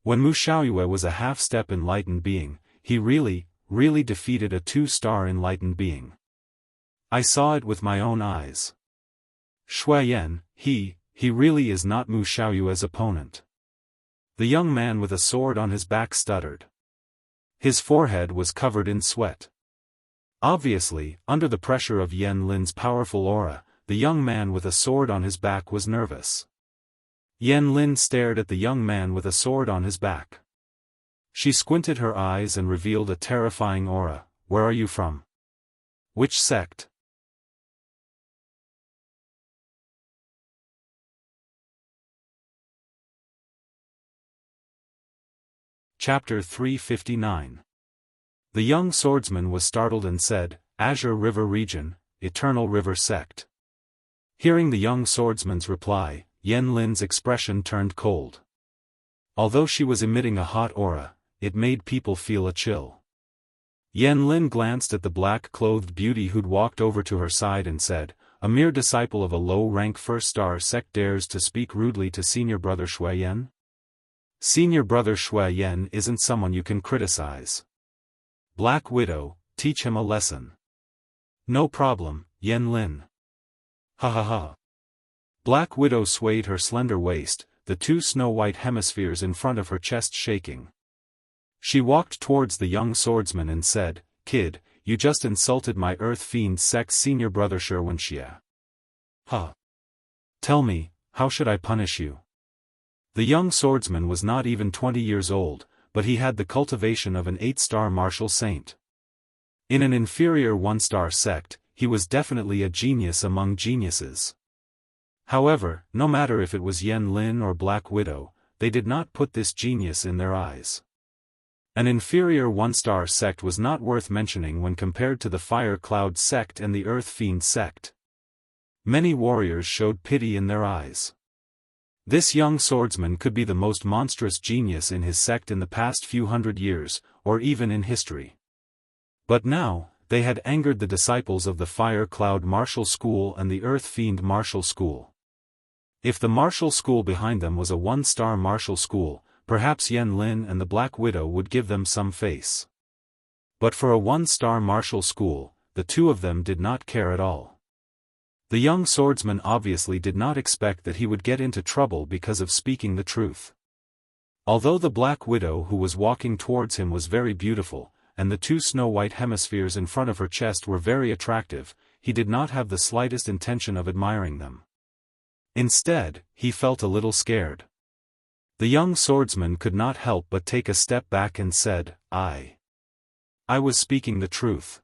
When Mu Xiaoyue was a half-step enlightened being, he really defeated a 2-star enlightened being. I saw it with my own eyes. Shuiyan, he really is not Mu Xiaoyue's opponent." The young man with a sword on his back stuttered. His forehead was covered in sweat. Obviously, under the pressure of Yen Lin's powerful aura, the young man with a sword on his back was nervous. Yen Lin stared at the young man with a sword on his back. She squinted her eyes and revealed a terrifying aura. "Where are you from? Which sect?" Chapter 359. The young swordsman was startled and said, "Azure River Region, Eternal River Sect." Hearing the young swordsman's reply, Yen Lin's expression turned cold. Although she was emitting a hot aura, it made people feel a chill. Yen Lin glanced at the black-clothed beauty who'd walked over to her side and said, "A mere disciple of a low-rank first-star sect dares to speak rudely to senior brother Shuiyan? Senior brother Shuiyan isn't someone you can criticize. Black Widow, teach him a lesson." "No problem, Yen Lin." Ha ha ha. Black Widow swayed her slender waist, the two snow-white hemispheres in front of her chest shaking. She walked towards the young swordsman and said, "Kid, you just insulted my Earth Fiend sect senior brother Xianxia. Huh. Tell me, how should I punish you?" The young swordsman was not even 20 years old, but he had the cultivation of an 8-star martial saint. In an inferior 1-star sect, he was definitely a genius among geniuses. However, no matter if it was Yen Lin or Black Widow, they did not put this genius in their eyes. An inferior 1-star sect was not worth mentioning when compared to the Fire Cloud sect and the Earth Fiend sect. Many warriors showed pity in their eyes. This young swordsman could be the most monstrous genius in his sect in the past few hundred years, or even in history. But now, they had angered the disciples of the Fire Cloud Martial School and the Earth Fiend Martial School. If the martial school behind them was a 1-star martial school, perhaps Yen Lin and the Black Widow would give them some face. But for a 1-star martial school, the two of them did not care at all. The young swordsman obviously did not expect that he would get into trouble because of speaking the truth. Although the Black Widow who was walking towards him was very beautiful, and the two snow-white hemispheres in front of her chest were very attractive, he did not have the slightest intention of admiring them. Instead, he felt a little scared. The young swordsman could not help but take a step back and said, I was speaking the truth.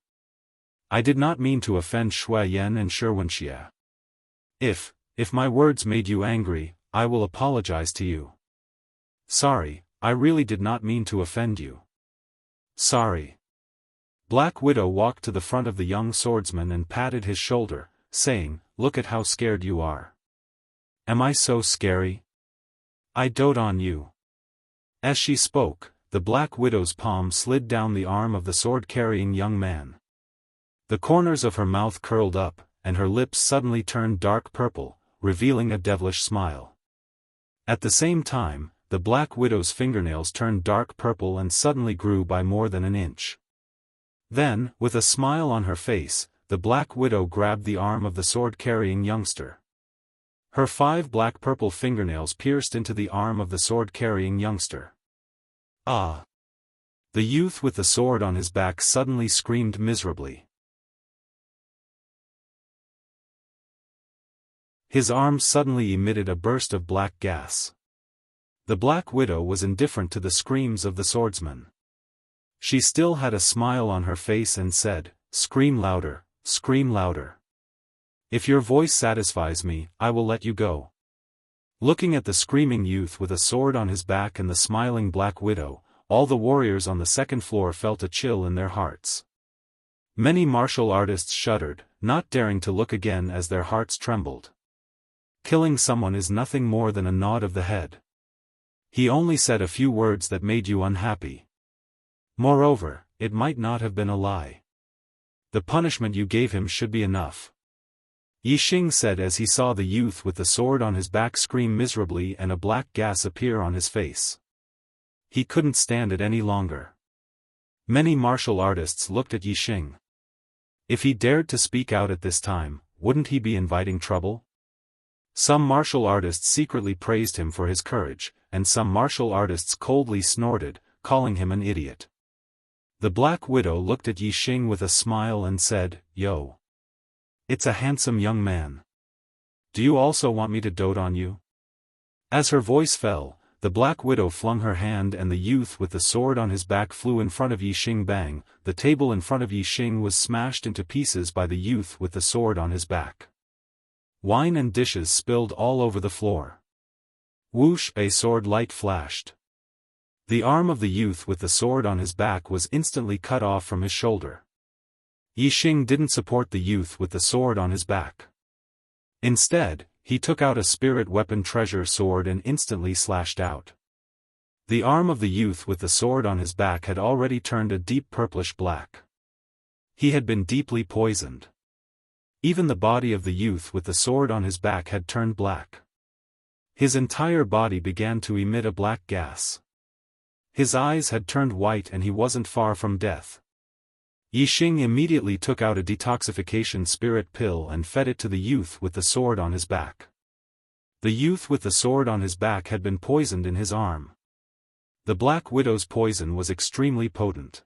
I did not mean to offend Shui Yan and Xianxia. If my words made you angry, I will apologize to you. Sorry, I really did not mean to offend you. Sorry. Black Widow walked to the front of the young swordsman and patted his shoulder, saying, Look at how scared you are. Am I so scary? I dote on you. As she spoke, the Black Widow's palm slid down the arm of the sword-carrying young man. The corners of her mouth curled up, and her lips suddenly turned dark purple, revealing a devilish smile. At the same time, the Black Widow's fingernails turned dark purple and suddenly grew by more than an inch. Then, with a smile on her face, the Black Widow grabbed the arm of the sword-carrying youngster. Her 5 black-purple fingernails pierced into the arm of the sword-carrying youngster. Ah! The youth with the sword on his back suddenly screamed miserably. His arm suddenly emitted a burst of black gas. The Black Widow was indifferent to the screams of the swordsman. She still had a smile on her face and said, Scream louder, scream louder. If your voice satisfies me, I will let you go. Looking at the screaming youth with a sword on his back and the smiling Black Widow, all the warriors on the second floor felt a chill in their hearts. Many martial artists shuddered, not daring to look again as their hearts trembled. Killing someone is nothing more than a nod of the head. He only said a few words that made you unhappy. Moreover, it might not have been a lie. The punishment you gave him should be enough. Yixing said as he saw the youth with the sword on his back scream miserably and a black gas appear on his face. He couldn't stand it any longer. Many martial artists looked at Yixing. If he dared to speak out at this time, wouldn't he be inviting trouble? Some martial artists secretly praised him for his courage, and some martial artists coldly snorted, calling him an idiot. The Black Widow looked at Yixing with a smile and said, Yo. It's a handsome young man. Do you also want me to dote on you? As her voice fell, the Black Widow flung her hand and the youth with the sword on his back flew in front of Yixing. Bang, the table in front of Yixing was smashed into pieces by the youth with the sword on his back. Wine and dishes spilled all over the floor. Whoosh, a sword light flashed. The arm of the youth with the sword on his back was instantly cut off from his shoulder. Yixing didn't support the youth with the sword on his back. Instead, he took out a spirit weapon treasure sword and instantly slashed out. The arm of the youth with the sword on his back had already turned a deep purplish black. He had been deeply poisoned. Even the body of the youth with the sword on his back had turned black. His entire body began to emit a black gas. His eyes had turned white and he wasn't far from death. Yixing immediately took out a detoxification spirit pill and fed it to the youth with the sword on his back. The youth with the sword on his back had been poisoned in his arm. The Black Widow's poison was extremely potent.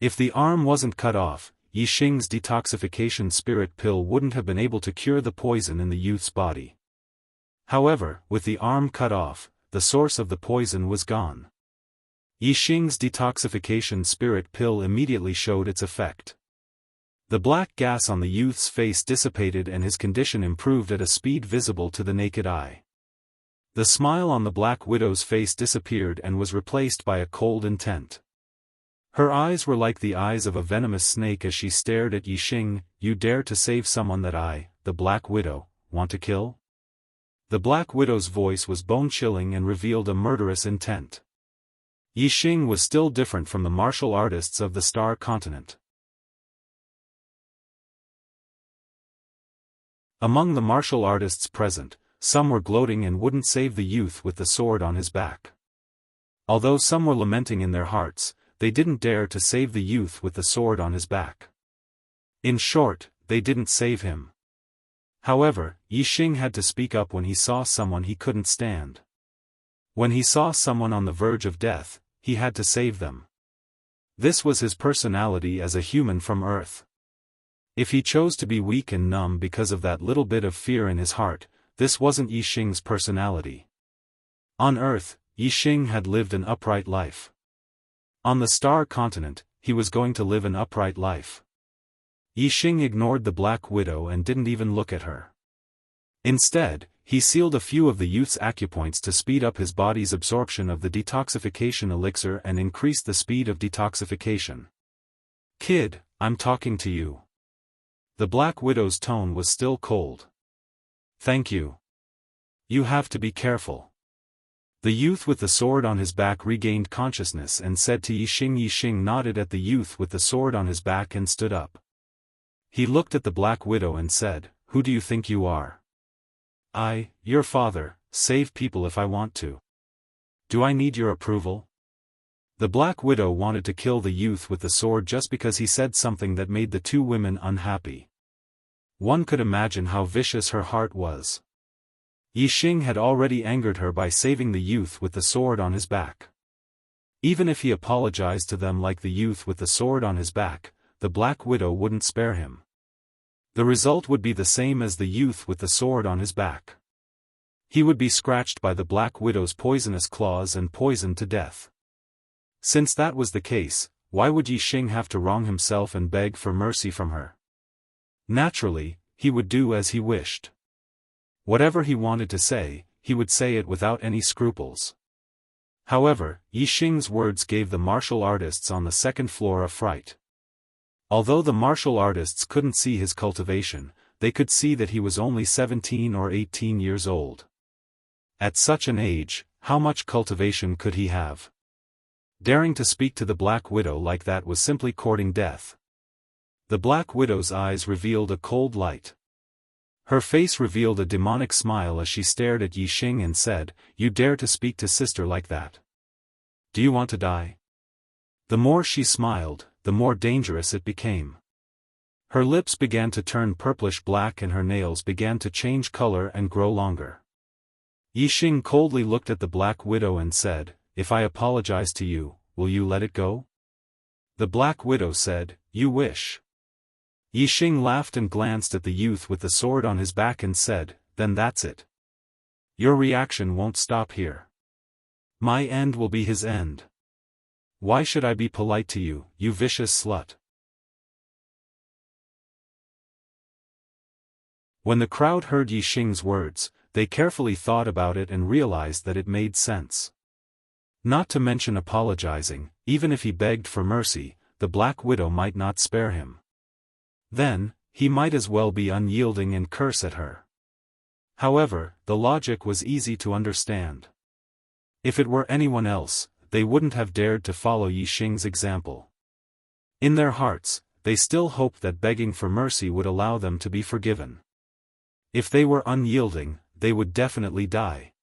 If the arm wasn't cut off, Yixing's detoxification spirit pill wouldn't have been able to cure the poison in the youth's body. However, with the arm cut off, the source of the poison was gone. Yixing's detoxification spirit pill immediately showed its effect. The black gas on the youth's face dissipated and his condition improved at a speed visible to the naked eye. The smile on the Black Widow's face disappeared and was replaced by a cold intent. Her eyes were like the eyes of a venomous snake as she stared at Yixing. You dare to save someone that I, the Black Widow, want to kill? The Black Widow's voice was bone-chilling and revealed a murderous intent. Yixing was still different from the martial artists of the Star Continent. Among the martial artists present, some were gloating and wouldn't save the youth with the sword on his back. Although some were lamenting in their hearts, they didn't dare to save the youth with the sword on his back. In short, they didn't save him. However, Yixing had to speak up when he saw someone he couldn't stand. When he saw someone on the verge of death, he had to save them. This was his personality as a human from Earth. If he chose to be weak and numb because of that little bit of fear in his heart, this wasn't Yixing's personality. On Earth, Yixing had lived an upright life. On the Star Continent, he was going to live an upright life. Yixing ignored the Black Widow and didn't even look at her. Instead, he sealed a few of the youth's acupoints to speed up his body's absorption of the detoxification elixir and increase the speed of detoxification. "Kid, I'm talking to you." The Black Widow's tone was still cold. "Thank you. You have to be careful." The youth with the sword on his back regained consciousness and said to Yixing. Yixing nodded at the youth with the sword on his back and stood up. He looked at the Black Widow and said, "Who do you think you are?" Your father, save people if I want to. Do I need your approval?" The Black Widow wanted to kill the youth with the sword just because he said something that made the two women unhappy. One could imagine how vicious her heart was. Yixing had already angered her by saving the youth with the sword on his back. Even if he apologized to them like the youth with the sword on his back, the Black Widow wouldn't spare him. The result would be the same as the youth with the sword on his back. He would be scratched by the Black Widow's poisonous claws and poisoned to death. Since that was the case, why would Yixing have to wrong himself and beg for mercy from her? Naturally, he would do as he wished. Whatever he wanted to say, he would say it without any scruples. However, Yixing's words gave the martial artists on the second floor a fright. Although the martial artists couldn't see his cultivation, they could see that he was only 17 or 18 years old. At such an age, how much cultivation could he have? Daring to speak to the Black Widow like that was simply courting death. The Black Widow's eyes revealed a cold light. Her face revealed a demonic smile as she stared at Yixing and said, "You dare to speak to sister like that? Do you want to die?" The more she smiled, the more dangerous it became. Her lips began to turn purplish-black and her nails began to change color and grow longer. Yixing coldly looked at the Black Widow and said, "If I apologize to you, will you let it go?" The Black Widow said, "You wish." Yixing laughed and glanced at the youth with the sword on his back and said, "Then that's it. Your reaction won't stop here. My end will be his end. Why should I be polite to you, you vicious slut?" When the crowd heard Yixing's words, they carefully thought about it and realized that it made sense. Not to mention apologizing, even if he begged for mercy, the Black Widow might not spare him. Then, he might as well be unyielding and curse at her. However, the logic was easy to understand. If it were anyone else, they wouldn't have dared to follow Yixing's example. In their hearts, they still hoped that begging for mercy would allow them to be forgiven. If they were unyielding, they would definitely die.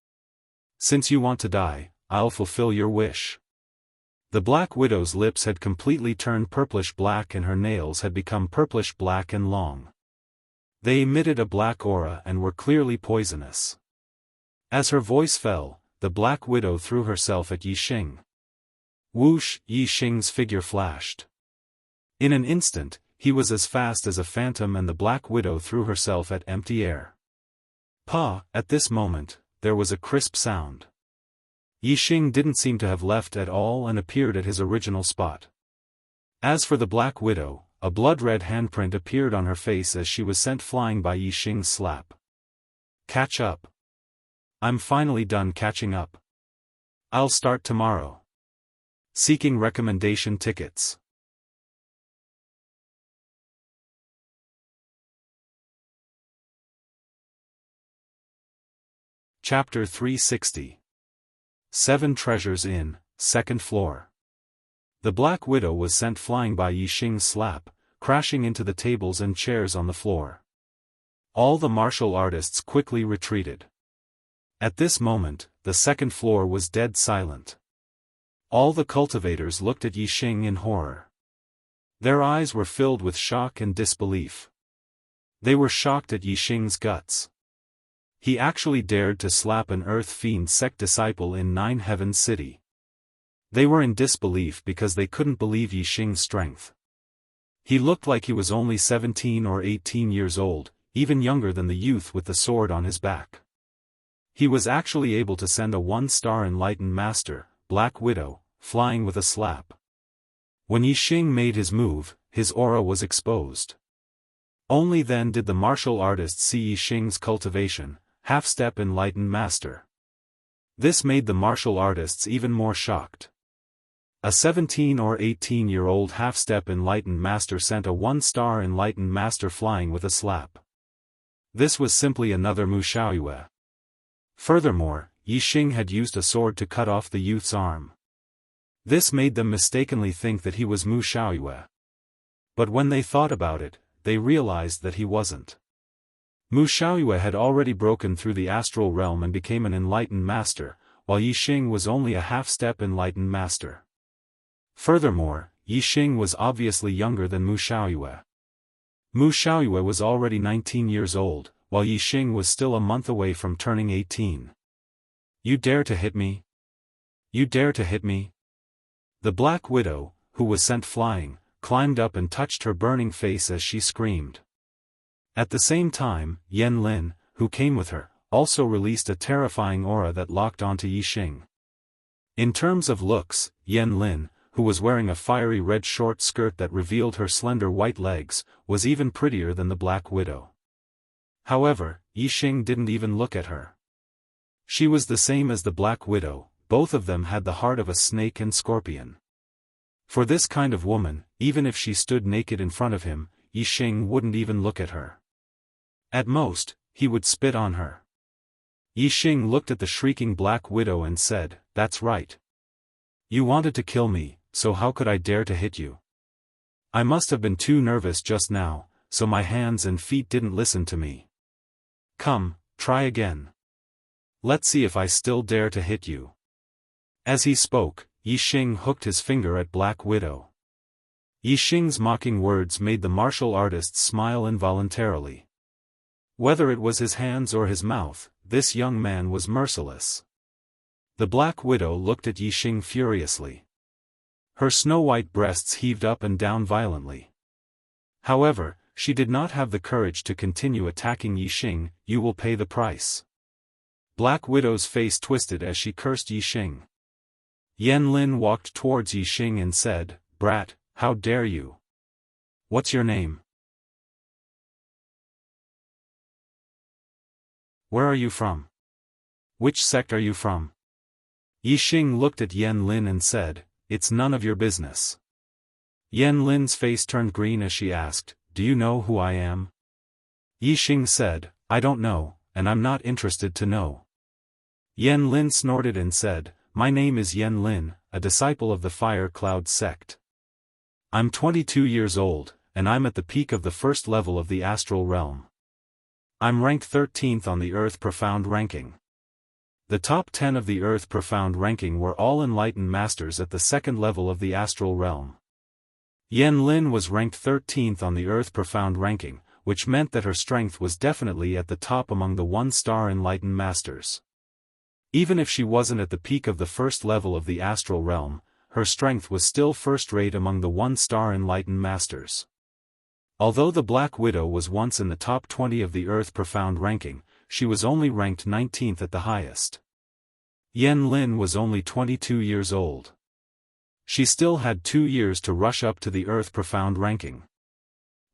"Since you want to die, I'll fulfill your wish." The Black Widow's lips had completely turned purplish-black and her nails had become purplish-black and long. They emitted a black aura and were clearly poisonous. As her voice fell, the Black Widow threw herself at Yixing. Whoosh! Yixing's figure flashed. In an instant, he was as fast as a phantom and the Black Widow threw herself at empty air. "Pa!" At this moment, there was a crisp sound. Yixing didn't seem to have left at all and appeared at his original spot. As for the Black Widow, a blood-red handprint appeared on her face as she was sent flying by Yixing's slap. "Catch up. I'm finally done catching up. I'll start tomorrow." Seeking recommendation tickets. Chapter 360. 7 Treasures in, Second Floor. The Black Widow was sent flying by Yixing's slap, crashing into the tables and chairs on the floor. All the martial artists quickly retreated. At this moment, the second floor was dead silent. All the cultivators looked at Yixing in horror. Their eyes were filled with shock and disbelief. They were shocked at Yixing's guts. He actually dared to slap an Earth Fiend sect disciple in Nine Heavens City. They were in disbelief because they couldn't believe Yixing's strength. He looked like he was only 17 or 18 years old, even younger than the youth with the sword on his back. He was actually able to send a 1-star enlightened master, Black Widow, flying with a slap. When Yixing made his move, his aura was exposed. Only then did the martial artists see Yixing's cultivation, half-step enlightened master. This made the martial artists even more shocked. A 17 or 18-year-old half-step enlightened master sent a 1-star enlightened master flying with a slap. This was simply another Mu Xiaoyue. Furthermore, Yixing had used a sword to cut off the youth's arm. This made them mistakenly think that he was Mu Xiaoyue. But when they thought about it, they realized that he wasn't. Mu Xiaoyue had already broken through the astral realm and became an enlightened master, while Yixing was only a half-step enlightened master. Furthermore, Yixing was obviously younger than Mu Xiaoyue. Mu Xiaoyue was already 19 years old, while Yixing was still a month away from turning 18. You dare to hit me? You dare to hit me? The Black Widow, who was sent flying, climbed up and touched her burning face as she screamed. At the same time, Yan Lin, who came with her, also released a terrifying aura that locked onto Yixing. In terms of looks, Yan Lin, who was wearing a fiery red short skirt that revealed her slender white legs, was even prettier than the Black Widow. However, Yixing didn't even look at her. She was the same as the Black Widow, both of them had the heart of a snake and scorpion. For this kind of woman, even if she stood naked in front of him, Yixing wouldn't even look at her. At most, he would spit on her. Yixing looked at the shrieking Black Widow and said, "That's right. You wanted to kill me, so how could I dare to hit you? I must have been too nervous just now, so my hands and feet didn't listen to me. Come, try again. Let's see if I still dare to hit you." As he spoke, Yixing hooked his finger at Black Widow. Yixing's mocking words made the martial artist smile involuntarily. Whether it was his hands or his mouth, this young man was merciless. The Black Widow looked at Yixing furiously. Her snow-white breasts heaved up and down violently. However, she did not have the courage to continue attacking Yixing. "You will pay the price." Black Widow's face twisted as she cursed Yixing. Yan Lin walked towards Yixing and said, "Brat, how dare you? What's your name? Where are you from? Which sect are you from?" Yixing looked at Yan Lin and said, "It's none of your business." Yan Lin's face turned green as she asked, "Do you know who I am?" Yixing said, "I don't know, and I'm not interested to know." Yan Lin snorted and said, "My name is Yan Lin, a disciple of the Fire Cloud sect. I'm 22 years old, and I'm at the peak of the first level of the astral realm. I'm ranked 13th on the Earth Profound ranking. The top 10 of the Earth Profound ranking were all enlightened masters at the second level of the astral realm. Yan Lin was ranked 13th on the Earth Profound ranking, which meant that her strength was definitely at the top among the 1-star enlightened masters. Even if she wasn't at the peak of the first level of the astral realm, her strength was still first-rate among the 1-star enlightened masters. Although the Black Widow was once in the top 20 of the Earth Profound ranking, she was only ranked 19th at the highest. Yan Lin was only 22 years old. She still had 2 years to rush up to the Earth Profound ranking.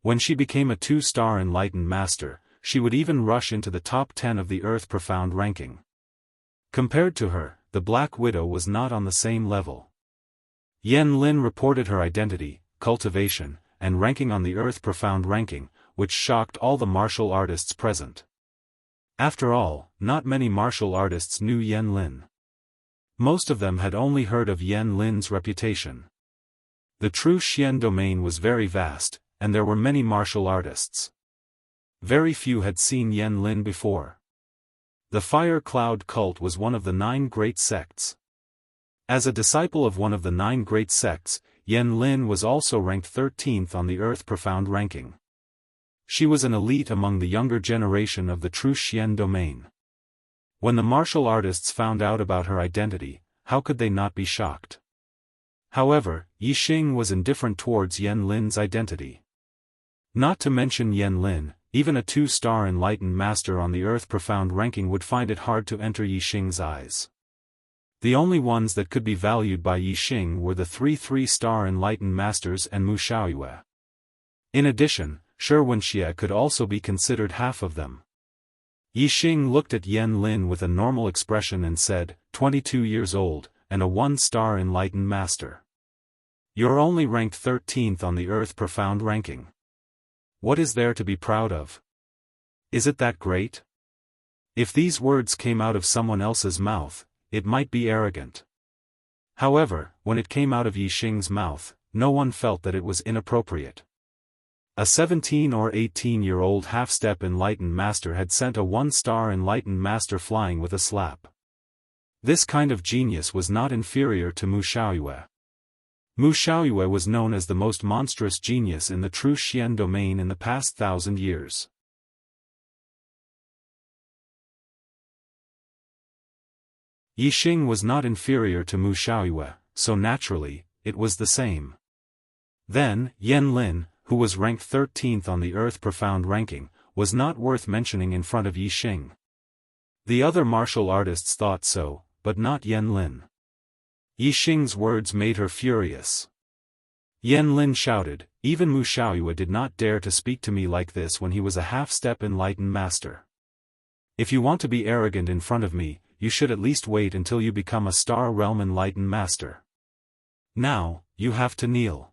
When she became a 2-star enlightened master, she would even rush into the top 10 of the Earth Profound ranking. Compared to her, the Black Widow was not on the same level. Yan Lin reported her identity, cultivation, and ranking on the Earth Profound ranking, which shocked all the martial artists present. After all, not many martial artists knew Yan Lin. Most of them had only heard of Yan Lin's reputation. The true Xian domain was very vast, and there were many martial artists. Very few had seen Yan Lin before. The Fire Cloud cult was one of the 9 great sects. As a disciple of one of the 9 great sects, Yan Lin was also ranked 13th on the Earth Profound ranking. She was an elite among the younger generation of the true Xian domain. When the martial artists found out about her identity, how could they not be shocked? However, Yixing was indifferent towards Yan Lin's identity. Not to mention Yan Lin, even a 2-star enlightened master on the Earth Profound ranking would find it hard to enter Yixing's eyes. The only ones that could be valued by Yixing were the 3-3-star enlightened masters and Mu Xiaoyue. In addition, Shi Wenxie could also be considered half of them. Yixing looked at Yan Lin with a normal expression and said, 22 years old, and a 1-star enlightened master. You're only ranked 13th on the Earth Profound ranking. What is there to be proud of? Is it that great? If these words came out of someone else's mouth, it might be arrogant. However, when it came out of Yixing's mouth, no one felt that it was inappropriate. A 17 or 18-year-old half-step enlightened master had sent a 1-star enlightened master flying with a slap. This kind of genius was not inferior to Mu Xiaoyue. Mu Xiaoyue was known as the most monstrous genius in the true Xian domain in the past 1,000 years. Yixing was not inferior to Mu Xiaoyue, so naturally, it was the same. Then, Yan Lin, who was ranked 13th on the Earth Profound ranking, was not worth mentioning in front of Yixing. The other martial artists thought so, but not Yan Lin. Yixing's words made her furious. Yan Lin shouted, even Mu Xiaoyue did not dare to speak to me like this when he was a half-step enlightened master. If you want to be arrogant in front of me, you should at least wait until you become a Star Realm enlightened master. Now, you have to kneel.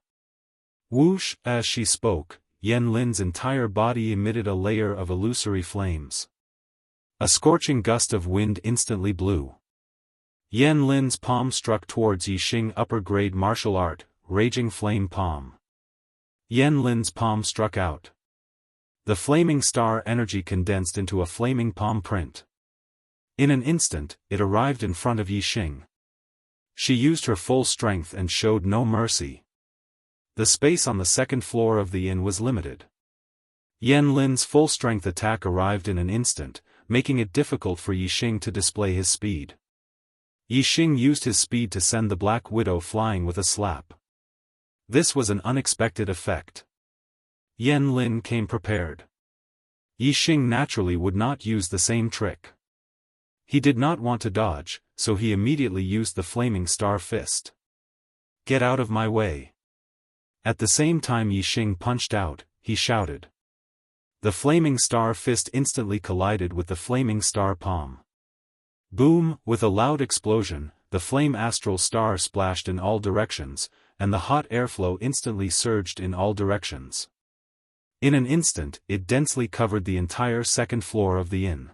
Whoosh! As she spoke, Yan Lin's entire body emitted a layer of illusory flames. A scorching gust of wind instantly blew. Yan Lin's palm struck towards Yixing upper-grade martial art, raging flame palm. Yan Lin's palm struck out. The flaming star energy condensed into a flaming palm print. In an instant, it arrived in front of Yixing. She used her full strength and showed no mercy. The space on the second floor of the inn was limited. Yan Lin's full-strength attack arrived in an instant, making it difficult for Yixing to display his speed. Yixing used his speed to send the Black Widow flying with a slap. This was an unexpected effect. Yan Lin came prepared. Yixing naturally would not use the same trick. He did not want to dodge, so he immediately used the Flaming Star Fist. Get out of my way. At the same time Yixing punched out, he shouted. The Flaming Star Fist instantly collided with the Flaming Star Palm. Boom! With a loud explosion, the flame astral star splashed in all directions, and the hot airflow instantly surged in all directions. In an instant, it densely covered the entire second floor of the inn.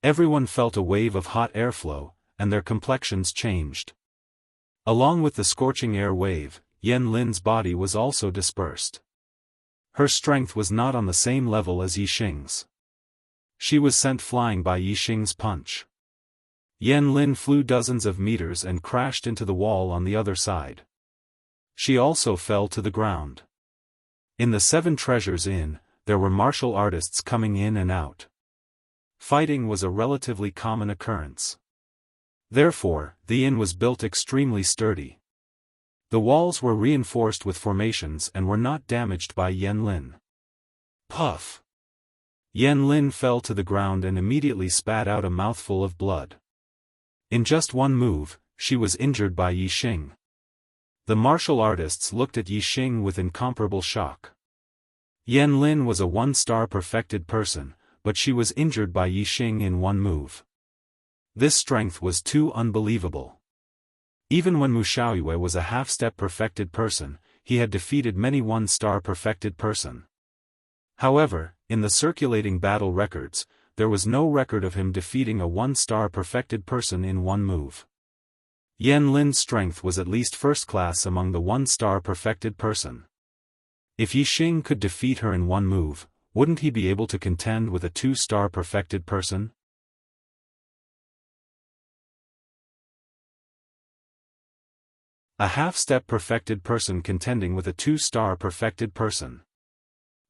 Everyone felt a wave of hot airflow, and their complexions changed. Along with the scorching air wave, Yan Lin's body was also dispersed. Her strength was not on the same level as Yixing's. She was sent flying by Yixing's punch. Yan Lin flew dozens of meters and crashed into the wall on the other side. She also fell to the ground. In the Seven Treasures Inn, there were martial artists coming in and out. Fighting was a relatively common occurrence. Therefore, the inn was built extremely sturdy. The walls were reinforced with formations and were not damaged by Yan Lin. Puff! Yan Lin fell to the ground and immediately spat out a mouthful of blood. In just one move, she was injured by Yixing. The martial artists looked at Yixing with incomparable shock. Yan Lin was a 1-star perfected person, but she was injured by Yixing in one move. This strength was too unbelievable. Even when Mu Xiaoyue was a half-step perfected person, he had defeated many 1-star perfected person. However, in the circulating battle records, there was no record of him defeating a 1-star perfected person in one move. Yan Lin's strength was at least first class among the 1-star perfected person. If Yixing could defeat her in one move, wouldn't he be able to contend with a 2-star perfected person? A half-step perfected person contending with a 2-star perfected person.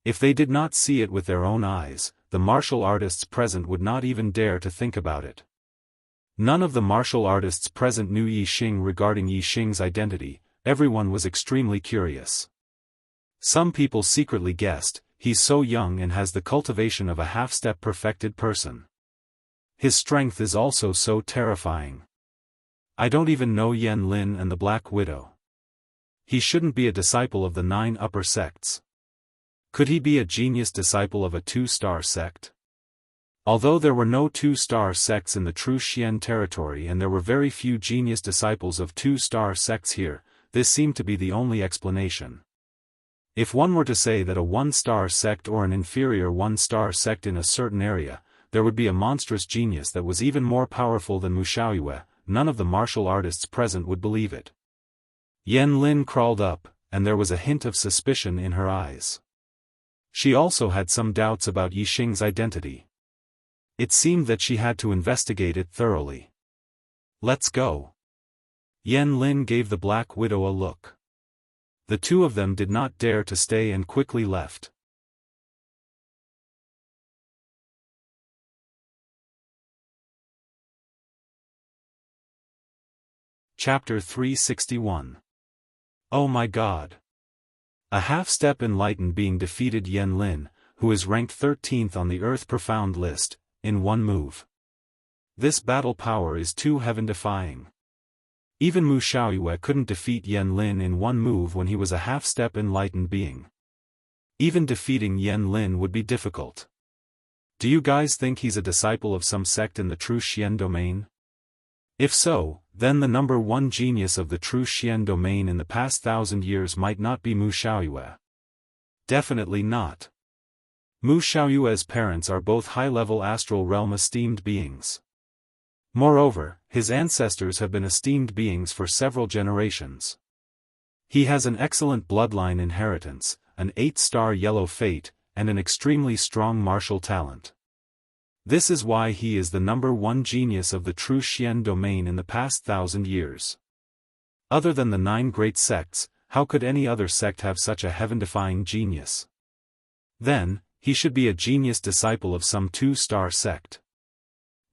If they did not see it with their own eyes, the martial artists present would not even dare to think about it. None of the martial artists present knew Yixing regarding Yixing's identity. Everyone was extremely curious. Some people secretly guessed, he's so young and has the cultivation of a half-step perfected person. His strength is also so terrifying. I don't even know Yan Lin and the Black Widow. He shouldn't be a disciple of the 9 upper sects. Could he be a genius disciple of a 2-star sect? Although there were no 2-star sects in the true Xian territory and there were very few genius disciples of 2-star sects here, this seemed to be the only explanation. If one were to say that a 1-star sect or an inferior 1-star sect in a certain area, there would be a monstrous genius that was even more powerful than Wuxia, none of the martial artists present would believe it. Yan Lin crawled up, and there was a hint of suspicion in her eyes. She also had some doubts about Yixing's identity. It seemed that she had to investigate it thoroughly. Let's go. Yan Lin gave the Black Widow a look. The two of them did not dare to stay and quickly left. Chapter 361. Oh my God! A half-step enlightened being defeated Yan Lin, who is ranked 13th on the Earth Profound list, in one move. This battle power is too heaven-defying. Even Mu Xiaoyue couldn't defeat Yan Lin in one move when he was a half-step enlightened being. Even defeating Yan Lin would be difficult. Do you guys think he's a disciple of some sect in the true Xian domain? If so, then the number 1 genius of the true Xian domain in the past 1,000 years might not be Mu Xiaoyue. Definitely not. Mu Xiaoyue's parents are both high-level astral realm esteemed beings. Moreover, his ancestors have been esteemed beings for several generations. He has an excellent bloodline inheritance, an 8-star yellow fate, and an extremely strong martial talent. This is why he is the number 1 genius of the true Xian domain in the past 1,000 years. Other than the 9 great sects, how could any other sect have such a heaven-defying genius? Then, he should be a genius disciple of some 2-star sect.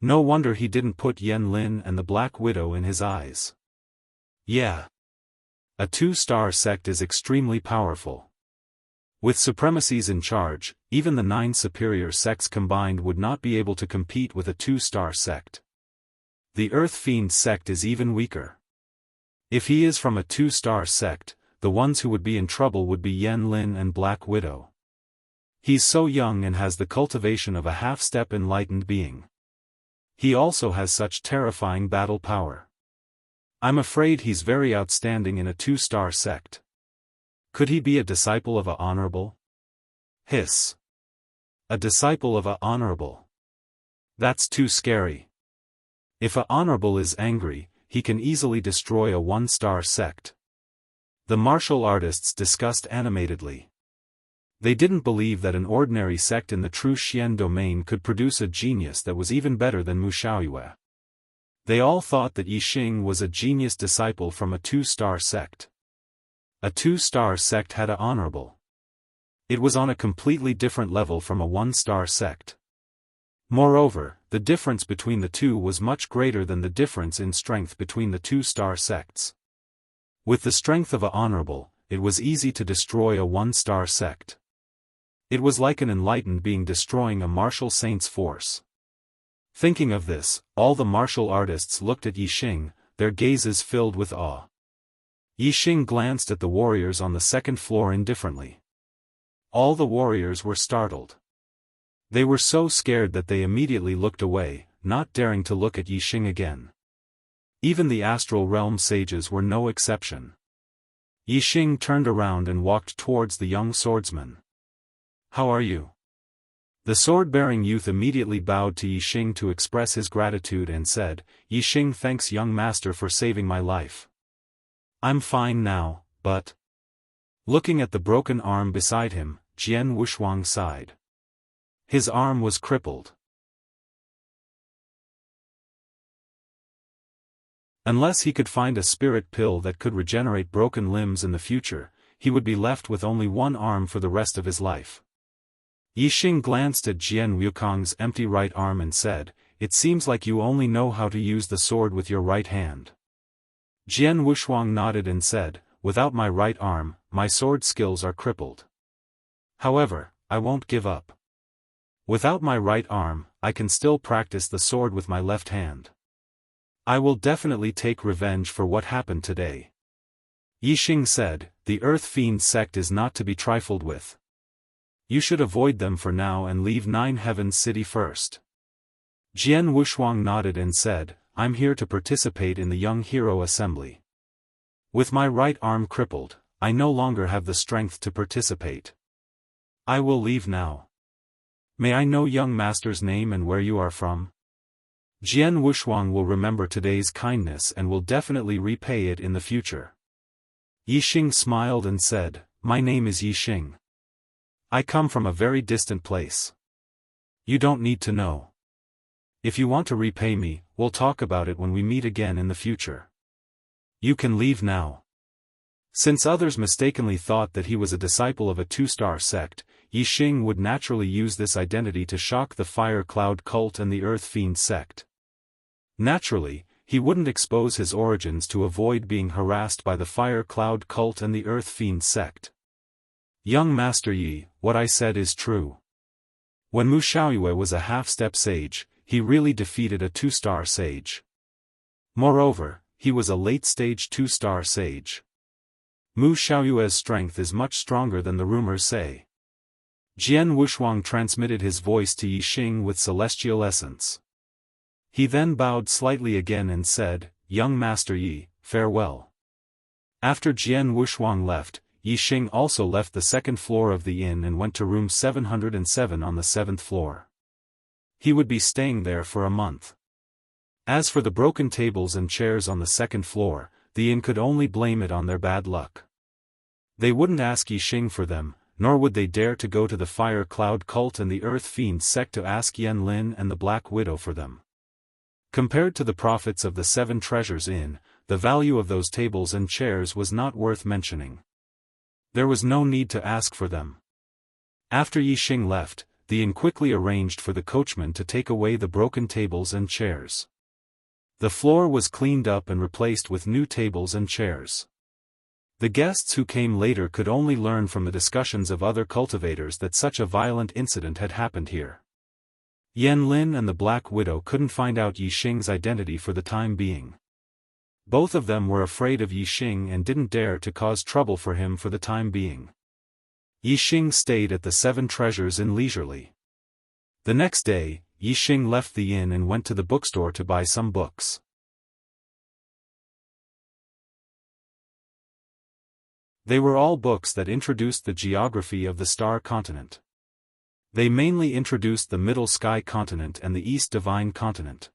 No wonder he didn't put Yan Lin and the Black Widow in his eyes. Yeah. A 2-star sect is extremely powerful. With supremacies in charge, even the 9 superior sects combined would not be able to compete with a 2-star sect. The Earth Fiend sect is even weaker. If he is from a 2-star sect, the ones who would be in trouble would be Yan Lin and Black Widow. He's so young and has the cultivation of a half-step enlightened being. He also has such terrifying battle power. I'm afraid he's very outstanding in a 2-star sect. Could he be a disciple of a honorable? Hiss. A disciple of a honorable. That's too scary. If a honorable is angry, he can easily destroy a 1-star sect. The martial artists discussed animatedly. They didn't believe that an ordinary sect in the true Xian domain could produce a genius that was even better than Mu Xiaoyue. They all thought that Yixing was a genius disciple from a 2-star sect. A 2-star sect had a honorable. It was on a completely different level from a 1-star sect. Moreover, the difference between the two was much greater than the difference in strength between the 2-star sects. With the strength of a honorable, it was easy to destroy a 1-star sect. It was like an enlightened being destroying a martial saint's force. Thinking of this, all the martial artists looked at Yixing, their gazes filled with awe. Yixing glanced at the warriors on the 2nd floor indifferently. All the warriors were startled. They were so scared that they immediately looked away, not daring to look at Yixing again. Even the astral realm sages were no exception. Yixing turned around and walked towards the young swordsman. How are you? The sword-bearing youth immediately bowed to Yixing to express his gratitude and said, Yixing thanks young master for saving my life. I'm fine now, but... Looking at the broken arm beside him, Jian Wushuang sighed. His arm was crippled. Unless he could find a spirit pill that could regenerate broken limbs in the future, he would be left with only one arm for the rest of his life. Yixing glanced at Jian Wukong's empty right arm and said, "It seems like you only know how to use the sword with your right hand." Jian Wushuang nodded and said, "Without my right arm, my sword skills are crippled. However, I won't give up. Without my right arm, I can still practice the sword with my left hand. I will definitely take revenge for what happened today." Yixing said, "The Earth Fiend sect is not to be trifled with. You should avoid them for now and leave Nine Heavens City first." Jian Wushuang nodded and said, "I'm here to participate in the Young Hero Assembly. With my right arm crippled, I no longer have the strength to participate. I will leave now. May I know young master's name and where you are from?" Jian Wushuang will remember today's kindness and will definitely repay it in the future. Yixing smiled and said, "My name is Yixing. I come from a very distant place. You don't need to know. If you want to repay me, we'll talk about it when we meet again in the future. You can leave now." Since others mistakenly thought that he was a disciple of a two-star sect, Yixing would naturally use this identity to shock the Fire Cloud cult and the Earth Fiend sect. Naturally, he wouldn't expose his origins to avoid being harassed by the Fire Cloud cult and the Earth Fiend sect. "Young Master Yi, what I said is true. When Mu Xiaoyue was a half-step sage, he really defeated a two-star sage. Moreover, he was a late-stage two-star sage. Mu Xiaoyue's strength is much stronger than the rumors say." Jian Wushuang transmitted his voice to Yixing with celestial essence. He then bowed slightly again and said, "Young Master Yi, farewell." After Jian Wushuang left, Yixing also left the second floor of the inn and went to room 707 on the 7th floor. He would be staying there for a month. As for the broken tables and chairs on the second floor, the inn could only blame it on their bad luck. They wouldn't ask Yixing for them, nor would they dare to go to the Fire Cloud cult and the Earth Fiend sect to ask Yan Lin and the Black Widow for them. Compared to the profits of the 7 Treasures Inn, the value of those tables and chairs was not worth mentioning. There was no need to ask for them. After Yixing left, the inn quickly arranged for the coachman to take away the broken tables and chairs. The floor was cleaned up and replaced with new tables and chairs. The guests who came later could only learn from the discussions of other cultivators that such a violent incident had happened here. Yan Lin and the Black Widow couldn't find out Yixing's identity for the time being. Both of them were afraid of Yixing and didn't dare to cause trouble for him for the time being. Yixing stayed at the 7 Treasures Inn leisurely. The next day, Yixing left the inn and went to the bookstore to buy some books. They were all books that introduced the geography of the Star Continent. They mainly introduced the Middle Sky Continent and the East Divine Continent.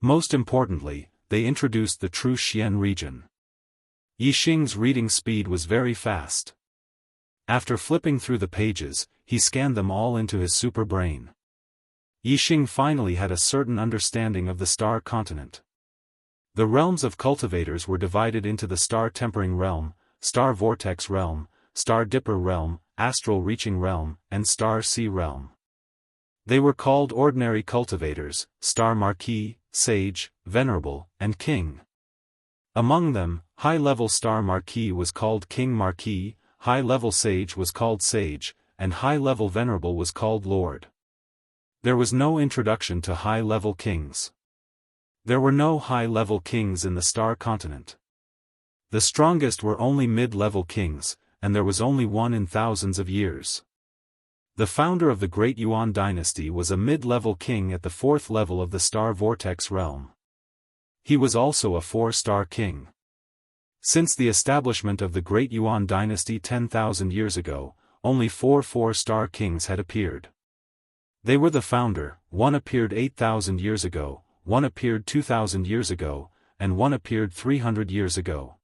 Most importantly, they introduced the True Xian region. Yixing's reading speed was very fast. After flipping through the pages, he scanned them all into his super brain. Yixing finally had a certain understanding of the Star Continent. The realms of cultivators were divided into the Star Tempering Realm, Star Vortex Realm, Star Dipper Realm, Astral Reaching Realm, and Star Sea Realm. They were called ordinary cultivators, Star Marquis, Sage, Venerable, and King. Among them, high-level Star Marquis was called King Marquis, high-level Sage was called Sage, and high-level Venerable was called Lord. There was no introduction to high-level kings. There were no high-level kings in the Star Continent. The strongest were only mid-level kings, and there was only one in thousands of years. The founder of the Great Yuan dynasty was a mid-level king at the 4th level of the Star Vortex realm. He was also a 4-star king. Since the establishment of the Great Yuan dynasty 10,000 years ago, only 4 4-star kings had appeared. They were the founder, one appeared 8,000 years ago, one appeared 2,000 years ago, and one appeared 300 years ago.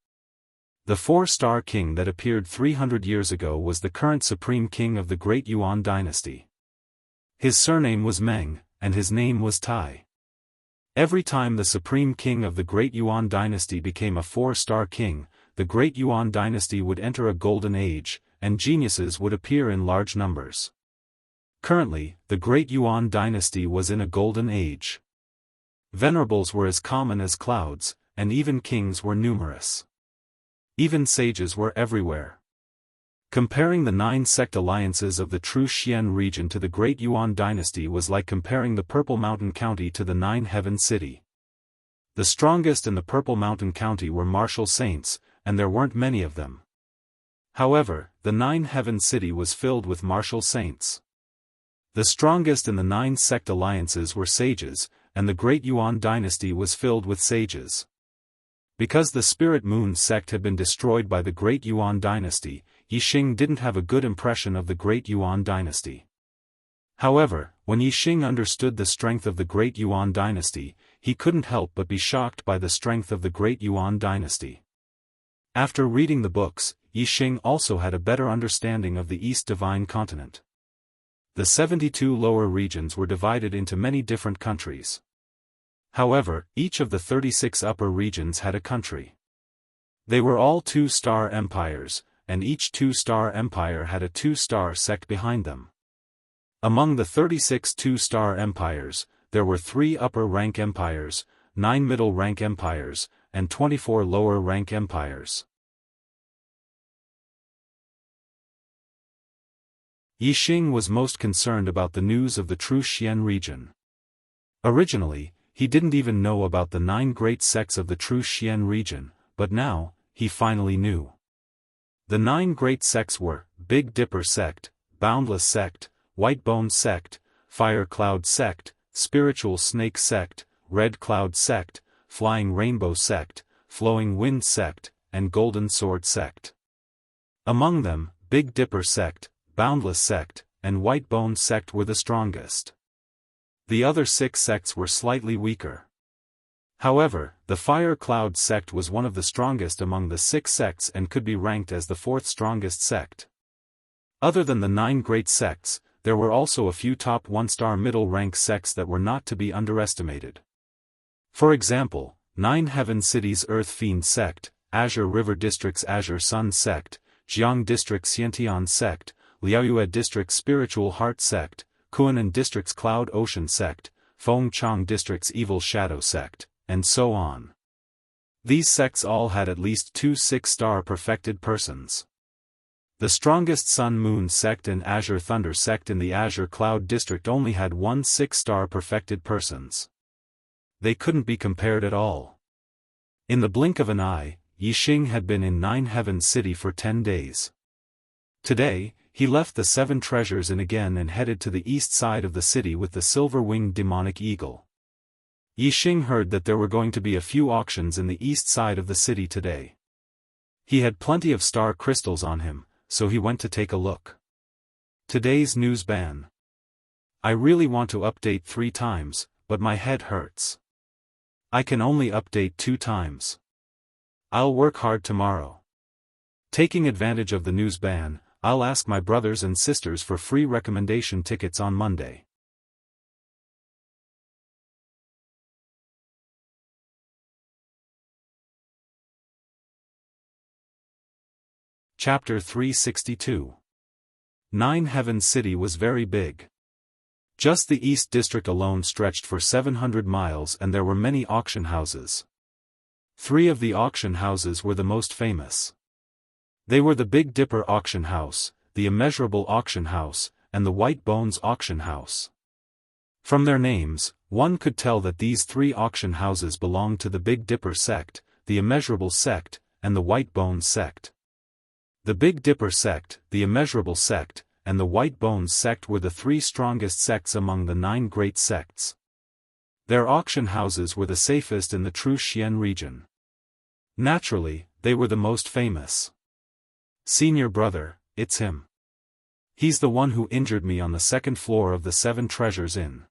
The 4-star king that appeared 300 years ago was the current supreme king of the Great Yuan dynasty. His surname was Meng, and his name was Tai. Every time the supreme king of the Great Yuan dynasty became a 4-star king, the Great Yuan dynasty would enter a golden age, and geniuses would appear in large numbers. Currently, the Great Yuan dynasty was in a golden age. Venerables were as common as clouds, and even kings were numerous. Even sages were everywhere. Comparing the 9 sect alliances of the true Xian region to the Great Yuan dynasty was like comparing the Purple Mountain County to the 9 Heaven City. The strongest in the Purple Mountain County were martial saints, and there weren't many of them. However, the 9 Heaven City was filled with martial saints. The strongest in the 9 sect alliances were sages, and the Great Yuan dynasty was filled with sages. Because the Spirit Moon sect had been destroyed by the Great Yuan dynasty, Yixing didn't have a good impression of the Great Yuan dynasty. However, when Yixing understood the strength of the Great Yuan dynasty, he couldn't help but be shocked by the strength of the Great Yuan dynasty. After reading the books, Yixing also had a better understanding of the East Divine Continent. The 72 lower regions were divided into many different countries. However, each of the 36 upper regions had a country. They were all 2-star empires, and each 2-star empire had a 2-star sect behind them. Among the 36 2-star empires, there were 3 upper-rank empires, 9 middle-rank empires, and 24 lower-rank empires. Yixing was most concerned about the news of the true Xian region. Originally, he didn't even know about the 9 great sects of the true Xian region, but now, he finally knew. The 9 great sects were Big Dipper sect, Boundless sect, White Bone sect, Fire Cloud sect, Spiritual Snake sect, Red Cloud sect, Flying Rainbow sect, Flowing Wind sect, and Golden Sword sect. Among them, Big Dipper sect, Boundless sect, and White Bone sect were the strongest. The other 6 sects were slightly weaker. However, the Fire Cloud sect was one of the strongest among the 6 sects and could be ranked as the 4th strongest sect. Other than the 9 great sects, there were also a few top 1-star middle-rank sects that were not to be underestimated. For example, 9 Heaven Cities Earth Fiend sect, Azure River District's Azure Sun sect, Jianghu District's Xiantian sect, Liaoyue District's Spiritual Heart sect, Kuanan District's Cloud Ocean sect, Fengchang District's Evil Shadow sect, and so on. These sects all had at least 2 6-star perfected persons. The strongest Sun Moon sect and Azure Thunder sect in the Azure Cloud District only had 1 6-star perfected persons. They couldn't be compared at all. In the blink of an eye, Yixing had been in 9 Heaven City for 10 days. Today, he left the 7 treasures inn again and headed to the east side of the city with the silver-winged demonic eagle. Yixing heard that there were going to be a few auctions in the east side of the city today. He had plenty of star crystals on him, so he went to take a look. Today's news ban. I really want to update 3 times, but my head hurts. I can only update 2 times. I'll work hard tomorrow. Taking advantage of the news ban, I'll ask my brothers and sisters for free recommendation tickets on Monday. Chapter 362. 9 Heaven City was very big. Just the East District alone stretched for 700 miles and there were many auction houses. 3 of the auction houses were the most famous. They were the Big Dipper Auction House, the Immeasurable Auction House, and the White Bones Auction House. From their names, one could tell that these 3 auction houses belonged to the Big Dipper sect, the Immeasurable sect, and the White Bones sect. The Big Dipper sect, the Immeasurable sect, and the White Bones sect were the 3 strongest sects among the 9 great sects. Their auction houses were the safest in the true Xian region. Naturally, they were the most famous. Senior brother, it's him. He's the one who injured me on the 2nd floor of the 7 Treasures Inn.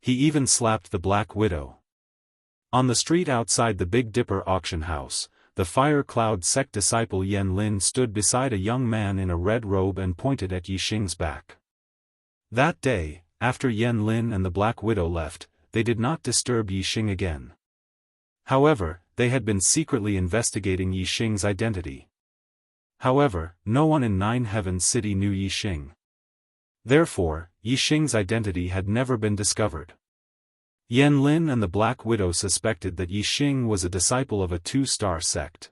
He even slapped the Black Widow. On the street outside the Big Dipper auction house, the Fire Cloud sect disciple Yan Lin stood beside a young man in a red robe and pointed at Yixing's back. That day, after Yan Lin and the Black Widow left, they did not disturb Yixing again. However, they had been secretly investigating Yixing's identity. However, no one in Nine Heavens City knew Yixing. Therefore, Yixing's identity had never been discovered. Yan Lin and the Black Widow suspected that Yixing was a disciple of a two-star sect.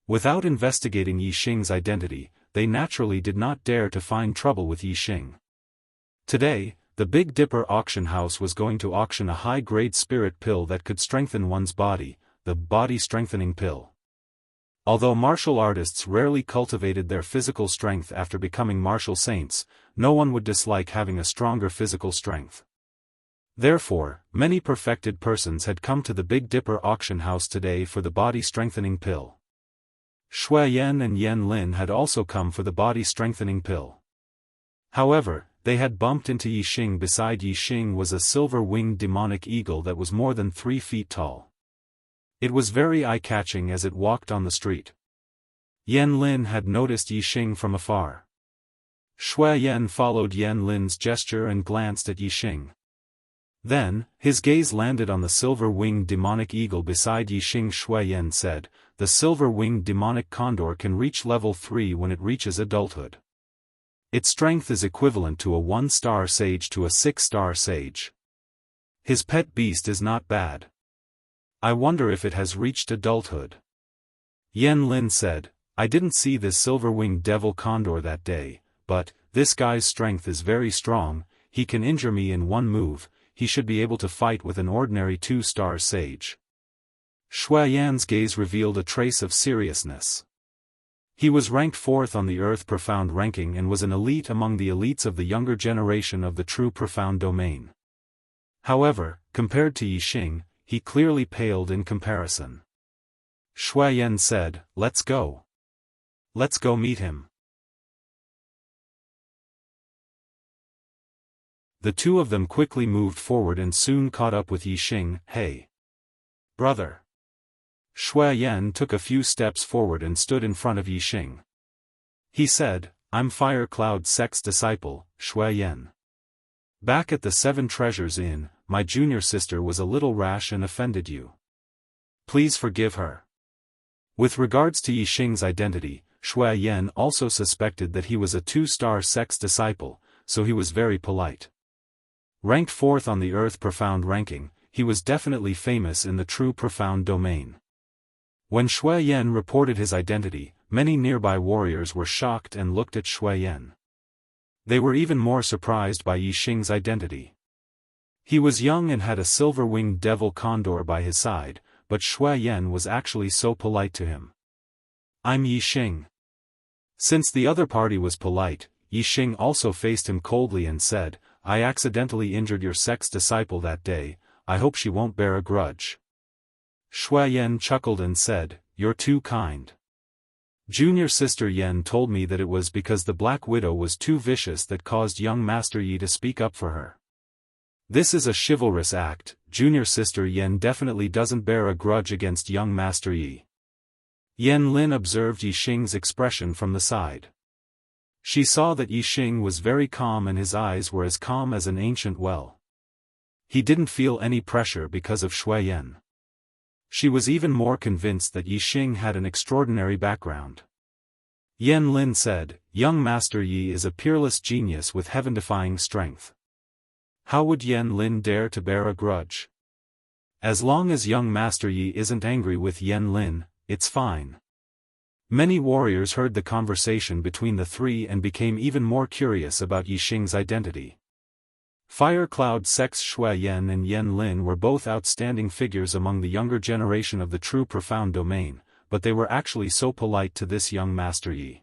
Without investigating Yixing's identity, they naturally did not dare to find trouble with Yixing. Today, the Big Dipper auction house was going to auction a high-grade spirit pill that could strengthen one's body, the body-strengthening pill. Although martial artists rarely cultivated their physical strength after becoming martial saints, no one would dislike having a stronger physical strength. Therefore, many perfected persons had come to the Big Dipper auction house today for the body-strengthening pill. Shui Yan and Yan Lin had also come for the body-strengthening pill. However, they had bumped into Yixing. Beside Yixing was a silver-winged demonic eagle that was more than 3 feet tall. It was very eye-catching as it walked on the street. Yan Lin had noticed Yixing from afar. Shui Yan followed Yan Lin's gesture and glanced at Yixing. Then, his gaze landed on the silver-winged demonic eagle beside Yixing. Shui Yan said, "The silver-winged demonic condor can reach level 3 when it reaches adulthood. Its strength is equivalent to a 1-star sage to a 6-star sage. His pet beast is not bad. I wonder if it has reached adulthood." Yan Lin said, "I didn't see this silver-winged devil condor that day, but, this guy's strength is very strong, he can injure me in one move. He should be able to fight with an ordinary 2-star sage." Shui Yan's gaze revealed a trace of seriousness. He was ranked 4th on the Earth Profound ranking and was an elite among the elites of the younger generation of the true Profound domain. However, compared to Yixing, he clearly paled in comparison. Shui Yan said, "Let's go. Let's go meet him." The two of them quickly moved forward and soon caught up with Yixing. "Hey, brother." Shui Yan took a few steps forward and stood in front of Yixing. He said, "I'm Fire Cloud Sect's disciple, Shui Yan. Back at the 7 Treasures Inn, my junior sister was a little rash and offended you. Please forgive her." With regards to Yixing's identity, Shui Yan also suspected that he was a 2-star sect's disciple, so he was very polite. Ranked 4th on the Earth Profound ranking, he was definitely famous in the true Profound domain. When Shui Yan reported his identity, many nearby warriors were shocked and looked at Shui Yan. They were even more surprised by Yixing's identity. He was young and had a silver-winged devil condor by his side, but Shui Yan was actually so polite to him. "I'm Yixing." Since the other party was polite, Yixing also faced him coldly and said, "I accidentally injured your sect's disciple that day, I hope she won't bear a grudge." Shui Yan chuckled and said, "You're too kind. Junior sister Yan told me that it was because the Black Widow was too vicious that caused young Master Yi to speak up for her. This is a chivalrous act. Junior sister Yan definitely doesn't bear a grudge against young Master Yi." Yan Lin observed Yixing's expression from the side. She saw that Yixing was very calm and his eyes were as calm as an ancient well. He didn't feel any pressure because of Shui Yan. She was even more convinced that Yixing had an extraordinary background. Yan Lin said, "Young Master Yi is a peerless genius with heaven-defying strength. How would Yan Lin dare to bear a grudge? As long as young Master Yi isn't angry with Yan Lin, it's fine." Many warriors heard the conversation between the three and became even more curious about Yixing's identity. Fire Cloud Sect's Shui Yan and Yan Lin were both outstanding figures among the younger generation of the true Profound domain, but they were actually so polite to this young Master Yi.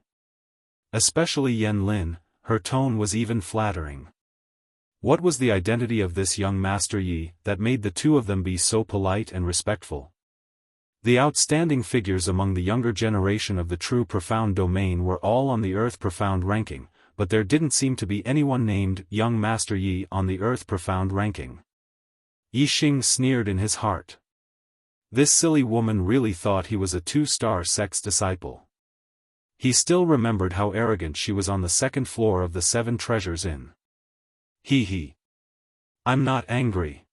Especially Yan Lin, her tone was even flattering. What was the identity of this young Master Yi that made the two of them be so polite and respectful? The outstanding figures among the younger generation of the true Profound domain were all on the Earth Profound ranking, but there didn't seem to be anyone named Young Master Yi on the Earth Profound ranking. Yixing sneered in his heart. This silly woman really thought he was a 2-star sect's disciple. He still remembered how arrogant she was on the 2nd floor of the 7 Treasures Inn. He. I'm not angry.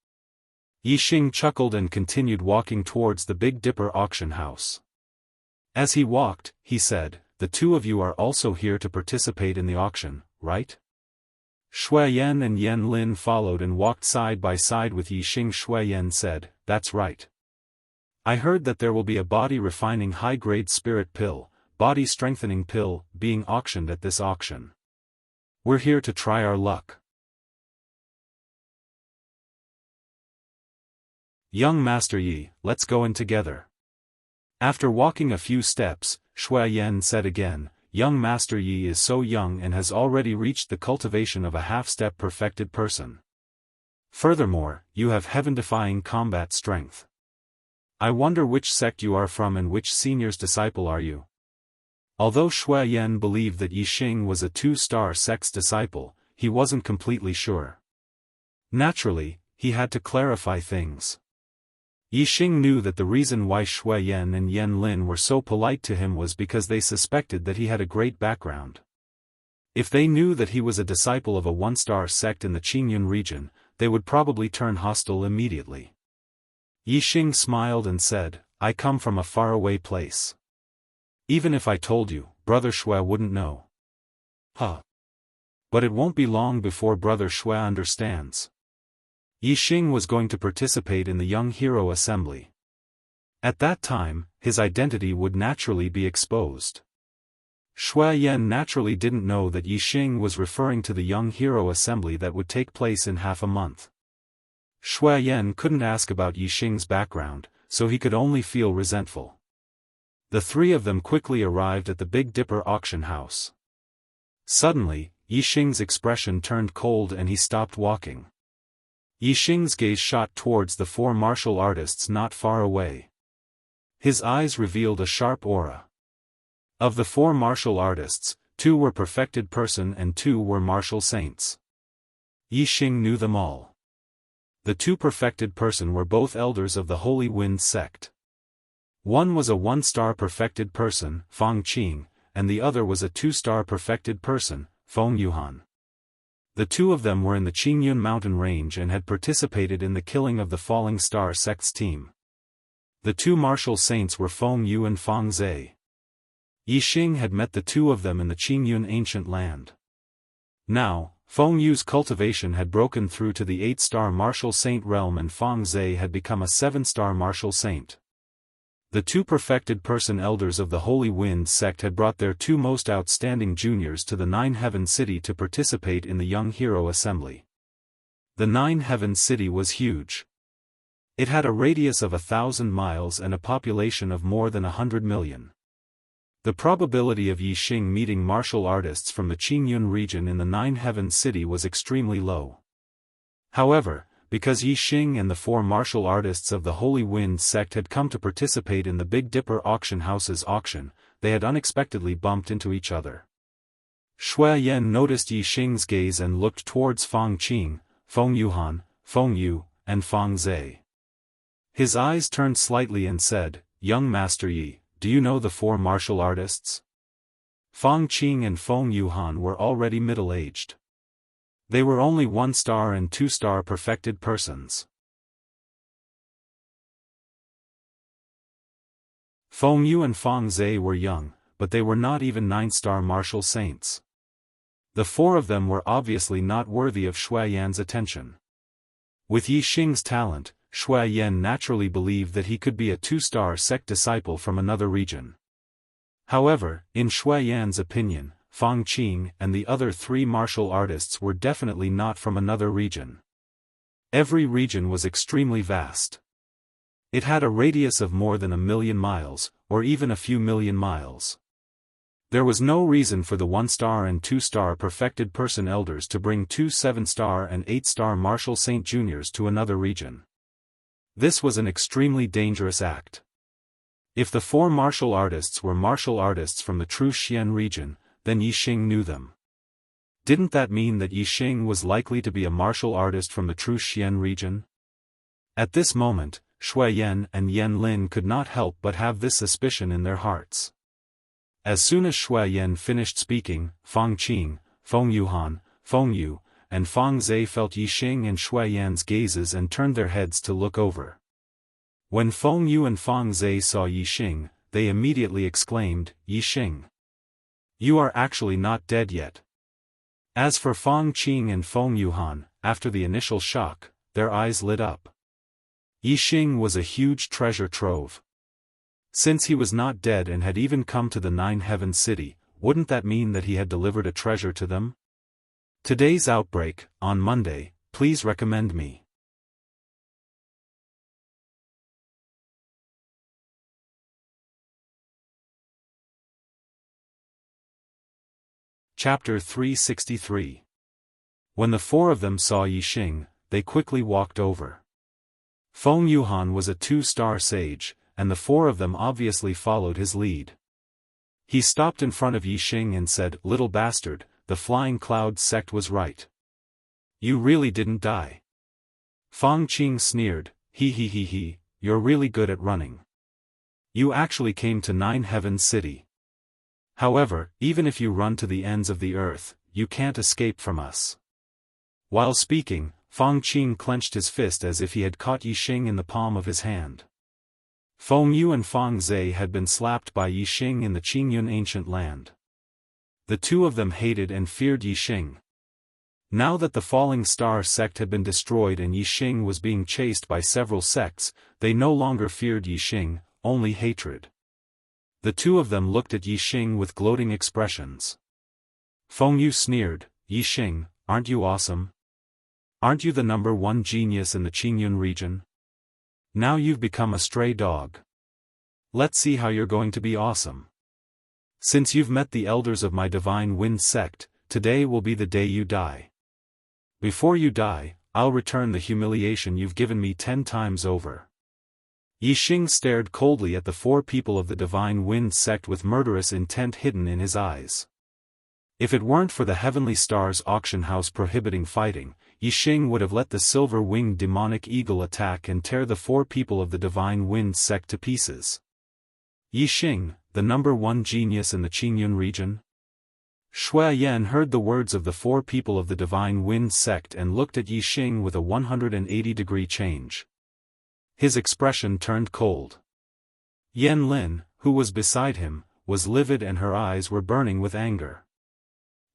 Yixing chuckled and continued walking towards the Big Dipper auction house. As he walked, he said, "The two of you are also here to participate in the auction, right?" Shui Yan and Yan Lin followed and walked side by side with Yixing. Shui Yan said, "That's right. I heard that there will be a body-refining high-grade spirit pill, body-strengthening pill, being auctioned at this auction. We're here to try our luck." "Young Master Yi, let's go in together." After walking a few steps, Shui Yan said again, "Young Master Yi is so young and has already reached the cultivation of a half-step perfected person. Furthermore, you have heaven-defying combat strength. I wonder which sect you are from and which senior's disciple are you?" Although Shui Yan believed that Yixing was a two-star sect's disciple, he wasn't completely sure. Naturally, he had to clarify things. Yixing knew that the reason why Shui Yan and Yan Lin were so polite to him was because they suspected that he had a great background. If they knew that he was a disciple of a one-star sect in the Qingyun region, they would probably turn hostile immediately. Yixing smiled and said, "I come from a faraway place. Even if I told you, Brother Shui wouldn't know." "Huh. But it won't be long before Brother Shui understands." Yixing was going to participate in the Young Hero Assembly. At that time, his identity would naturally be exposed. Shui Yan naturally didn't know that Yixing was referring to the Young Hero Assembly that would take place in half a month. Shui Yan couldn't ask about Yixing's background, so he could only feel resentful. The three of them quickly arrived at the Big Dipper auction house. Suddenly, Yixing's expression turned cold and he stopped walking. Yixing's gaze shot towards the four martial artists not far away. His eyes revealed a sharp aura. Of the four martial artists, 2 were perfected person and 2 were martial saints. Yixing knew them all. The 2 perfected person were both elders of the Holy Wind sect. One was a 1-star perfected person, Fang Qing, and the other was a 2-star perfected person, Feng Yuhan. The 2 of them were in the Qingyun mountain range and had participated in the killing of the Falling Star sect's team. The 2 martial saints were Feng Yu and Fang Zhe. Yixing had met the 2 of them in the Qingyun ancient land. Now, Feng Yu's cultivation had broken through to the 8-star martial saint realm and Fang Zhe had become a 7-star martial saint. The 2 perfected person elders of the Holy Wind sect had brought their 2 most outstanding juniors to the Nine Heaven City to participate in the Young Hero Assembly. The Nine Heaven City was huge. It had a radius of 1,000 miles and a population of more than 100 million. The probability of Yixing meeting martial artists from the Qingyun region in the Nine Heaven City was extremely low. However, because Yixing and the 4 martial artists of the Holy Wind sect had come to participate in the Big Dipper auction house's auction, they had unexpectedly bumped into each other. Shui Yan noticed Yixing's gaze and looked towards Fang Qing, Feng Yuhan, Feng Yu, and Fang Zhe. His eyes turned slightly and said, "Young Master Yi, do you know the 4 martial artists?" Fang Qing and Feng Yuhan were already middle-aged. They were only 1-star and 2-star perfected persons. Feng Yu and Fang Zhe were young, but they were not even 9-star martial saints. The 4 of them were obviously not worthy of Shui Yan's attention. With Yixing's talent, Shui Yan naturally believed that he could be a 2-star sect disciple from another region. However, in Shui Yan's opinion, Fang Qing and the other 3 martial artists were definitely not from another region. Every region was extremely vast. It had a radius of more than 1,000,000 miles, or even a few million miles. There was no reason for the 1-star and 2-star perfected person elders to bring 2 7-star and 8-star martial saint juniors to another region. This was an extremely dangerous act. If the 4 martial artists were martial artists from the true Xian region, then Yixing knew them. Didn't that mean that Yixing was likely to be a martial artist from the true Xian region? At this moment, Shui Yan and Yan Lin could not help but have this suspicion in their hearts. As soon as Shui Yan finished speaking, Fang Qing, Feng Yuhan, Feng Yu, and Feng Zhe felt Yixing and Shui Yan's gazes and turned their heads to look over. When Feng Yu and Feng Zhe saw Yixing, they immediately exclaimed, "Yixing! You are actually not dead yet." As for Feng Qing and Feng Yuhan, after the initial shock, their eyes lit up. Yixing was a huge treasure trove. Since he was not dead and had even come to the Nine Heavens City, wouldn't that mean that he had delivered a treasure to them? Today's outbreak, on Monday, please recommend me. Chapter 363. When the four of them saw Yixing, they quickly walked over. Feng Yuhan was a 2-star sage, and the four of them obviously followed his lead. He stopped in front of Yixing and said, "Little bastard, the Flying Cloud sect was right. You really didn't die." Feng Qing sneered, He, you're really good at running. You actually came to Nine Heavens City. However, even if you run to the ends of the earth, you can't escape from us." While speaking, Feng Qing clenched his fist as if he had caught Yixing in the palm of his hand. Feng Yu and Feng Zhe had been slapped by Yixing in the Qingyun ancient land. The two of them hated and feared Yixing. Now that the Falling Star sect had been destroyed and Yixing was being chased by several sects, they no longer feared Yixing, only hatred. The two of them looked at Yixing with gloating expressions. Feng Yu sneered, "Yixing, aren't you awesome? Aren't you the #1 genius in the Qingyun region? Now you've become a stray dog. Let's see how you're going to be awesome. Since you've met the elders of my Divine Wind sect, today will be the day you die. Before you die, I'll return the humiliation you've given me 10 times over." Yixing stared coldly at the four people of the Divine Wind sect with murderous intent hidden in his eyes. If it weren't for the Heavenly Stars auction house prohibiting fighting, Yixing would have let the silver-winged demonic eagle attack and tear the four people of the Divine Wind sect to pieces. Yixing, the #1 genius in the Qingyun region? Shui Yan heard the words of the four people of the Divine Wind sect and looked at Yixing with a 180-degree change. His expression turned cold. Yan Lin, who was beside him, was livid and her eyes were burning with anger.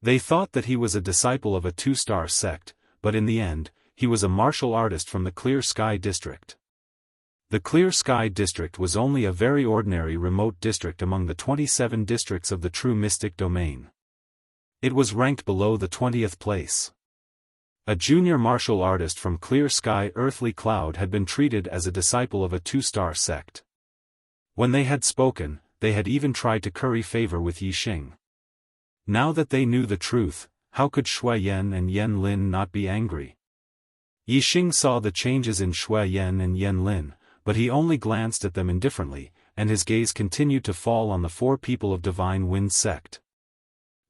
They thought that he was a disciple of a 2-star sect, but in the end, he was a martial artist from the Clear Sky District. The Clear Sky District was only a very ordinary remote district among the 27 districts of the true mystic domain. It was ranked below the 20th place. A junior martial artist from Clear Sky Earthly Cloud had been treated as a disciple of a 2-star sect. When they had spoken, they had even tried to curry favor with Yixing. Now that they knew the truth, how could Shui Yan and Yan Lin not be angry? Yixing saw the changes in Shui Yan and Yan Lin, but he only glanced at them indifferently, and his gaze continued to fall on the four people of Divine Wind sect.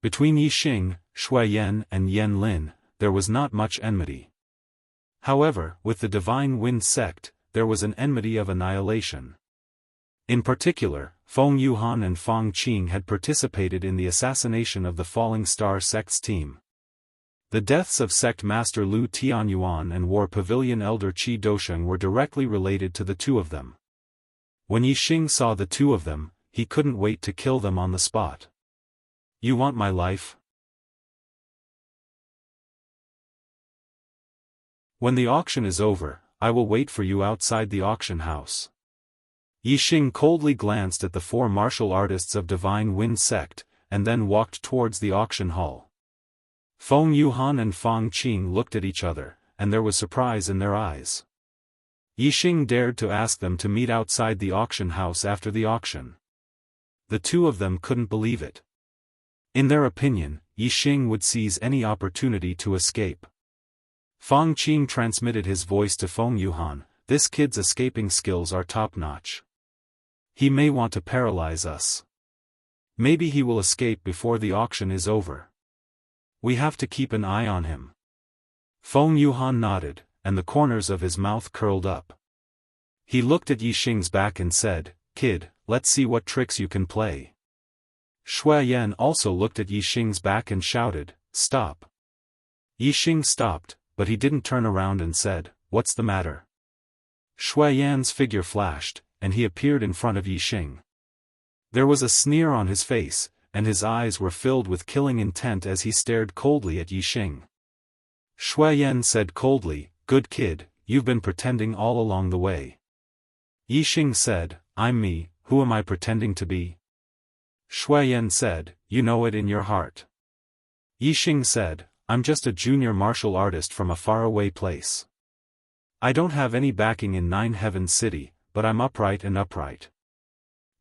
Between Yixing, Shui Yan and Yan Lin, there was not much enmity. However, with the Divine Wind sect, there was an enmity of annihilation. In particular, Feng Yuhan and Feng Qing had participated in the assassination of the Falling Star sect's team. The deaths of sect master Lu Tianyuan and War Pavilion elder Qi Dosheng were directly related to the two of them. When Yixing saw the two of them, he couldn't wait to kill them on the spot. "You want my life? When the auction is over, I will wait for you outside the auction house." Yixing coldly glanced at the four martial artists of Divine Wind sect, and then walked towards the auction hall. Feng Yuhan and Feng Qing looked at each other, and there was surprise in their eyes. Yixing dared to ask them to meet outside the auction house after the auction. The two of them couldn't believe it. In their opinion, Yixing would seize any opportunity to escape. Feng Qing transmitted his voice to Feng Yuhan, "This kid's escaping skills are top-notch. He may want to paralyze us. Maybe he will escape before the auction is over. We have to keep an eye on him." Feng Yuhan nodded, and the corners of his mouth curled up. He looked at Yixing's back and said, "Kid, let's see what tricks you can play." Shui Yan also looked at Yixing's back and shouted, "Stop. Yixing stopped, but he didn't turn around and said, "What's the matter?" Shui Yan's figure flashed, and he appeared in front of Yixing. There was a sneer on his face, and his eyes were filled with killing intent as he stared coldly at Yixing. Shui Yan said coldly, "Good kid, you've been pretending all along the way." Yixing said, "I'm me, who am I pretending to be?" Shui Yan said, "You know it in your heart." Yixing said, "I'm just a junior martial artist from a faraway place. I don't have any backing in Nine Heavens City, but I'm upright and upright.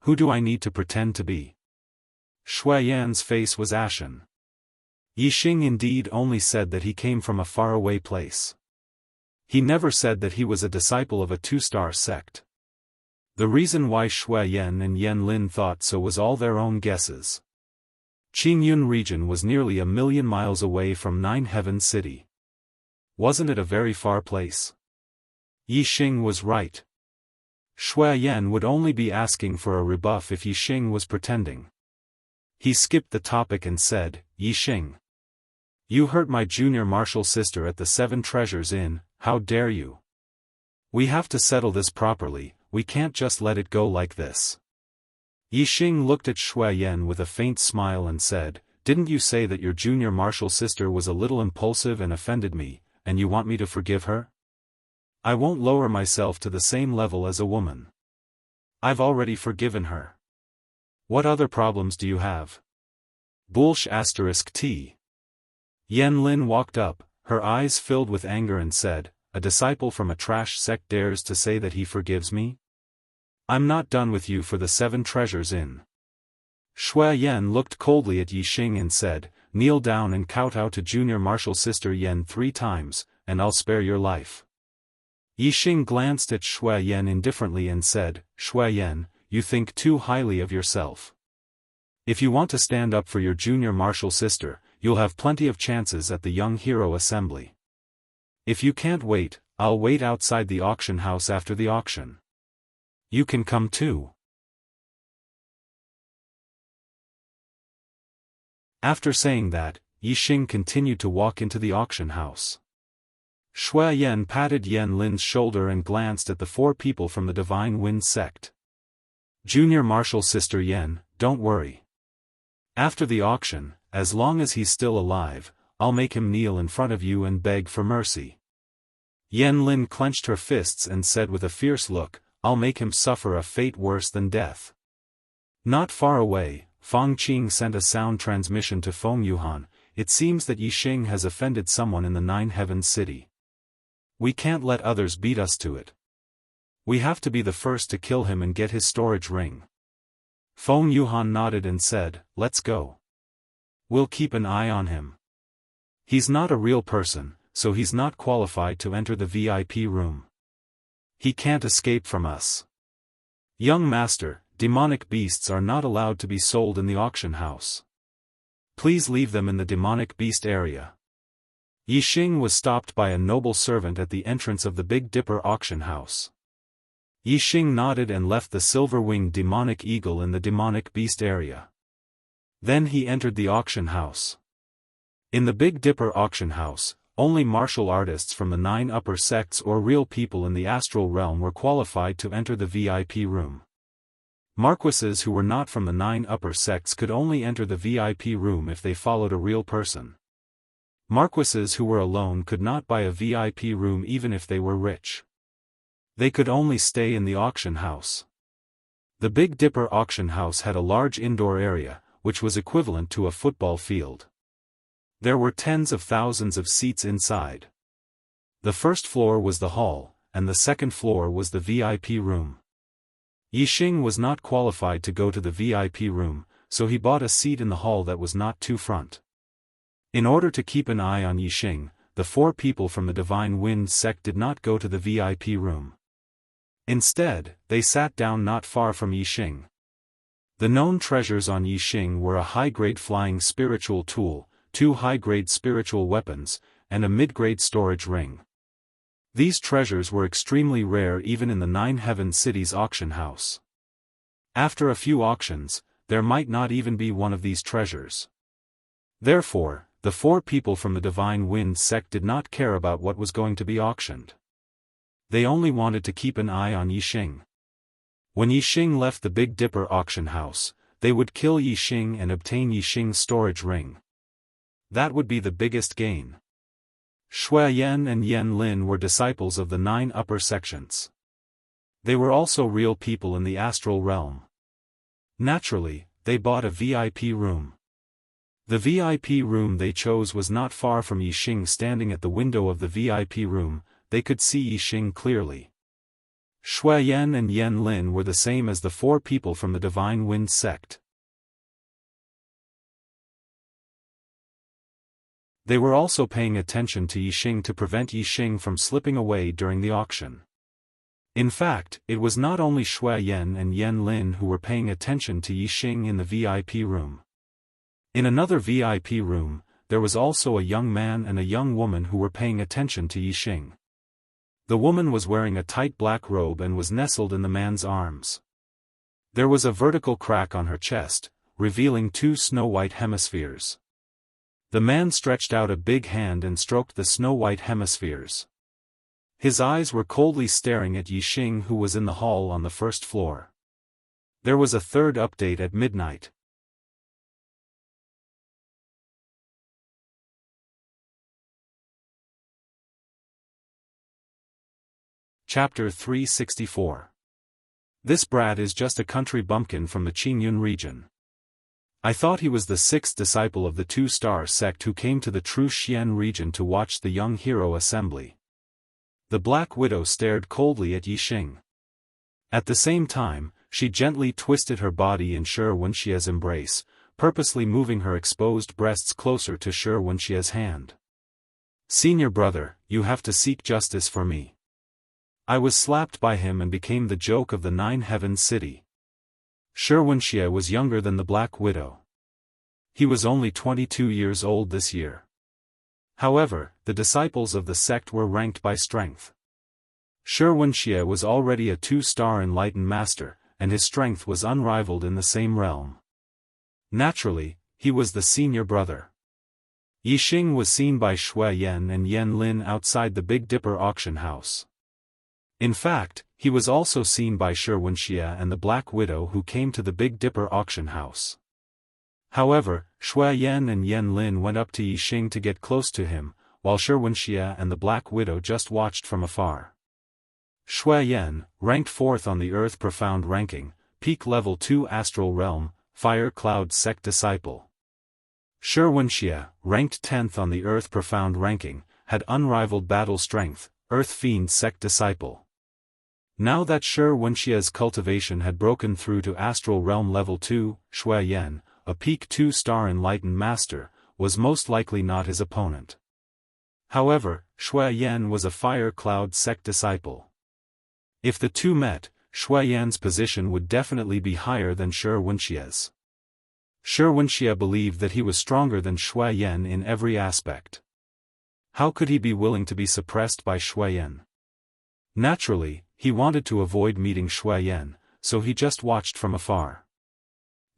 Who do I need to pretend to be?" Shui Yan's face was ashen. Yixing indeed only said that he came from a faraway place. He never said that he was a disciple of a two-star sect. The reason why Shui Yan and Yan Lin thought so was all their own guesses. Qingyun region was nearly 1,000,000 miles away from Nine Heavens City. Wasn't it a very far place? Yixing was right. Shui Yan would only be asking for a rebuff if Yixing was pretending. He skipped the topic and said, "Yixing, you hurt my junior martial sister at the Seven Treasures Inn, how dare you? We have to settle this properly, we can't just let it go like this." Yixing looked at Shui Yan with a faint smile and said, "Didn't you say that your junior martial sister was a little impulsive and offended me, and you want me to forgive her? I won't lower myself to the same level as a woman. I've already forgiven her. What other problems do you have?" *T. Yan Lin walked up, her eyes filled with anger and said, "A disciple from a trash sect dares to say that he forgives me? I'm not done with you for the Seven Treasures Inn." Shui Yan looked coldly at Yixing and said, "Kneel down and kowtow to junior martial sister Yan 3 times, and I'll spare your life." Yixing glanced at Shui Yan indifferently and said, "Shui Yan, you think too highly of yourself. If you want to stand up for your junior martial sister, you'll have plenty of chances at the Young Hero Assembly. If you can't wait, I'll wait outside the auction house after the auction. You can come too." After saying that, Yixing continued to walk into the auction house. Shui Yan patted Yan Lin's shoulder and glanced at the 4 people from the Divine Wind sect. "Junior martial sister Yan, don't worry. After the auction, as long as he's still alive, I'll make him kneel in front of you and beg for mercy." Yan Lin clenched her fists and said with a fierce look, "I'll make him suffer a fate worse than death." Not far away, Fang Qing sent a sound transmission to Feng Yuhan. "It seems that Yixing has offended someone in the Nine Heavens City. We can't let others beat us to it. We have to be the first to kill him and get his storage ring." Feng Yuhan nodded and said, "Let's go. We'll keep an eye on him. He's not a real person, so he's not qualified to enter the VIP room. He can't escape from us. Young master, demonic beasts are not allowed to be sold in the auction house. Please leave them in the demonic beast area." Yixing was stopped by a noble servant at the entrance of the Big Dipper auction house. Yixing nodded and left the silver-winged demonic eagle in the demonic beast area. Then he entered the auction house. In the Big Dipper auction house, only martial artists from the 9 upper sects or real people in the astral realm were qualified to enter the VIP room. Marquises who were not from the 9 upper sects could only enter the VIP room if they followed a real person. Marquises who were alone could not buy a VIP room even if they were rich. They could only stay in the auction house. The Big Dipper auction house had a large indoor area, which was equivalent to a football field. There were tens of thousands of seats inside. The first floor was the hall, and the second floor was the VIP room. Yixing was not qualified to go to the VIP room, so he bought a seat in the hall that was not too front. In order to keep an eye on Yixing, the 4 people from the Divine Wind sect did not go to the VIP room. Instead, they sat down not far from Yixing. The known treasures on Yixing were a high-grade flying spiritual tool, 2 high-grade spiritual weapons, and a mid-grade storage ring. These treasures were extremely rare even in the 9 Heaven City's auction house. After a few auctions, there might not even be one of these treasures. Therefore, the 4 people from the Divine Wind sect did not care about what was going to be auctioned. They only wanted to keep an eye on Yixing. When Yixing left the Big Dipper auction house, they would kill Yixing and obtain Yixing's storage ring. That would be the biggest gain. Shui Yan and Yan Lin were disciples of the 9 upper sections. They were also real people in the astral realm. Naturally, they bought a VIP room. The VIP room they chose was not far from Yixing. Standing at the window of the VIP room, they could see Yixing clearly. Shui Yan and Yan Lin were the same as the 4 people from the Divine Wind sect. They were also paying attention to Yixing to prevent Yixing from slipping away during the auction. In fact, it was not only Shui Yan and Yan Lin who were paying attention to Yixing in the VIP room. In another VIP room, there was also a young man and a young woman who were paying attention to Yixing. The woman was wearing a tight black robe and was nestled in the man's arms. There was a vertical crack on her chest, revealing 2 snow-white hemispheres. The man stretched out a big hand and stroked the snow-white hemispheres. His eyes were coldly staring at Yixing, who was in the hall on the 1st floor. There was a 3rd update at midnight. Chapter 364. This brat is just a country bumpkin from the Qingyun region. I thought he was the 6th disciple of the 2-star sect who came to the True Xian region to watch the young hero assembly. The Black Widow stared coldly at Yixing. At the same time, she gently twisted her body in Shi Wenxia's embrace, purposely moving her exposed breasts closer to Shi Wenxia's hand. "Senior brother, you have to seek justice for me." I was slapped by him and became the joke of the 9 Heavens city. Shi Wenxia was younger than the Black Widow. He was only 22 years old this year. However, the disciples of the sect were ranked by strength. Shi Wenxia was already a 2-star enlightened master, and his strength was unrivaled in the same realm. Naturally, he was the senior brother. Yixing was seen by Shui Yan and Yan Lin outside the Big Dipper auction house. In fact, he was also seen by Shi Wenxia and the Black Widow who came to the Big Dipper auction house. However, Shui Yan and Yan Lin went up to Yixing to get close to him, while Shi Wenxia and the Black Widow just watched from afar. Shui Yan, ranked 4th on the Earth Profound ranking, peak level 2 astral realm, Fire Cloud sect disciple. Shi Wenxia, ranked 10th on the Earth Profound ranking, had unrivaled battle strength, Earth Fiend sect disciple. Now that Shi Wenxia's cultivation had broken through to astral realm level 2, Shui Yan, a peak 2-star enlightened master, was most likely not his opponent. However, Shui Yan was a Fire Cloud sect disciple. If the two met, Shui Yan's position would definitely be higher than Shi Wenxia's. Shi Wenxia believed that he was stronger than Shui Yan in every aspect. How could he be willing to be suppressed by Shui Yan? Naturally, he wanted to avoid meeting Shui Yan, so he just watched from afar.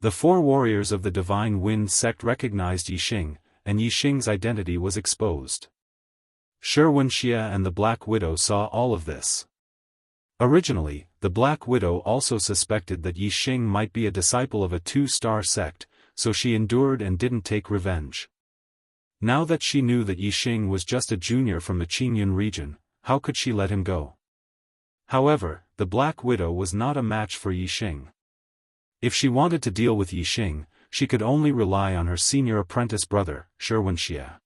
The 4 warriors of the Divine Wind sect recognized Yixing, and Yixing's identity was exposed. Shi Wenxia and the Black Widow saw all of this. Originally, the Black Widow also suspected that Yixing might be a disciple of a 2-star sect, so she endured and didn't take revenge. Now that she knew that Yixing was just a junior from the Qingyun region, how could she let him go? However, the Black Widow was not a match for Yixing. If she wanted to deal with Yixing, she could only rely on her senior apprentice brother, Shi Wenxia.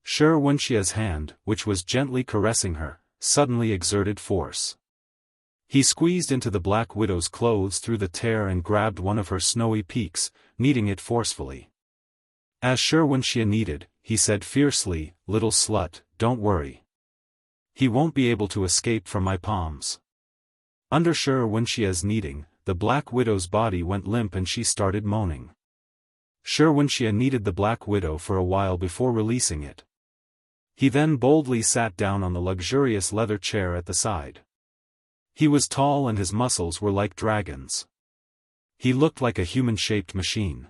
Shi Wenxia's hand, which was gently caressing her, suddenly exerted force. He squeezed into the Black Widow's clothes through the tear and grabbed one of her snowy peaks, kneading it forcefully. As Shi Wenxia kneaded, he said fiercely, "Little slut, don't worry. He won't be able to escape from my palms." Under Shi Wenxia's kneading, the Black Widow's body went limp and she started moaning. Shi Wenxia kneaded the Black Widow for a while before releasing it. He then boldly sat down on the luxurious leather chair at the side. He was tall and his muscles were like dragons. He looked like a human-shaped machine.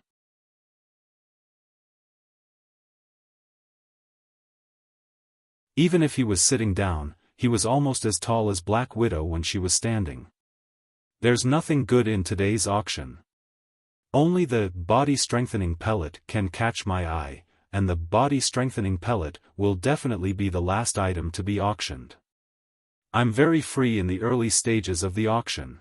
Even if he was sitting down, he was almost as tall as Black Widow when she was standing. There's nothing good in today's auction. Only the body-strengthening pellet can catch my eye, and the body-strengthening pellet will definitely be the last item to be auctioned. I'm very free in the early stages of the auction.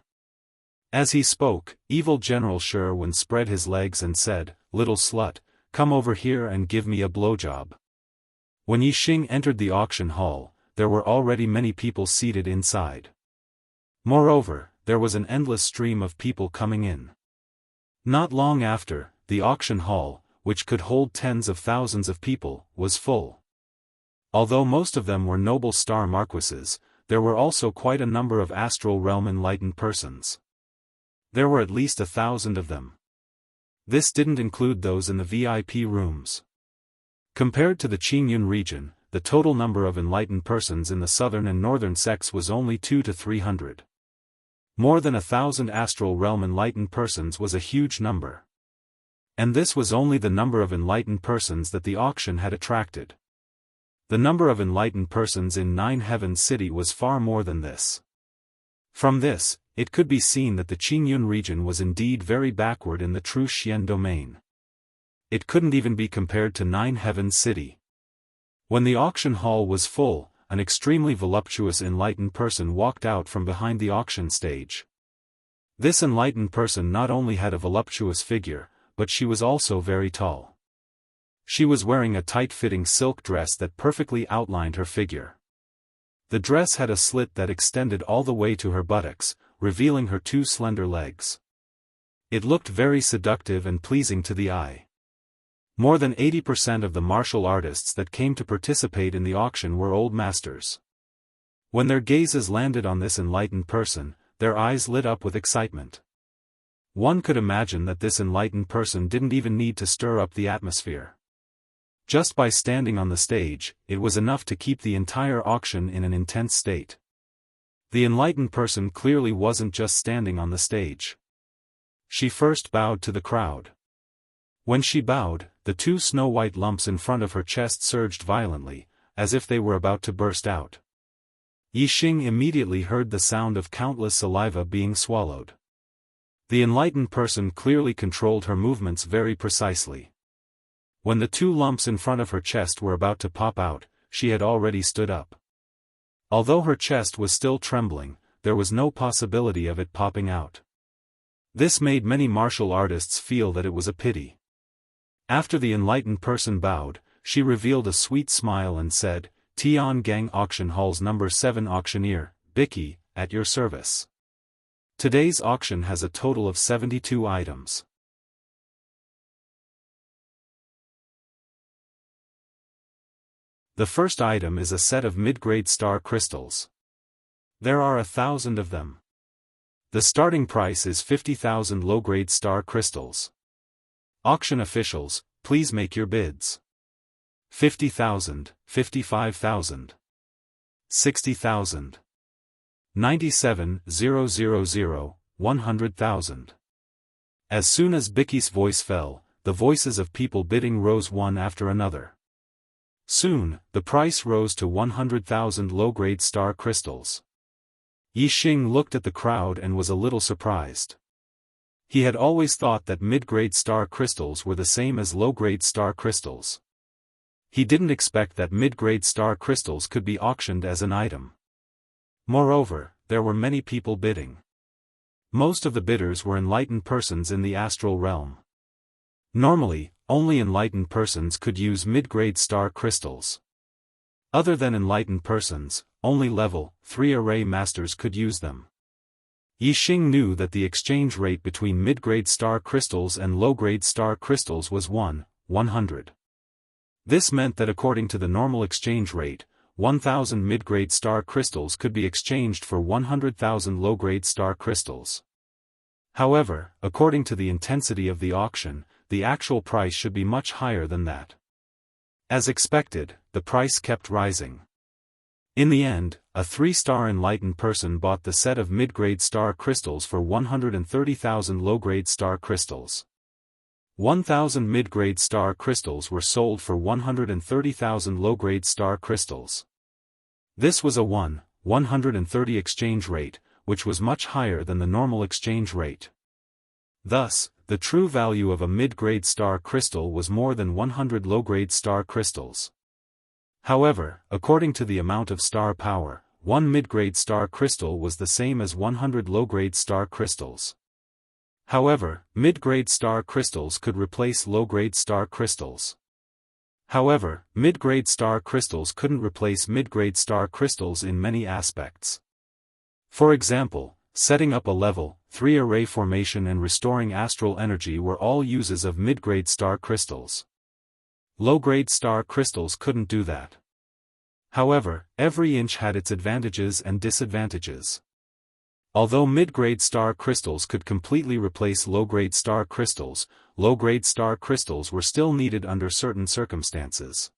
As he spoke, evil General Sherwin spread his legs and said, "Little slut, come over here and give me a blowjob." When Yi Xing entered the auction hall, there were already many people seated inside. Moreover, there was an endless stream of people coming in. Not long after, the auction hall, which could hold tens of thousands of people, was full. Although most of them were noble star marquises, there were also quite a number of astral realm enlightened persons. There were at least 1,000 of them. This didn't include those in the VIP rooms. Compared to the Qingyun region, the total number of enlightened persons in the southern and northern sects was only 200 to 300. More than 1,000 astral realm enlightened persons was a huge number. And this was only the number of enlightened persons that the auction had attracted. The number of enlightened persons in Nine Heavens City was far more than this. From this, it could be seen that the Qingyun region was indeed very backward in the true Xian domain. It couldn't even be compared to Nine Heavens City. When the auction hall was full, an extremely voluptuous enlightened person walked out from behind the auction stage. This enlightened person not only had a voluptuous figure, but she was also very tall. She was wearing a tight-fitting silk dress that perfectly outlined her figure. The dress had a slit that extended all the way to her buttocks, revealing her 2 slender legs. It looked very seductive and pleasing to the eye. More than 80% of the martial artists that came to participate in the auction were old masters. When their gazes landed on this enlightened person, their eyes lit up with excitement. One could imagine that this enlightened person didn't even need to stir up the atmosphere. Just by standing on the stage, it was enough to keep the entire auction in an intense state. The enlightened person clearly wasn't just standing on the stage. She first bowed to the crowd. When she bowed, the 2 snow-white lumps in front of her chest surged violently, as if they were about to burst out. Yi Xing immediately heard the sound of countless saliva being swallowed. The enlightened person clearly controlled her movements very precisely. When the 2 lumps in front of her chest were about to pop out, she had already stood up. Although her chest was still trembling, there was no possibility of it popping out. This made many martial artists feel that it was a pity. After the enlightened person bowed, she revealed a sweet smile and said, "Tiangang Auction Hall's number 7 auctioneer, Bicky, at your service. Today's auction has a total of 72 items. The first item is a set of mid-grade star crystals. There are 1,000 of them. The starting price is 50,000 low-grade star crystals. Auction officials, please make your bids. 50,000, 55,000. 60,000. 97,000, 100,000. As soon as Bicky's voice fell, the voices of people bidding rose one after another. Soon, the price rose to 100,000 low-grade star crystals. Yi Xing looked at the crowd and was a little surprised. He had always thought that mid-grade star crystals were the same as low-grade star crystals. He didn't expect that mid-grade star crystals could be auctioned as an item. Moreover, there were many people bidding. Most of the bidders were enlightened persons in the astral realm. Normally, only enlightened persons could use mid-grade star crystals. Other than enlightened persons, only level 3 array masters could use them. Yi Xing knew that the exchange rate between mid-grade star crystals and low-grade star crystals was 1:100. This meant that according to the normal exchange rate, 1,000 mid-grade star crystals could be exchanged for 100,000 low-grade star crystals. However, according to the intensity of the auction, the actual price should be much higher than that. As expected, the price kept rising. In the end, a 3-star enlightened person bought the set of mid-grade star crystals for 130,000 low-grade star crystals. 1,000 mid-grade star crystals were sold for 130,000 low-grade star crystals. This was a 130 exchange rate, which was much higher than the normal exchange rate. Thus, the true value of a mid-grade star crystal was more than 100 low-grade star crystals. However, according to the amount of star power, one mid-grade star crystal was the same as 100 low-grade star crystals. However, mid-grade star crystals could replace low-grade star crystals. However, mid-grade star crystals couldn't replace mid-grade star crystals in many aspects. For example, setting up a level 3 array formation and restoring astral energy were all uses of mid-grade star crystals. Low-grade star crystals couldn't do that. However, every inch had its advantages and disadvantages. Although mid-grade star crystals could completely replace low-grade star crystals, low-grade star crystals were still needed under certain circumstances.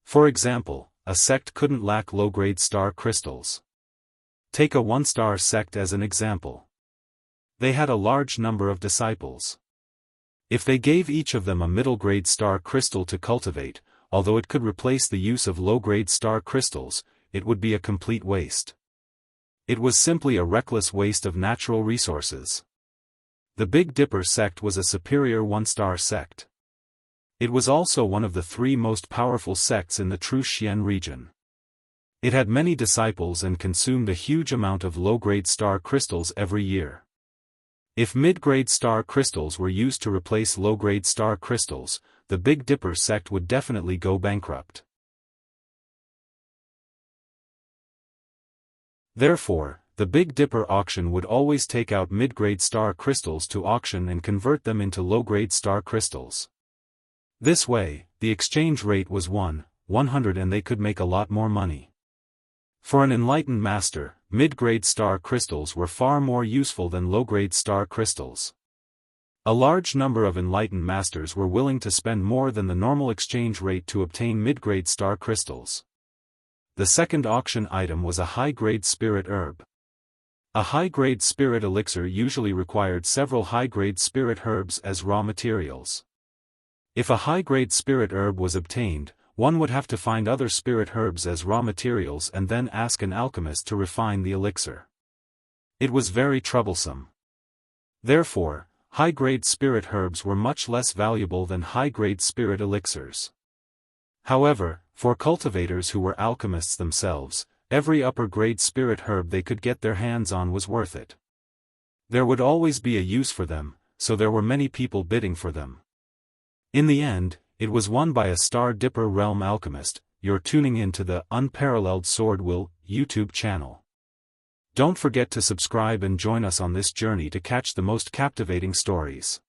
For example, a sect couldn't lack low-grade star crystals. Take a one-star sect as an example. They had a large number of disciples. If they gave each of them a middle-grade star crystal to cultivate, although it could replace the use of low-grade star crystals, it would be a complete waste. It was simply a reckless waste of natural resources. The Big Dipper sect was a superior one-star sect. It was also one of the 3 most powerful sects in the True Xian region. It had many disciples and consumed a huge amount of low-grade star crystals every year. If mid-grade star crystals were used to replace low-grade star crystals, the Big Dipper sect would definitely go bankrupt. Therefore, the Big Dipper auction would always take out mid-grade star crystals to auction and convert them into low-grade star crystals. This way, the exchange rate was 100 and they could make a lot more money. For an enlightened master, mid-grade star crystals were far more useful than low-grade star crystals. A large number of enlightened masters were willing to spend more than the normal exchange rate to obtain mid-grade star crystals. The second auction item was a high-grade spirit herb. A high-grade spirit elixir usually required several high-grade spirit herbs as raw materials. If a high-grade spirit herb was obtained, one would have to find other spirit herbs as raw materials and then ask an alchemist to refine the elixir. It was very troublesome. Therefore, high-grade spirit herbs were much less valuable than high-grade spirit elixirs. However, for cultivators who were alchemists themselves, every upper-grade spirit herb they could get their hands on was worth it. There would always be a use for them, so there were many people bidding for them. In the end, it was won by a Star Dipper Realm alchemist. You're tuning in to the Unparalleled SwordWill YouTube channel. Don't forget to subscribe and join us on this journey to catch the most captivating stories.